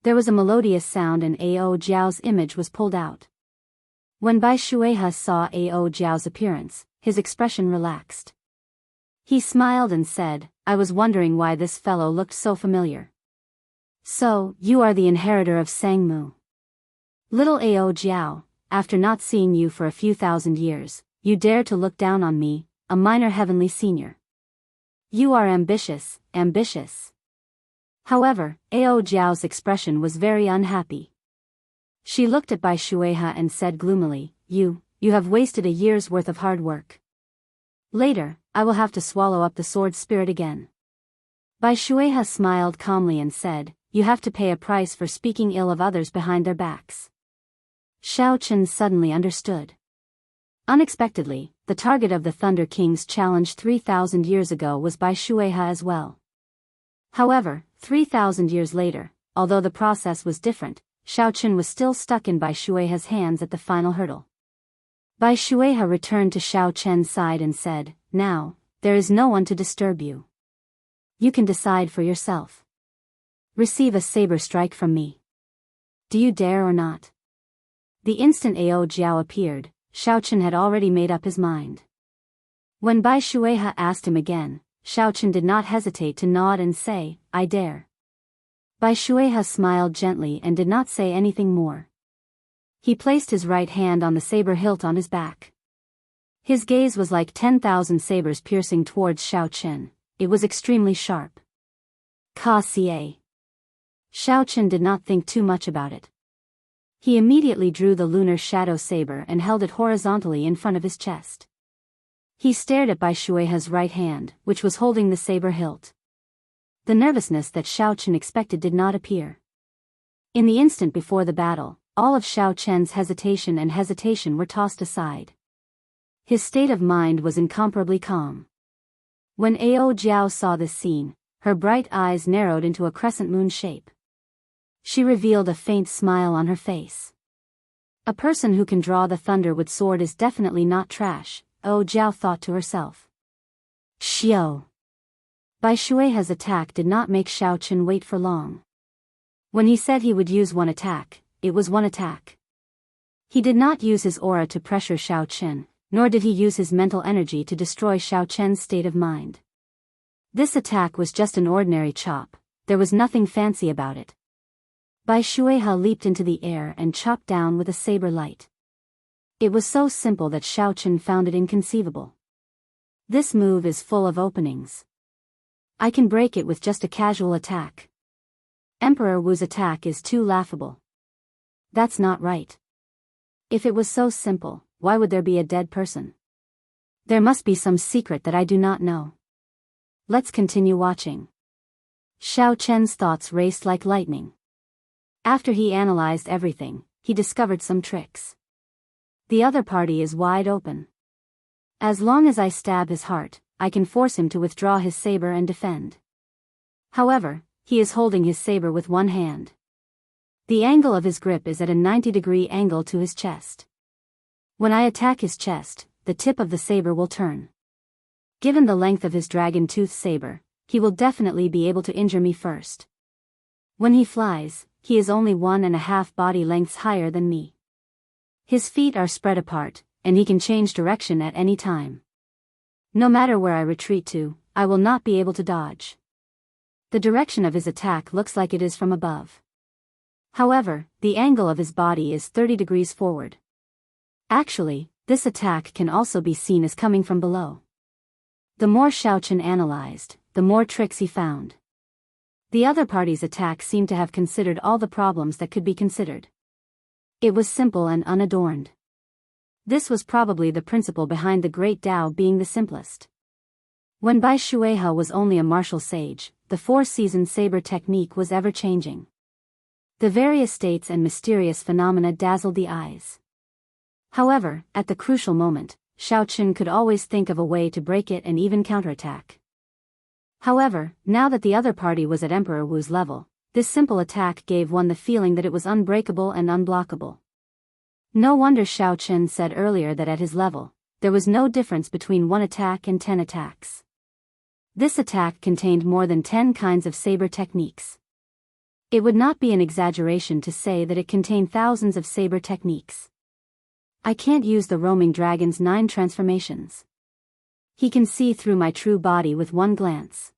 There was a melodious sound and Ao Jiao's image was pulled out. When Bai Shueha saw Ao Jiao's appearance, his expression relaxed. He smiled and said, I was wondering why this fellow looked so familiar. So, you are the inheritor of Sangmu. Little Ao Jiao, after not seeing you for a few thousand years, you dare to look down on me, a minor heavenly senior. You are ambitious, ambitious. However, Ao Jiao's expression was very unhappy. She looked at Bai Shueha and said gloomily, you have wasted a year's worth of hard work. Later, I will have to swallow up the sword spirit again. Bai Shueha smiled calmly and said, you have to pay a price for speaking ill of others behind their backs. Xiao Chen suddenly understood. Unexpectedly, the target of the Thunder King's challenge 3,000 years ago was Bai Shueha as well. However, 3,000 years later, although the process was different, Xiao Chen was still stuck in Bai Shueha's hands at the final hurdle. Bai Shueha returned to Xiao Chen's side and said, now, there is no one to disturb you. You can decide for yourself. Receive a saber strike from me. Do you dare or not? The instant Ao Jiao appeared, Xiao Chen had already made up his mind. When Bai Shueha asked him again, Xiao Chen did not hesitate to nod and say, I dare. Bai Shueha smiled gently and did not say anything more. He placed his right hand on the saber hilt on his back. His gaze was like 10,000 sabers piercing towards Xiao Chen. It was extremely sharp. Ka Xie. Xiao Chen did not think too much about it. He immediately drew the lunar shadow saber and held it horizontally in front of his chest. He stared at Bai Shueha's right hand, which was holding the saber hilt. The nervousness that Xiao Chen expected did not appear. In the instant before the battle, all of Xiao Chen's hesitation were tossed aside. His state of mind was incomparably calm. When Ao Jiao saw this scene, her bright eyes narrowed into a crescent moon shape. She revealed a faint smile on her face. A person who can draw the thunder with sword is definitely not trash, Ao Jiao thought to herself. Xiao. Bai Shueha's attack did not make Xiao Chen wait for long. When he said he would use one attack, it was one attack. He did not use his aura to pressure Xiao Chen, nor did he use his mental energy to destroy Xiao Chen's state of mind. This attack was just an ordinary chop, there was nothing fancy about it. Bai Shuihe leaped into the air and chopped down with a saber light. It was so simple that Xiao Chen found it inconceivable. This move is full of openings. I can break it with just a casual attack. Emperor Wu's attack is too laughable. That's not right. If it was so simple, why would there be a dead person? There must be some secret that I do not know. Let's continue watching. Xiao Chen's thoughts raced like lightning. After he analyzed everything, he discovered some tricks. The other party is wide open. As long as I stab his heart, I can force him to withdraw his saber and defend. However, he is holding his saber with one hand. The angle of his grip is at a 90-degree angle to his chest. When I attack his chest, the tip of the saber will turn. Given the length of his dragon-tooth saber, he will definitely be able to injure me first. When he flies, he is only 1.5 body lengths higher than me. His feet are spread apart, and he can change direction at any time. No matter where I retreat to, I will not be able to dodge. The direction of his attack looks like it is from above. However, the angle of his body is 30 degrees forward. Actually, this attack can also be seen as coming from below. The more Xiao Chen analyzed, the more tricks he found. The other party's attack seemed to have considered all the problems that could be considered. It was simple and unadorned. This was probably the principle behind the Great Tao being the simplest. When Bai Shuihe was only a martial sage, the four-season saber technique was ever-changing. The various states and mysterious phenomena dazzled the eyes. However, at the crucial moment, Xiao Chen could always think of a way to break it and even counterattack. However, now that the other party was at Emperor Wu's level, this simple attack gave one the feeling that it was unbreakable and unblockable. No wonder Xiao Chen said earlier that at his level, there was no difference between one attack and 10 attacks. This attack contained more than 10 kinds of saber techniques. It would not be an exaggeration to say that it contained thousands of saber techniques. I can't use the roaming dragon's 9 transformations. He can see through my true body with one glance.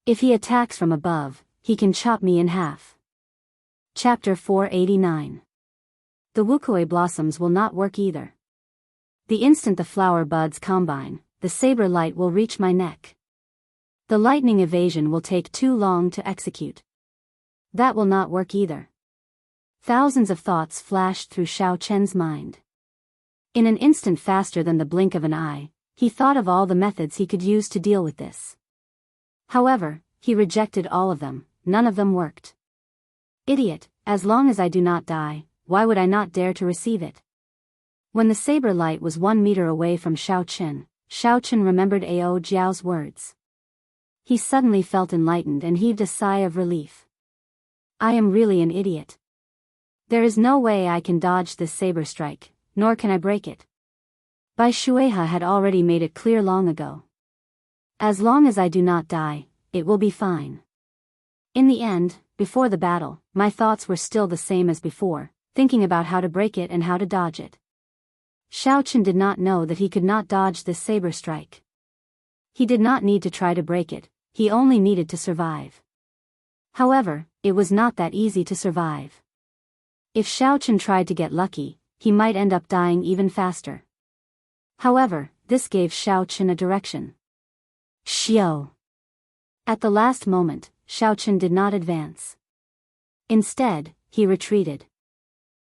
If he attacks from above, he can chop me in half. Chapter 489. The wukui blossoms will not work either. The instant the flower buds combine, the saber light will reach my neck. The lightning evasion will take too long to execute. That will not work either. Thousands of thoughts flashed through Xiao Chen's mind. In an instant, faster than the blink of an eye, he thought of all the methods he could use to deal with this. However, he rejected all of them, none of them worked. Idiot, as long as I do not die, why would I not dare to receive it? When the saber light was 1 meter away from Xiao Chen remembered Ao Jiao's words. He suddenly felt enlightened and heaved a sigh of relief. I am really an idiot. There is no way I can dodge this saber strike, nor can I break it. Bai Shuihe had already made it clear long ago. As long as I do not die, it will be fine. In the end, before the battle, my thoughts were still the same as before, thinking about how to break it and how to dodge it. Xiao Chen did not know that he could not dodge this saber strike. He did not need to try to break it, he only needed to survive. However, it was not that easy to survive. If Xiao Chen tried to get lucky, he might end up dying even faster. However, this gave Xiao Chen a direction. Xiao. At the last moment, Xiao Chen did not advance. Instead, he retreated.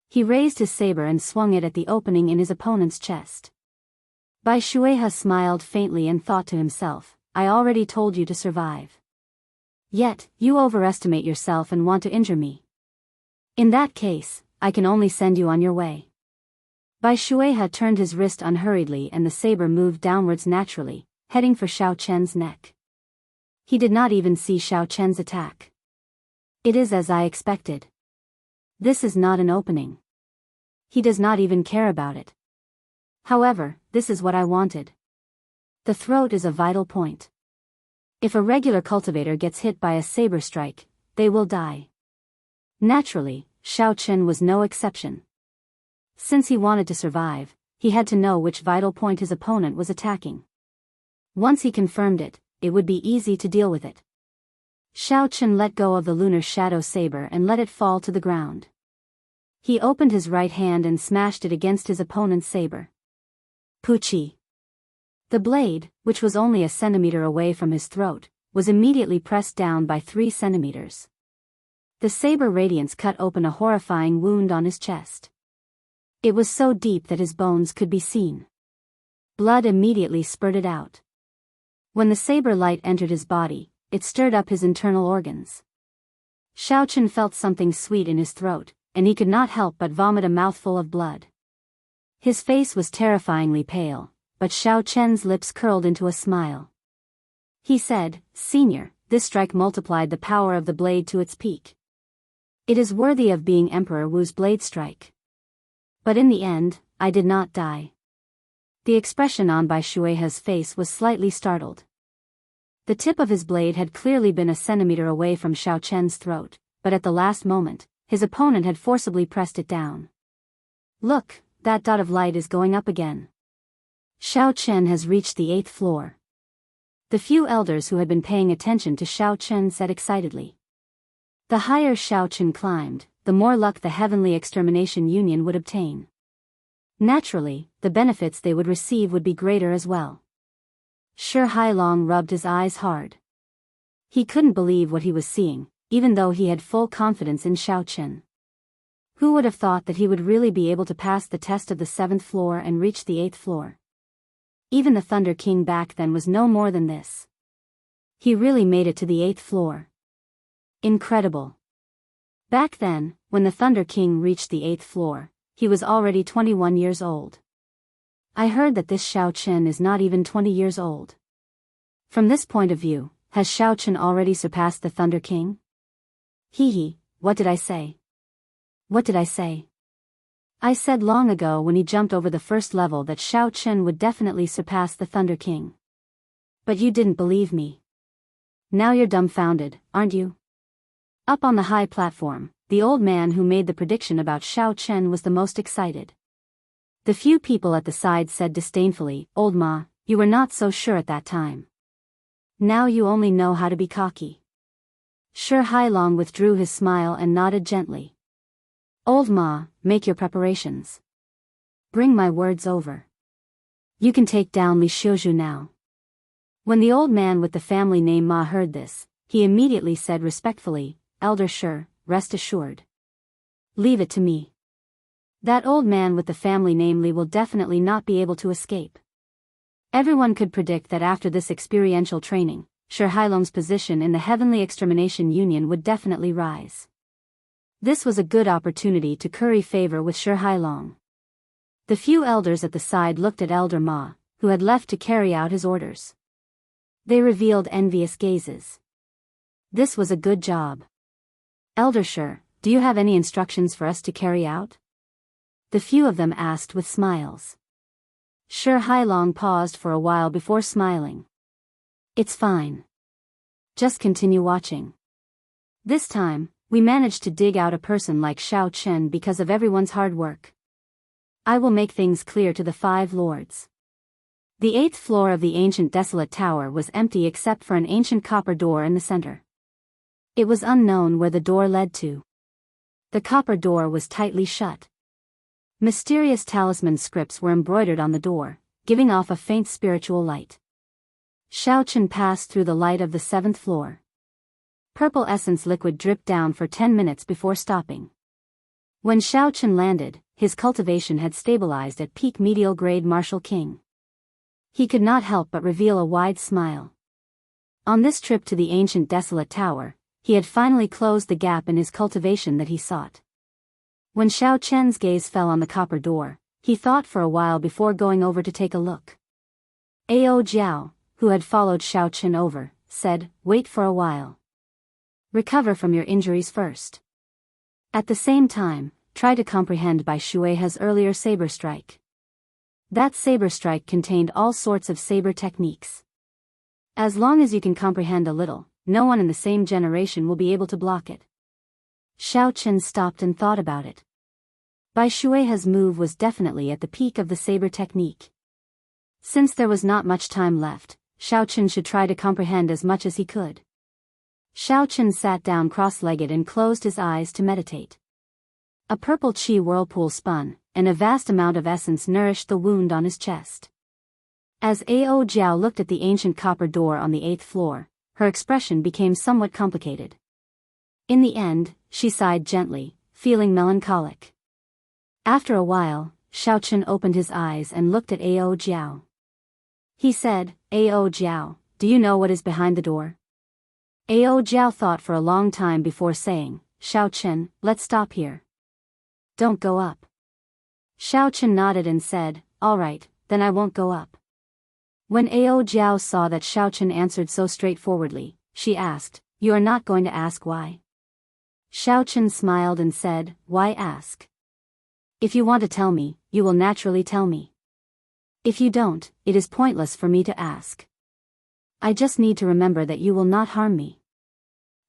He raised his saber and swung it at the opening in his opponent's chest. Bai Shuihe smiled faintly and thought to himself, I already told you to survive. Yet, you overestimate yourself and want to injure me. In that case, I can only send you on your way. Bai Shuihe turned his wrist unhurriedly and the saber moved downwards naturally, heading for Xiao Chen's neck. He did not even see Xiao Chen's attack. It is as I expected. This is not an opening. He does not even care about it. However, this is what I wanted. The throat is a vital point. If a regular cultivator gets hit by a saber strike, they will die. Naturally, Xiao Chen was no exception. Since he wanted to survive, he he had to know which vital point his opponent was attacking. Once he confirmed it, it would be easy to deal with it. Xiao Chen let go of the lunar shadow saber and let it fall to the ground. He opened his right hand and smashed it against his opponent's saber. Poochie. The blade, which was only a centimeter away from his throat, was immediately pressed down by 3 centimeters. The saber radiance cut open a horrifying wound on his chest. It was so deep that his bones could be seen. Blood immediately spurted out. When the saber light entered his body, it stirred up his internal organs. Xiao Chen felt something sweet in his throat, and he could not help but vomit a mouthful of blood. His face was terrifyingly pale, but Xiao Chen's lips curled into a smile. He said, "Senior, this strike multiplied the power of the blade to its peak. It is worthy of being Emperor Wu's blade strike. But in the end, I did not die." The expression on Bai Shuihe's face was slightly startled. The tip of his blade had clearly been a centimeter away from Xiao Chen's throat, but at the last moment, his opponent had forcibly pressed it down. "Look, that dot of light is going up again. Xiao Chen has reached the 8th floor." The few elders who had been paying attention to Xiao Chen said excitedly. The higher Xiao Chen climbed, the more luck the Heavenly Extermination Union would obtain. Naturally, the benefits they would receive would be greater as well. Shi Hailong rubbed his eyes hard. He couldn't believe what he was seeing, even though he had full confidence in Xiao Chen. Who would have thought that he would really be able to pass the test of the 7th floor and reach the 8th floor? Even the Thunder King back then was no more than this. He really made it to the 8th floor. Incredible. Back then, when the Thunder King reached the 8th floor, he was already 21 years old. I heard that this Xiao Chen is not even 20 years old. From this point of view, has Xiao Chen already surpassed the Thunder King? Hee, what did I say? What did I say? I said long ago when he jumped over the first level that Xiao Chen would definitely surpass the Thunder King. But you didn't believe me. Now you're dumbfounded, aren't you? Up on the high platform, the old man who made the prediction about Xiao Chen was the most excited. The few people at the side said disdainfully, "Old Ma, you were not so sure at that time. Now you only know how to be cocky." Shi Hailong withdrew his smile and nodded gently. "Old Ma, make your preparations. Bring my words over. You can take down Li Xiuzhu now." When the old man with the family name Ma heard this, he immediately said respectfully, "Elder Shi, rest assured. Leave it to me. That old man with the family name Li will definitely not be able to escape." Everyone could predict that after this experiential training, Shi Hailong's position in the Heavenly Extermination Union would definitely rise. This was a good opportunity to curry favor with Shi Hailong. The few elders at the side looked at Elder Ma, who had left to carry out his orders. They revealed envious gazes. This was a good job. "Elder Shi, do you have any instructions for us to carry out?" The few of them asked with smiles. Shi Hailong paused for a while before smiling. "It's fine. Just continue watching. This time, we managed to dig out a person like Xiao Chen because of everyone's hard work. I will make things clear to the 5 lords." The 8th floor of the ancient desolate tower was empty except for an ancient copper door in the center. It was unknown where the door led to. The copper door was tightly shut. Mysterious talisman scripts were embroidered on the door, giving off a faint spiritual light. Xiao Chen passed through the light of the 7th floor. Purple essence liquid dripped down for 10 minutes before stopping. When Xiao Chen landed, his cultivation had stabilized at peak medial grade Martial King. He could not help but reveal a wide smile. On this trip to the ancient desolate tower, he had finally closed the gap in his cultivation that he sought. When Xiao Chen's gaze fell on the copper door, he thought for a while before going over to take a look. Ao Jiao, who had followed Xiao Chen over, said, "Wait for a while. Recover from your injuries first. At the same time, try to comprehend Bai Shuihe's earlier saber strike. That saber strike contained all sorts of saber techniques. As long as you can comprehend a little, no one in the same generation will be able to block it." Xiao Chen stopped and thought about it. Bai Shui's move was definitely at the peak of the saber technique. Since there was not much time left, Xiaochen should try to comprehend as much as he could. Xiaochen sat down cross-legged and closed his eyes to meditate. A purple qi whirlpool spun, and a vast amount of essence nourished the wound on his chest. As Ao Jiao looked at the ancient copper door on the 8th floor, her expression became somewhat complicated. In the end, she sighed gently, feeling melancholic. After a while, Xiaochen opened his eyes and looked at Ao Jiao. He said, Ao Jiao, do you know what is behind the door? Ao Jiao thought for a long time before saying, Xiaochen, let's stop here. Don't go up. Xiaochen nodded and said, all right, then I won't go up. When Ao Jiao saw that Xiaochen answered so straightforwardly, she asked, you are not going to ask why? Xiaochen smiled and said, why ask? If you want to tell me, you will naturally tell me. If you don't, it is pointless for me to ask. I just need to remember that you will not harm me.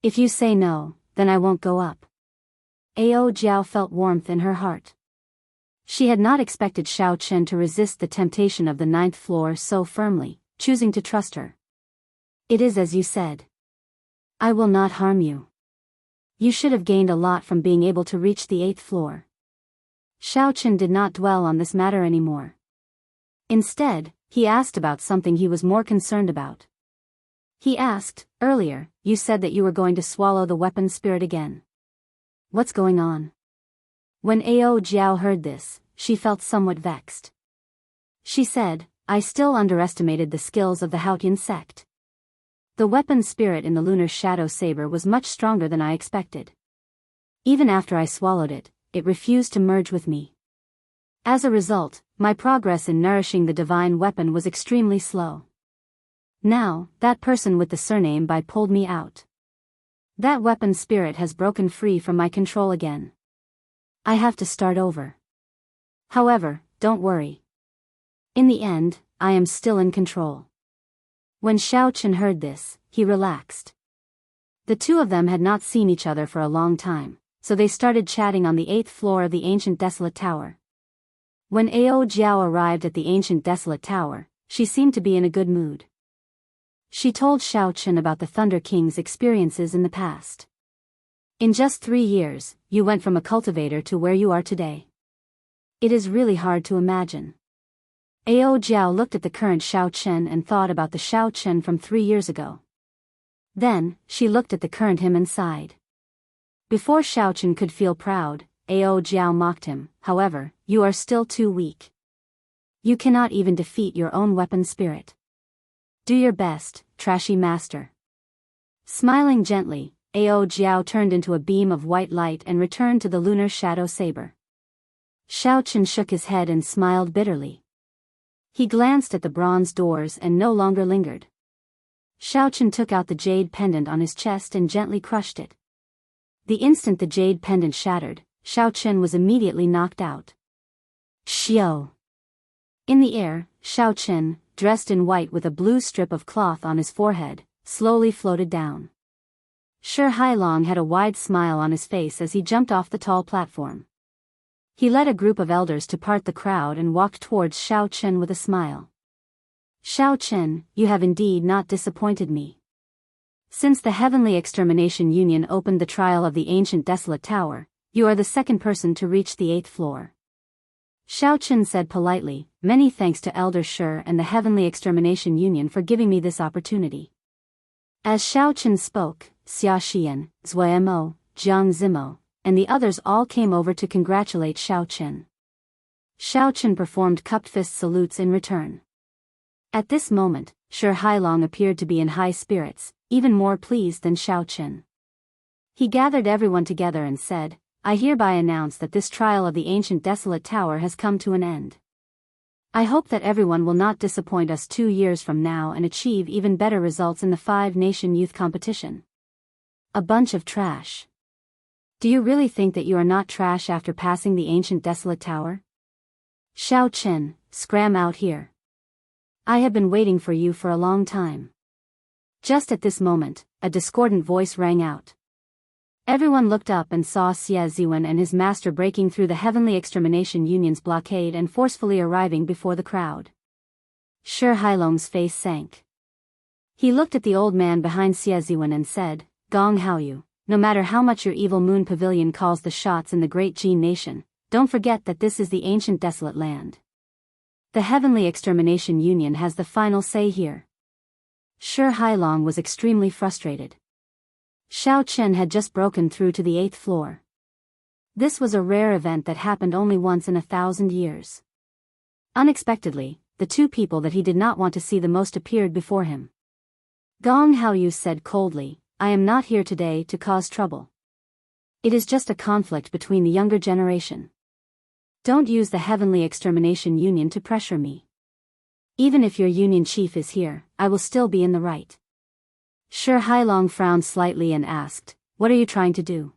If you say no, then I won't go up. Ao Jiao felt warmth in her heart. She had not expected Xiaochen to resist the temptation of the 9th floor so firmly, choosing to trust her. It is as you said. I will not harm you. You should have gained a lot from being able to reach the 8th floor. Xiaochen did not dwell on this matter anymore. Instead, he asked about something he was more concerned about. He asked, earlier, you said that you were going to swallow the weapon spirit again. What's going on? When Ao Jiao heard this, she felt somewhat vexed. She said, I still underestimated the skills of the Haotian sect. The weapon spirit in the lunar shadow saber was much stronger than I expected. Even after I swallowed it, it refused to merge with me. As a result, my progress in nourishing the divine weapon was extremely slow. Now, that person with the surname Bai pulled me out. That weapon spirit has broken free from my control again. I have to start over. However, don't worry. In the end, I am still in control. When Xiaochen heard this, he relaxed. The two of them had not seen each other for a long time, so they started chatting on the 8th floor of the ancient desolate tower. When Ao Jiao arrived at the ancient desolate tower, she seemed to be in a good mood. She told Xiaochen about the Thunder King's experiences in the past. In just 3 years, you went from a cultivator to where you are today. It is really hard to imagine. Ao Jiao looked at the current Xiaochen and thought about the Xiaochen from 3 years ago. Then, she looked at the current him and sighed. Before Xiaochen could feel proud, Ao Jiao mocked him, however, you are still too weak. You cannot even defeat your own weapon spirit. Do your best, trashy master. Smiling gently, Ao Jiao turned into a beam of white light and returned to the lunar shadow saber. Xiaochen shook his head and smiled bitterly. He glanced at the bronze doors and no longer lingered. Xiaochen took out the jade pendant on his chest and gently crushed it. The instant the jade pendant shattered, Xiaochen was immediately knocked out. Xiao! In the air, Xiaochen, dressed in white with a blue strip of cloth on his forehead, slowly floated down. Shi Hailong had a wide smile on his face as he jumped off the tall platform. He led a group of elders to part the crowd and walked towards Xiaochen with a smile. Xiaochen, you have indeed not disappointed me. Since the Heavenly Extermination Union opened the trial of the ancient desolate tower, you are the second person to reach the 8th floor. Xiaochen said politely, many thanks to Elder Shi and the Heavenly Extermination Union for giving me this opportunity. As Xiaochen spoke, Xia Xian, Zuemo, Jiang Zimo, and the others all came over to congratulate Xiaochen. Xiaochen performed cupped fist salutes in return. At this moment, Shi Hailong appeared to be in high spirits, even more pleased than Xiaochen. He gathered everyone together and said, I hereby announce that this trial of the ancient desolate tower has come to an end. I hope that everyone will not disappoint us 2 years from now and achieve even better results in the 5-nation youth competition. A bunch of trash. Do you really think that you are not trash after passing the ancient desolate tower? Xiaochen, scram out here. I have been waiting for you for a long time. Just at this moment, a discordant voice rang out. Everyone looked up and saw Xie Ziwen and his master breaking through the Heavenly Extermination Union's blockade and forcefully arriving before the crowd. Shi Hailong's face sank. He looked at the old man behind Xie Ziwen and said, "Gong Haoyu, no matter how much your evil moon pavilion calls the shots in the great Jin nation, don't forget that this is the ancient desolate land. The Heavenly Extermination Union has the final say here." Shi Hailong was extremely frustrated. Xiao Chen had just broken through to the 8th floor. This was a rare event that happened only once in 1,000 years. Unexpectedly, the two people that he did not want to see the most appeared before him. Gong Haoyu said coldly, "I am not here today to cause trouble. It is just a conflict between the younger generation. Don't use the Heavenly Extermination Union to pressure me. Even if your union chief is here, I will still be in the right." Shi Hailong frowned slightly and asked, "What are you trying to do?"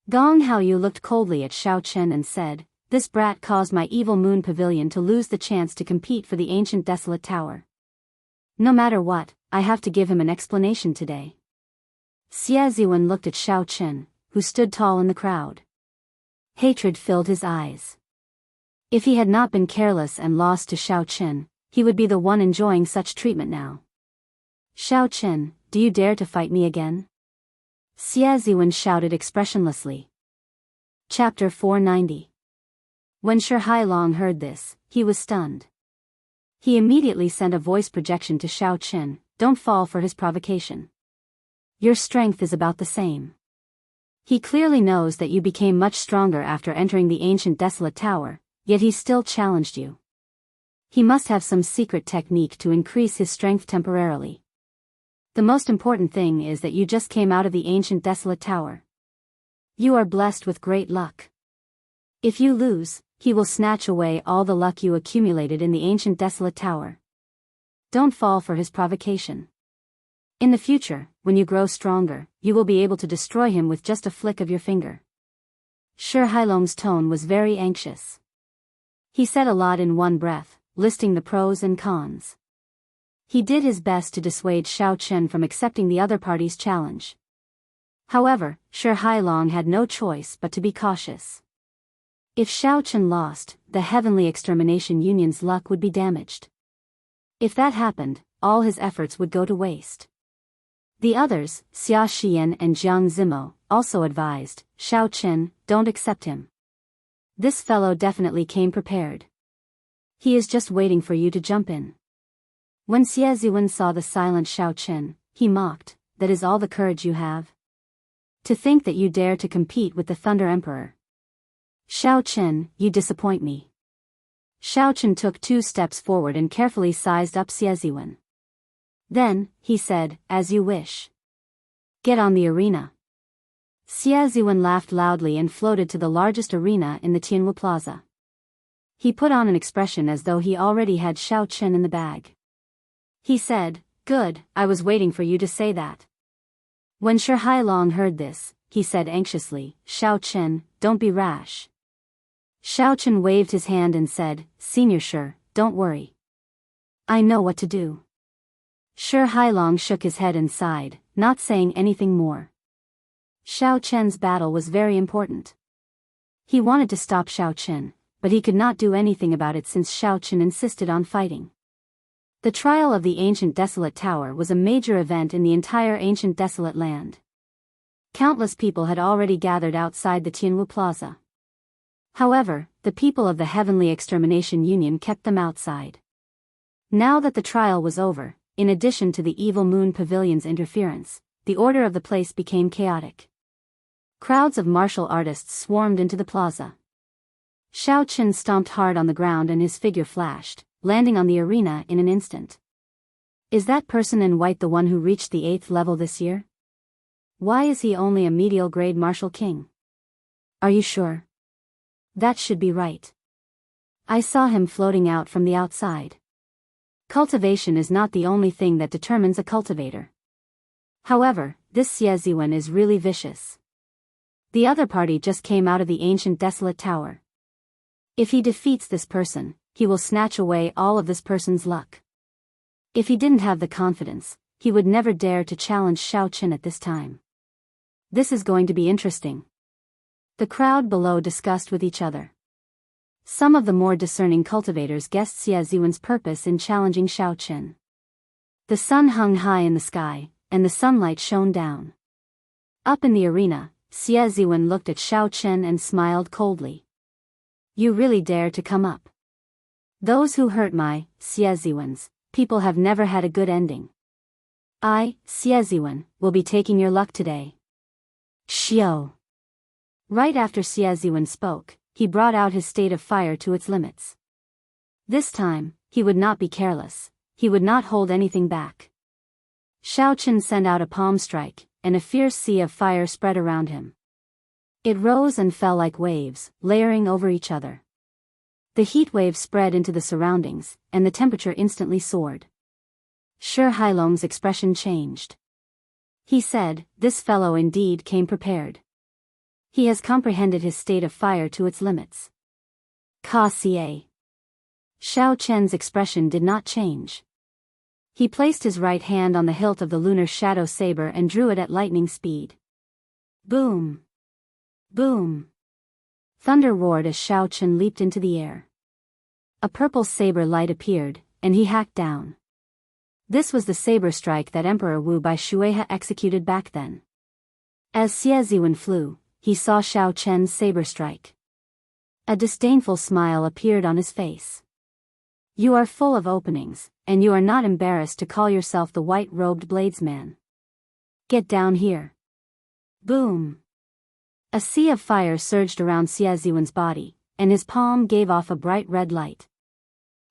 Gong Haoyu looked coldly at Xiao Chen and said, "This brat caused my evil moon pavilion to lose the chance to compete for the ancient desolate tower. No matter what, I have to give him an explanation today." Xie Ziwen looked at Xiao Chen, who stood tall in the crowd. Hatred filled his eyes. If he had not been careless and lost to Xiao Chen, he would be the one enjoying such treatment now. "Xiao Chen, do you dare to fight me again?" Xie Ziwen shouted expressionlessly. Chapter 490. When Shi Hailong heard this, he was stunned. He immediately sent a voice projection to Xiao Chen, "Don't fall for his provocation. Your strength is about the same. He clearly knows that you became much stronger after entering the ancient desolate tower, yet he still challenged you. He must have some secret technique to increase his strength temporarily. The most important thing is that you just came out of the ancient desolate tower. You are blessed with great luck. If you lose, he will snatch away all the luck you accumulated in the ancient desolate tower. Don't fall for his provocation. In the future, when you grow stronger, you will be able to destroy him with just a flick of your finger." Shi Hailong's tone was very anxious. He said a lot in one breath, listing the pros and cons. He did his best to dissuade Xiao Chen from accepting the other party's challenge. However, Shi Hailong had no choice but to be cautious. If Xiao Chen lost, the Heavenly Extermination Union's luck would be damaged. If that happened, all his efforts would go to waste. The others, Xia Xian and Jiang Zimo, also advised, "Xiao Chen, don't accept him. This fellow definitely came prepared. He is just waiting for you to jump in." When Xie Ziwen saw the silent Xiao Chen, he mocked, "That is all the courage you have? To think that you dare to compete with the Thunder Emperor. Xiao Chen, you disappoint me." Xiao Chen took 2 steps forward and carefully sized up Xie Ziwen. Then, he said, "As you wish. Get on the arena." Xie Ziwen laughed loudly and floated to the largest arena in the Tianwu Plaza. He put on an expression as though he already had Xiao Chen in the bag. He said, "Good, I was waiting for you to say that." When Shi Hailong heard this, he said anxiously, "Xiao Chen, don't be rash." Xiao Chen waved his hand and said, "Senior Shi, don't worry. I know what to do." Shi Hailong shook his head and sighed, not saying anything more. Xiao Chen's battle was very important. He wanted to stop Xiao Chen, but he could not do anything about it since Xiao Chen insisted on fighting. The trial of the ancient desolate tower was a major event in the entire ancient desolate land. Countless people had already gathered outside the Tianwu Plaza. However, the people of the Heavenly Extermination Union kept them outside. Now that the trial was over, in addition to the Evil Moon Pavilion's interference, the order of the place became chaotic. Crowds of martial artists swarmed into the plaza. Xiao Chen stomped hard on the ground and his figure flashed, landing on the arena in an instant. Is that person in white the one who reached the 8th level this year? Why is he only a medial grade martial king? Are you sure? That should be right. I saw him floating out from the outside. Cultivation is not the only thing that determines a cultivator. However, this Xie Ziwen is really vicious. The other party just came out of the ancient desolate tower. If he defeats this person, he will snatch away all of this person's luck. If he didn't have the confidence, he would never dare to challenge Xiao Chen at this time. This is going to be interesting. The crowd below discussed with each other. Some of the more discerning cultivators guessed Xie Ziwen's purpose in challenging Xiao Chen. The sun hung high in the sky, and the sunlight shone down. Up in the arena, Xie Ziwen looked at Xiao Chen and smiled coldly. You really dare to come up? Those who hurt my, Xie Ziwen's, people have never had a good ending. I, Xie Ziwen, will be taking your luck today. Xiao. Right after Xie Ziwen spoke, he brought out his state of fire to its limits. This time, he would not be careless, he would not hold anything back. Xiao Chen sent out a palm strike, and a fierce sea of fire spread around him. It rose and fell like waves, layering over each other. The heat wave spread into the surroundings, and the temperature instantly soared. Shi Hailong's expression changed. He said, this fellow indeed came prepared. He has comprehended his state of fire to its limits. Ka Xie. Xiao Chen's expression did not change. He placed his right hand on the hilt of the lunar shadow saber and drew it at lightning speed. Boom! Boom! Thunder roared as Xiao Chen leaped into the air. A purple saber light appeared, and he hacked down. This was the saber strike that Emperor Wu Bai Shueha executed back then. As Xie Ziwen flew, he saw Xiao Chen's saber strike. A disdainful smile appeared on his face. You are full of openings, and you are not embarrassed to call yourself the white-robed bladesman. Get down here. Boom! A sea of fire surged around Xie Ziwen's body, and his palm gave off a bright red light.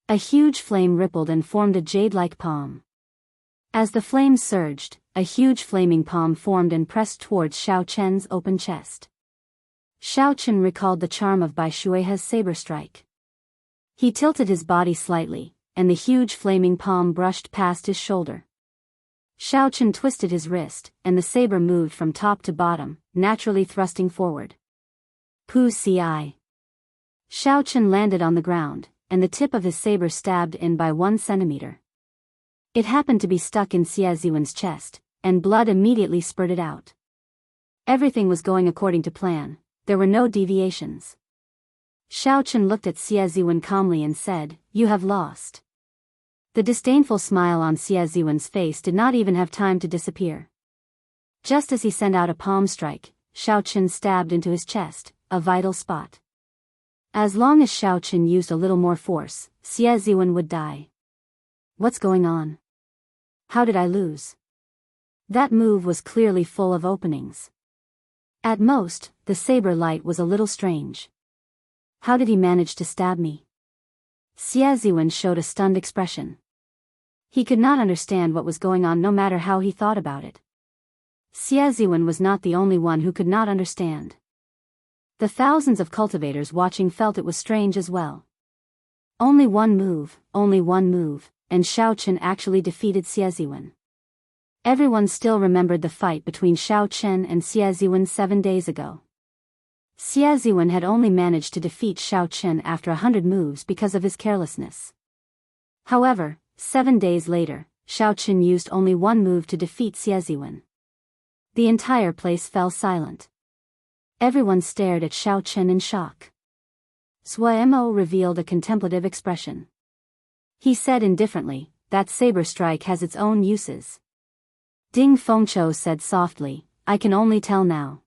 A huge flame rippled and formed a jade-like palm. As the flames surged, a huge flaming palm formed and pressed towards Xiao Chen's open chest. Xiao Chen recalled the charm of Bai Shueha's saber strike. He tilted his body slightly, and the huge flaming palm brushed past his shoulder. Xiao Chen twisted his wrist, and the saber moved from top to bottom, naturally thrusting forward. Pu Ci. Xiao Chen landed on the ground, and the tip of his saber stabbed in by 1 centimeter. It happened to be stuck in Xie Ziwen's chest, and blood immediately spurted out. Everything was going according to plan, there were no deviations. Xiao Chen looked at Xie Ziwen calmly and said, You have lost. The disdainful smile on Xie Ziwen's face did not even have time to disappear. Just as he sent out a palm strike, Xiao Chen stabbed into his chest, a vital spot. As long as Xiao Chen used a little more force, Xie Ziwen would die. What's going on? How did I lose? That move was clearly full of openings. At most, the saber light was a little strange. How did he manage to stab me? Xie Ziwen showed a stunned expression. He could not understand what was going on no matter how he thought about it. Xie Ziwen was not the only one who could not understand. The thousands of cultivators watching felt it was strange as well. Only one move, and Xiao Chen actually defeated Xie Ziwen. Everyone still remembered the fight between Xiao Chen and Xie Ziwen 7 days ago. Xie Ziwen had only managed to defeat Xiao Chen after 100 moves because of his carelessness. However, 7 days later, Xiao Chen used only 1 move to defeat Xie Ziwen. The entire place fell silent. Everyone stared at Xiao Chen in shock. Suemo revealed a contemplative expression. He said indifferently, that saber strike has its own uses. Ding Fengqiu said softly, I can only tell now.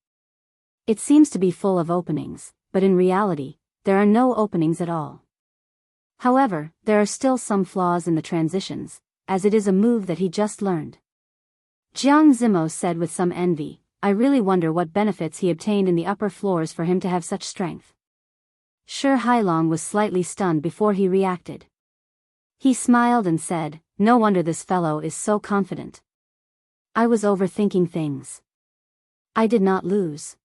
It seems to be full of openings, but in reality, there are no openings at all. However, there are still some flaws in the transitions, as it is a move that he just learned. Jiang Zimo said with some envy, I really wonder what benefits he obtained in the upper floors for him to have such strength. Shi Hailong was slightly stunned before he reacted. He smiled and said, no wonder this fellow is so confident. I was overthinking things. I did not lose.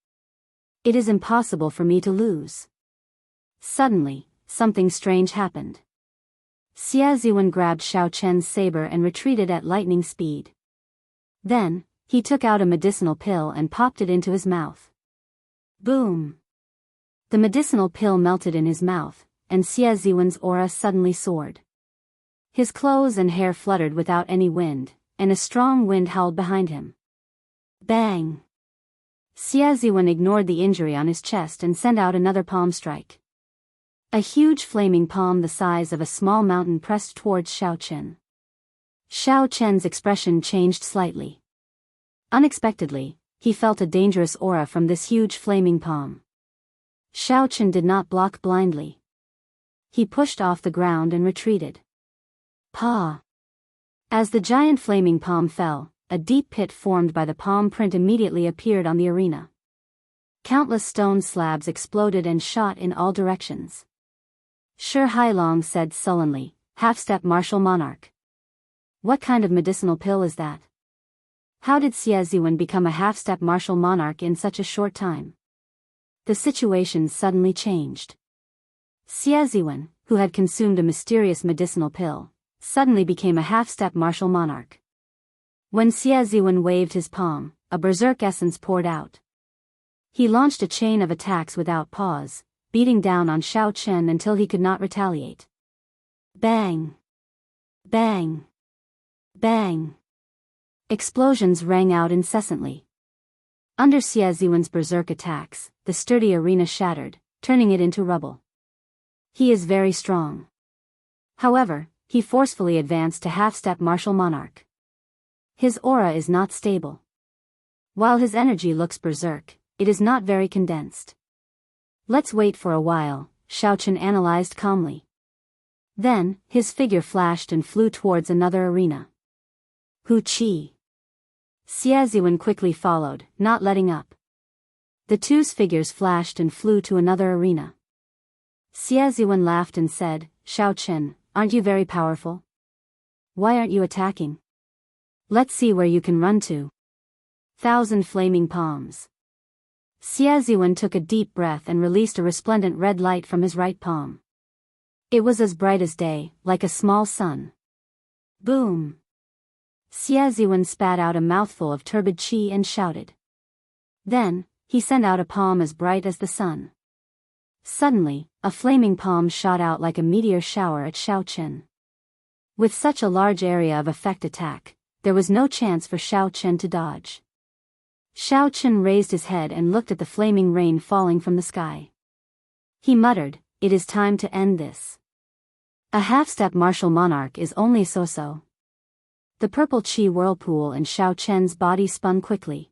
It is impossible for me to lose. Suddenly, something strange happened. Xie Ziwen grabbed Xiao Chen's saber and retreated at lightning speed. Then, he took out a medicinal pill and popped it into his mouth. Boom! The medicinal pill melted in his mouth, and Xie Ziwen's aura suddenly soared. His clothes and hair fluttered without any wind, and a strong wind howled behind him. Bang! Xiaoziwen ignored the injury on his chest and sent out another palm strike. A huge flaming palm the size of a small mountain pressed towards Xiao Chen. Xiao Chen's expression changed slightly. Unexpectedly, he felt a dangerous aura from this huge flaming palm. Xiao Chen did not block blindly. He pushed off the ground and retreated. Pa! As the giant flaming palm fell, a deep pit formed by the palm print immediately appeared on the arena. Countless stone slabs exploded and shot in all directions. Shi Hailong said sullenly, "Half-step martial monarch. What kind of medicinal pill is that? How did Xiaoziwen become a half-step martial monarch in such a short time?" The situation suddenly changed. Xiaoziwen, who had consumed a mysterious medicinal pill, suddenly became a half-step martial monarch. When Xiaoziwen waved his palm, a berserk essence poured out. He launched a chain of attacks without pause, beating down on Xiao Chen until he could not retaliate. Bang! Bang! Bang! Explosions rang out incessantly. Under Xiaoziwen's berserk attacks, the sturdy arena shattered, turning it into rubble. He is very strong. However, he forcefully advanced to half-step martial monarch. His aura is not stable. While his energy looks berserk, it is not very condensed. Let's wait for a while, Xiao Chen analyzed calmly. Then, his figure flashed and flew towards another arena. Hu Qi. Xiaoziwen quickly followed, not letting up. The two's figures flashed and flew to another arena. Xiaoziwen laughed and said, "Xiao Chen, aren't you very powerful? Why aren't you attacking? Let's see where you can run to." 1,000 flaming palms. Xiaoziwen took a deep breath and released a resplendent red light from his right palm. It was as bright as day, like a small sun. Boom! Xiaoziwen spat out a mouthful of turbid qi and shouted. Then, he sent out a palm as bright as the sun. Suddenly, a flaming palm shot out like a meteor shower at Xiao Chen. With such a large area of effect attack, there was no chance for Xiao Chen to dodge. Xiao Chen raised his head and looked at the flaming rain falling from the sky. He muttered, "It is time to end this. A half-step martial monarch is only so-so." The purple qi whirlpool and Xiao Chen's body spun quickly.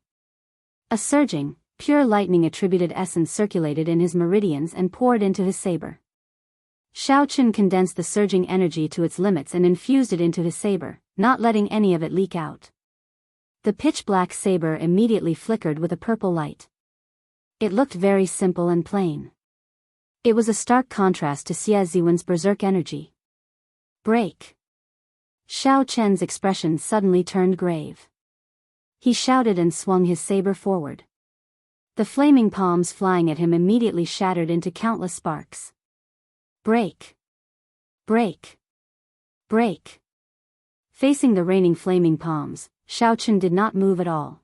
A surging, pure lightning-attributed essence circulated in his meridians and poured into his saber. Xiao Chen condensed the surging energy to its limits and infused it into his saber, not letting any of it leak out. The pitch-black saber immediately flickered with a purple light. It looked very simple and plain. It was a stark contrast to Xiaoziwen's berserk energy. Break! Xiao Chen's expression suddenly turned grave. He shouted and swung his saber forward. The flaming palms flying at him immediately shattered into countless sparks. Break! Break! Break! Facing the raining flaming palms, Xiao Chen did not move at all.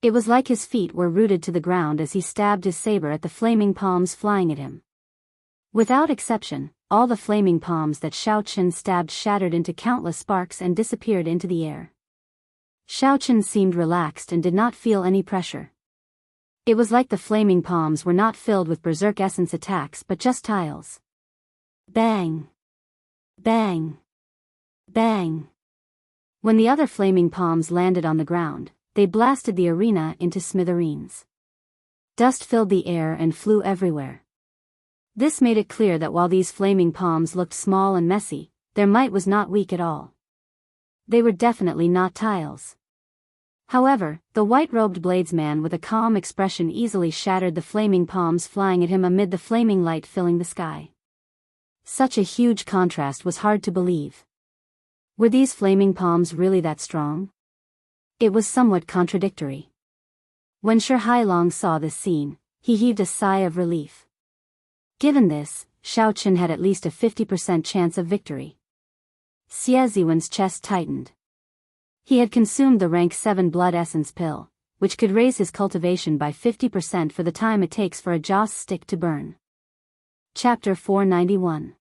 It was like his feet were rooted to the ground as he stabbed his saber at the flaming palms flying at him. Without exception, all the flaming palms that Xiao Chen stabbed shattered into countless sparks and disappeared into the air. Xiao Chen seemed relaxed and did not feel any pressure. It was like the flaming palms were not filled with berserk essence attacks but just tiles. Bang! Bang! Bang! When the other flaming palms landed on the ground, they blasted the arena into smithereens. Dust filled the air and flew everywhere. This made it clear that while these flaming palms looked small and messy, their might was not weak at all. They were definitely not tiles. However, the white-robed bladesman with a calm expression easily shattered the flaming palms flying at him amid the flaming light filling the sky. Such a huge contrast was hard to believe. Were these flaming palms really that strong? It was somewhat contradictory. When Shi Hailong saw this scene, he heaved a sigh of relief. Given this, Xiao Chen had at least a 50% chance of victory. Xiaoziwen's chest tightened. He had consumed the rank 7 blood essence pill, which could raise his cultivation by 50% for the time it takes for a joss stick to burn. Chapter 491.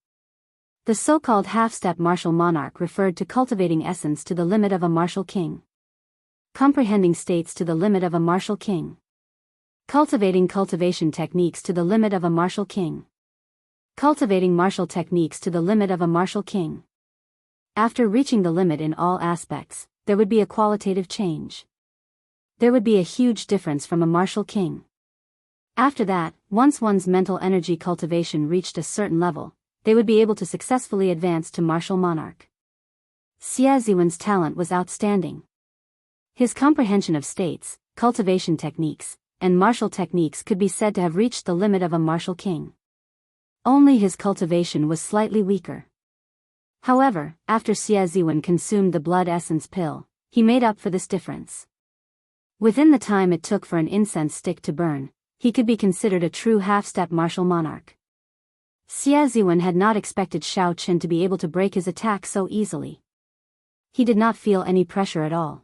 The so-called half-step martial monarch referred to cultivating essence to the limit of a martial king. Comprehending states to the limit of a martial king. Cultivation techniques to the limit of a martial king. Cultivating martial techniques to the limit of a martial king. After reaching the limit in all aspects, there would be a qualitative change. There would be a huge difference from a martial king. After that, once one's mental energy cultivation reached a certain level, they would be able to successfully advance to martial monarch. Xie Ziwen's talent was outstanding. His comprehension of states, cultivation techniques, and martial techniques could be said to have reached the limit of a martial king. Only his cultivation was slightly weaker. However, after Xie Ziwen consumed the blood essence pill, he made up for this difference. Within the time it took for an incense stick to burn, he could be considered a true half-step martial monarch. Xie Ziwen had not expected Shao Chen to be able to break his attack so easily. He did not feel any pressure at all.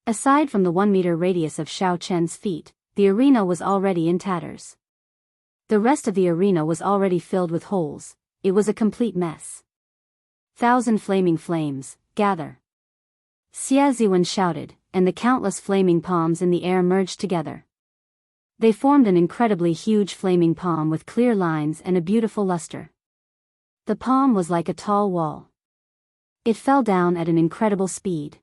Aside from the 1-meter radius of Shao Chen's feet, the arena was already in tatters. The rest of the arena was already filled with holes. It was a complete mess. 1,000 flaming flames, gather. Xie Ziwen shouted, and the countless flaming palms in the air merged together. They formed an incredibly huge flaming palm with clear lines and a beautiful luster. The palm was like a tall wall. It fell down at an incredible speed.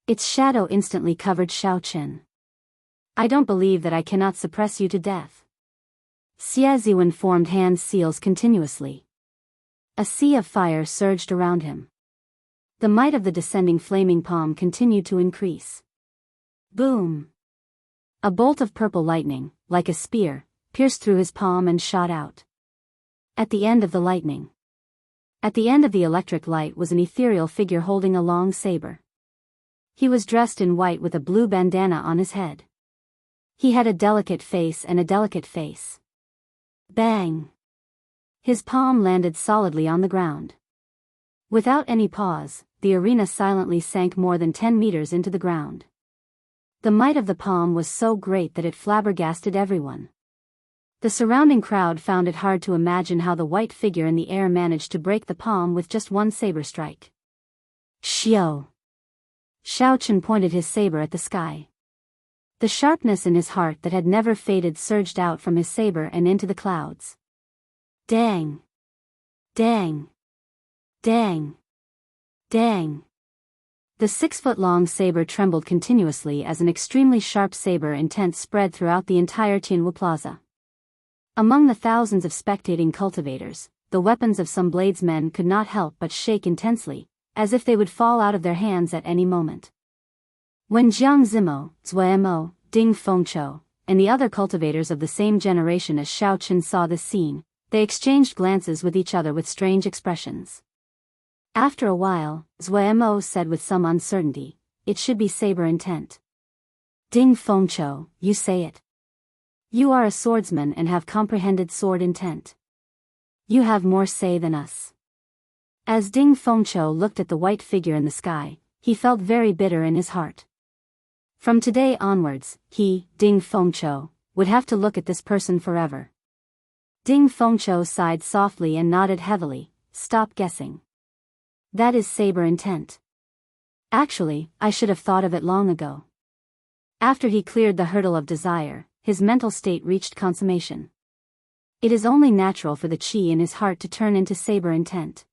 Its shadow instantly covered Shao Chen. I don't believe that I cannot suppress you to death. Xie Ziwen formed hand seals continuously. A sea of fire surged around him. The might of the descending flaming palm continued to increase. Boom! A bolt of purple lightning, like a spear, pierced through his palm and shot out. At the end of the lightning. At the end of the electric light was an ethereal figure holding a long saber. He was dressed in white with a blue bandana on his head. He had a delicate face and a delicate face. Bang! His palm landed solidly on the ground. Without any pause, the arena silently sank more than 10 meters into the ground. The might of the palm was so great that it flabbergasted everyone. The surrounding crowd found it hard to imagine how the white figure in the air managed to break the palm with just one saber strike. Xiao! Shao Chen pointed his saber at the sky. The sharpness in his heart that had never faded surged out from his saber and into the clouds. Dang! Dang! Dang! Dang! The 6-foot-long saber trembled continuously as an extremely sharp saber intent spread throughout the entire Tianwu Plaza. Among the thousands of spectating cultivators, the weapons of some bladesmen could not help but shake intensely, as if they would fall out of their hands at any moment. When Jiang Zimo, Zuemo, Ding Fengqiu, and the other cultivators of the same generation as Shao Chen saw this scene, they exchanged glances with each other with strange expressions. After a while, Zuemo said with some uncertainty, "It should be saber intent." Ding Fengqiu, you say it. You are a swordsman and have comprehended sword intent. You have more say than us. As Ding Fengqiu looked at the white figure in the sky, he felt very bitter in his heart. From today onwards, he, Ding Fengqiu, would have to look at this person forever. Ding Fengqiu sighed softly and nodded heavily. Stop guessing. That is saber intent. Actually, I should have thought of it long ago. After he cleared the hurdle of desire, his mental state reached consummation. It is only natural for the qi in his heart to turn into saber intent.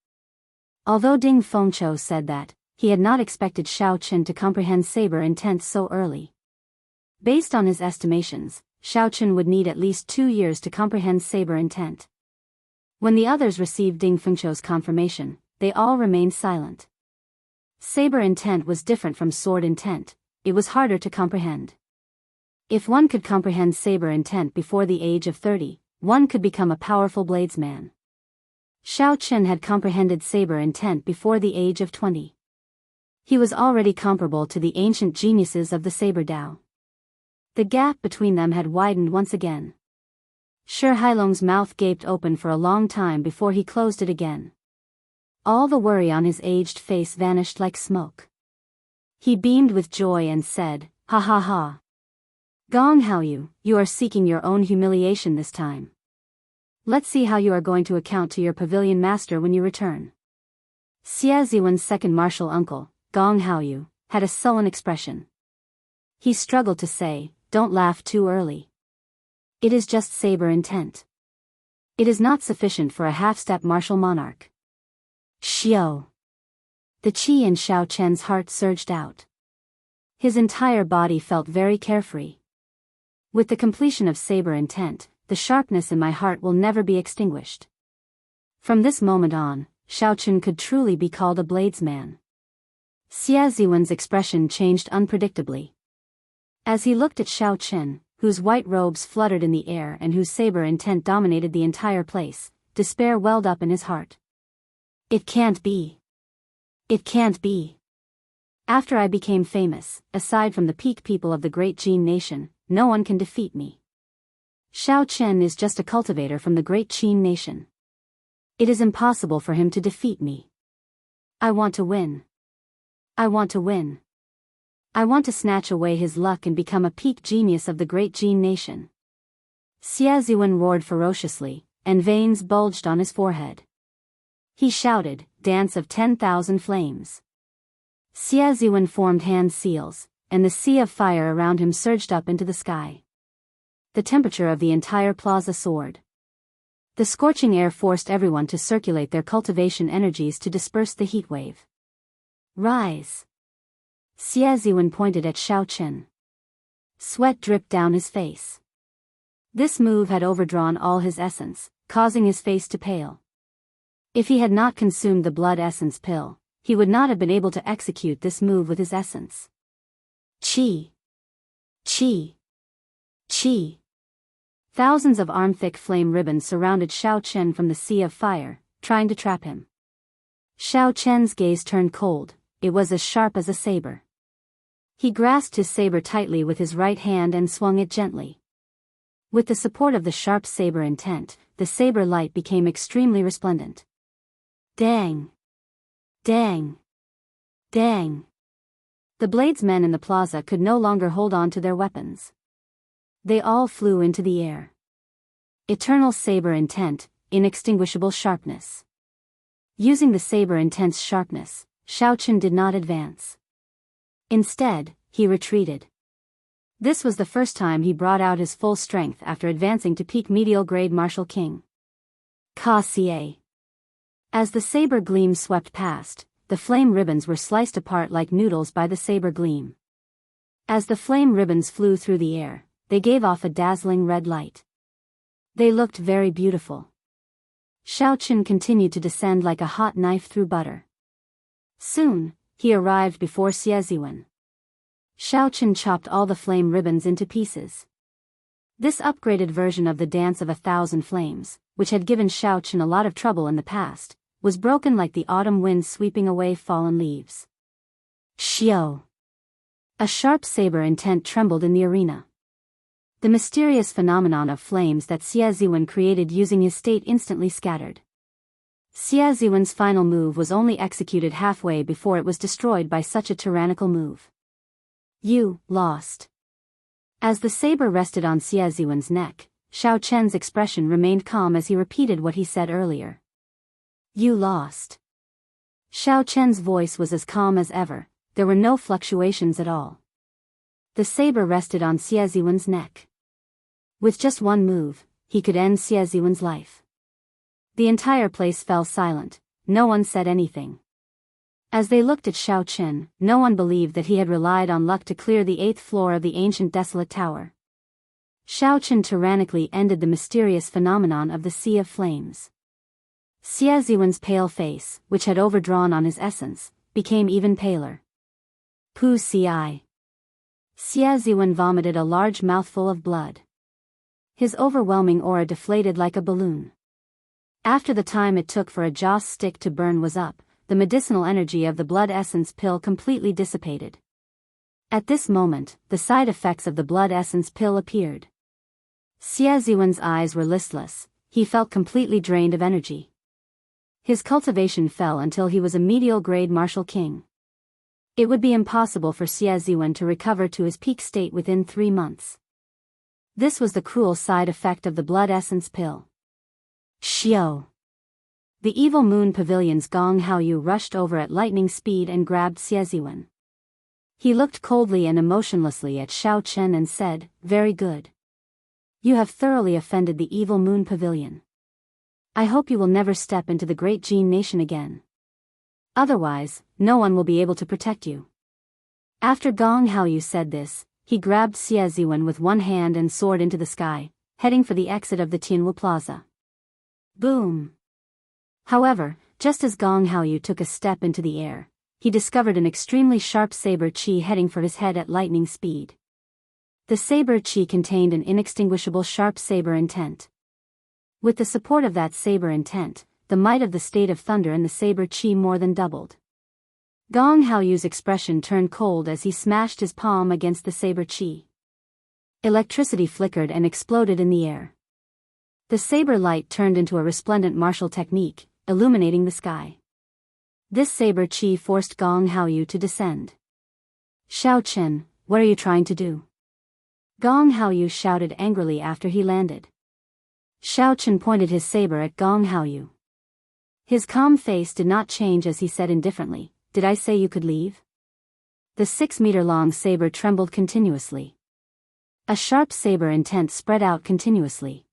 Although Ding Fengqiu said that, he had not expected Shao Chen to comprehend saber intent so early. Based on his estimations, Shao Chen would need at least 2 years to comprehend saber intent. When the others received Ding Fengqiu's confirmation, they all remained silent. Saber intent was different from sword intent, it was harder to comprehend. If one could comprehend saber intent before the age of 30, one could become a powerful bladesman. Shao Chen had comprehended saber intent before the age of 20. He was already comparable to the ancient geniuses of the saber Dao. The gap between them had widened once again. Shi Hailong's mouth gaped open for a long time before he closed it again. All the worry on his aged face vanished like smoke. He beamed with joy and said, "Ha ha ha. Gong Haoyu, you are seeking your own humiliation this time. Let's see how you are going to account to your pavilion master when you return." Xie Ziwen's second martial uncle, Gong Haoyu, had a sullen expression. He struggled to say, don't laugh too early. It is just saber intent. It is not sufficient for a half-step martial monarch. Xiao. The qi in Xiao Chen's heart surged out. His entire body felt very carefree. With the completion of saber intent, the sharpness in my heart will never be extinguished. From this moment on, Xiao Chen could truly be called a bladesman. Xie Ziwen's expression changed unpredictably. As he looked at Xiao Chen, whose white robes fluttered in the air and whose saber intent dominated the entire place, despair welled up in his heart. It can't be. It can't be. After I became famous, aside from the peak people of the great Jin nation, no one can defeat me. Xiao Chen is just a cultivator from the great Qin nation. It is impossible for him to defeat me. I want to win. I want to win. I want to snatch away his luck and become a peak genius of the great Jin nation. Xie Ziwen roared ferociously, and veins bulged on his forehead. He shouted, "Dance of 10,000 flames." Xie Ziwen formed hand seals, and the sea of fire around him surged up into the sky. The temperature of the entire plaza soared. The scorching air forced everyone to circulate their cultivation energies to disperse the heat wave. Rise. Xie Ziwen pointed at Xiao Chen. Sweat dripped down his face. This move had overdrawn all his essence, causing his face to pale. If he had not consumed the blood essence pill, he would not have been able to execute this move with his essence. Qi. Qi. Qi. Thousands of arm-thick flame ribbons surrounded Xiao Chen from the sea of fire, trying to trap him. Xiao Chen's gaze turned cold, it was as sharp as a saber. He grasped his saber tightly with his right hand and swung it gently. With the support of the sharp saber intent, the saber light became extremely resplendent. Dang! Dang! Dang! The bladesmen in the plaza could no longer hold on to their weapons. They all flew into the air. Eternal saber intent, inextinguishable sharpness. Using the saber intent's sharpness, Xiao Chen did not advance. Instead, he retreated. This was the first time he brought out his full strength after advancing to peak medial grade martial king. Ka Xie. As the saber gleam swept past, the flame ribbons were sliced apart like noodles by the saber gleam. As the flame ribbons flew through the air, they gave off a dazzling red light. They looked very beautiful. Xiao Chen continued to descend like a hot knife through butter. Soon, he arrived before Xie Ziwen. Xiao Chen chopped all the flame ribbons into pieces. This upgraded version of the Dance of 1,000 Flames, which had given Xiao Chen a lot of trouble in the past, was broken like the autumn wind sweeping away fallen leaves. Xiao! A sharp saber intent trembled in the arena. The mysterious phenomenon of flames that Xie Ziwen created using his state instantly scattered. Xie Ziwen's final move was only executed halfway before it was destroyed by such a tyrannical move. You lost. As the saber rested on Xie Ziwen's neck, Xiao Chen's expression remained calm as he repeated what he said earlier. You lost. Xiao Chen's voice was as calm as ever, there were no fluctuations at all. The saber rested on Xie Ziwen's neck. With just one move, he could end Xie Ziwen's life. The entire place fell silent, no one said anything. As they looked at Xiao Chen, no one believed that he had relied on luck to clear the 8th floor of the ancient desolate tower. Xiao Chen tyrannically ended the mysterious phenomenon of the Sea of Flames. Xie Ziwen's pale face, which had overdrawn on his essence, became even paler. Pu Ci. Xie Ziwen vomited a large mouthful of blood. His overwhelming aura deflated like a balloon. After the time it took for a joss stick to burn was up, the medicinal energy of the blood essence pill completely dissipated. At this moment, the side effects of the blood essence pill appeared. Xie Ziwen's eyes were listless, he felt completely drained of energy. His cultivation fell until he was a medial grade martial king. It would be impossible for Xie Ziwen to recover to his peak state within 3 months. This was the cruel side effect of the blood essence pill. Xiao. The evil moon pavilion's Gong Haoyu rushed over at lightning speed and grabbed Xie Ziwen. He looked coldly and emotionlessly at Xiao Chen and said, "Very good. You have thoroughly offended the evil Moon Pavilion. I hope you will never step into the great Jin nation again. Otherwise, no one will be able to protect you." After Gong Haoyu said this, he grabbed Xie Ziwen with one hand and soared into the sky, heading for the exit of the Tianwu Plaza. Boom! However, just as Gong Haoyu took a step into the air, he discovered an extremely sharp saber qi heading for his head at lightning speed. The saber qi contained an inextinguishable sharp saber intent. With the support of that saber intent, the might of the state of thunder in the saber qi more than doubled. Gong Haoyu's expression turned cold as he smashed his palm against the saber qi. Electricity flickered and exploded in the air. The saber light turned into a resplendent martial technique, illuminating the sky. This saber qi forced Gong Haoyu to descend. "Xiao Chen, what are you trying to do?" Gong Haoyu shouted angrily after he landed. Xiao Chen pointed his saber at Gong Haoyu. His calm face did not change as he said indifferently, "Did I say you could leave?" The 6-meter-long saber trembled continuously. A sharp saber intent spread out continuously.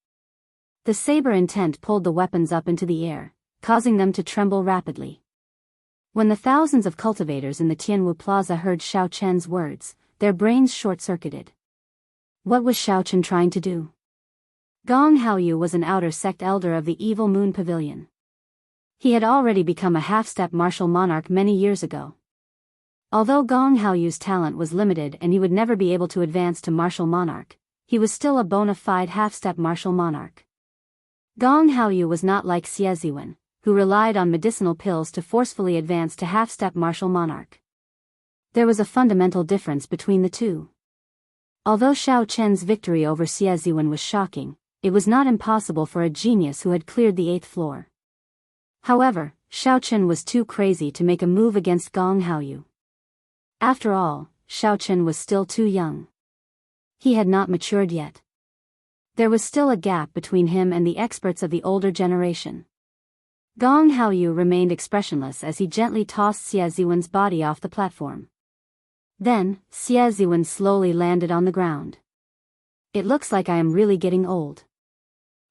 The saber intent pulled the weapons up into the air, causing them to tremble rapidly. When the thousands of cultivators in the Tianwu Plaza heard Xiao Chen's words, their brains short-circuited. What was Xiao Chen trying to do? Gong Haoyu was an outer sect elder of the evil Moon Pavilion. He had already become a half-step martial monarch many years ago. Although Gong Haoyu's talent was limited and he would never be able to advance to martial monarch, he was still a bona fide half-step martial monarch. Gong Haoyu was not like Xie Ziwen, who relied on medicinal pills to forcefully advance to half-step martial monarch. There was a fundamental difference between the two. Although Xiao Chen's victory over Xie Ziwen was shocking, it was not impossible for a genius who had cleared the 8th floor. However, Xiao Chen was too crazy to make a move against Gong Haoyu. After all, Xiao Chen was still too young. He had not matured yet. There was still a gap between him and the experts of the older generation. Gong Haoyu remained expressionless as he gently tossed Xie Ziwen's body off the platform. Then, Xie Ziwen slowly landed on the ground. "It looks like I am really getting old.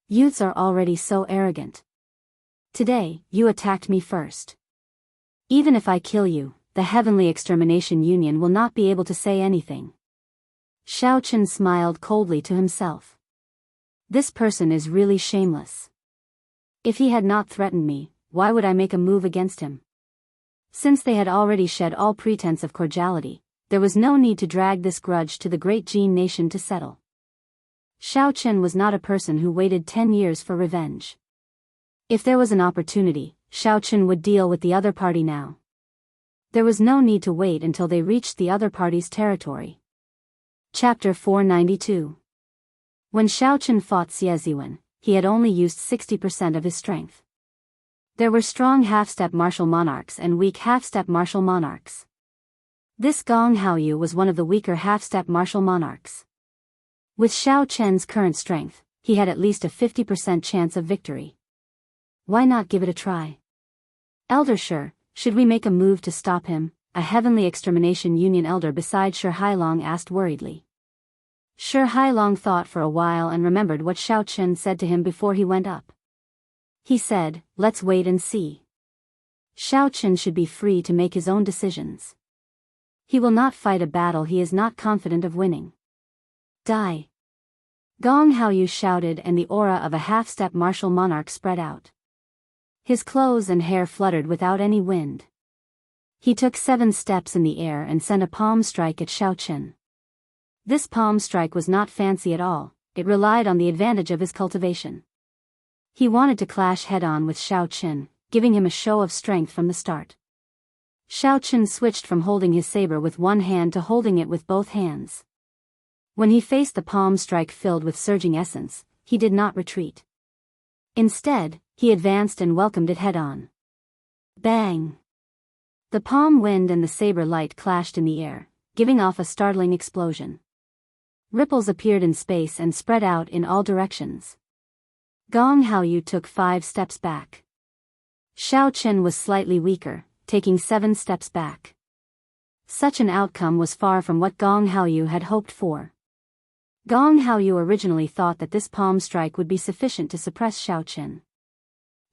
Youths are already so arrogant. Today, you attacked me first. Even if I kill you, the Heavenly Extermination Union will not be able to say anything." Xiao Chen smiled coldly to himself. This person is really shameless. If he had not threatened me, why would I make a move against him? Since they had already shed all pretense of cordiality, there was no need to drag this grudge to the great Jin nation to settle. Xiao Chen was not a person who waited 10 years for revenge. If there was an opportunity, Xiao Chen would deal with the other party now. There was no need to wait until they reached the other party's territory. Chapter 492. When Xiao Chen fought Xie Ziwen, he had only used 60% of his strength. There were strong half-step martial monarchs and weak half-step martial monarchs. This Gong Haoyu was one of the weaker half-step martial monarchs. With Xiao Chen's current strength, he had at least a 50% chance of victory. Why not give it a try? "Elder Shi, should we make a move to stop him?" a Heavenly Extermination Union elder beside Shi Hailong asked worriedly. Shi Hailong thought for a while and remembered what Xiao Chen said to him before he went up. He said, "Let's wait and see. Xiao Chen should be free to make his own decisions. He will not fight a battle he is not confident of winning." "Die!" Gong Haoyu shouted and the aura of a half-step martial monarch spread out. His clothes and hair fluttered without any wind. He took 7 steps in the air and sent a palm strike at Xiao Chen. This palm strike was not fancy at all, it relied on the advantage of his cultivation. He wanted to clash head-on with Xiao Chen, giving him a show of strength from the start. Xiao Chen switched from holding his saber with one hand to holding it with both hands. When he faced the palm strike filled with surging essence, he did not retreat. Instead, he advanced and welcomed it head-on. Bang! The palm wind and the saber light clashed in the air, giving off a startling explosion. Ripples appeared in space and spread out in all directions. Gong Haoyu took 5 steps back. Xiao Chen was slightly weaker, taking 7 steps back. Such an outcome was far from what Gong Haoyu had hoped for. Gong Haoyu originally thought that this palm strike would be sufficient to suppress Xiao Chen.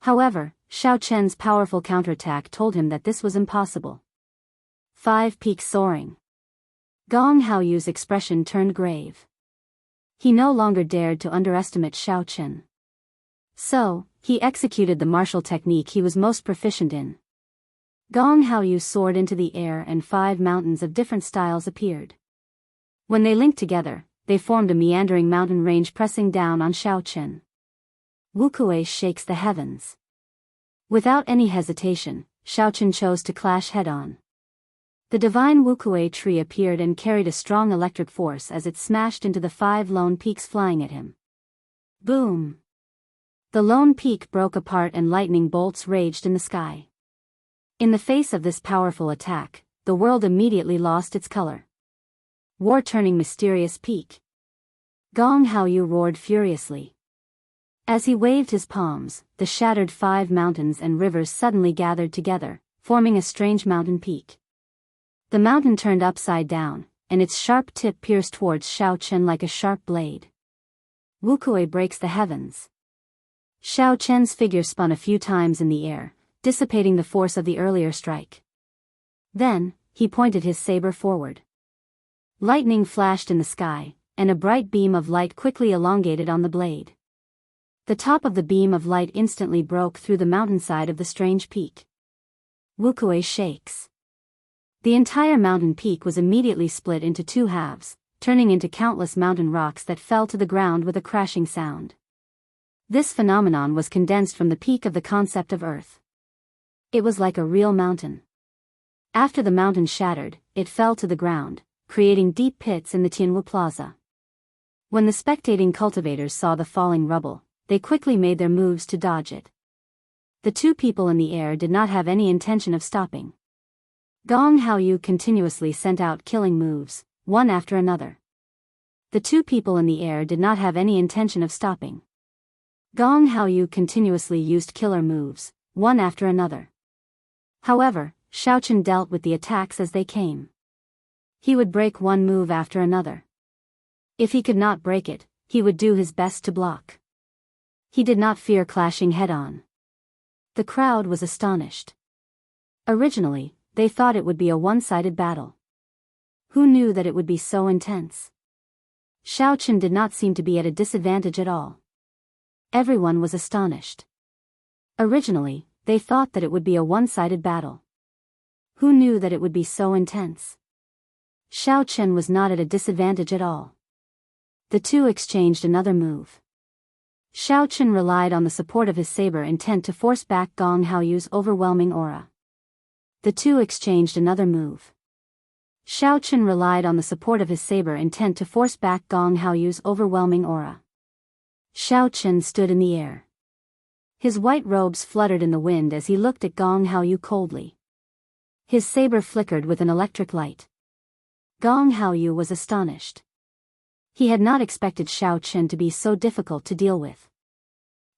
However, Xiao Chen's powerful counterattack told him that this was impossible. 5 peaks soaring. Gong Haoyu's expression turned grave. He no longer dared to underestimate Xiao Chen. So, he executed the martial technique he was most proficient in. Gong Haoyu soared into the air and 5 mountains of different styles appeared. When they linked together, they formed a meandering mountain range pressing down on Xiao Chen. Wukuei shakes the heavens. Without any hesitation, Xiao Chen chose to clash head-on. The divine Wukuei tree appeared and carried a strong electric force as it smashed into the 5 lone peaks flying at him. Boom! The lone peak broke apart and lightning bolts raged in the sky. In the face of this powerful attack, the world immediately lost its color. War-turning mysterious peak. Gong Haoyu roared furiously. As he waved his palms, the shattered 5 mountains and rivers suddenly gathered together, forming a strange mountain peak. The mountain turned upside down, and its sharp tip pierced towards Xiao Chen like a sharp blade. Wukuei breaks the heavens. Xiao Chen's figure spun a few times in the air, dissipating the force of the earlier strike. Then, he pointed his saber forward. Lightning flashed in the sky, and a bright beam of light quickly elongated on the blade. The top of the beam of light instantly broke through the mountainside of the strange peak. Wukuei shakes. The entire mountain peak was immediately split into 2 halves, turning into countless mountain rocks that fell to the ground with a crashing sound. This phenomenon was condensed from the peak of the concept of Earth. It was like a real mountain. After the mountain shattered, it fell to the ground, creating deep pits in the Tianwu Plaza. When the spectating cultivators saw the falling rubble, they quickly made their moves to dodge it. The 2 people in the air did not have any intention of stopping. Gong Haoyu continuously sent out killing moves, one after another. The 2 people in the air did not have any intention of stopping. Gong Haoyu continuously used killer moves, one after another. However, Xiao Chen dealt with the attacks as they came. He would break one move after another. If he could not break it, he would do his best to block. He did not fear clashing head-on. The crowd was astonished. Originally, they thought it would be a one-sided battle. Who knew that it would be so intense? Xiao Chen did not seem to be at a disadvantage at all. Everyone was astonished. Originally, they thought that it would be a one-sided battle. Who knew that it would be so intense? Xiao Chen was not at a disadvantage at all. The 2 exchanged another move. Xiao Chen relied on the support of his saber intent to force back Gong Haoyu's overwhelming aura. The 2 exchanged another move. Xiao Chen relied on the support of his saber intent to force back Gong Haoyu's overwhelming aura. Xiao Chen stood in the air. His white robes fluttered in the wind as he looked at Gong Haoyu coldly. His saber flickered with an electric light. Gong Haoyu was astonished. He had not expected Xiao Chen to be so difficult to deal with.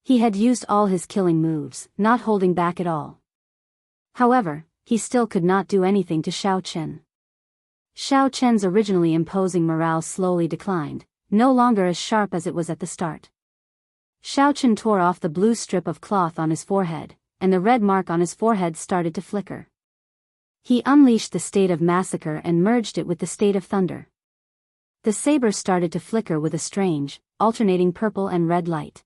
He had used all his killing moves, not holding back at all. However, he still could not do anything to Xiao Chen. Xiao Chen's originally imposing morale slowly declined, no longer as sharp as it was at the start. Xiao Chen tore off the blue strip of cloth on his forehead, and the red mark on his forehead started to flicker. He unleashed the state of massacre and merged it with the state of thunder. The saber started to flicker with a strange, alternating purple and red light.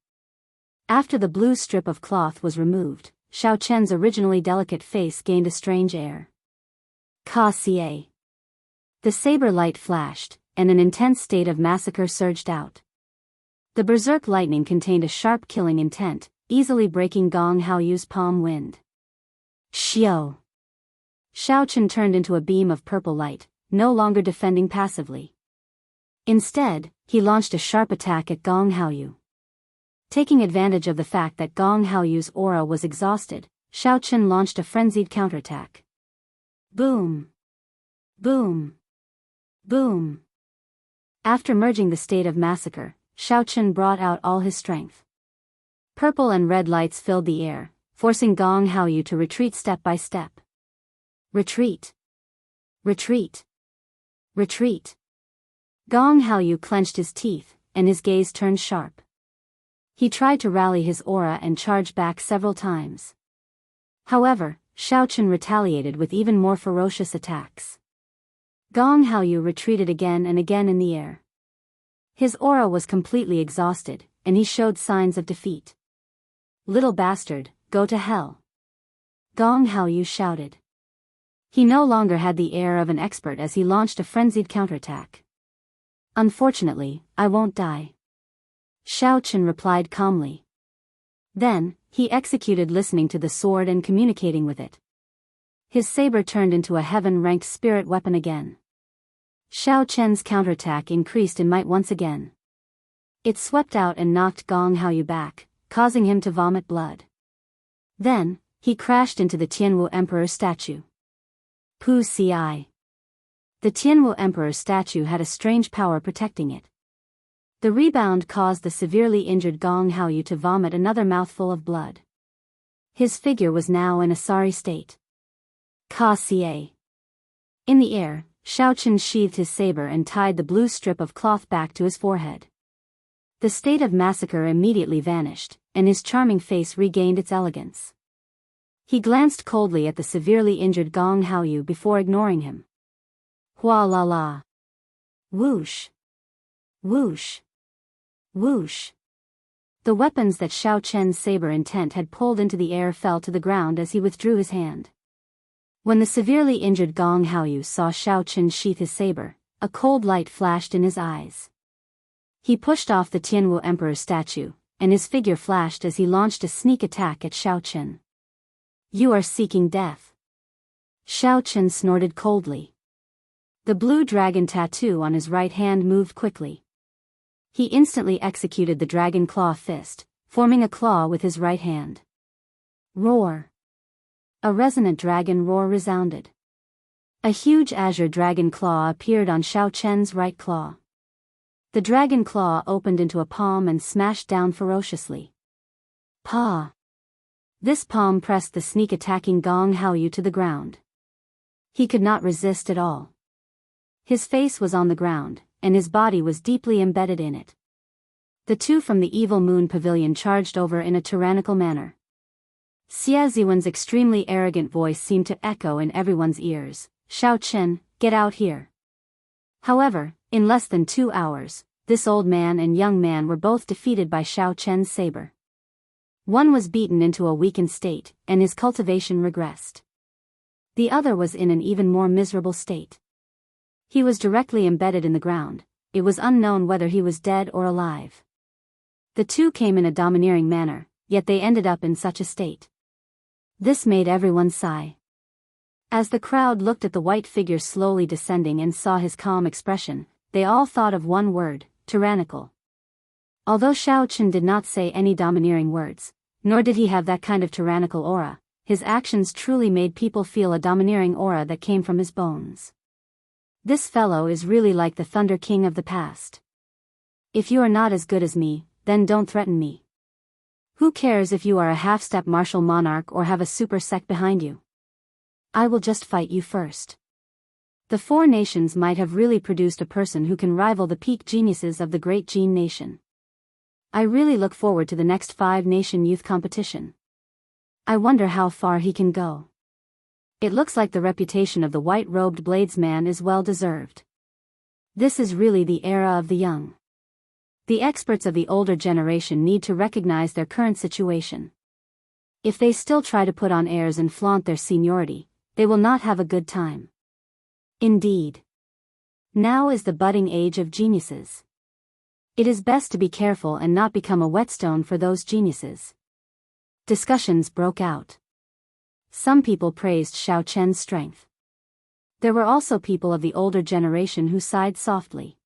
After the blue strip of cloth was removed, Xiao Chen's originally delicate face gained a strange air. Ka-cie. The saber light flashed, and an intense state of massacre surged out. The berserk lightning contained a sharp killing intent, easily breaking Gong Haoyu's palm wind. Xiao. Xiao Chen turned into a beam of purple light, no longer defending passively. Instead, he launched a sharp attack at Gong Haoyu. Taking advantage of the fact that Gong Haoyu's aura was exhausted, Xiao Chen launched a frenzied counterattack. Boom! Boom! Boom! After merging the state of massacre, Xiao Chen brought out all his strength. Purple and red lights filled the air, forcing Gong Haoyu to retreat step by step. Retreat! Retreat! Retreat! Gong Haoyu clenched his teeth, and his gaze turned sharp. He tried to rally his aura and charge back several times. However, Xiaochen retaliated with even more ferocious attacks. Gong Haoyu retreated again and again in the air. His aura was completely exhausted, and he showed signs of defeat. "Little bastard, go to hell!" Gong Haoyu shouted. He no longer had the air of an expert as he launched a frenzied counterattack. "Unfortunately, I won't die," Xiaochen replied calmly. Then, he executed listening to the sword and communicating with it. His saber turned into a heaven-ranked spirit weapon again. Xiaochen's counterattack increased in might once again. It swept out and knocked Gong Haoyu back, causing him to vomit blood. Then, he crashed into the Tianwu Emperor's statue. Pu Ci. The Tianwu Emperor's statue had a strange power protecting it. The rebound caused the severely injured Gong Haoyu to vomit another mouthful of blood. His figure was now in a sorry state. Ka Ca. In the air, Xiaochen sheathed his saber and tied the blue strip of cloth back to his forehead. The state of massacre immediately vanished, and his charming face regained its elegance. He glanced coldly at the severely injured Gong Haoyu before ignoring him. Hua la la. Whoosh. Whoosh. Whoosh. The weapons that Xiaochen's saber intent had pulled into the air fell to the ground as he withdrew his hand. When the severely injured Gong Haoyu saw Xiaochen sheath his saber, a cold light flashed in his eyes. He pushed off the Tianwu Emperor's statue, and his figure flashed as he launched a sneak attack at Xiaochen. "You are seeking death." Xiaochen snorted coldly. The blue dragon tattoo on his right hand moved quickly. He instantly executed the dragon claw fist, forming a claw with his right hand. Roar! A resonant dragon roar resounded. A huge azure dragon claw appeared on Xiaochen's right claw. The dragon claw opened into a palm and smashed down ferociously. Pa! This palm pressed the sneak-attacking Gong Haoyu to the ground. He could not resist at all. His face was on the ground, and his body was deeply embedded in it. The two from the Evil Moon Pavilion charged over in a tyrannical manner. Xia Ziwen's extremely arrogant voice seemed to echo in everyone's ears, "Xiaochen, get out here." However, in less than 2 hours, this old man and young man were both defeated by Xiaochen's saber. One was beaten into a weakened state, and his cultivation regressed. The other was in an even more miserable state. He was directly embedded in the ground. It was unknown whether he was dead or alive. The two came in a domineering manner, yet they ended up in such a state. This made everyone sigh. As the crowd looked at the white figure slowly descending and saw his calm expression, they all thought of one word: tyrannical. Although Xiaochen did not say any domineering words, nor did he have that kind of tyrannical aura, his actions truly made people feel a domineering aura that came from his bones. This fellow is really like the Thunder King of the past. If you are not as good as me, then don't threaten me. Who cares if you are a half-step martial monarch or have a super sect behind you? I will just fight you first. The 4 nations might have really produced a person who can rival the peak geniuses of the great Gene Nation. I really look forward to the next 5-nation youth competition. I wonder how far he can go. It looks like the reputation of the white-robed bladesman is well-deserved. This is really the era of the young. The experts of the older generation need to recognize their current situation. If they still try to put on airs and flaunt their seniority, they will not have a good time. Indeed. Now is the budding age of geniuses. It is best to be careful and not become a whetstone for those geniuses. Discussions broke out. Some people praised Xiaochen's strength. There were also people of the older generation who sighed softly.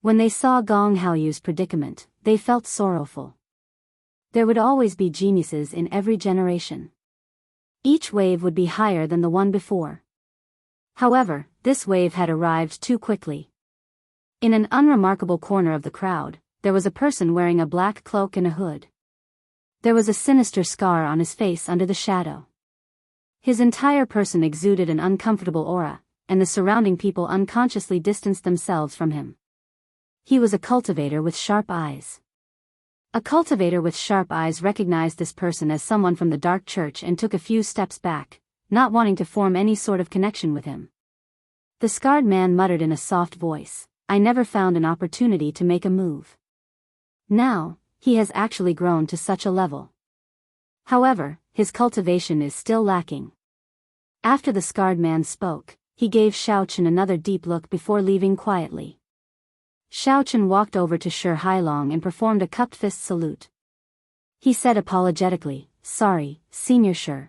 When they saw Gong Haoyu's predicament, they felt sorrowful. There would always be geniuses in every generation. Each wave would be higher than the one before. However, this wave had arrived too quickly. In an unremarkable corner of the crowd, there was a person wearing a black cloak and a hood. There was a sinister scar on his face under the shadow. His entire person exuded an uncomfortable aura, and the surrounding people unconsciously distanced themselves from him. He was a cultivator with sharp eyes. A cultivator with sharp eyes recognized this person as someone from the dark church and took a few steps back, not wanting to form any sort of connection with him. The scarred man muttered in a soft voice, "I never found an opportunity to make a move. Now, he has actually grown to such a level. However, his cultivation is still lacking." After the scarred man spoke, he gave Xiao Chen another deep look before leaving quietly. Xiao Chen walked over to Shi Hailong and performed a cupped fist salute. He said apologetically, "Sorry, Senior Shi.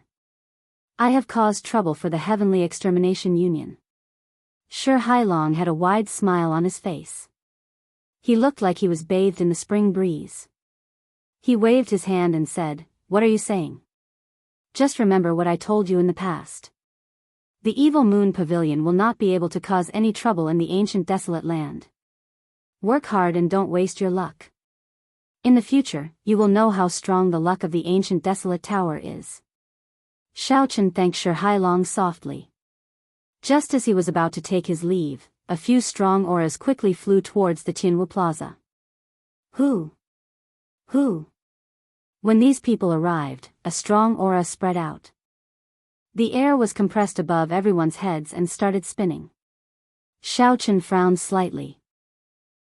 I have caused trouble for the Heavenly Extermination Union." Shi Hailong had a wide smile on his face. He looked like he was bathed in the spring breeze. He waved his hand and said, "What are you saying? Just remember what I told you in the past. The evil moon pavilion will not be able to cause any trouble in the ancient desolate land. Work hard and don't waste your luck. In the future, you will know how strong the luck of the ancient desolate tower is." Xiao Chen thanked Shi Hailong softly. Just as he was about to take his leave, a few strong auras quickly flew towards the Tianwu Plaza. Who? When these people arrived, a strong aura spread out. The air was compressed above everyone's heads and started spinning. Xiao Chen frowned slightly.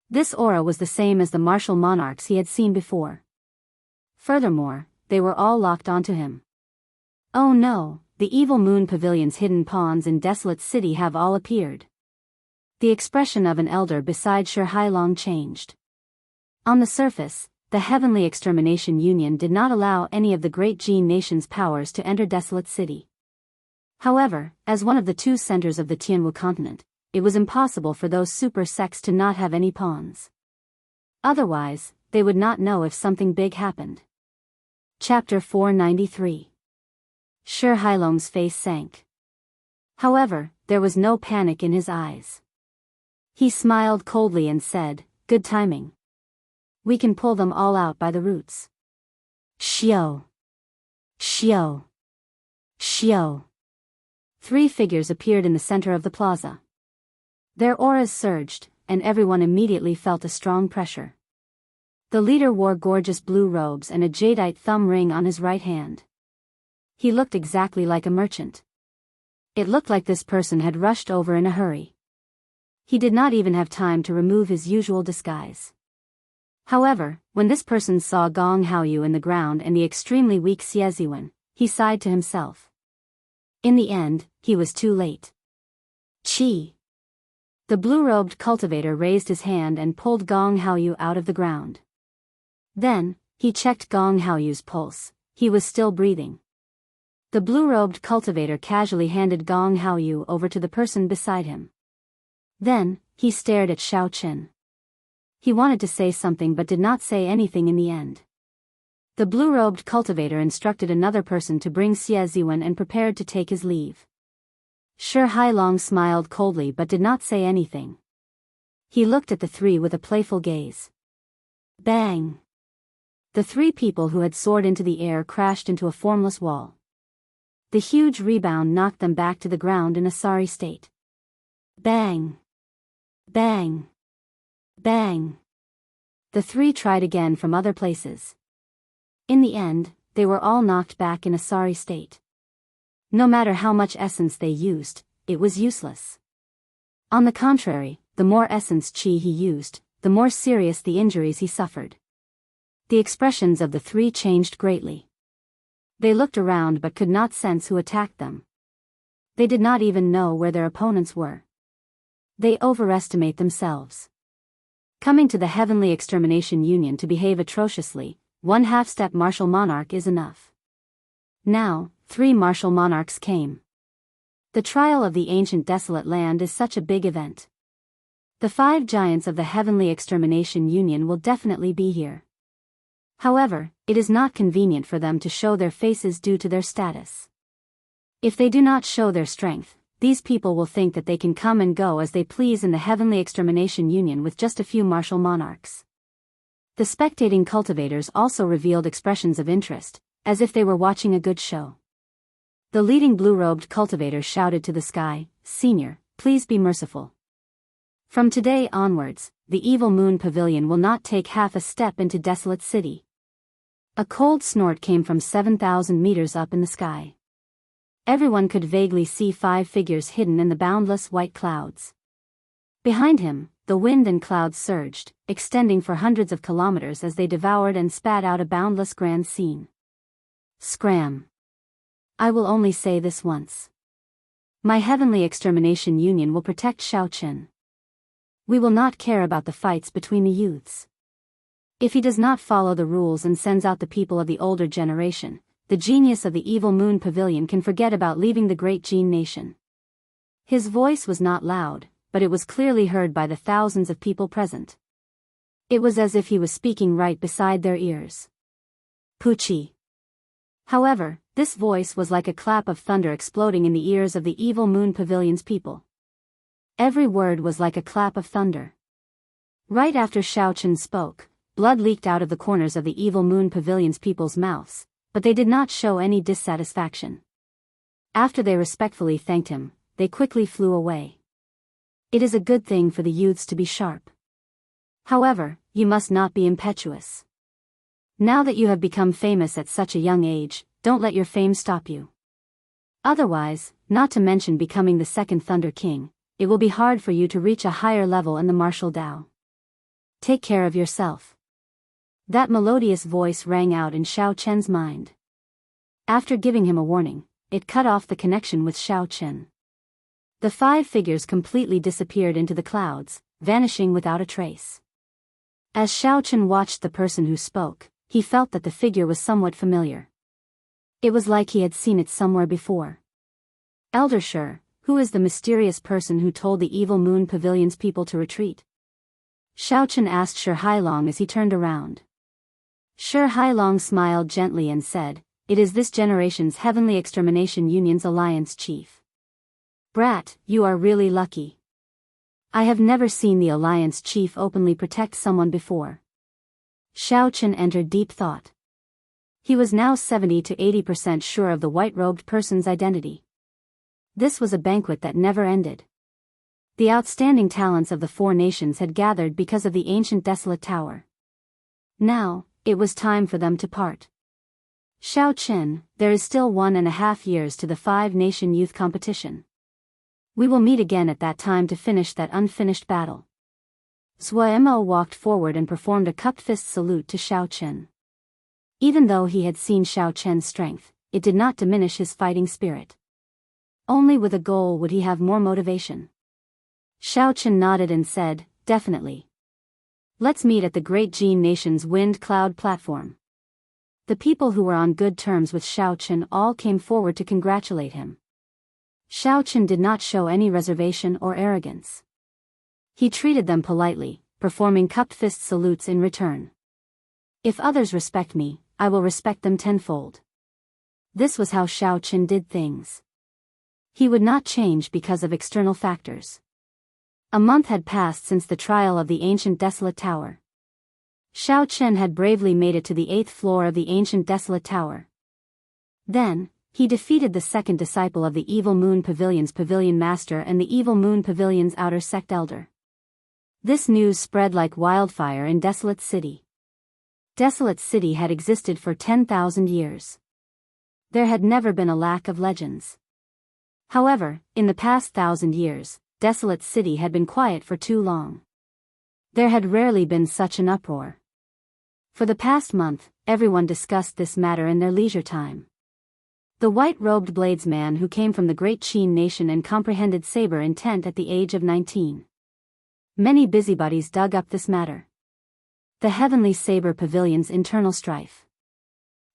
This aura was the same as the martial monarchs he had seen before. Furthermore, they were all locked onto him. Oh no, the evil moon pavilion's hidden pawns in Desolate City have all appeared. The expression of an elder beside Shi Hailong changed. On the surface, the Heavenly Extermination Union did not allow any of the great Jin nation's powers to enter Desolate City. However, as one of the two centers of the Tianwu continent, it was impossible for those super sects to not have any pawns. Otherwise, they would not know if something big happened. Chapter 493. Shi Hailong's face sank. However, there was no panic in his eyes. He smiled coldly and said, "Good timing. We can pull them all out by the roots." Xiao. Xiao. Xiao. 3 figures appeared in the center of the plaza. Their auras surged, and everyone immediately felt a strong pressure. The leader wore gorgeous blue robes and a jadeite thumb ring on his right hand. He looked exactly like a merchant. It looked like this person had rushed over in a hurry. He did not even have time to remove his usual disguise. However, when this person saw Gong Haoyu in the ground and the extremely weak Xie Ziwen, he sighed to himself. In the end, he was too late. Chi. The blue-robed cultivator raised his hand and pulled Gong Haoyu out of the ground. Then, he checked Gong Haoyu's pulse. He was still breathing. The blue-robed cultivator casually handed Gong Haoyu over to the person beside him. Then, he stared at Xiao Chen. He wanted to say something but did not say anything in the end. The blue-robed cultivator instructed another person to bring Xie Ziwen and prepared to take his leave. Shi Hailong smiled coldly but did not say anything. He looked at the 3 with a playful gaze. Bang! The 3 people who had soared into the air crashed into a formless wall. The huge rebound knocked them back to the ground in a sorry state. Bang! Bang! Bang! The 3 tried again from other places. In the end, they were all knocked back in a sorry state. No matter how much essence they used, it was useless. On the contrary, the more essence chi he used, the more serious the injuries he suffered. The expressions of the 3 changed greatly. They looked around but could not sense who attacked them. They did not even know where their opponents were. They overestimate themselves. Coming to the Heavenly Extermination Union to behave atrociously, 1 half-step martial monarch is enough. Now, 3 martial monarchs came. The trial of the ancient desolate land is such a big event. The 5 giants of the Heavenly Extermination Union will definitely be here. However, it is not convenient for them to show their faces due to their status. If they do not show their strength, these people will think that they can come and go as they please in the Heavenly Extermination Union with just a few martial monarchs. The spectating cultivators also revealed expressions of interest, as if they were watching a good show. The leading blue-robed cultivator shouted to the sky, "Senior, please be merciful. From today onwards, the evil moon pavilion will not take half a step into desolate city. A cold snort came from 7,000 meters up in the sky. Everyone could vaguely see 5 figures hidden in the boundless white clouds. Behind him, the wind and clouds surged, extending for hundreds of kilometers as they devoured and spat out a boundless grand scene. Scram. I will only say this once. My heavenly extermination union will protect Xiaochen. We will not care about the fights between the youths. If he does not follow the rules and sends out the people of the older generation, the genius of the evil moon pavilion can forget about leaving the great Jin nation. His voice was not loud, but it was clearly heard by the thousands of people present. It was as if he was speaking right beside their ears. Pucci. However, this voice was like a clap of thunder exploding in the ears of the evil moon pavilion's people. Every word was like a clap of thunder. Right after Xiaochen spoke, blood leaked out of the corners of the evil moon pavilion's people's mouths, but they did not show any dissatisfaction. After they respectfully thanked him, they quickly flew away. It is a good thing for the youths to be sharp. However, you must not be impetuous. Now that you have become famous at such a young age, don't let your fame stop you. Otherwise, not to mention becoming the second Thunder King, it will be hard for you to reach a higher level in the martial Dao. Take care of yourself. That melodious voice rang out in Xiao Chen's mind. After giving him a warning, it cut off the connection with Xiao Chen. The 5 figures completely disappeared into the clouds, vanishing without a trace. As Xiao Chen watched the person who spoke, he felt that the figure was somewhat familiar. It was like he had seen it somewhere before. Elder Shi, who is the mysterious person who told the evil moon pavilion's people to retreat? Xiao Chen asked Shi Hailong as he turned around. Shi Hailong smiled gently and said, "It is this generation's Heavenly Extermination Union's alliance chief. Brat, you are really lucky. I have never seen the alliance chief openly protect someone before." Xiao Chen entered deep thought. He was now 70 to 80% sure of the white-robed person's identity. This was a banquet that never ended. The outstanding talents of the 4 nations had gathered because of the ancient desolate tower. Now, it was time for them to part. Xiao Chen, there is still 1.5 years to the 5-nation youth competition. We will meet again at that time to finish that unfinished battle. Zuo walked forward and performed a cupped fist salute to Xiao Chen. Even though he had seen Xiao Chen's strength, it did not diminish his fighting spirit. Only with a goal would he have more motivation. Xiao Chen nodded and said, "Definitely. Let's meet at the Great Jin Nation's Wind Cloud platform." The people who were on good terms with Xiao Chen all came forward to congratulate him. Xiao Chen did not show any reservation or arrogance. He treated them politely, performing cupped fist salutes in return. If others respect me, I will respect them tenfold. This was how Xiao Chen did things. He would not change because of external factors. A month had passed since the trial of the ancient desolate tower. Xiao Chen had bravely made it to the 8th floor of the ancient desolate tower. Then, he defeated the second disciple of the Evil Moon Pavilion's pavilion master and the Evil Moon Pavilion's outer sect elder. This news spread like wildfire in Desolate City. Desolate City had existed for 10,000 years. There had never been a lack of legends. However, in the past 1,000 years, Desolate City had been quiet for too long. There had rarely been such an uproar. For the past month, everyone discussed this matter in their leisure time. The white-robed bladesman who came from the Great Qin nation and comprehended saber intent at the age of 19. Many busybodies dug up this matter. The Heavenly Saber Pavilion's internal strife.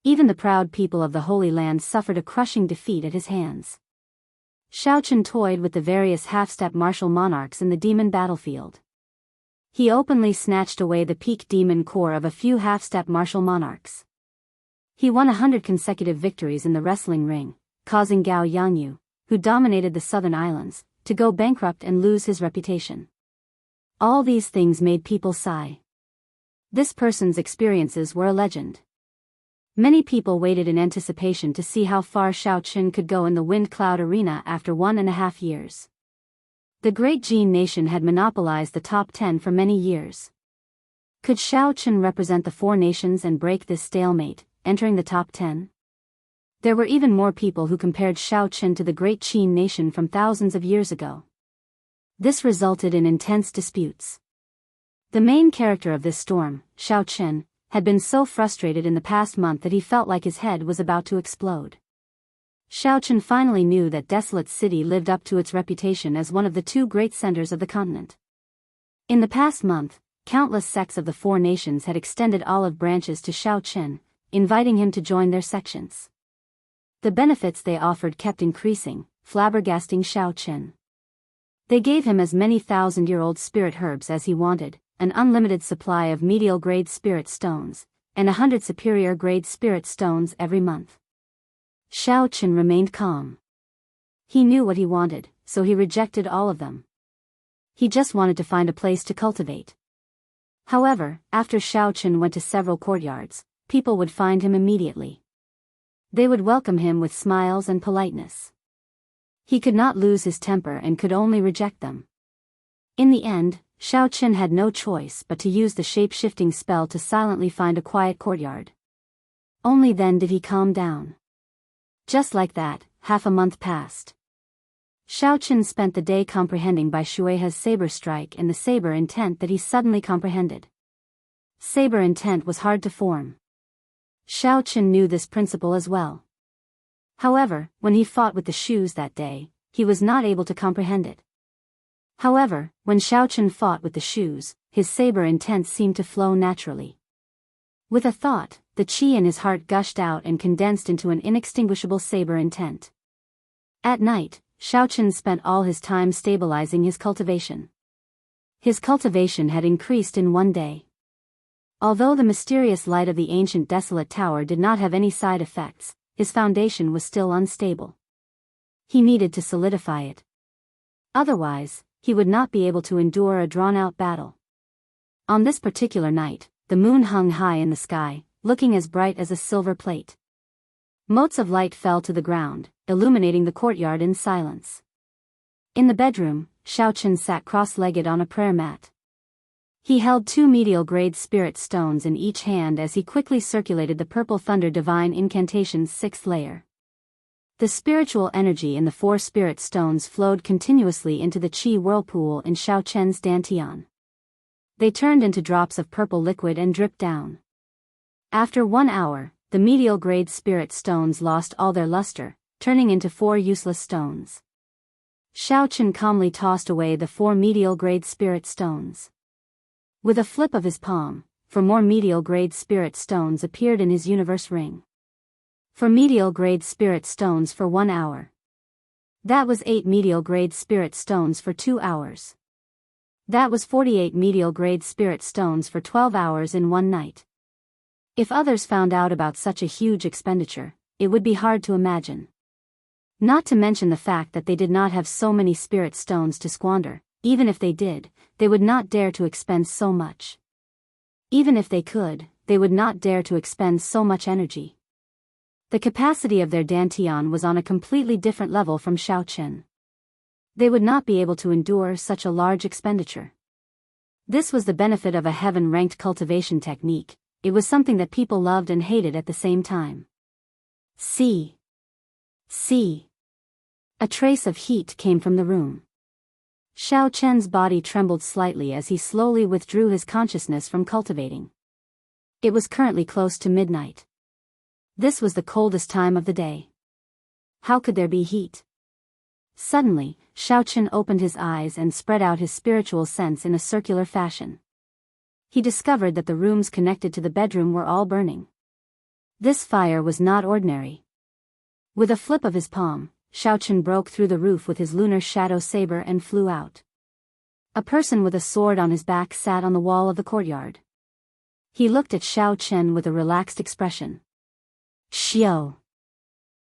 Even the proud people of the Holy Land suffered a crushing defeat at his hands. Xiao Chen toyed with the various half-step martial monarchs in the demon battlefield. He openly snatched away the peak demon core of a few half-step martial monarchs. He won 100 consecutive victories in the wrestling ring, causing Gao Yangyu, who dominated the southern islands, to go bankrupt and lose his reputation. All these things made people sigh. This person's experiences were a legend. Many people waited in anticipation to see how far Xiao Chen could go in the Wind Cloud arena after 1.5 years. The great Jin nation had monopolized the top 10 for many years. Could Shao Chen represent the four nations and break this stalemate, entering the top 10? There were even more people who compared Shao Chen to the great Qin nation from thousands of years ago. This resulted in intense disputes. The main character of this storm, Shao Chen, had been so frustrated in the past month that he felt like his head was about to explode. Shao Chen finally knew that Desolate City lived up to its reputation as one of the two great centers of the continent. In the past month, countless sects of the four nations had extended olive branches to Shao Chen, inviting him to join their sections. The benefits they offered kept increasing, flabbergasting Shao Chen. They gave him as many thousand-year-old spirit herbs as he wanted, an unlimited supply of medial-grade spirit stones, and 100 superior-grade spirit stones every month. Shao Chen remained calm. He knew what he wanted, so he rejected all of them. He just wanted to find a place to cultivate. However, after Shao Chen went to several courtyards, people would find him immediately. They would welcome him with smiles and politeness. He could not lose his temper and could only reject them. In the end, Shao Chen had no choice but to use the shape-shifting spell to silently find a quiet courtyard. Only then did he calm down. Just like that, half a month passed. Shao Chen spent the day comprehending by Shueiha's saber strike and the saber intent that he suddenly comprehended. Saber intent was hard to form. Shao Chen knew this principle as well. However, when he fought with the shoes that day, he was not able to comprehend it. However, when Shao Chen fought with the shoes, his saber intent seemed to flow naturally. With a thought, the qi in his heart gushed out and condensed into an inextinguishable saber intent. At night, Shao Chen spent all his time stabilizing his cultivation. His cultivation had increased in one day. Although the mysterious light of the ancient desolate tower did not have any side effects, his foundation was still unstable. He needed to solidify it. Otherwise, he would not be able to endure a drawn-out battle. On this particular night, the moon hung high in the sky, looking as bright as a silver plate. Motes of light fell to the ground, illuminating the courtyard in silence. In the bedroom, Shao Chen sat cross-legged on a prayer mat. He held 2 medial-grade spirit stones in each hand as he quickly circulated the Purple Thunder Divine Incantation's 6th layer. The spiritual energy in the 4 spirit stones flowed continuously into the qi whirlpool in Shao Chen's dantian. They turned into drops of purple liquid and dripped down. After 1 hour, the medial-grade spirit stones lost all their luster, turning into 4 useless stones. Shao Chen calmly tossed away the 4 medial-grade spirit stones. With a flip of his palm, 4 more medial-grade spirit stones appeared in his universe ring. 4 medial-grade spirit stones for 1 hour. That was 8 medial-grade spirit stones for 2 hours. That was 48 medial-grade spirit stones for 12 hours in one night. If others found out about such a huge expenditure, it would be hard to imagine. Not to mention the fact that they did not have so many spirit stones to squander. Even if they did, they would not dare to expend so much. Even if they could, they would not dare to expend so much energy. The capacity of their dantian was on a completely different level from Shao Chen. They would not be able to endure such a large expenditure. This was the benefit of a heaven-ranked cultivation technique. It was something that people loved and hated at the same time. See. A trace of heat came from the room. Shao Chen's body trembled slightly as he slowly withdrew his consciousness from cultivating. It was currently close to midnight. This was the coldest time of the day. How could there be heat? Suddenly, Shao Chen opened his eyes and spread out his spiritual sense in a circular fashion. He discovered that the rooms connected to the bedroom were all burning. This fire was not ordinary. With a flip of his palm, Shao Chen broke through the roof with his lunar shadow saber and flew out. A person with a sword on his back sat on the wall of the courtyard. He looked at Shao Chen with a relaxed expression. Xiao.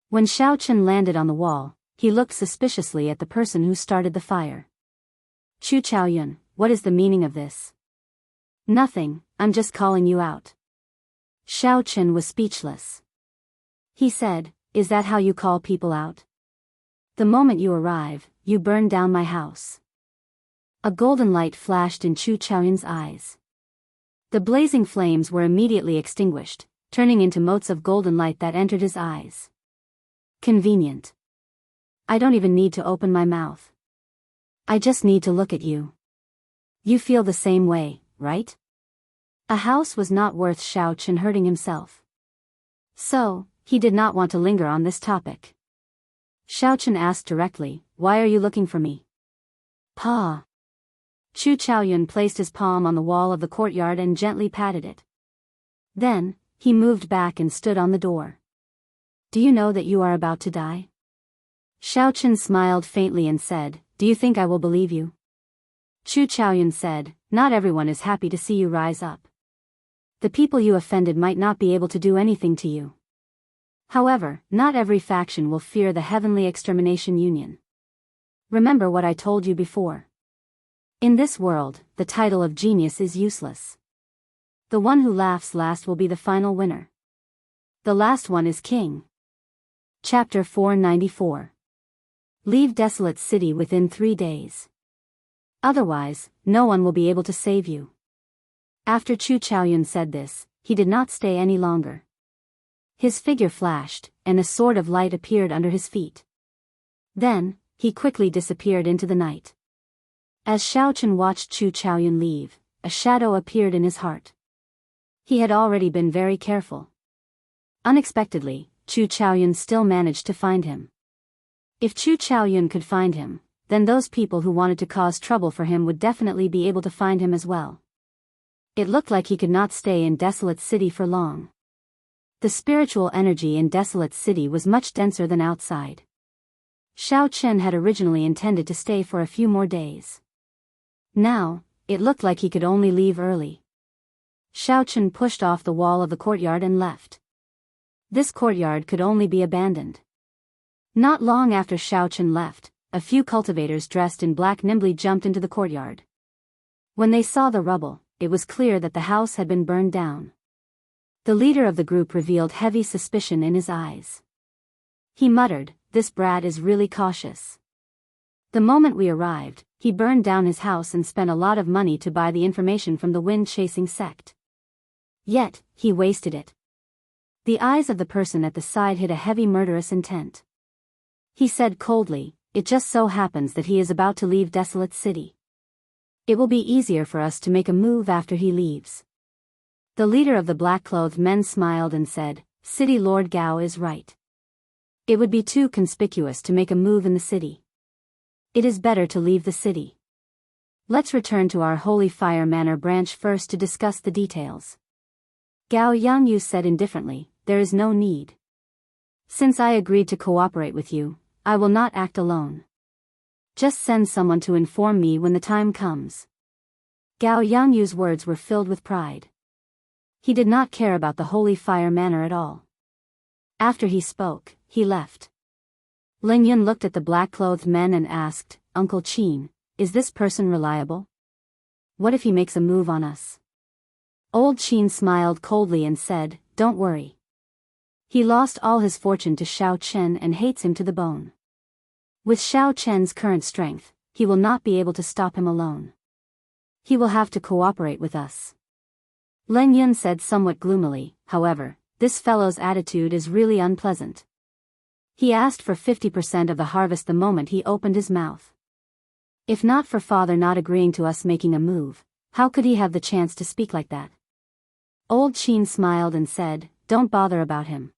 When Shao Chen landed on the wall, he looked suspiciously at the person who started the fire. Chu Chaoyun, what is the meaning of this? Nothing, I'm just calling you out. Shao Chen was speechless. He said, is that how you call people out? The moment you arrive, you burn down my house. A golden light flashed in Chu Chaoyun's eyes. The blazing flames were immediately extinguished, turning into motes of golden light that entered his eyes. Convenient. I don't even need to open my mouth. I just need to look at you. You feel the same way, right? A house was not worth Xiao Chen hurting himself. So, he did not want to linger on this topic. Xiao Chen asked directly, "Why are you looking for me?" "Pa." Chu Chaoyun placed his palm on the wall of the courtyard and gently patted it. Then, he moved back and stood on the door. "Do you know that you are about to die?" Xiao Chen smiled faintly and said, "Do you think I will believe you?" Chu Chaoyun said, "Not everyone is happy to see you rise up. The people you offended might not be able to do anything to you. However, not every faction will fear the Heavenly Extermination Union. Remember what I told you before. In this world, the title of genius is useless. The one who laughs last will be the final winner. The last one is king." Chapter 494. Leave desolate city within 3 days. Otherwise, no one will be able to save you. After Chu Chaoyun said this, he did not stay any longer. His figure flashed, and a sword of light appeared under his feet. Then, he quickly disappeared into the night. As Xiao Chen watched Chu Chaoyun leave, a shadow appeared in his heart. He had already been very careful. Unexpectedly, Chu Chaoyun still managed to find him. If Chu Chaoyun could find him, then those people who wanted to cause trouble for him would definitely be able to find him as well. It looked like he could not stay in Desolate City for long. The spiritual energy in Desolate City was much denser than outside. Xiao Chen had originally intended to stay for a few more days. Now, it looked like he could only leave early. Xiao Chen pushed off the wall of the courtyard and left. This courtyard could only be abandoned. Not long after Xiao Chen left, a few cultivators dressed in black nimbly jumped into the courtyard. When they saw the rubble, it was clear that the house had been burned down. The leader of the group revealed heavy suspicion in his eyes. He muttered, "This brat is really cautious. The moment we arrived, he burned down his house and spent a lot of money to buy the information from the wind-chasing sect. Yet, he wasted it." The eyes of the person at the side hid a heavy murderous intent. He said coldly, "It just so happens that he is about to leave Desolate City. It will be easier for us to make a move after he leaves." The leader of the black-clothed men smiled and said, "City Lord Gao is right. It would be too conspicuous to make a move in the city. It is better to leave the city. Let's return to our Holy Fire Manor branch first to discuss the details." Gao Yangyu said indifferently, "There is no need. Since I agreed to cooperate with you, I will not act alone. Just send someone to inform me when the time comes." Gao Yangyu's words were filled with pride. He did not care about the Holy Fire Manor at all. After he spoke, he left. Lin Yun looked at the black-clothed men and asked, "Uncle Qin, is this person reliable? What if he makes a move on us?" Old Qin smiled coldly and said, "Don't worry. He lost all his fortune to Xiao Chen and hates him to the bone. With Xiao Chen's current strength, he will not be able to stop him alone. He will have to cooperate with us." Lin Yun said somewhat gloomily, "However, this fellow's attitude is really unpleasant. He asked for 50% of the harvest the moment he opened his mouth. If not for father not agreeing to us making a move, how could he have the chance to speak like that?" Old Qin smiled and said, "Don't bother about him.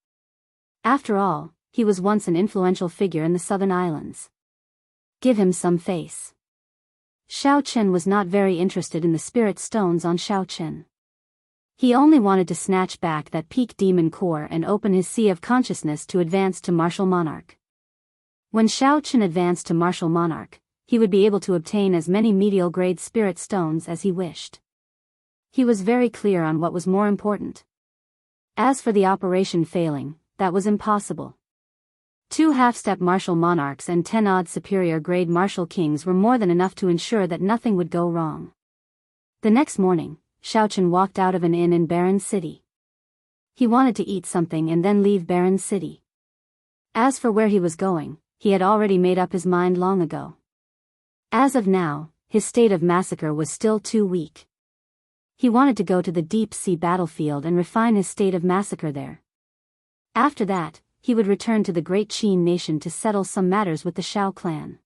After all, he was once an influential figure in the southern islands. Give him some face." Xiao Chen was not very interested in the spirit stones on Xiao Chen. He only wanted to snatch back that peak demon core and open his sea of consciousness to advance to Martial Monarch. When Xiao Chen advanced to Martial Monarch, he would be able to obtain as many medial-grade spirit stones as he wished. He was very clear on what was more important. As for the operation failing, that was impossible. 2 half-step Martial Monarchs and 10-odd superior-grade Martial Kings were more than enough to ensure that nothing would go wrong. The next morning, Xiao Chen walked out of an inn in Barren City. He wanted to eat something and then leave Barren City. As for where he was going, he had already made up his mind long ago. As of now, his state of massacre was still too weak. He wanted to go to the deep-sea battlefield and refine his state of massacre there. After that, he would return to the great Qin nation to settle some matters with the Shao clan.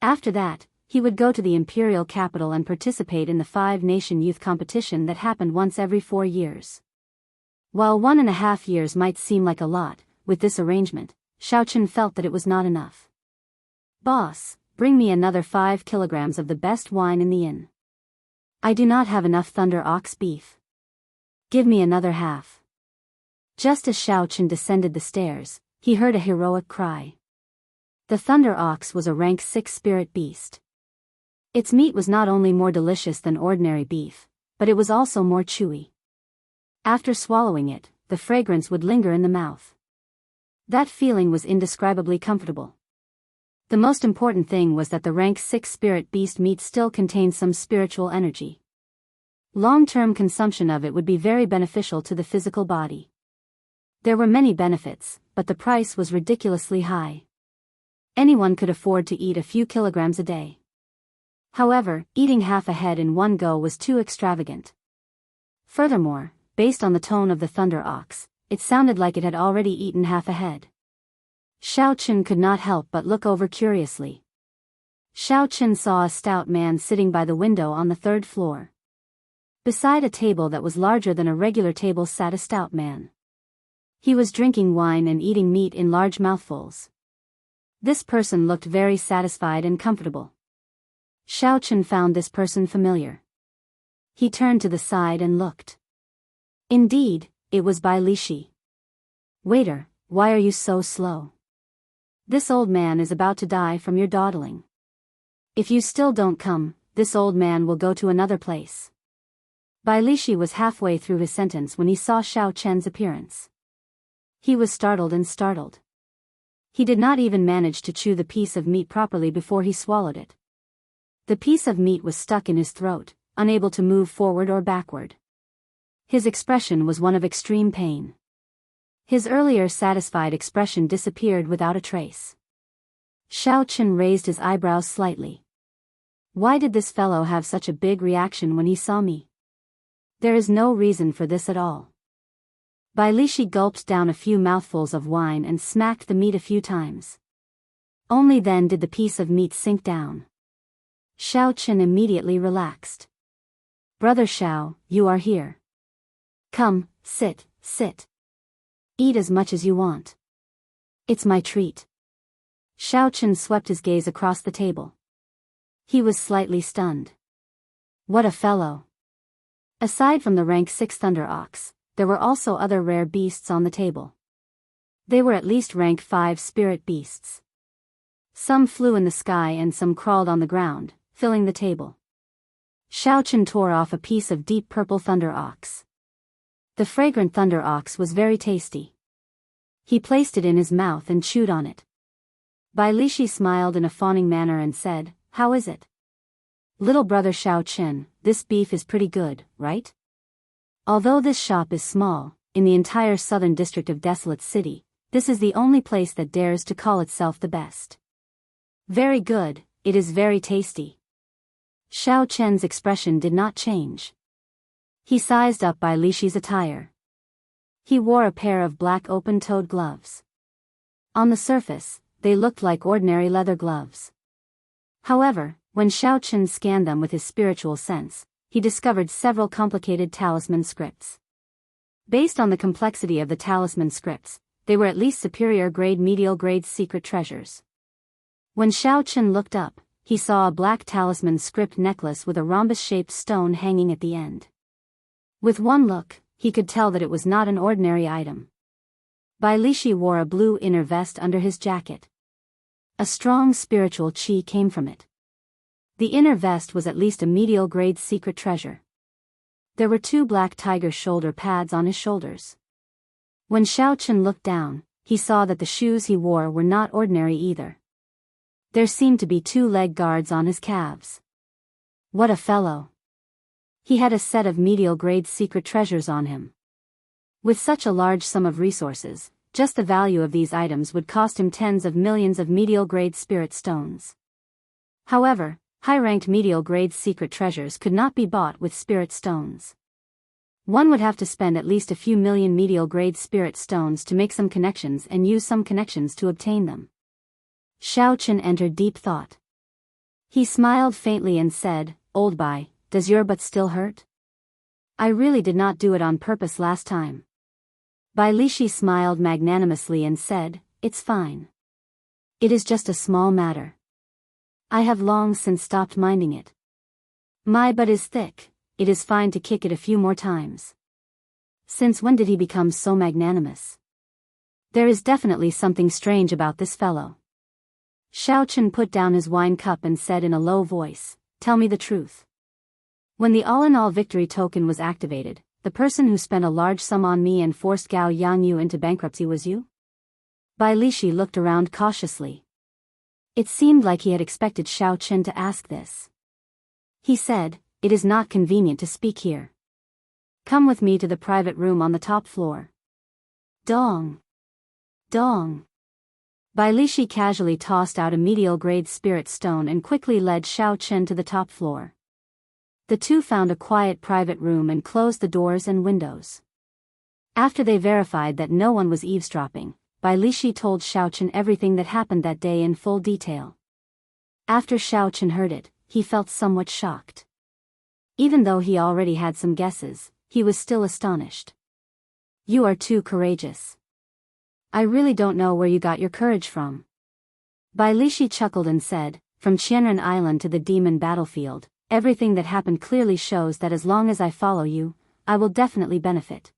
After that, he would go to the imperial capital and participate in the five-nation youth competition that happened once every 4 years. While 1.5 years might seem like a lot, with this arrangement, Xiaochen felt that it was not enough. "Boss, bring me another 5 kilograms of the best wine in the inn. I do not have enough thunder ox beef. Give me another half." Just as Xiaochen descended the stairs, he heard a heroic cry. The thunder ox was a rank 6 spirit beast. Its meat was not only more delicious than ordinary beef, but it was also more chewy. After swallowing it, the fragrance would linger in the mouth. That feeling was indescribably comfortable. The most important thing was that the rank 6 spirit beast meat still contained some spiritual energy. Long-term consumption of it would be very beneficial to the physical body. There were many benefits, but the price was ridiculously high. Anyone could afford to eat a few kilograms a day. However, eating half a head in one go was too extravagant. Furthermore, based on the tone of the thunder ox, it sounded like it had already eaten half a head. Xiaochen could not help but look over curiously. Xiaochen saw a stout man sitting by the window on the 3rd floor. Beside a table that was larger than a regular table sat a stout man. He was drinking wine and eating meat in large mouthfuls. This person looked very satisfied and comfortable. Xiaochen found this person familiar. He turned to the side and looked. Indeed, it was Bai Lishi. "Waiter, why are you so slow? This old man is about to die from your dawdling. If you still don't come, this old man will go to another place." Bai Lishi was halfway through his sentence when he saw Xiaochen's appearance. He was startled. He did not even manage to chew the piece of meat properly before he swallowed it. The piece of meat was stuck in his throat, unable to move forward or backward. His expression was one of extreme pain. His earlier satisfied expression disappeared without a trace. Xiaochen raised his eyebrows slightly. Why did this fellow have such a big reaction when he saw me? There is no reason for this at all. Bai Lishi gulped down a few mouthfuls of wine and smacked the meat a few times. Only then did the piece of meat sink down. Xiaochen immediately relaxed. "Brother Xiao, you are here. Come, sit. Eat as much as you want. It's my treat." Xiaochen swept his gaze across the table. He was slightly stunned. What a fellow! Aside from the rank 6 thunder ox, there were also other rare beasts on the table. They were at least rank 5 spirit beasts. Some flew in the sky and some crawled on the ground, filling the table. Xiaochen tore off a piece of deep purple thunder ox. The fragrant thunder ox was very tasty. He placed it in his mouth and chewed on it. Bai Lishi smiled in a fawning manner and said, "How is it? Little brother Xiaochen, this beef is pretty good, right? Although this shop is small, in the entire southern district of Desolate City, this is the only place that dares to call itself the best." "Very good, it is very tasty." Xiaochen's expression did not change. He sized up Bai Lishi's attire. He wore a pair of black open-toed gloves. On the surface, they looked like ordinary leather gloves. However, when Xiaochen scanned them with his spiritual sense, he discovered several complicated talisman scripts. Based on the complexity of the talisman scripts, they were at least superior grade medial grade secret treasures. When Xiaochen looked up, he saw a black talisman script necklace with a rhombus-shaped stone hanging at the end. With one look, he could tell that it was not an ordinary item. Bai Lishi wore a blue inner vest under his jacket. A strong spiritual qi came from it. The inner vest was at least a medial grade secret treasure. There were 2 black tiger shoulder pads on his shoulders. When Xiaochen looked down, he saw that the shoes he wore were not ordinary either. There seemed to be 2 leg guards on his calves. What a fellow! He had a set of medial grade secret treasures on him. With such a large sum of resources, just the value of these items would cost him tens of millions of medial grade spirit stones. However, High-ranked medial-grade secret treasures could not be bought with spirit stones. One would have to spend at least a few million medial-grade spirit stones to make some connections and use some connections to obtain them. Xiao Chen entered deep thought. He smiled faintly and said, "Old Bai, does your butt still hurt? I really did not do it on purpose last time." Bai Lishi smiled magnanimously and said, "It's fine. It is just a small matter. I have long since stopped minding it. My butt is thick, it is fine to kick it a few more times." Since when did he become so magnanimous? There is definitely something strange about this fellow. Xiao Chen put down his wine cup and said in a low voice, "Tell me the truth. When the all-in-all victory token was activated, the person who spent a large sum on me and forced Gao Yangyu into bankruptcy was you?" Bai Lishi looked around cautiously. It seemed like he had expected Xiao Chen to ask this. He said, "It is not convenient to speak here. Come with me to the private room on the top floor." Dong! Dong! Bai Lishi casually tossed out a medial-grade spirit stone and quickly led Xiao Chen to the top floor. The two found a quiet private room and closed the doors and windows. After they verified that no one was eavesdropping, Bai Lishi told Xiao Chen everything that happened that day in full detail. After Xiao Chen heard it, he felt somewhat shocked. Even though he already had some guesses, he was still astonished. "You are too courageous. I really don't know where you got your courage from." Bai Lishi chuckled and said, "From Qianren Island to the demon battlefield, everything that happened clearly shows that as long as I follow you, I will definitely benefit.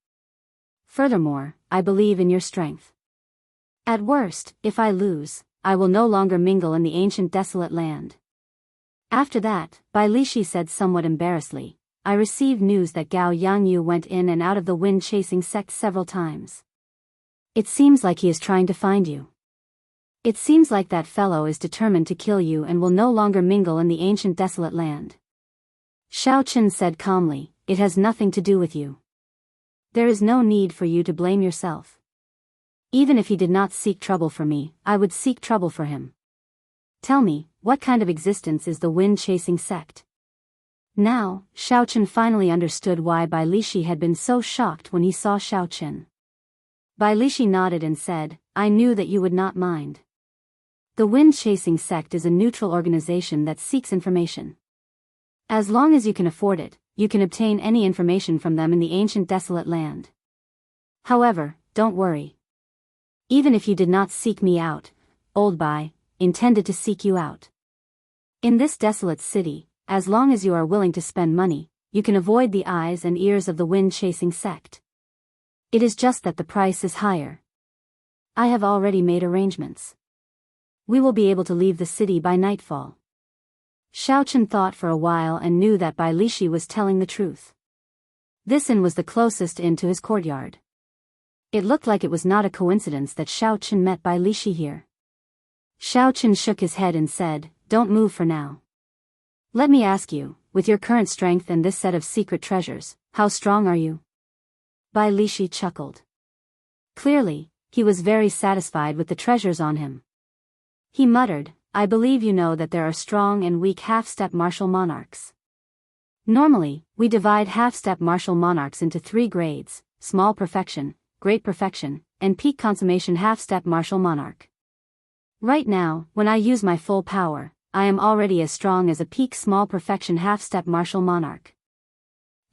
Furthermore, I believe in your strength. At worst, if I lose, I will no longer mingle in the ancient desolate land." After that, Bai Lishi said somewhat embarrassedly, "I received news that Gao Yangyu went in and out of the wind-chasing sect several times. It seems like he is trying to find you. It seems like that fellow is determined to kill you and will no longer mingle in the ancient desolate land." Xiao Chen said calmly, "It has nothing to do with you. There is no need for you to blame yourself. Even if he did not seek trouble for me, I would seek trouble for him. Tell me, what kind of existence is the wind-chasing sect?" Now, Xiao Chen finally understood why Bai Lishi had been so shocked when he saw Xiao Chen. Bai Lishi nodded and said, "I knew that you would not mind. The wind-chasing sect is a neutral organization that seeks information. As long as you can afford it, you can obtain any information from them in the ancient desolate land. However, don't worry. Even if you did not seek me out, Old Bai intended to seek you out. In this desolate city, as long as you are willing to spend money, you can avoid the eyes and ears of the wind-chasing sect. It is just that the price is higher. I have already made arrangements. We will be able to leave the city by nightfall." Xiao Chen thought for a while and knew that Bai Lishi was telling the truth. This inn was the closest inn to his courtyard. It looked like it was not a coincidence that Xiao Chen met Bai Lishi here. Xiao Chen shook his head and said, "Don't move for now. Let me ask you, with your current strength and this set of secret treasures, how strong are you?" Bai Lishi chuckled. Clearly, he was very satisfied with the treasures on him. He muttered, "I believe you know that there are strong and weak half-step martial monarchs. Normally, we divide half-step martial monarchs into 3 grades: small perfection, great perfection, and peak consummation half-step martial monarch. Right now, when I use my full power, I am already as strong as a peak small perfection half-step martial monarch.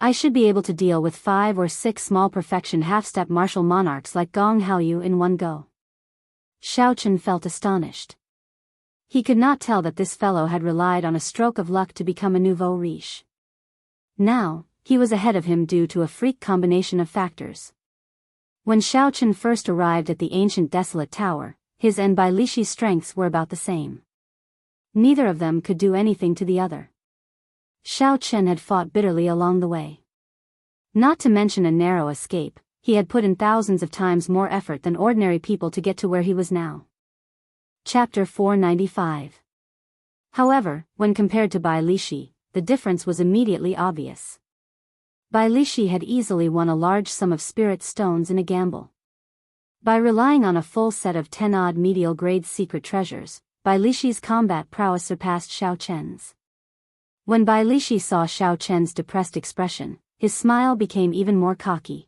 I should be able to deal with 5 or 6 small perfection half-step martial monarchs like Gong Haoyu in one go." Xiao Chen felt astonished. He could not tell that this fellow had relied on a stroke of luck to become a nouveau riche. Now, he was ahead of him due to a freak combination of factors. When Xiao Chen first arrived at the ancient desolate tower, his and Bai Lishi's strengths were about the same. Neither of them could do anything to the other. Xiao Chen had fought bitterly along the way. Not to mention a narrow escape, he had put in thousands of times more effort than ordinary people to get to where he was now. Chapter 495. However, when compared to Bai Lishi, the difference was immediately obvious. Bai Lishi had easily won a large sum of spirit stones in a gamble. By relying on a full set of 10-odd medial grade secret treasures, Bai Lishi's combat prowess surpassed Xiao Chen's. When Bai Lishi saw Xiao Chen's depressed expression, his smile became even more cocky.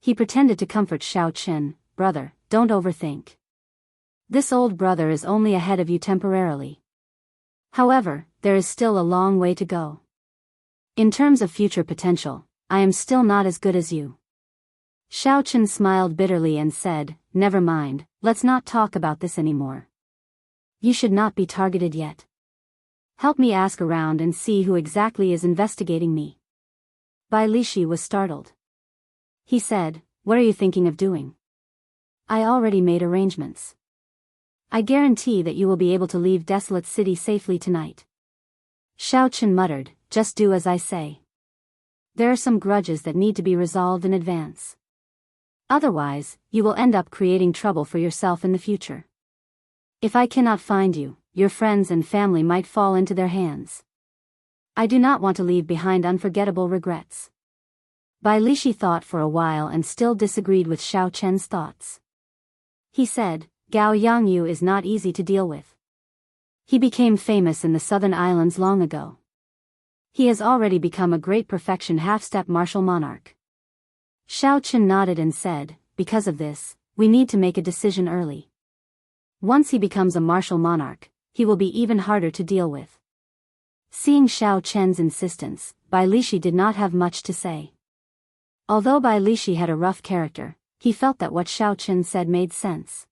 He pretended to comfort Xiao Chen, "Brother, don't overthink. This old brother is only ahead of you temporarily. However, there is still a long way to go. In terms of future potential, I am still not as good as you." Xiao Chen smiled bitterly and said, "Never mind, let's not talk about this anymore. You should not be targeted yet. Help me ask around and see who exactly is investigating me." Bai Lishi was startled. He said, "What are you thinking of doing?" "I already made arrangements. I guarantee that you will be able to leave Desolate City safely tonight." Xiao Chen muttered, "Just do as I say. There are some grudges that need to be resolved in advance. Otherwise, you will end up creating trouble for yourself in the future. If I cannot find you, your friends and family might fall into their hands. I do not want to leave behind unforgettable regrets." Bai Lishi thought for a while and still disagreed with Xiao Chen's thoughts. He said, "Gao Yangyu is not easy to deal with. He became famous in the southern islands long ago. He has already become a great perfection half-step martial monarch." Xiao Chen nodded and said, "Because of this, we need to make a decision early. Once he becomes a martial monarch, he will be even harder to deal with." Seeing Xiao Chen's insistence, Bai Lishi did not have much to say. Although Bai Lishi had a rough character, he felt that what Xiao Chen said made sense.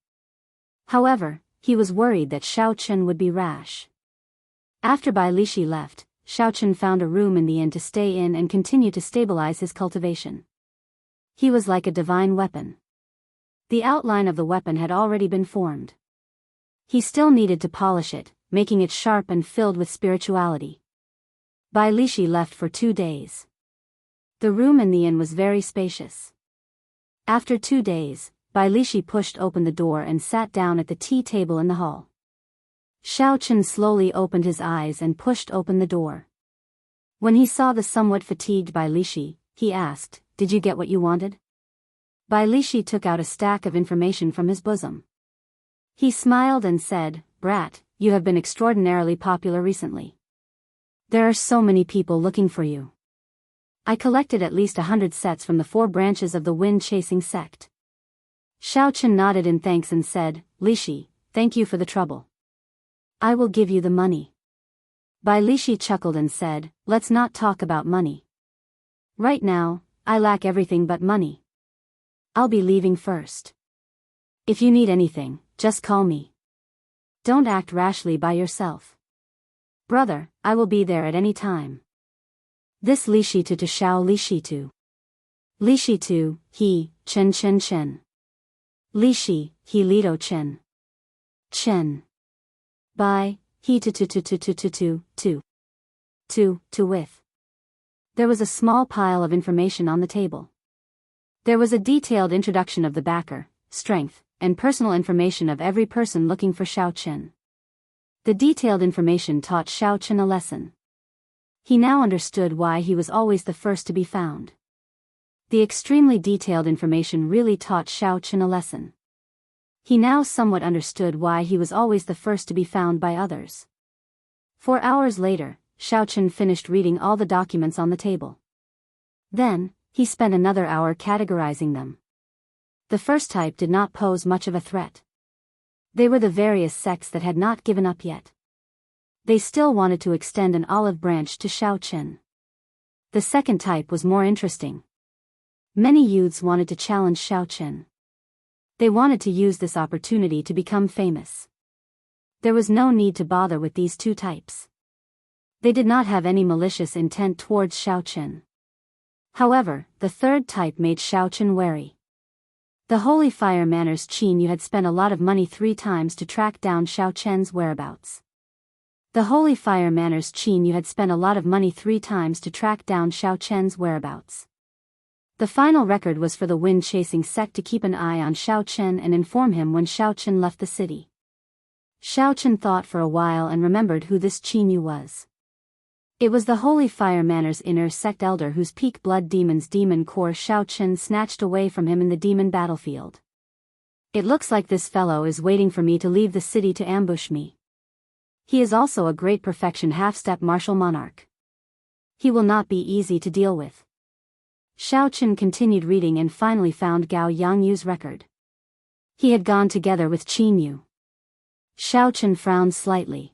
However, he was worried that Xiao Chen would be rash. After Bai Lishi left, Xiao Chen found a room in the inn to stay in and continue to stabilize his cultivation. He was like a divine weapon. The outline of the weapon had already been formed. He still needed to polish it, making it sharp and filled with spirituality. Bai Lishi left for 2 days. The room in the inn was very spacious. After 2 days, Bai Lishi pushed open the door and sat down at the tea table in the hall. Xiao Chen slowly opened his eyes and pushed open the door. When he saw the somewhat fatigued Bai Lishi, he asked, "Did you get what you wanted?" Bai Lishi took out a stack of information from his bosom. He smiled and said, "Brat, you have been extraordinarily popular recently. There are so many people looking for you. I collected at least 100 sets from the 4 branches of the wind-chasing sect." Xiao Chen nodded in thanks and said, "Lishi, thank you for the trouble. I will give you the money." Bai Lishi chuckled and said, "Let's not talk about money. Right now, I lack everything but money. I'll be leaving first. If you need anything, just call me. Don't act rashly by yourself. Brother, I will be there at any time." This Lishi to Xiao Lishi to. Lishi to, he, Chen Chen Chen. Lishi, he Lido Chen. Chen. Bai, he to with. There was a small pile of information on the table. There was a detailed introduction of the backer, strength, and personal information of every person looking for Xiao Chen. The detailed information taught Xiao Chen a lesson. He now understood why he was always the first to be found. The extremely detailed information really taught Xiao Chen a lesson. He now somewhat understood why he was always the first to be found by others. 4 hours later, Xiao Chen finished reading all the documents on the table. Then, he spent another hour categorizing them. The first type did not pose much of a threat. They were the various sects that had not given up yet. They still wanted to extend an olive branch to Xiao Chen. The second type was more interesting. Many youths wanted to challenge Xiao Chen. They wanted to use this opportunity to become famous. There was no need to bother with these 2 types. They did not have any malicious intent towards Xiao Chen. However, the third type made Xiao Chen wary. The Holy Fire Manners Qin Yu had spent a lot of money 3 times to track down Xiao Chen's whereabouts. The Holy Fire Manners Qin Yu had spent a lot of money 3 times to track down Xiao Chen's whereabouts. The final record was for the wind-chasing sect to keep an eye on Xiao Chen and inform him when Xiao Chen left the city. Xiao Chen thought for a while and remembered who this Qin Yu was. It was the Holy Fire Manners inner sect elder whose peak blood demon's demon core Xiao Chen snatched away from him in the demon battlefield. It looks like this fellow is waiting for me to leave the city to ambush me. He is also a great perfection half-step martial monarch. He will not be easy to deal with. Xiao Chen continued reading and finally found Gao Yangyu's record. He had gone together with Qin Yu. Xiao Chen frowned slightly.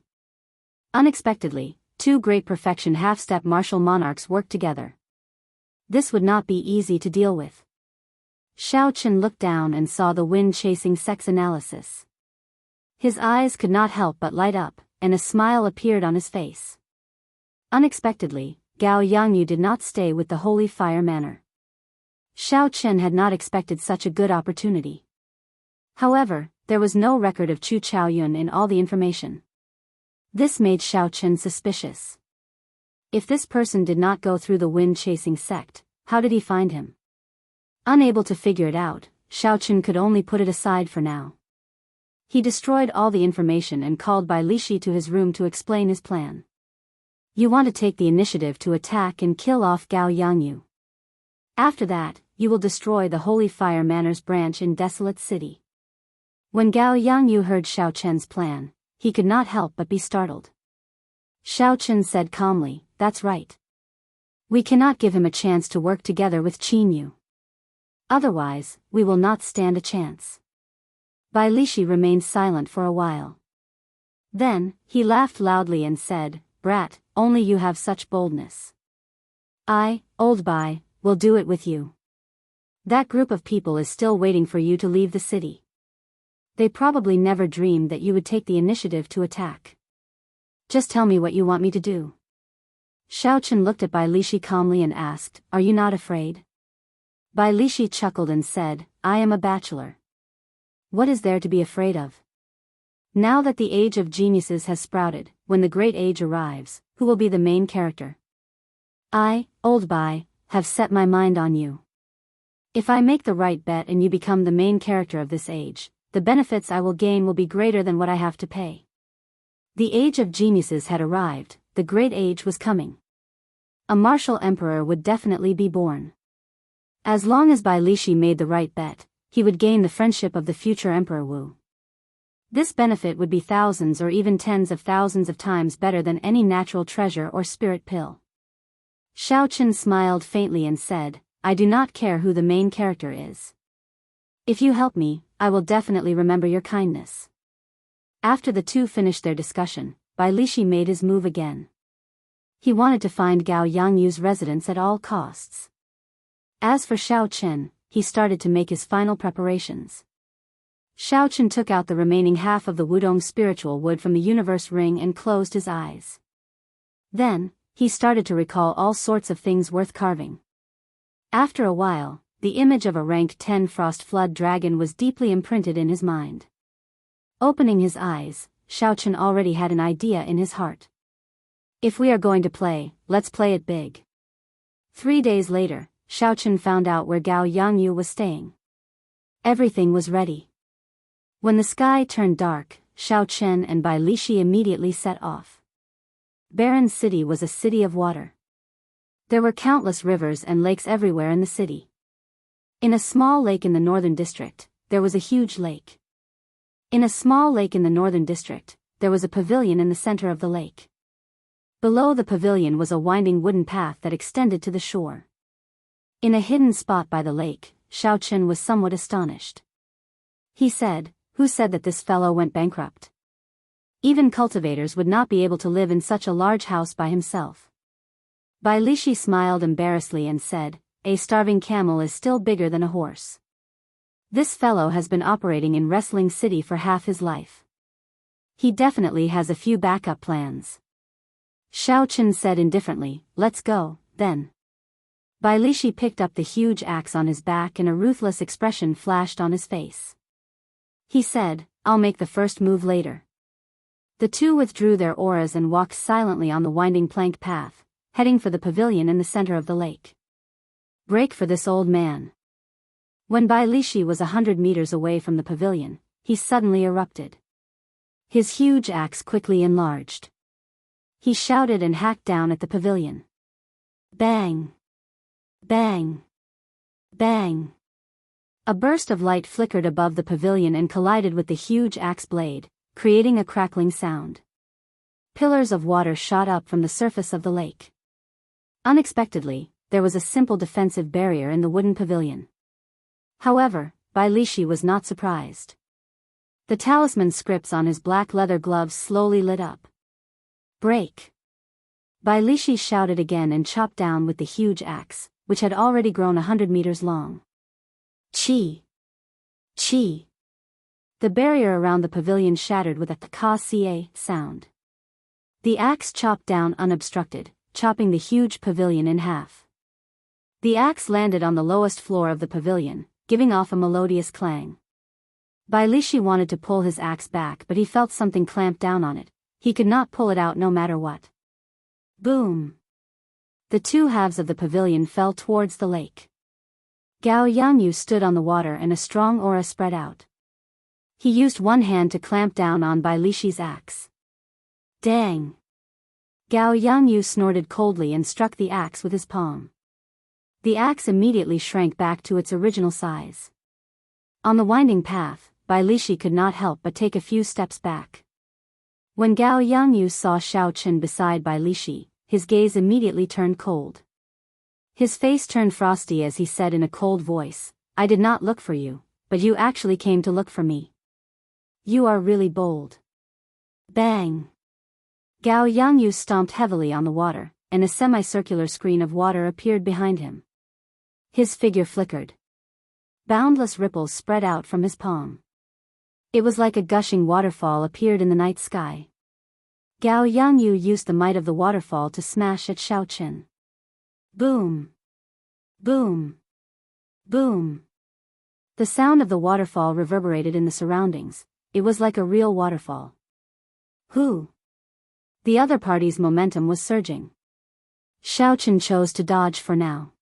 Unexpectedly, two great perfection half-step martial monarchs worked together. This would not be easy to deal with. Xiao Chen looked down and saw the wind-chasing sex analysis. His eyes could not help but light up, and a smile appeared on his face. Unexpectedly, Gao Yangyu did not stay with the Holy Fire Manor. Xiao Chen had not expected such a good opportunity. However, there was no record of Chu Chaoyun in all the information. This made Xiao Chen suspicious. If this person did not go through the wind-chasing sect, how did he find him? Unable to figure it out, Xiao Chen could only put it aside for now. He destroyed all the information and called Bai Lishi to his room to explain his plan. You want to take the initiative to attack and kill off Gao Yangyu. After that, you will destroy the Holy Fire Manor's branch in Desolate City. When Gao Yangyu heard Xiao Chen's plan, he could not help but be startled. Xiao Chen said calmly, "That's right. We cannot give him a chance to work together with Qin Yu. Otherwise, we will not stand a chance." Bai Lishi remained silent for a while. Then, he laughed loudly and said, "Brat, only you have such boldness. I, old Bai, will do it with you. That group of people is still waiting for you to leave the city. They probably never dreamed that you would take the initiative to attack. Just tell me what you want me to do." Xiao Chen looked at Bai Lishi calmly and asked, "Are you not afraid?" Bai Lishi chuckled and said, "I am a bachelor. What is there to be afraid of? Now that the age of geniuses has sprouted, when the great age arrives, who will be the main character? I, old Bai, have set my mind on you. If I make the right bet and you become the main character of this age, the benefits I will gain will be greater than what I have to pay." The age of geniuses had arrived, the great age was coming. A martial emperor would definitely be born. As long as Bai Lishi made the right bet, he would gain the friendship of the future Emperor Wu. This benefit would be thousands or even tens of thousands of times better than any natural treasure or spirit pill. Xiao Chen smiled faintly and said, "I do not care who the main character is. If you help me, I will definitely remember your kindness." After the two finished their discussion, Bai Lishi made his move again. He wanted to find Gao Yangyu's residence at all costs. As for Xiao Chen, he started to make his final preparations. Xiao Chen took out the remaining half of the Wudong spiritual wood from the universe ring and closed his eyes. Then, he started to recall all sorts of things worth carving. After a while, the image of a rank 10 frost flood dragon was deeply imprinted in his mind. Opening his eyes, Xiao Chen already had an idea in his heart. If we are going to play, let's play it big. 3 days later, Xiao Chen found out where Gao Yangyu was staying. Everything was ready. When the sky turned dark, Xiao Chen and Bai Lishi immediately set off. Barren City was a city of water. There were countless rivers and lakes everywhere in the city. In a small lake in the northern district, there was a huge lake. In a small lake in the northern district, there was a pavilion in the center of the lake. Below the pavilion was a winding wooden path that extended to the shore. In a hidden spot by the lake, Xiao Chen was somewhat astonished. He said, "Who said that this fellow went bankrupt? Even cultivators would not be able to live in such a large house by himself." Bai Lishi smiled embarrassedly and said, "A starving camel is still bigger than a horse. This fellow has been operating in Wrestling City for half his life. He definitely has a few backup plans." Xiao Chen said indifferently, "Let's go, then." Bai Lishi picked up the huge axe on his back and a ruthless expression flashed on his face. He said, "I'll make the first move later." The two withdrew their auras and walked silently on the winding plank path, heading for the pavilion in the center of the lake. Break for this old man. When Bai Lishi was 100 meters away from the pavilion, he suddenly erupted. His huge axe quickly enlarged. He shouted and hacked down at the pavilion. Bang! Bang! Bang! A burst of light flickered above the pavilion and collided with the huge axe blade, creating a crackling sound. Pillars of water shot up from the surface of the lake. Unexpectedly, there was a simple defensive barrier in the wooden pavilion. However, Bai Lishi was not surprised. The talisman scripts on his black leather gloves slowly lit up. Break! Bai Lishi shouted again and chopped down with the huge axe, which had already grown 100 meters long. Chi! Chi! The barrier around the pavilion shattered with a ka-ca sound. The axe chopped down unobstructed, chopping the huge pavilion in half. The axe landed on the lowest floor of the pavilion, giving off a melodious clang. Bai Lishi wanted to pull his axe back, but he felt something clamp down on it. He could not pull it out no matter what. Boom! The two halves of the pavilion fell towards the lake. Gao Yangyu stood on the water and a strong aura spread out. He used one hand to clamp down on Bai Lishi's axe. Dang! Gao Yangyu snorted coldly and struck the axe with his palm. The axe immediately shrank back to its original size. On the winding path, Bai Lishi could not help but take a few steps back. When Gao Yangyu saw Xiao Chen beside Bai Lishi, his gaze immediately turned cold. His face turned frosty as he said in a cold voice, "I did not look for you, but you actually came to look for me. You are really bold." Bang! Gao Yangyu stomped heavily on the water, and a semicircular screen of water appeared behind him. His figure flickered. Boundless ripples spread out from his palm. It was like a gushing waterfall appeared in the night sky. Gao Yangyu used the might of the waterfall to smash at Xiao Chen. Boom! Boom! Boom! The sound of the waterfall reverberated in the surroundings. It was like a real waterfall. Who? The other party's momentum was surging. Xiao Chen chose to dodge for now.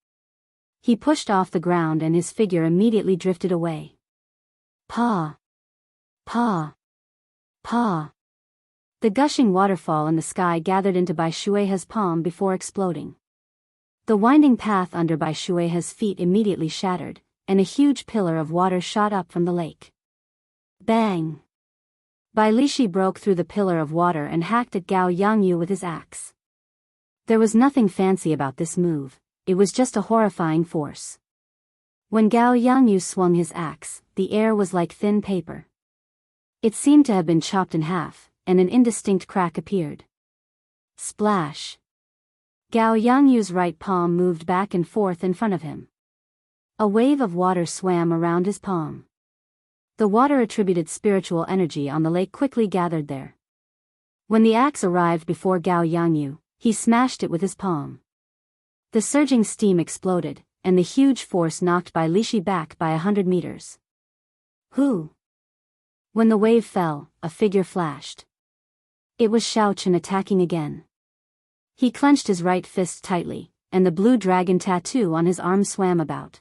He pushed off the ground and his figure immediately drifted away. Pa! Pa! Pa! The gushing waterfall in the sky gathered into Bai Shuihe's palm before exploding. The winding path under Bai Shuihe's feet immediately shattered, and a huge pillar of water shot up from the lake. Bang! Bai Lishi broke through the pillar of water and hacked at Gao Yangyu with his axe. There was nothing fancy about this move, it was just a horrifying force. When Gao Yangyu swung his axe, the air was like thin paper. It seemed to have been chopped in half, and an indistinct crack appeared. Splash! Gao Yangyu's right palm moved back and forth in front of him. A wave of water swam around his palm. The water attributed spiritual energy on the lake quickly gathered there. When the axe arrived before Gao Yangyu, he smashed it with his palm. The surging steam exploded, and the huge force knocked Bai Lishi back by 100 meters. Who? When the wave fell, a figure flashed. It was Xiao Chen attacking again. He clenched his right fist tightly, and the blue dragon tattoo on his arm swam about.